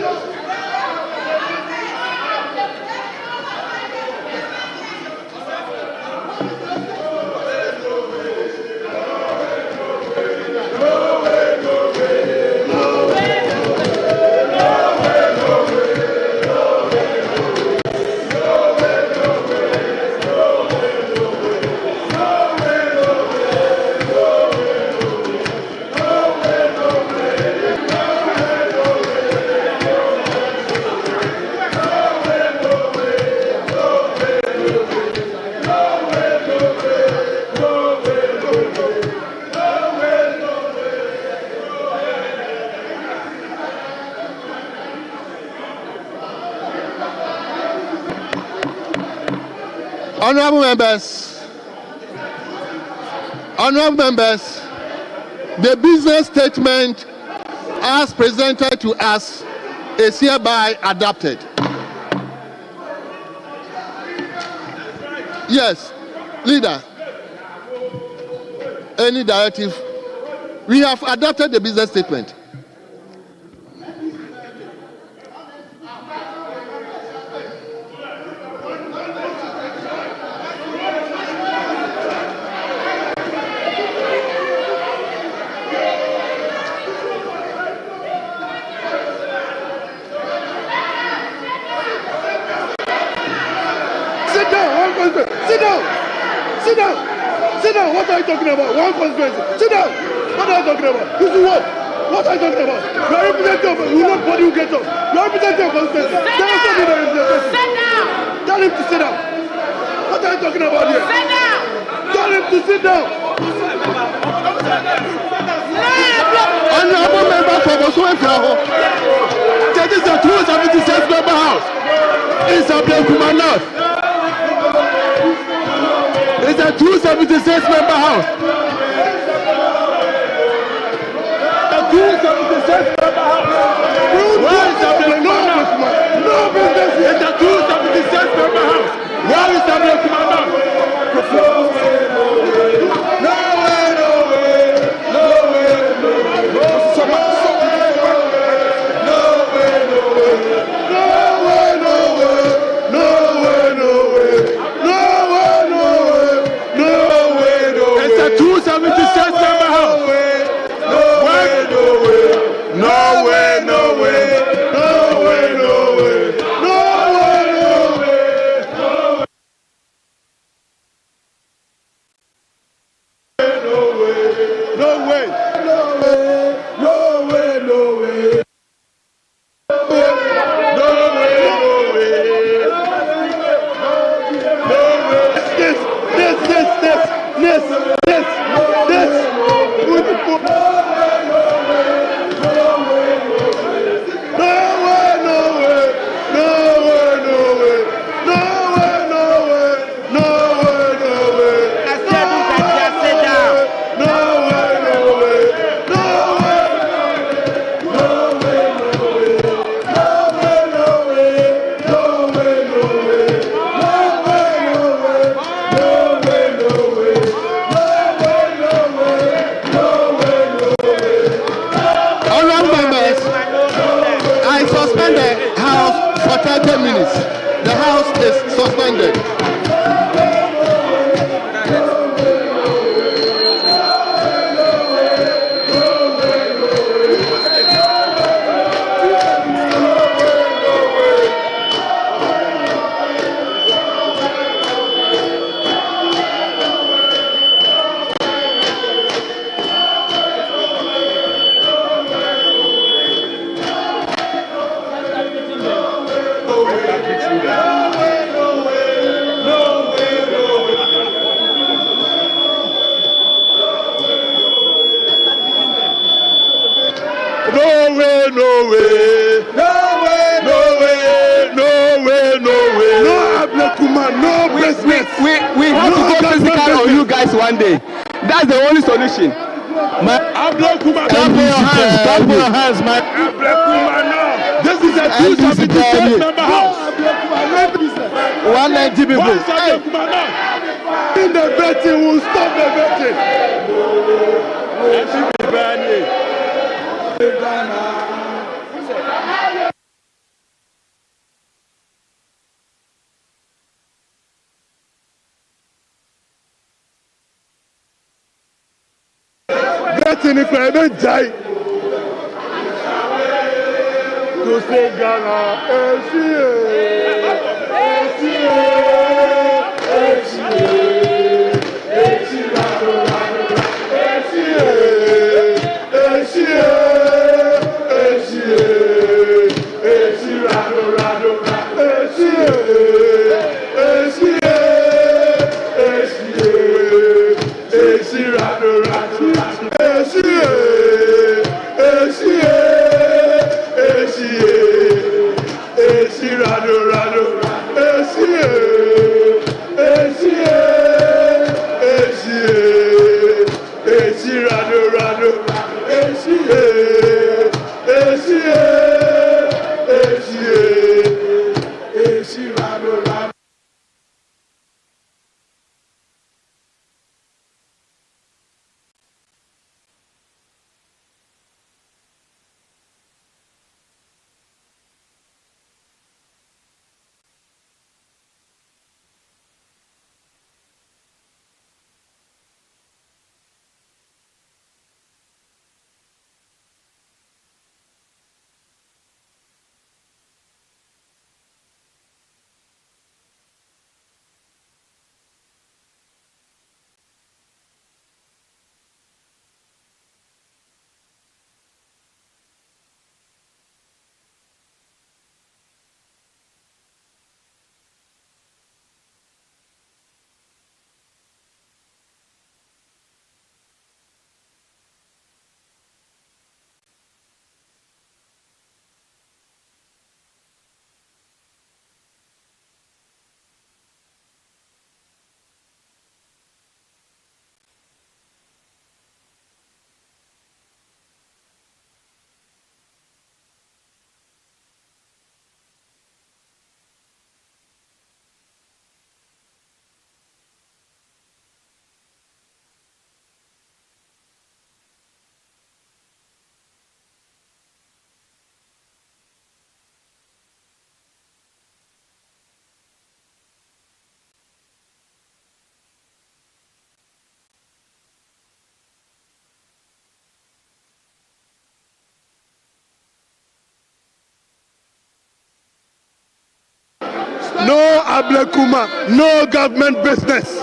Honorable members, the business statement as presented to us is hereby adopted. Yes, leader, any directive? We have adopted the business statement. Sit down. What are you talking about? One constituency. Sit down. What are you talking about? This is what? What are you talking about? You are representative. You know body you get up. You are representative of constituency. Sit down. Tell him to sit down. What are you talking about here? Sit down. Tell him to sit down. Honorable member for Bosuwe Fiaho. That is the 276 member house. It's a Ablekuma North. It's a 276 member house. A 276 member house. Where is Ablekuma North? No business. It's a 276 member house. Where is Ablekuma North? No way, no way. No way, no way. No way, no way. No Ablekuma, no business. We have to go physical on you guys one day. That's the only solution. Ablekuma, clap for your hands. Clap for your hands, man. Ablekuma, no. This is a 276 member house. 190 people. Ablekuma, no. In the betting, we'll stop the betting. Betting if I don't die. To say No Ablekuma, no government business.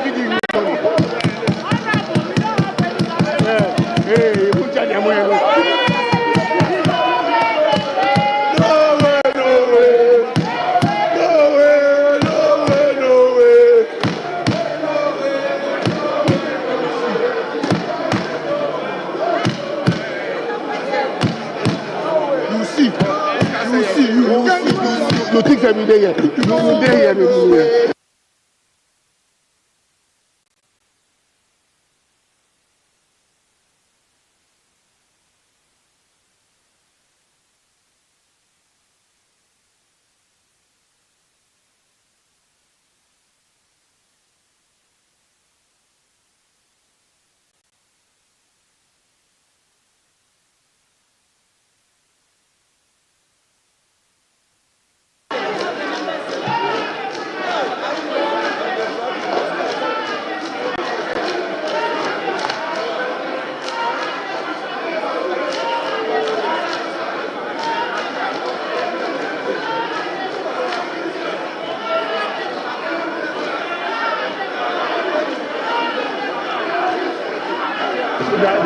already giving me money. Hey, you put your money. You think every day here. You day here, baby.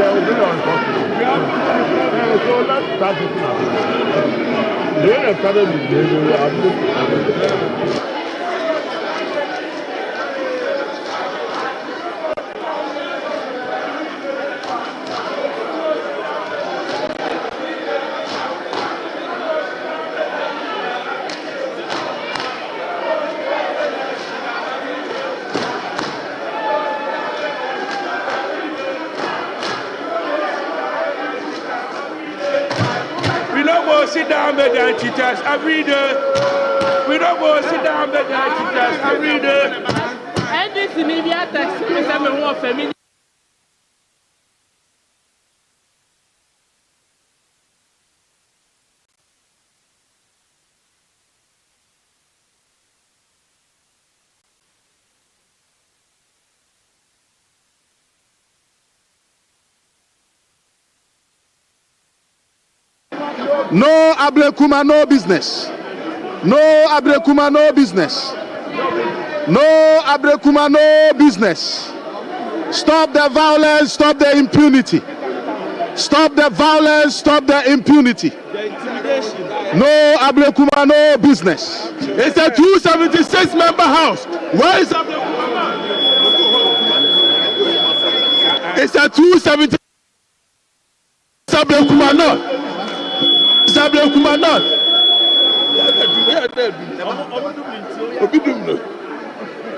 They will bring on so let's start it now. The way they started this, we don't go sit down bed and cheaters every day. We don't go sit down bed and cheaters every day. And this in India tax, Mr. More family. No Ablekuma, no business. No Ablekuma, no business. No Ablekuma, no business. Stop the violence, stop the impunity. Stop the violence, stop the impunity. No Ablekuma, no business. It's a 276 member house. Where is Ablekuma? It's a 276. Ablekuma not. Ablekuma not.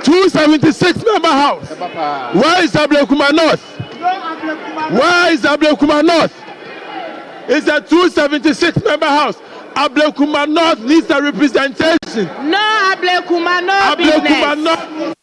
276 member house. Where is Ablekuma North? Where is Ablekuma North? It's a 276 member house. Ablekuma North needs a representation. No Ablekuma, no Ablekuma business. North.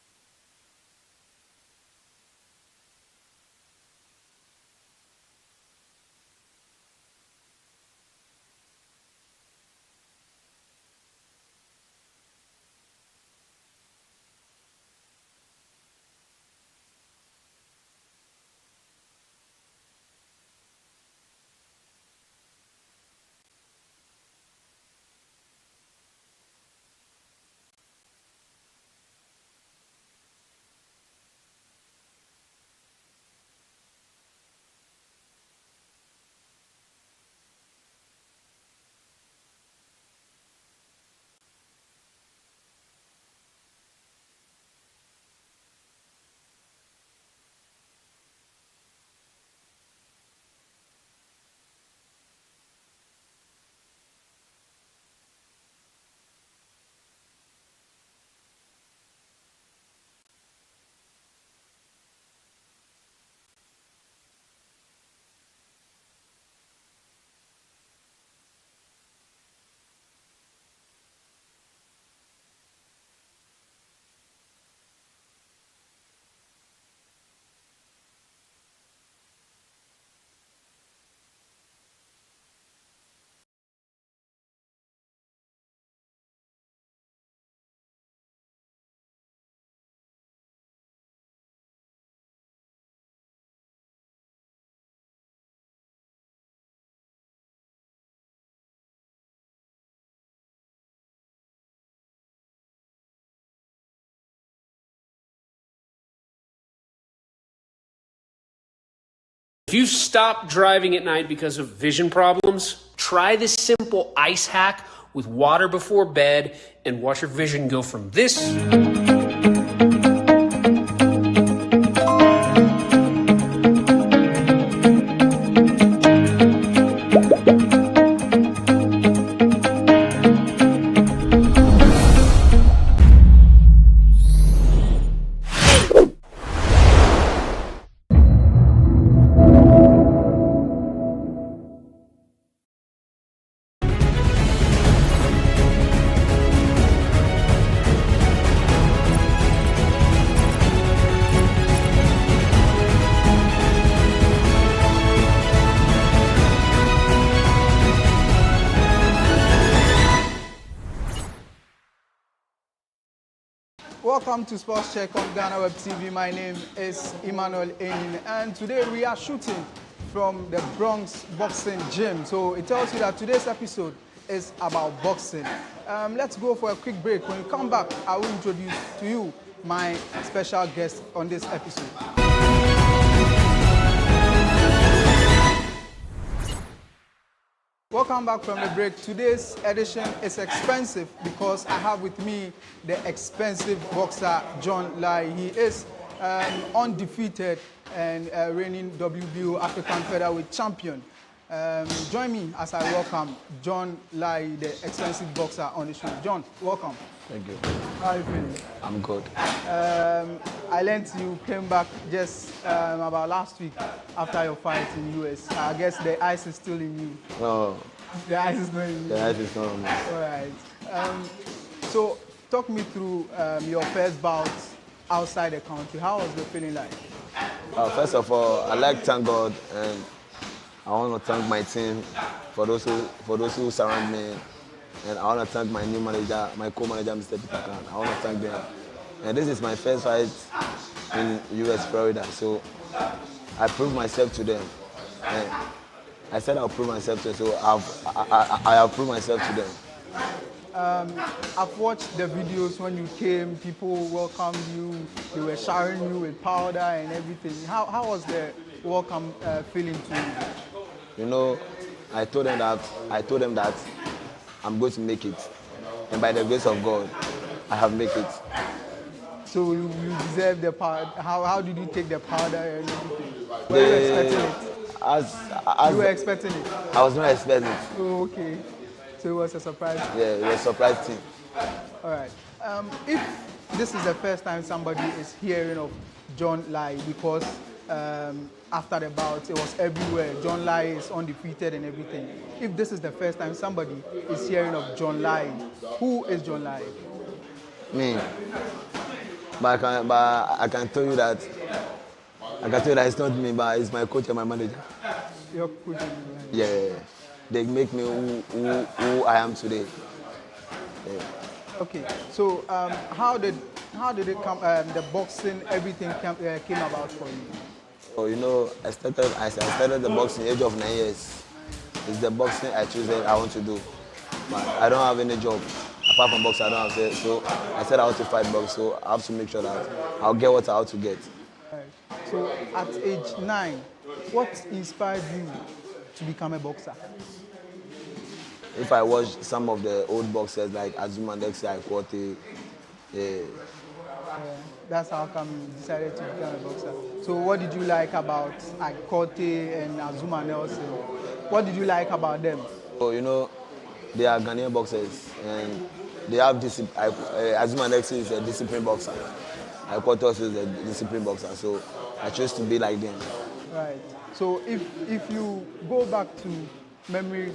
If you've stopped driving at night because of vision problems, try this simple ice hack with water before bed and watch your vision go from this Welcome to Sports Check on GhanaWeb TV. My name is Emmanuel Enin, and today we are shooting from the Bronx Boxing Gym. So it tells you that today's episode is about boxing. Let's go for a quick break. When we come back, I will introduce to you my special guest on this episode. Welcome back from the break. Today's edition is expensive because I have with me the expensive boxer John Lai. He is undefeated and reigning WBO African featherweight champion. Join me as I welcome John Lai, the expensive boxer on the show. John, welcome. Thank you. How are you feeling? I'm good. I learned you came back just about last week after your fight in the US. I guess the ice is still in you. No. The ice is not in you. The ice is not on me. All right. So talk me through your first bout outside the country. How was the feeling like? First of all, I'd like to thank God, and I want to thank my team for those who surround me. And I want to thank my new manager, my co-manager, Mr. Peter Khan. I want to thank them. And this is my first fight in US, Florida. So I proved myself to them. And I said I'll prove myself to them. So I have proved myself to them. I've watched the videos when you came. People welcomed you. They were showering you with powder and everything. How was the welcome feeling to you? You know, I told them that I'm going to make it, and by the grace of God, I have made it. So you deserve the powder. How did you take the powder and everything? Were you expecting it? You were expecting it? I was not expecting it. Oh, okay. So it was a surprise? Yeah, it was a surprise thing. All right. If this is the first time somebody is hearing of John Lai, because after the bout, it was everywhere. John Lai is undefeated and everything. If this is the first time somebody is hearing of John Lai, who is John Lai? Me. But I can tell you that it's not me, but it's my coach and my manager. Your coach and manager? Yeah. They make me who I am today. Yeah. Okay. So how did it come? The boxing, everything came about for you? Oh, you know, I started the boxing age of 9 years. It's the boxing I choose that I want to do. But I don't have any job. Apart from boxing, I don't have it. So I said I want to fight box, so I have to make sure that I'll get what I have to get. Right. So at age 9, what inspired you to become a boxer? If I watch some of the old boxers like Azuma Nexi, Quotas, yeah. That's how come you decided to become a boxer. So what did you like about Kote and Azuma Nelson? What did you like about them? Oh, you know, they are Ghanaian boxers and they have discipline. Azuma Nexi is a disciplined boxer. Kote also is a disciplined boxer. So I chose to be like them. Right. So if you go back to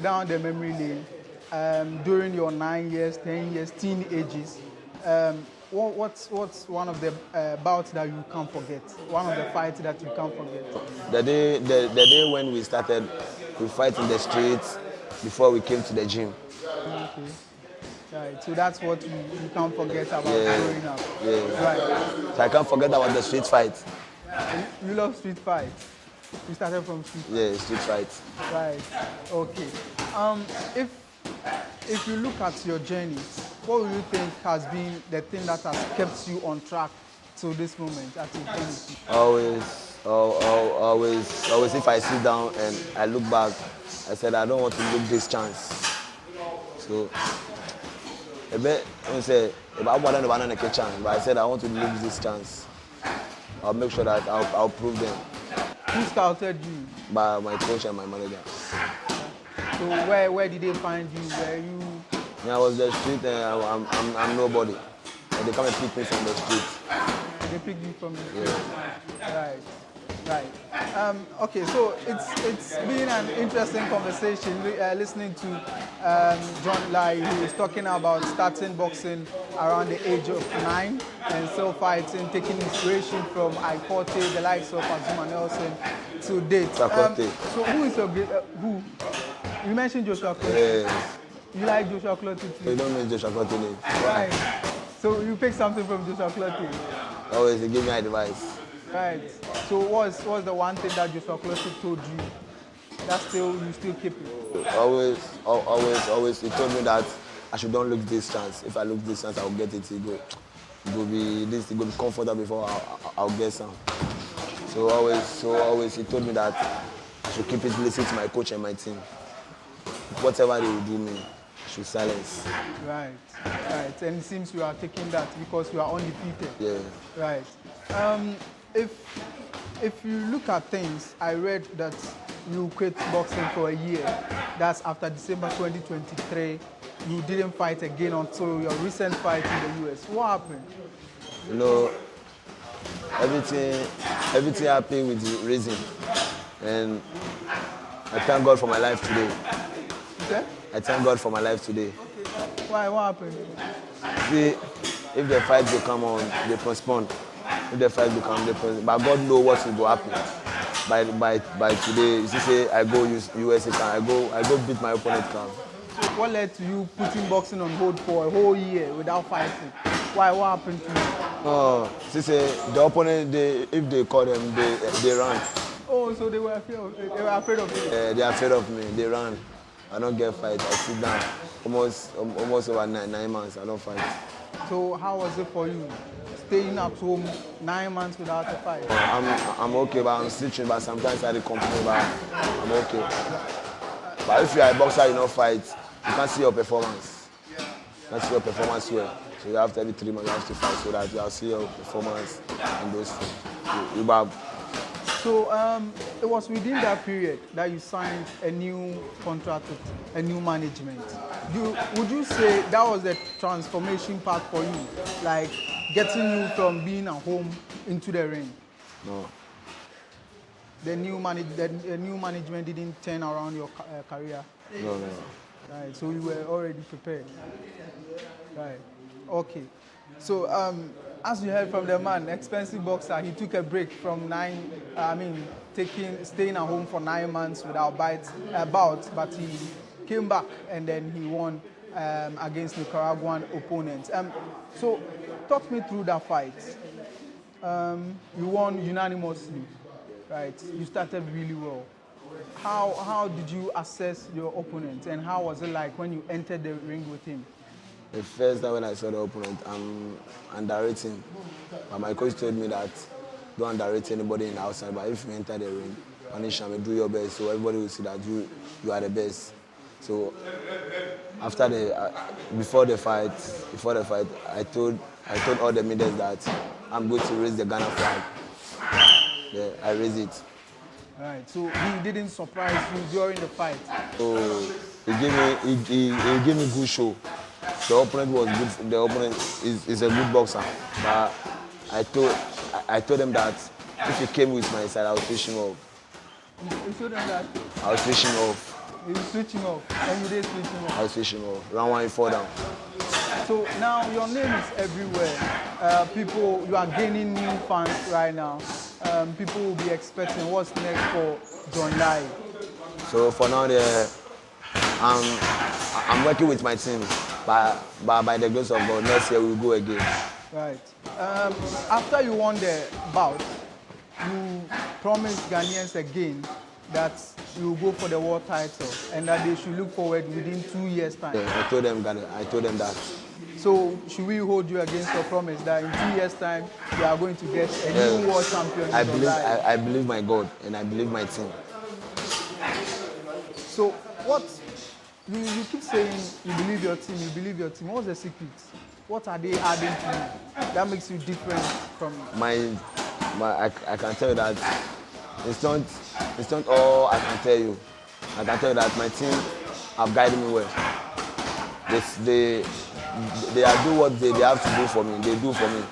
down the memory lane, during your 9 years, 10 years, teen ages, what's one of the bouts that you can't forget? One of the fights that you can't forget? The day when we started, we fight in the streets before we came to the gym. Okay. Right. So that's what you can't forget about growing up. Yeah. Right. So I can't forget about the street fight. You love street fight. You started from street fight. Yeah, street fight. Right. Okay. If you look at your journey, what do you think has been the thing that has kept you on track to this moment at your journey? Always always if I sit down and I look back, I said I don't want to lose this chance. So, a bit, I say, if I want to run in the kitchen, but I said I want to lose this chance. I'll make sure that I'll prove them. Who scouted you? By my coach and my manager. So where did they find you? Were you? Yeah, I was the street and I'm nobody. And they come and pick me from the street. They picked you from the street. Yeah. Right. Okay, so it's been an interesting conversation listening to John Lai, who is talking about starting boxing around the age of 9 and still fighting, taking inspiration from Ikote, the likes of Azuma Nelson to date. So who is your who? You mentioned Joshua Clottey. Yes. You like Joshua Clottey too? You don't know Joshua Clottey name. Right. So you picked something from Joshua Clottey? Always, he gave me advice. Right. So what's the one thing that Joshua Clottey told you that you still keep it? Always. He told me that I should don't look this chance. If I look this chance, I'll get it. It will be comfortable before I'll get some. So always, he told me that I should keep it, listen to my coach and my team. Whatever they will do me, I should silence. Right. And it seems you are taking that because you are undefeated. Yeah. Right. If you look at things, I read that you quit boxing for a year. That's after December 2023. You didn't fight again until your recent fight in the US. What happened? You know, everything happened with reason. And I thank God for my life today. Okay? I thank God for my life today. Okay. Why? What happened? See, if the fight will come on, they postpone. If the fight will come, they postpone. But God knows what will happen. By today, you see, say I go USA, I go beat my opponent. So what led to you putting boxing on hold for a whole year without fighting? Why? What happened to you? Oh, see, say the opponent, if they call them, they run. Oh, so they were afraid of you? They are afraid of me. They run. I don't get fight. I sit down. Almost over 9 months. I don't fight. So how was it for you, staying at home 9 months without a fight? I'm okay, but I'm stitching. But sometimes I complain, but I'm okay. But if you are a boxer, you don't fight. You can't see your performance. You can't see your performance well. So you have to every 3 months you have to fight so that you will see your performance and those things. So it was within that period that you signed a new contract with a new management. Would you say that was the transformation part for you, like getting you from being at home into the ring? No. The new management didn't turn around your career? No. Right, so you were already prepared. Right, okay. So as you heard from the man, expensive boxer, he took a break from staying at home for 9 months without bouts, but he came back and then he won against Nicaraguan opponents. So talk me through that fight. You won unanimously, right? You started really well. How did you assess your opponent, and how was it like when you entered the ring with him? The first time when I saw the opponent, I'm underrating. But my coach told me that don't underrate anybody in the outside, but if you enter the ring, punish them and do your best, so everybody will see that you are the best. So before the fight, I told all the medics that I'm going to raise the Ghana flag. Yeah, I raised it. All right. So he didn't surprise you during the fight. So he gave me good show. The opponent was good. The opponent is a good boxer, but I told him that if he came with my side, I would switch him off. You told him that? I would switch him off. You switch him off, and you did switch him off. I would switch him off. Round 1, he fall down. So now your name is everywhere. You are gaining new fans right now. People will be expecting what's next for John Lai. So for now, I'm working with my team. But by the grace of God, next year we'll go again. Right. After you won the bout, you promised Ghanaians again that you will go for the world title and that they should look forward within 2 years' time. Yeah, I told them that. So should we hold you against your promise that in 2 years' time you are going to get a new world champion? I believe my God and I believe my team. So what you keep saying you believe your team, you believe your team. What's the secret? What are they adding to you that makes you different from I can tell you that it's not all I can tell you. I can tell you that my team have guided me well. They are do what they have to do for me. They do for me.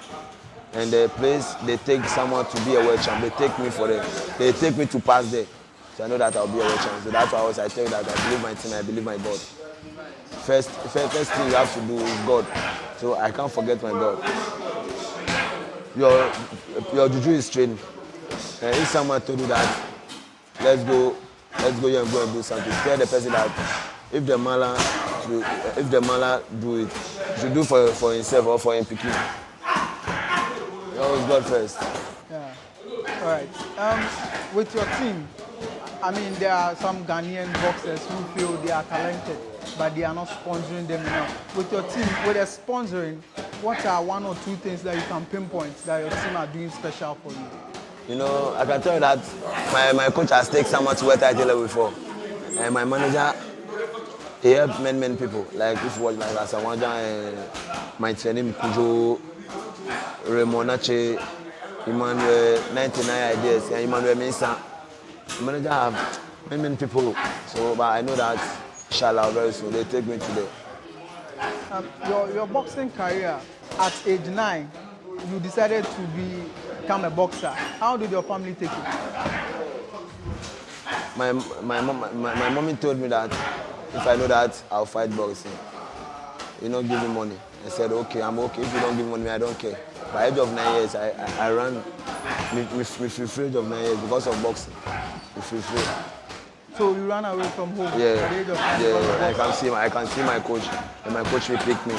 And the place they take someone to be a world champ, they take me for them. They take me to pass there. So I know that I'll be a world champ. So that's why I tell you that I believe my team, I believe my God. First thing you have to do is God. So I can't forget my God. Your juju is training. And if someone told you that, let's go here and go and do something, tell the person that if the mala do it, he should do for himself or for him picking. Always God first. Yeah. All right. With your team, I mean, there are some Ghanaian boxers who feel they are talented, but they are not sponsoring them enough. With your team, with the sponsoring, what are 1 or 2 things that you can pinpoint that your team are doing special for you? You know, I can tell you that my coach has taken someone to where I level before. And my manager, he helped many people. Like if you watch like Asawanja and my training Kujo, Remonache, Emmanuel, 99 Ideas, and Emmanuel Mensah. The manager have many people. So, but I know that inshallah very soon they take me to there. Your boxing career at age 9, you decided to become a boxer. How did your family take it? My mommy told me that if I know that I'll fight boxing. You know, give me money. I said, okay, I'm okay. If you don't give me money, I don't care. By the age of 9 years, I ran with the age of 9 years because of boxing. So you ran away from home? Yeah, at the age of 9 yeah. I can see my coach, and my coach will pick me.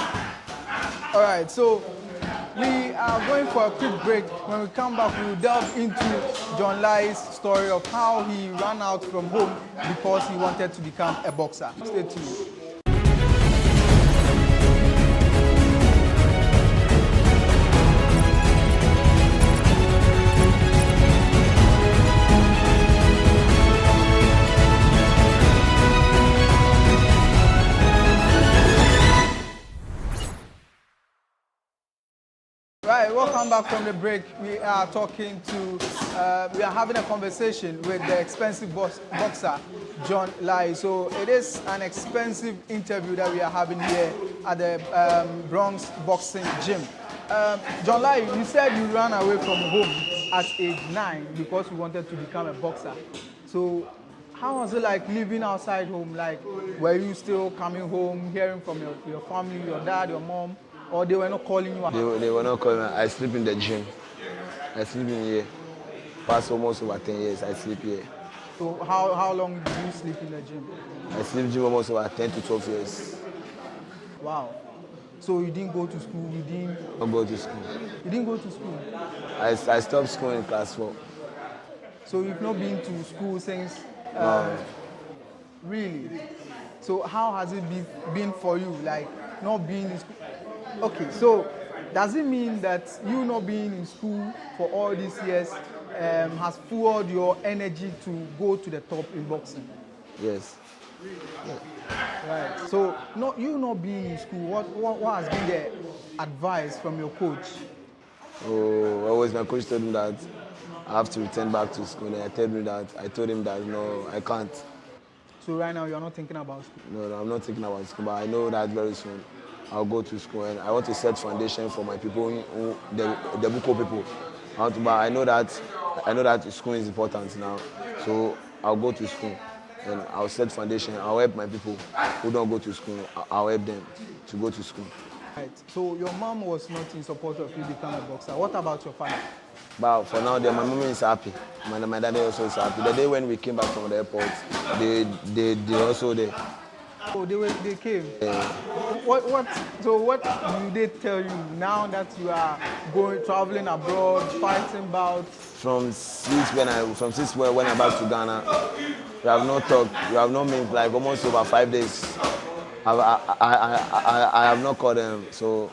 All right, so we are going for a quick break. When we come back, we will delve into John Lai's story of how he ran out from home because he wanted to become a boxer. Stay tuned. Right, welcome back from the break. We are having a conversation with the expensive boxer, John Lai. So it is an expensive interview that we are having here at the Bronx Boxing Gym. John Lai, you said you ran away from home at age 9 because you wanted to become a boxer. So how was it like living outside home? Like, were you still coming home, hearing from your family, your dad, your mom? Or they were not calling you? They were not calling me. I sleep in the gym. I sleep in here. Past almost over 10 years, I sleep here. So how long did you sleep in the gym? I sleep in the gym almost over 10 to 12 years. Wow. So you didn't go to school? You didn't go to school. You didn't go to school? I stopped school in class 4. So you've not been to school since? No. Really? So how has it been for you, like not being in school? Okay, so does it mean that you not being in school for all these years has fueled your energy to go to the top in boxing? Yes. Right. So you not being in school, what has been the advice from your coach? Oh, always my coach told me that I have to return back to school. And I told him that no, I can't. So right now you're not thinking about school? No, I'm not thinking about school, but I know that very soon I'll go to school, and I want to set foundation for my people, the Buko people. But I know that school is important now, so I'll go to school and I'll set foundation. I'll help my people who don't go to school. I'll help them to go to school. Right. So your mom was not in support of you becoming a boxer. What about your father? But for now, my mom is happy. My dad also is happy. The day when we came back from the airport, they also there. Oh, they came. Yeah. What do they tell you now that you are traveling abroad, fighting bouts? From when I'm back to Ghana, we have not talked. We have not met like almost over 5 days. I have not called them. So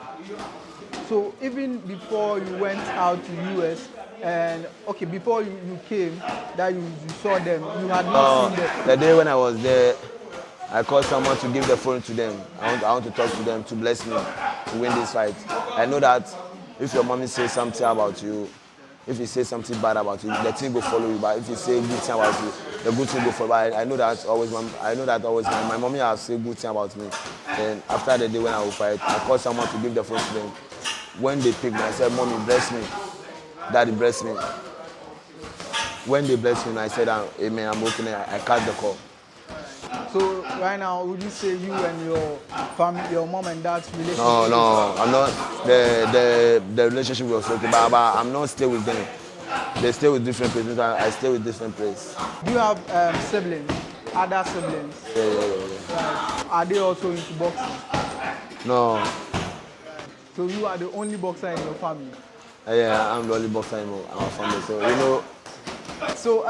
even before you went out to US, and okay, before you came, that you saw them, you had not seen them. The day when I was there, I called someone to give the phone to them. I want to talk to them to bless me to win this fight. I know that if your mommy says something about you, if you say something bad about you, the thing will follow you. But if you say good thing about you, the good thing will follow. But I know that always. My mommy has said good thing about me. And after the day when I will fight, I called someone to give the phone to them. When they picked me, I said, "Mommy, bless me. Daddy, bless me." When they blessed me, I said, "Amen." I'm okay. I cut the call. So right now, would you say you and your family, your mom and dad's relationship? No, I'm not. The relationship was okay, but I'm not stay with them. They stay with different places. I stay with different places. Do you have siblings, other siblings? Yeah. Right. Are they also into boxing? No. So you are the only boxer in your family? Yeah, I'm the only boxer in our family. So you know. So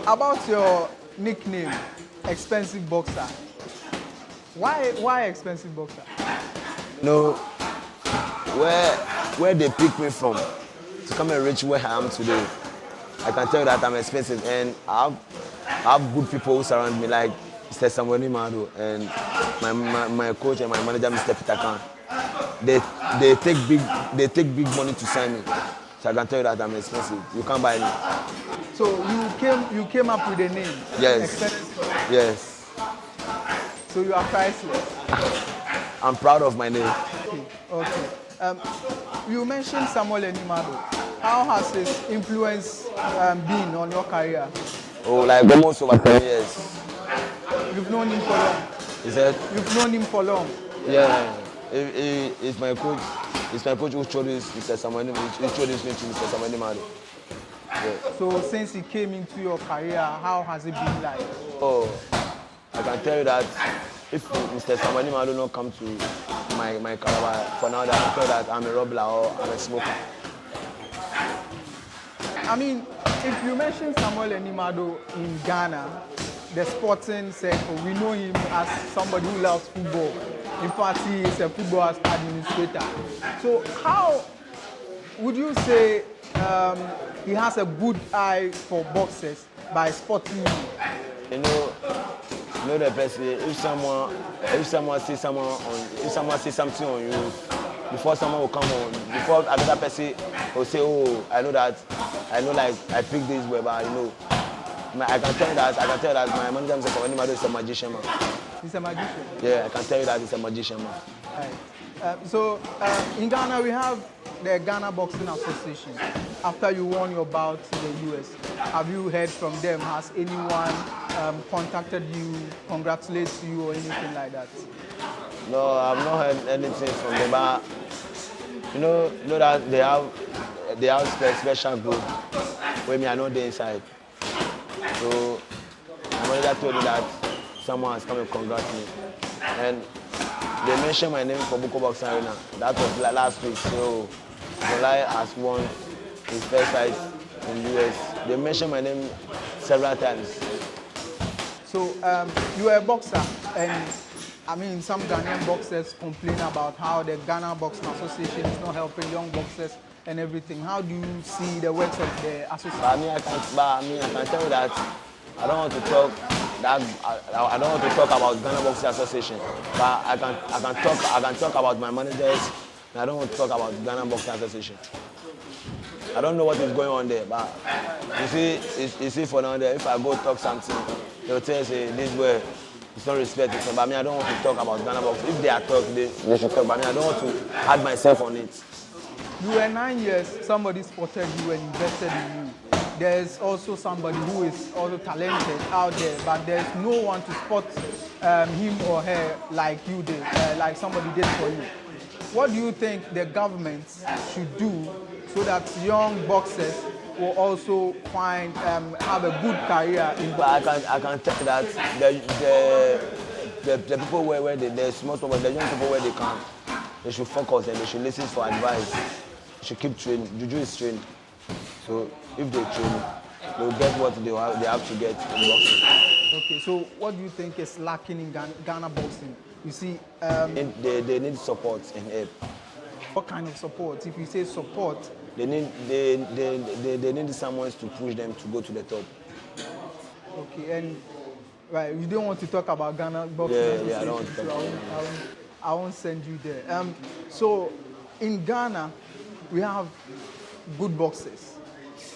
about your nickname, Expensive Boxer. Why Expensive Boxer? No, where they pick me from to come and reach where I am today, I can tell you that I'm expensive, and I have good people who surround me, like Mr. Samuel Nimado and my coach and my manager, Mr. Peter Khan. They take big money to sign me, so I can tell you that I'm expensive. You can't buy me. So you came up with a name? Yes. Expensive. Yes. So you are priceless. I'm proud of my name. Okay. You mentioned Samuel Nimado. How has his influence been on your career? Oh, like almost over 10 years. You've known him for long? He said? You've known him for long? Yeah. He's my coach. He's my coach who introduced Mr. Samuel Nimado. He introduced me to Mr. Samuel Nimado. Yeah. So since he came into your career, how has it been like? Oh, I can tell you that if Mr. Samuel Nimado don't come to my career, for now, I can tell you that I'm a robber or I'm a smoker. I mean, if you mention Samuel Nimado in Ghana, the sporting circle, we know him as somebody who loves football. In fact, he is a football administrator. So how would you say he has a good eye for boxers by spotting you? You know the person. If someone sees something on you, before someone will come on, before another person will say, "Oh, I know like I picked this way," but you know, I can tell you that my manager Mr. Samuel Nimado is a magician man. He's a magician. Yeah, I can tell you that he's a magician man. Right. In Ghana, we have the Ghana Boxing Association. After you won your bout in the US, have you heard from them? Has anyone contacted you, congratulated you, or anything like that? No, I've not heard anything from them. But you know that they have special group where me I know they inside. So my manager told me that someone has come and congratulate me, and they mentioned my name for Buko Boxing Arena. That was last week. So July has won his first fight in the US. They mentioned my name several times. So you are a boxer, and I mean some Ghanaian boxers complain about how the Ghana Boxing Association is not helping young boxers and everything. How do you see the works of the association? I can tell you that I don't want to talk about Ghana Boxing Association, but I can talk about my managers. And I don't want to talk about Ghana Boxing Association. I don't know what is going on there, but you see for now there, if I go talk something, they'll tell you say this way it's not respected. But I don't want to talk about Ghana Boxing. If they are talking, they should talk. But I don't want to add myself on it. You were 9 years, somebody spotted you and invested in you. There's also somebody who is also talented out there, but there's no one to spot him or her like you did, like somebody did for you. What do you think the government should do so that young boxers will also have a good career in boxing? I can tell that the people where the small people, the young people where they should focus and they should listen for advice. They should keep training. Juju is trained. So if they train, they'll get what they have to get in boxing. Okay, so what do you think is lacking in Ghana boxing You see, they need support and help. What kind of support? If you say support, they need someone to push them to go to the top. Okay, and right, you don't want to talk about Ghana boxing. Yeah, I don't want to talk about Ghana. I won't send you there. So in Ghana, we have good boxers.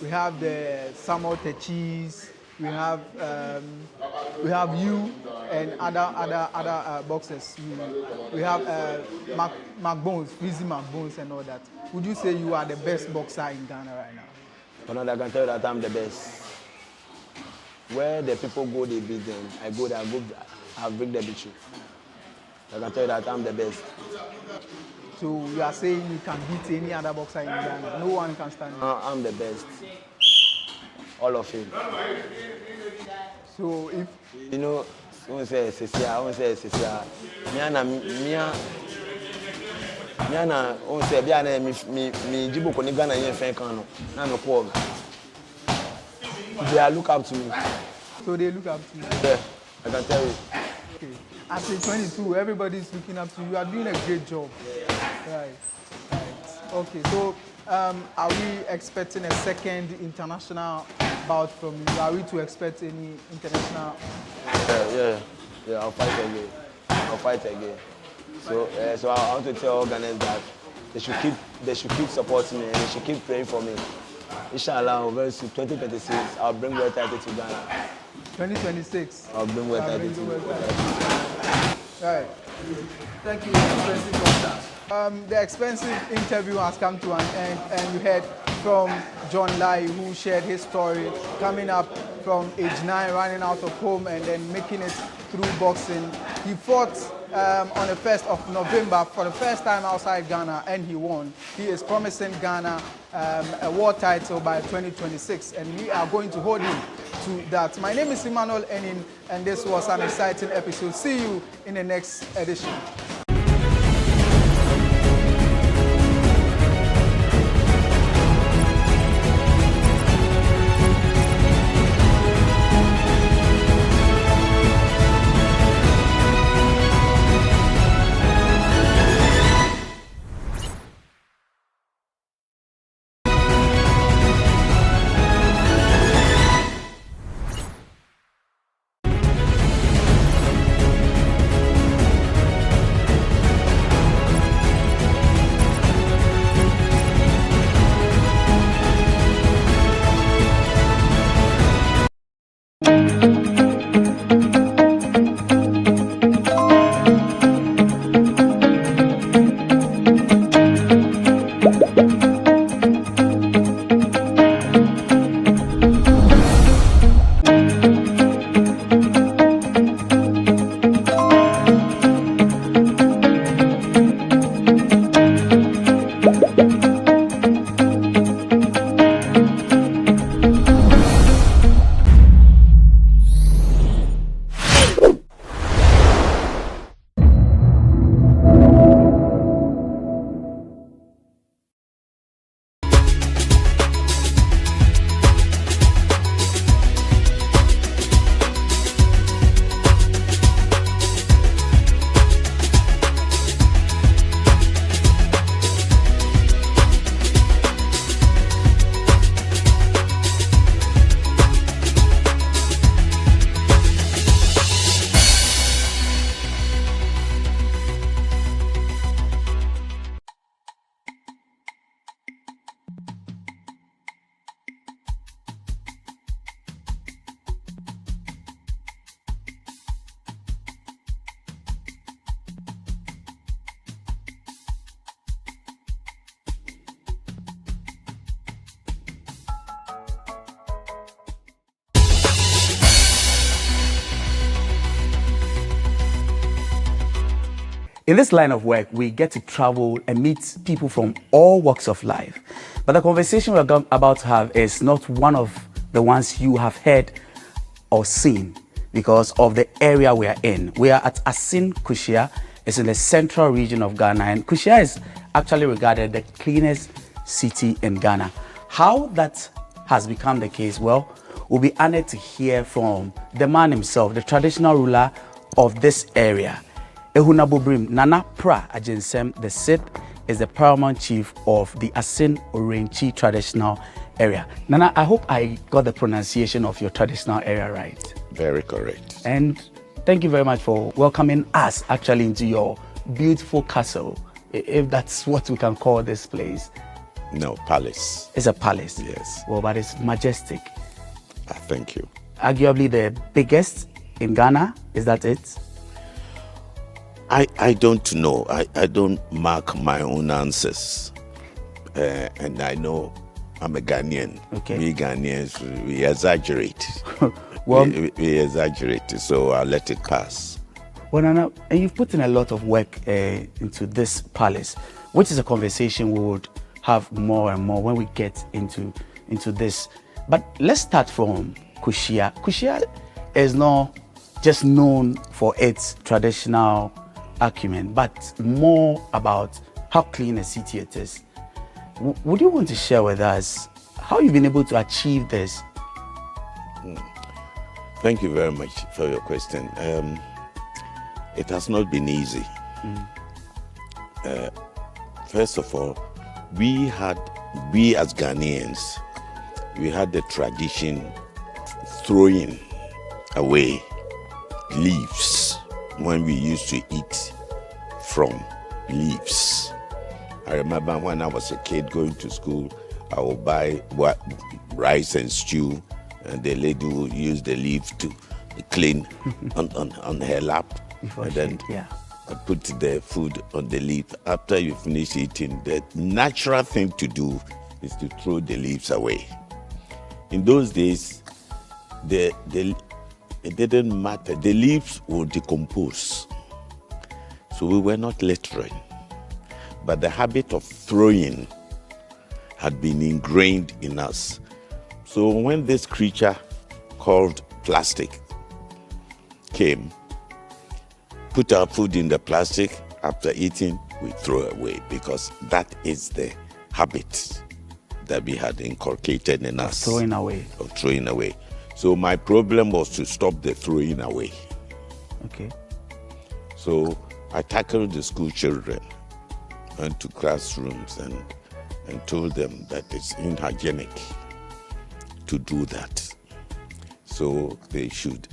We have the Samuel Techis. We have you and other boxers. We have McBones, Fizzy McBones, and all that. Would you say you are the best boxer in Ghana right now? But I can tell you that I'm the best. Where the people go, they beat them. I go there, I bring the victory. I can tell you that I'm the best. So you are saying you can beat any other boxer in Ghana? No one can stand you? I'm the best. All of him. So if you know, I say Cecilia. Miana, on say Biana, me Jibo Konigana yen Fenkano. Now me call. They look up to me. So they look up to you? Yeah, I can tell you. Okay. At age 22, everybody's looking up to you. You are doing a great job. Right. Okay, so are we expecting a second international bout from you? Are we to expect any international? Yeah, I'll fight again. So I want to tell all Ghanaians that they should keep supporting me and they should keep praying for me. Inshallah, very soon, 2026, I'll bring world title to Ghana. 2026? I'll bring world title to Ghana. Right. Thank you, expensive doctor. The expensive interview has come to an end, and you heard from John Lai, who shared his story, coming up from age 9, running out of home, and then making it through boxing. He fought on the 1st of November for the first time outside Ghana, and he won. He is promising Ghana a world title by 2026, and we are going to hold him to that. My name is Emmanuel Enin, and this was an exciting episode. See you in the next edition. In this line of work, we get to travel and meet people from all walks of life. But the conversation we're about to have is not one of the ones you have heard or seen because of the area we are in. We are at Asin Kushia. It's in the central region of Ghana, and Kushia is actually regarded the cleanest city in Ghana. How that has become the case, well, we'll be honored to hear from the man himself, the traditional ruler of this area. Ehunabobrim Nana Pra Ajinsem the Sixth is the paramount chief of the Asin Orenchi traditional area. Nana, I hope I got the pronunciation of your traditional area right. Very correct. And thank you very much for welcoming us actually into your beautiful castle, if that's what we can call this place. No, palace. It's a palace. Yes. Well, but it's majestic. Thank you. Arguably the biggest in Ghana. Is that it? I don't know. I don't mark my own answers. And I know I'm a Ghanaian. Okay. We Ghanaians, we exaggerate. Well, we exaggerate, so I'll let it pass. Well, Nana, and you've put in a lot of work into this palace, which is a conversation we would have more and more when we get into this. But let's start from Kushia. Kushia is not just known for its traditional acumen, but more about how clean a city it is. Would you want to share with us how you've been able to achieve this? Thank you very much for your question. It has not been easy. First of all, we as Ghanaians, we had the tradition throwing away leaves when we used to eat from leaves. I remember when I was a kid going to school, I would buy rice and stew, and the lady would use the leaf to clean on her lap. Before and then put the food on the leaf. After you finish eating, the natural thing to do is to throw the leaves away. In those days, it didn't matter. The leaves would decompose. So we were not littering. But the habit of throwing had been ingrained in us. So when this creature called plastic came, put our food in the plastic, after eating, we throw away, because that is the habit that we had inculcated in us. Throwing away. Of throwing away. So my problem was to stop the throwing away. Okay. So I tackled the school children, went to classrooms and told them that it's unhygienic to do that. So they should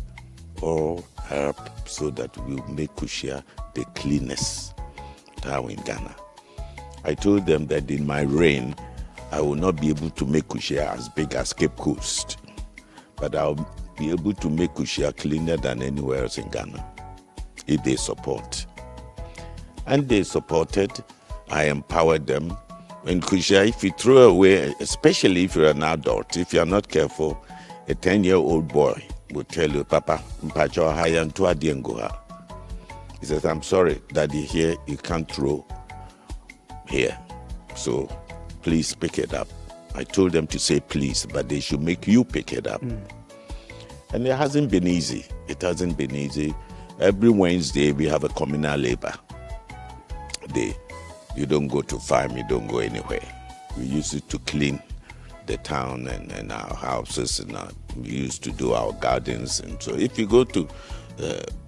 all help so that we'll make Kushia the cleanest town in Ghana. I told them that in my reign, I will not be able to make Kushia as big as Cape Coast, but I'll be able to make Kushia cleaner than anywhere else in Ghana, if they support. And they supported. I empowered them. In Kushia, if you throw away, especially if you're an adult, if you're not careful, a 10-year-old boy will tell you, Papa, Mpacho haya ntua diengoha. He says, I'm sorry, Daddy, here you can't throw here. So please pick it up. I told them to say please, but they should make you pick it up. And it hasn't been easy. It hasn't been easy. Every Wednesday, we have a communal labor day. You don't go to farm, you don't go anywhere. We used it to clean the town and our houses, and we used to do our gardens. And so if you go to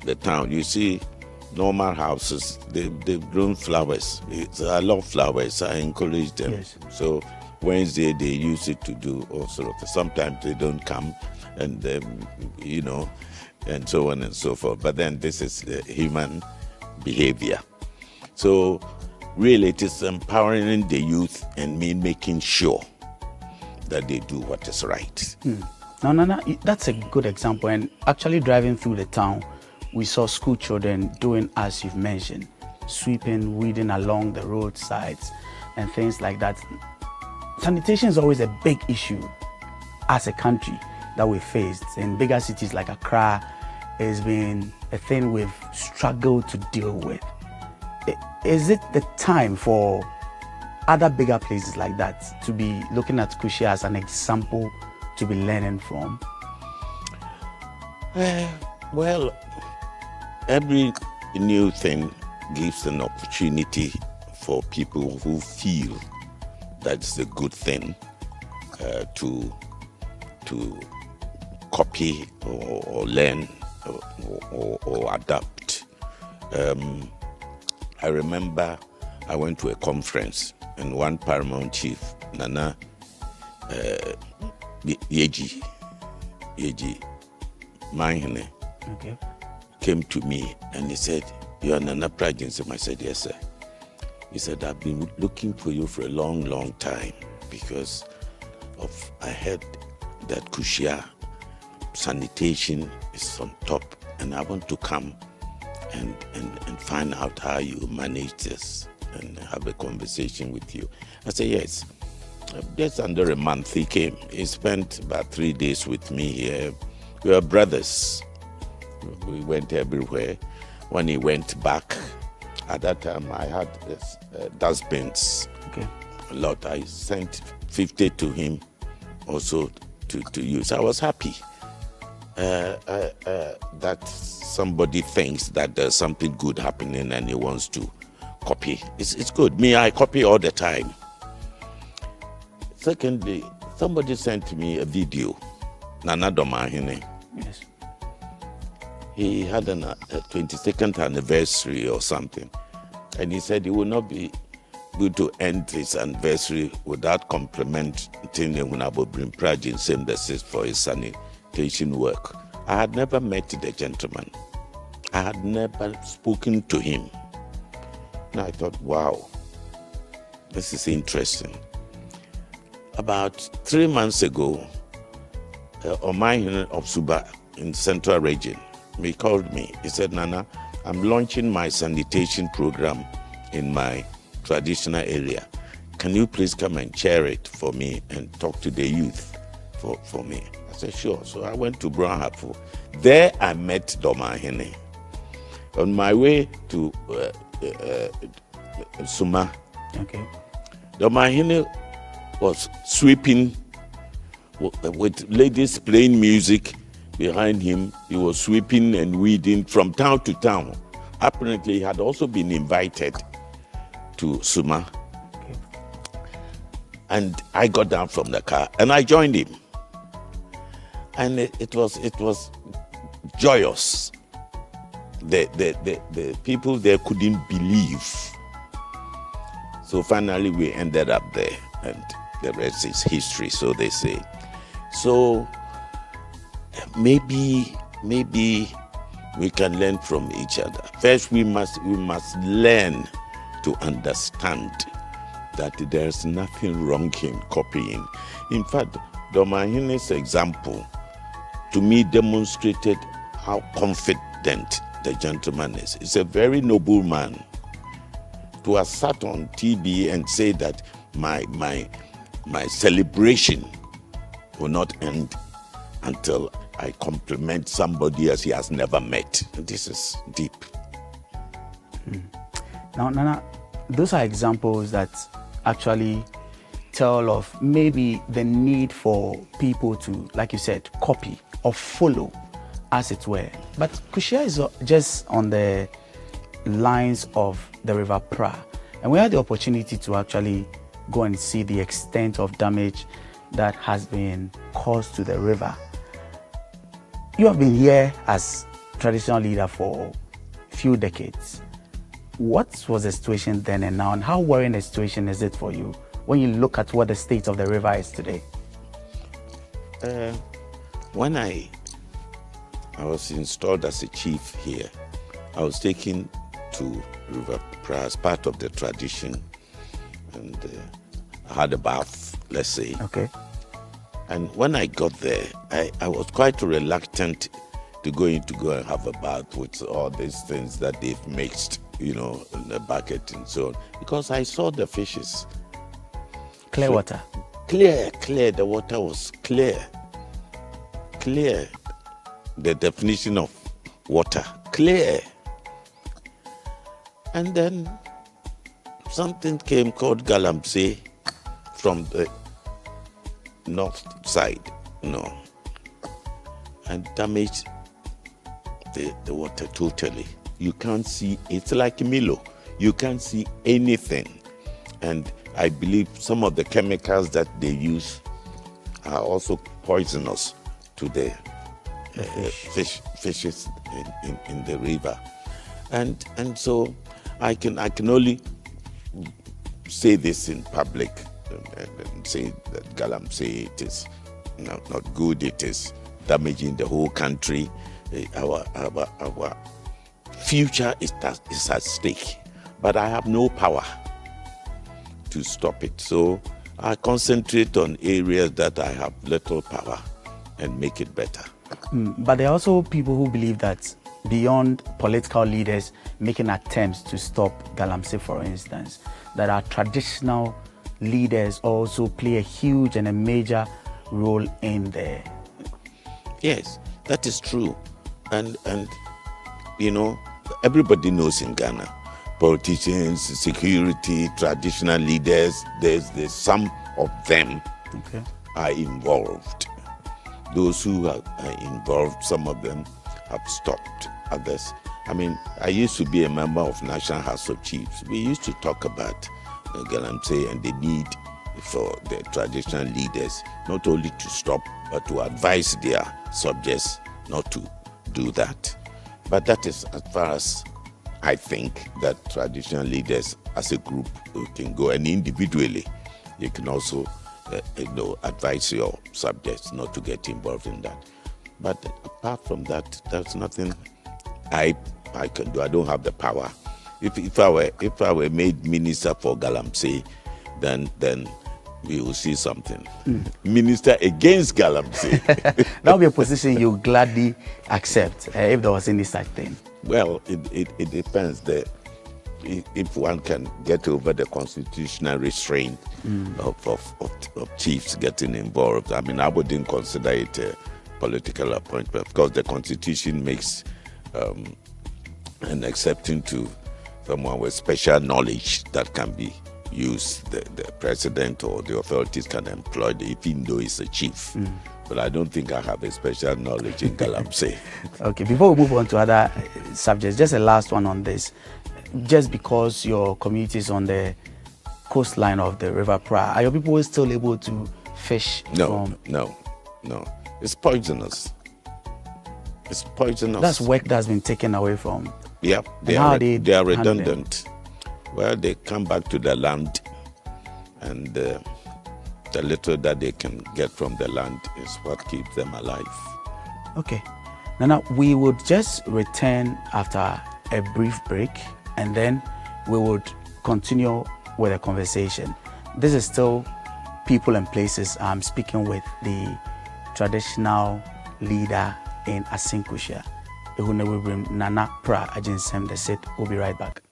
the town, you see normal houses, they've grown flowers. I love flowers, I encourage them. Yes. So Wednesday, they use it to do all sorts of, sometimes they don't come, and and so on and so forth. But then this is human behavior. So really, it is empowering the youth and me making sure that they do what is right. No, that's a good example. And actually driving through the town, we saw school children doing as you've mentioned, sweeping, weeding along the roadsides and things like that. Sanitation is always a big issue as a country that we faced. In bigger cities like Accra, it's been a thing we've struggled to deal with. Is it the time for other bigger places like that to be looking at Kushia as an example to be learning from? Well, every new thing gives an opportunity for people who feel that's a good thing to copy or learn or adapt. I remember I went to a conference and one paramount chief, Nana Yeji Mahine, Okay. came to me and he said, "You are Nana Prajinsem." I said, "Yes, sir." He said, "I've been looking for you for a long, long time because I heard that Kushia sanitation is on top and I want to come and find out how you manage this and have a conversation with you." I said, "Yes." Just under a month he came. He spent about 3 days with me here. We were brothers. We went everywhere. When he went back, at that time I had dustbins. Okay. A lot. I sent 50 to him also to use. I was happy that somebody thinks that there's something good happening and he wants to copy. It's good. Me, I copy all the time. Secondly, somebody sent me a video, Nana Domahine. Yes. He had a 22nd anniversary or something, and he said he would not be good to end his anniversary without complimenting Honorable Prajinsem for his sanitation work. I had never met the gentleman. I had never spoken to him. And I thought, wow, this is interesting. About 3 months ago, Omahin of Suba in Central Region, he called me. He said, "Nana, I'm launching my sanitation program in my traditional area. Can you please come and chair it for me and talk to the youth for me?" I said, "Sure." So I went to Brownhafu. There I met Domahine. On my way to Suma, Okay. Domahine was sweeping with ladies playing music behind him. He was sweeping and weeding from town to town. Apparently, he had also been invited to Suma. Okay. And I got down from the car and I joined him. And it was joyous. The people there couldn't believe. So finally, we ended up there, and the rest is history, so they say. So maybe we can learn from each other. First, we must learn to understand that there's nothing wrong in copying. In fact, Domahine's example to me demonstrated how confident the gentleman is. He's a very noble man. To have sat on TV and say that my celebration will not end until I compliment somebody else he has never met. This is deep. Now, Nana, those are examples that actually tell of maybe the need for people to, like you said, copy or follow, as it were. But Kushia is just on the lines of the River Pra, and we had the opportunity to actually go and see the extent of damage that has been caused to the river. You have been here as traditional leader for a few decades. What was the situation then and now, and how worrying a situation is it for you when you look at what the state of the river is today? When I was installed as a chief here, I was taken to River Pra as part of the tradition, and I had a bath, let's say. Okay. And when I got there, I was quite reluctant to go and have a bath with all these things that they've mixed, in the bucket and so on, because I saw the fishes. Clear water. Clear. The water was clear. Clear. The definition of water. Clear. And then something came called Galamsey from the north side, and damaged the water totally. You can't see, it's like Milo. You can't see anything. And I believe some of the chemicals that they use are also poisonous to the fishes in the river. And so I can only say this in public and say that Galamsey, it is not good, it is damaging the whole country. Our future is at stake, but I have no power to stop it. So I concentrate on areas that I have little power and make it better. But there are also people who believe that beyond political leaders making attempts to stop Galamsey, for instance, that our traditional leaders also play a huge and a major role in there. Yes, that is true. And you know, everybody knows in Ghana, politicians, security, traditional leaders, there's some of them are involved. Those who are involved, some of them have stopped others. I mean, I used to be a member of National House of Chiefs. We used to talk about Galamsey and the need for the traditional leaders not only to stop, but to advise their subjects not to do that. But that is as far as I think that traditional leaders as a group can go, and individually you can also advise your subjects not to get involved in that. But apart from that, there's nothing I can do. I don't have the power. If I were made minister for Galamsey, then we will see something. Minister against Galamsey. That would be a position you gladly accept if there was any such thing. Well, it depends. If one can get over the constitutional restraint of chiefs getting involved, I mean, I wouldn't consider it a political appointment. Of course, the Constitution makes an exception to someone with special knowledge that can be used. The president or the authorities can employ even though he's a chief. But I don't think I have a special knowledge in Galamsey. Okay, before we move on to other subjects, just a last one on this. Just because your community is on the coastline of the River Pra, are your people still able to fish? No. It's poisonous. It's poisonous. That's work that's been taken away from. Yeah, they are redundant. Well, they come back to the land, and the little that they can get from the land is what keeps them alive. Okay. Now we would just return after a brief break, and then we would continue with a conversation. This is still People and Places. I'm speaking with the traditional leader in Asinkusha, Nana Pra Ajinsem the Sit. We'll be right back.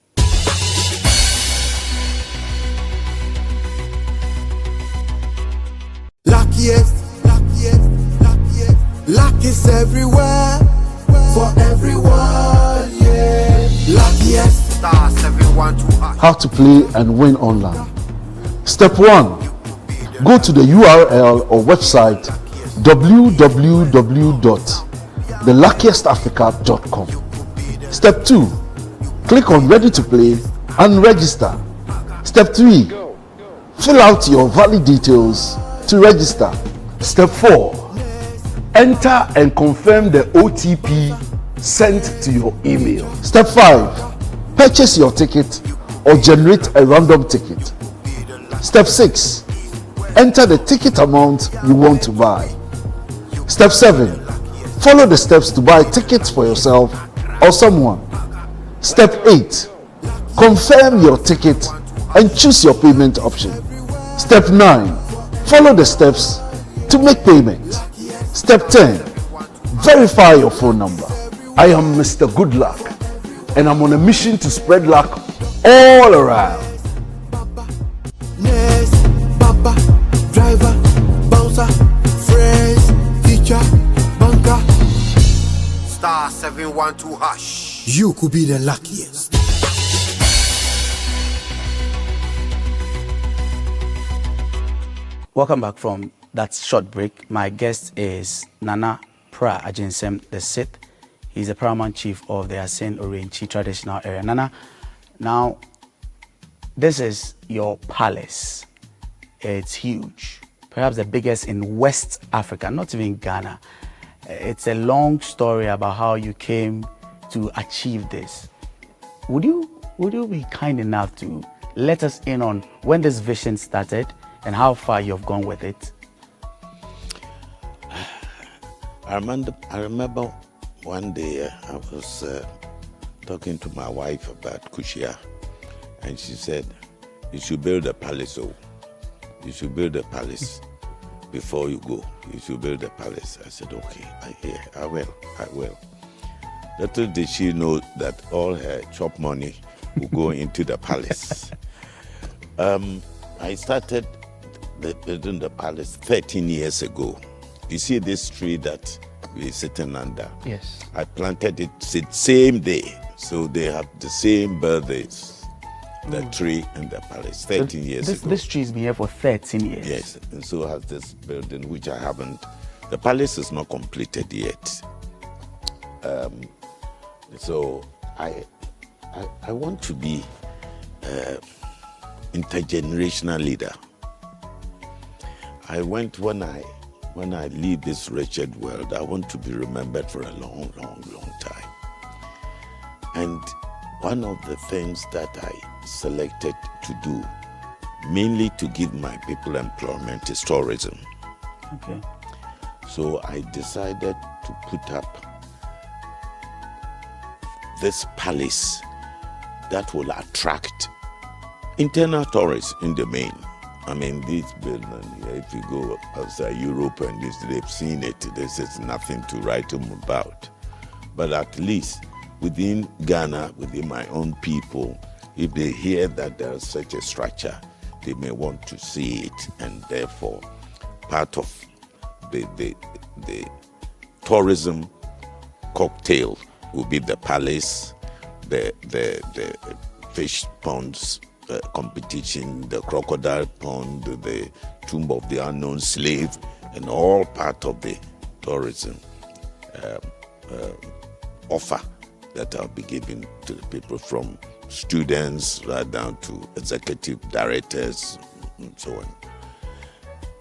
Luckiest, luck is everywhere, for everyone, yeah. Luckiest, star 712. How to play and win online. Step 1. Go to the URL or website www.theluckiestafrica.com. Step 2. Click on Ready to Play and register. Step 3. Fill out your valid details to register. Step 4. Enter and confirm the OTP sent to your email. Step 5. Purchase your ticket or generate a random ticket. Step 6. Enter the ticket amount you want to buy. Step 7. Follow the steps to buy tickets for yourself or someone. Step 8. Confirm your ticket and choose your payment option. Step 9. Follow the steps to make payment. Step 10. Verify your phone number. I am Mr. Good Luck, and I'm on a mission to spread luck all around. Nurse, Baba, driver, bouncer, friends, teacher, banker. Star 712 hash. You could be the luckiest. Welcome back from that short break. My guest is Nana Pra Ajinsem the Sixth. He's the paramount chief of the Asen Orenchi traditional area. Nana, now this is your palace. It's huge, perhaps the biggest in West Africa, not even Ghana. It's a long story about how you came to achieve this. would you be kind enough to let us in on when this vision started and how far you've gone with it? I remember one day I was talking to my wife about Kushia, and she said, "You should build a palace. Oh, you should build a palace before you go. You should build a palace." I said, "Okay, I will." Little did she know that all her chop money will go into the palace. I started building the palace 13 years ago. You see this tree that we're sitting under? Yes. I planted it the same day, so they have the same birthdays, the tree and the palace, 13 years ago. This tree's been here for 13 years. Yes, and so has this building, which I haven't. The palace is not completed yet. So I want to be intergenerational leader. When I leave this wretched world, I want to be remembered for a long, long, long time. And one of the things that I selected to do, mainly to give my people employment, is tourism. Okay. So I decided to put up this palace that will attract internal tourists in the main. I mean, this building here, if you go outside Europe and they've seen it, this is nothing to write home about. But at least within Ghana, within my own people, if they hear that there's such a structure, they may want to see it, and therefore part of the tourism cocktail will be the palace, the fish ponds competition, the crocodile pond, the tomb of the unknown slave, and all part of the tourism offer that I'll be giving to the people, from students right down to executive directors and so on.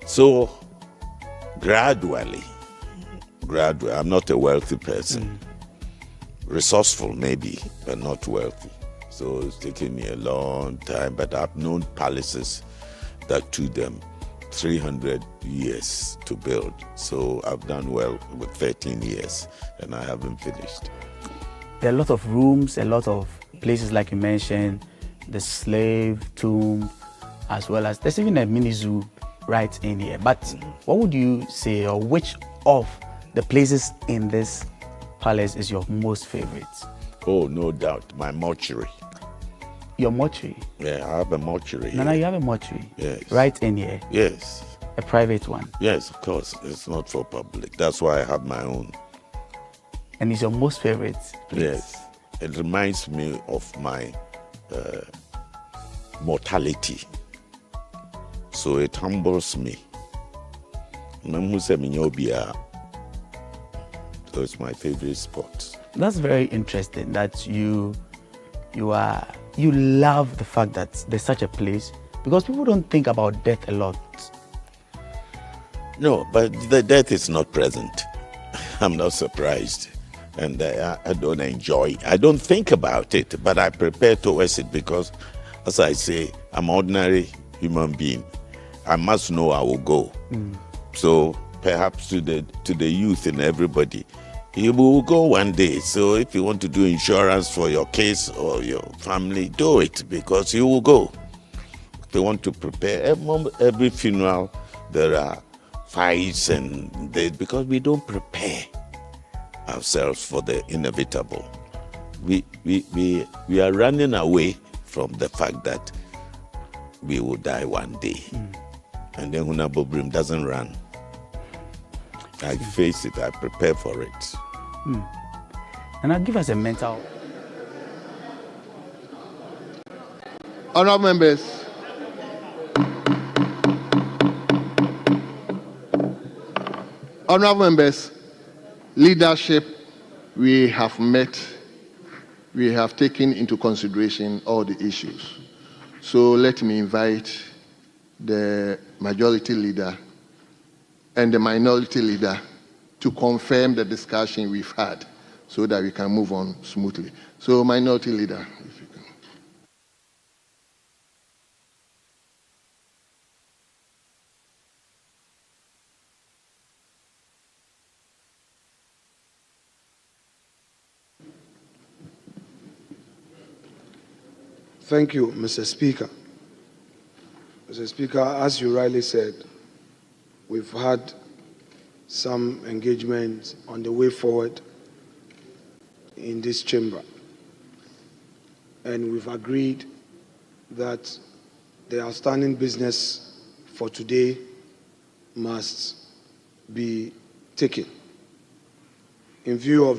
So gradually, I'm not a wealthy person. Resourceful maybe, but not wealthy. So it's taken me a long time, but I've known palaces that took them 300 years to build. So I've done well with 13 years, and I haven't finished. There are a lot of rooms, a lot of places like you mentioned, the slave tomb, as well as there's even a mini zoo right in here. But what would you say, or which of the places in this palace is your most favorite? Oh, no doubt, my mortuary. Your mortuary? Yeah, I have a mortuary. No, you have a mortuary? Yes. Right in here? Yes. A private one? Yes, of course. It's not for public. That's why I have my own. And it's your most favorite place? Yes. It reminds me of my mortality. So it humbles me. So it's my favorite spot. That's very interesting that you love the fact that there's such a place, because people don't think about death a lot. No, but the death is not present. I'm not surprised. And I don't enjoy it. I don't think about it, but I prepare towards it because, as I say, I'm an ordinary human being. I must know I will go. So perhaps to the youth and everybody, you will go one day. So if you want to do insurance for your case or your family, do it, because you will go. If you want to prepare, every funeral, there are fights and because we don't prepare ourselves for the inevitable. We are running away from the fact that we will die one day. And then Hunabobrim doesn't run. I face it, I prepare for it. And I'll give us a mental. Honourable members, leadership, we have met, we have taken into consideration all the issues. So let me invite the majority leader and the minority leader to confirm the discussion we've had, so that we can move on smoothly. So, Minority Leader, if you can. Thank you, Mr. Speaker. Mr. Speaker, as you rightly said, we've had some engagement on the way forward in this chamber. And we've agreed that the outstanding business for today must be taken in view of the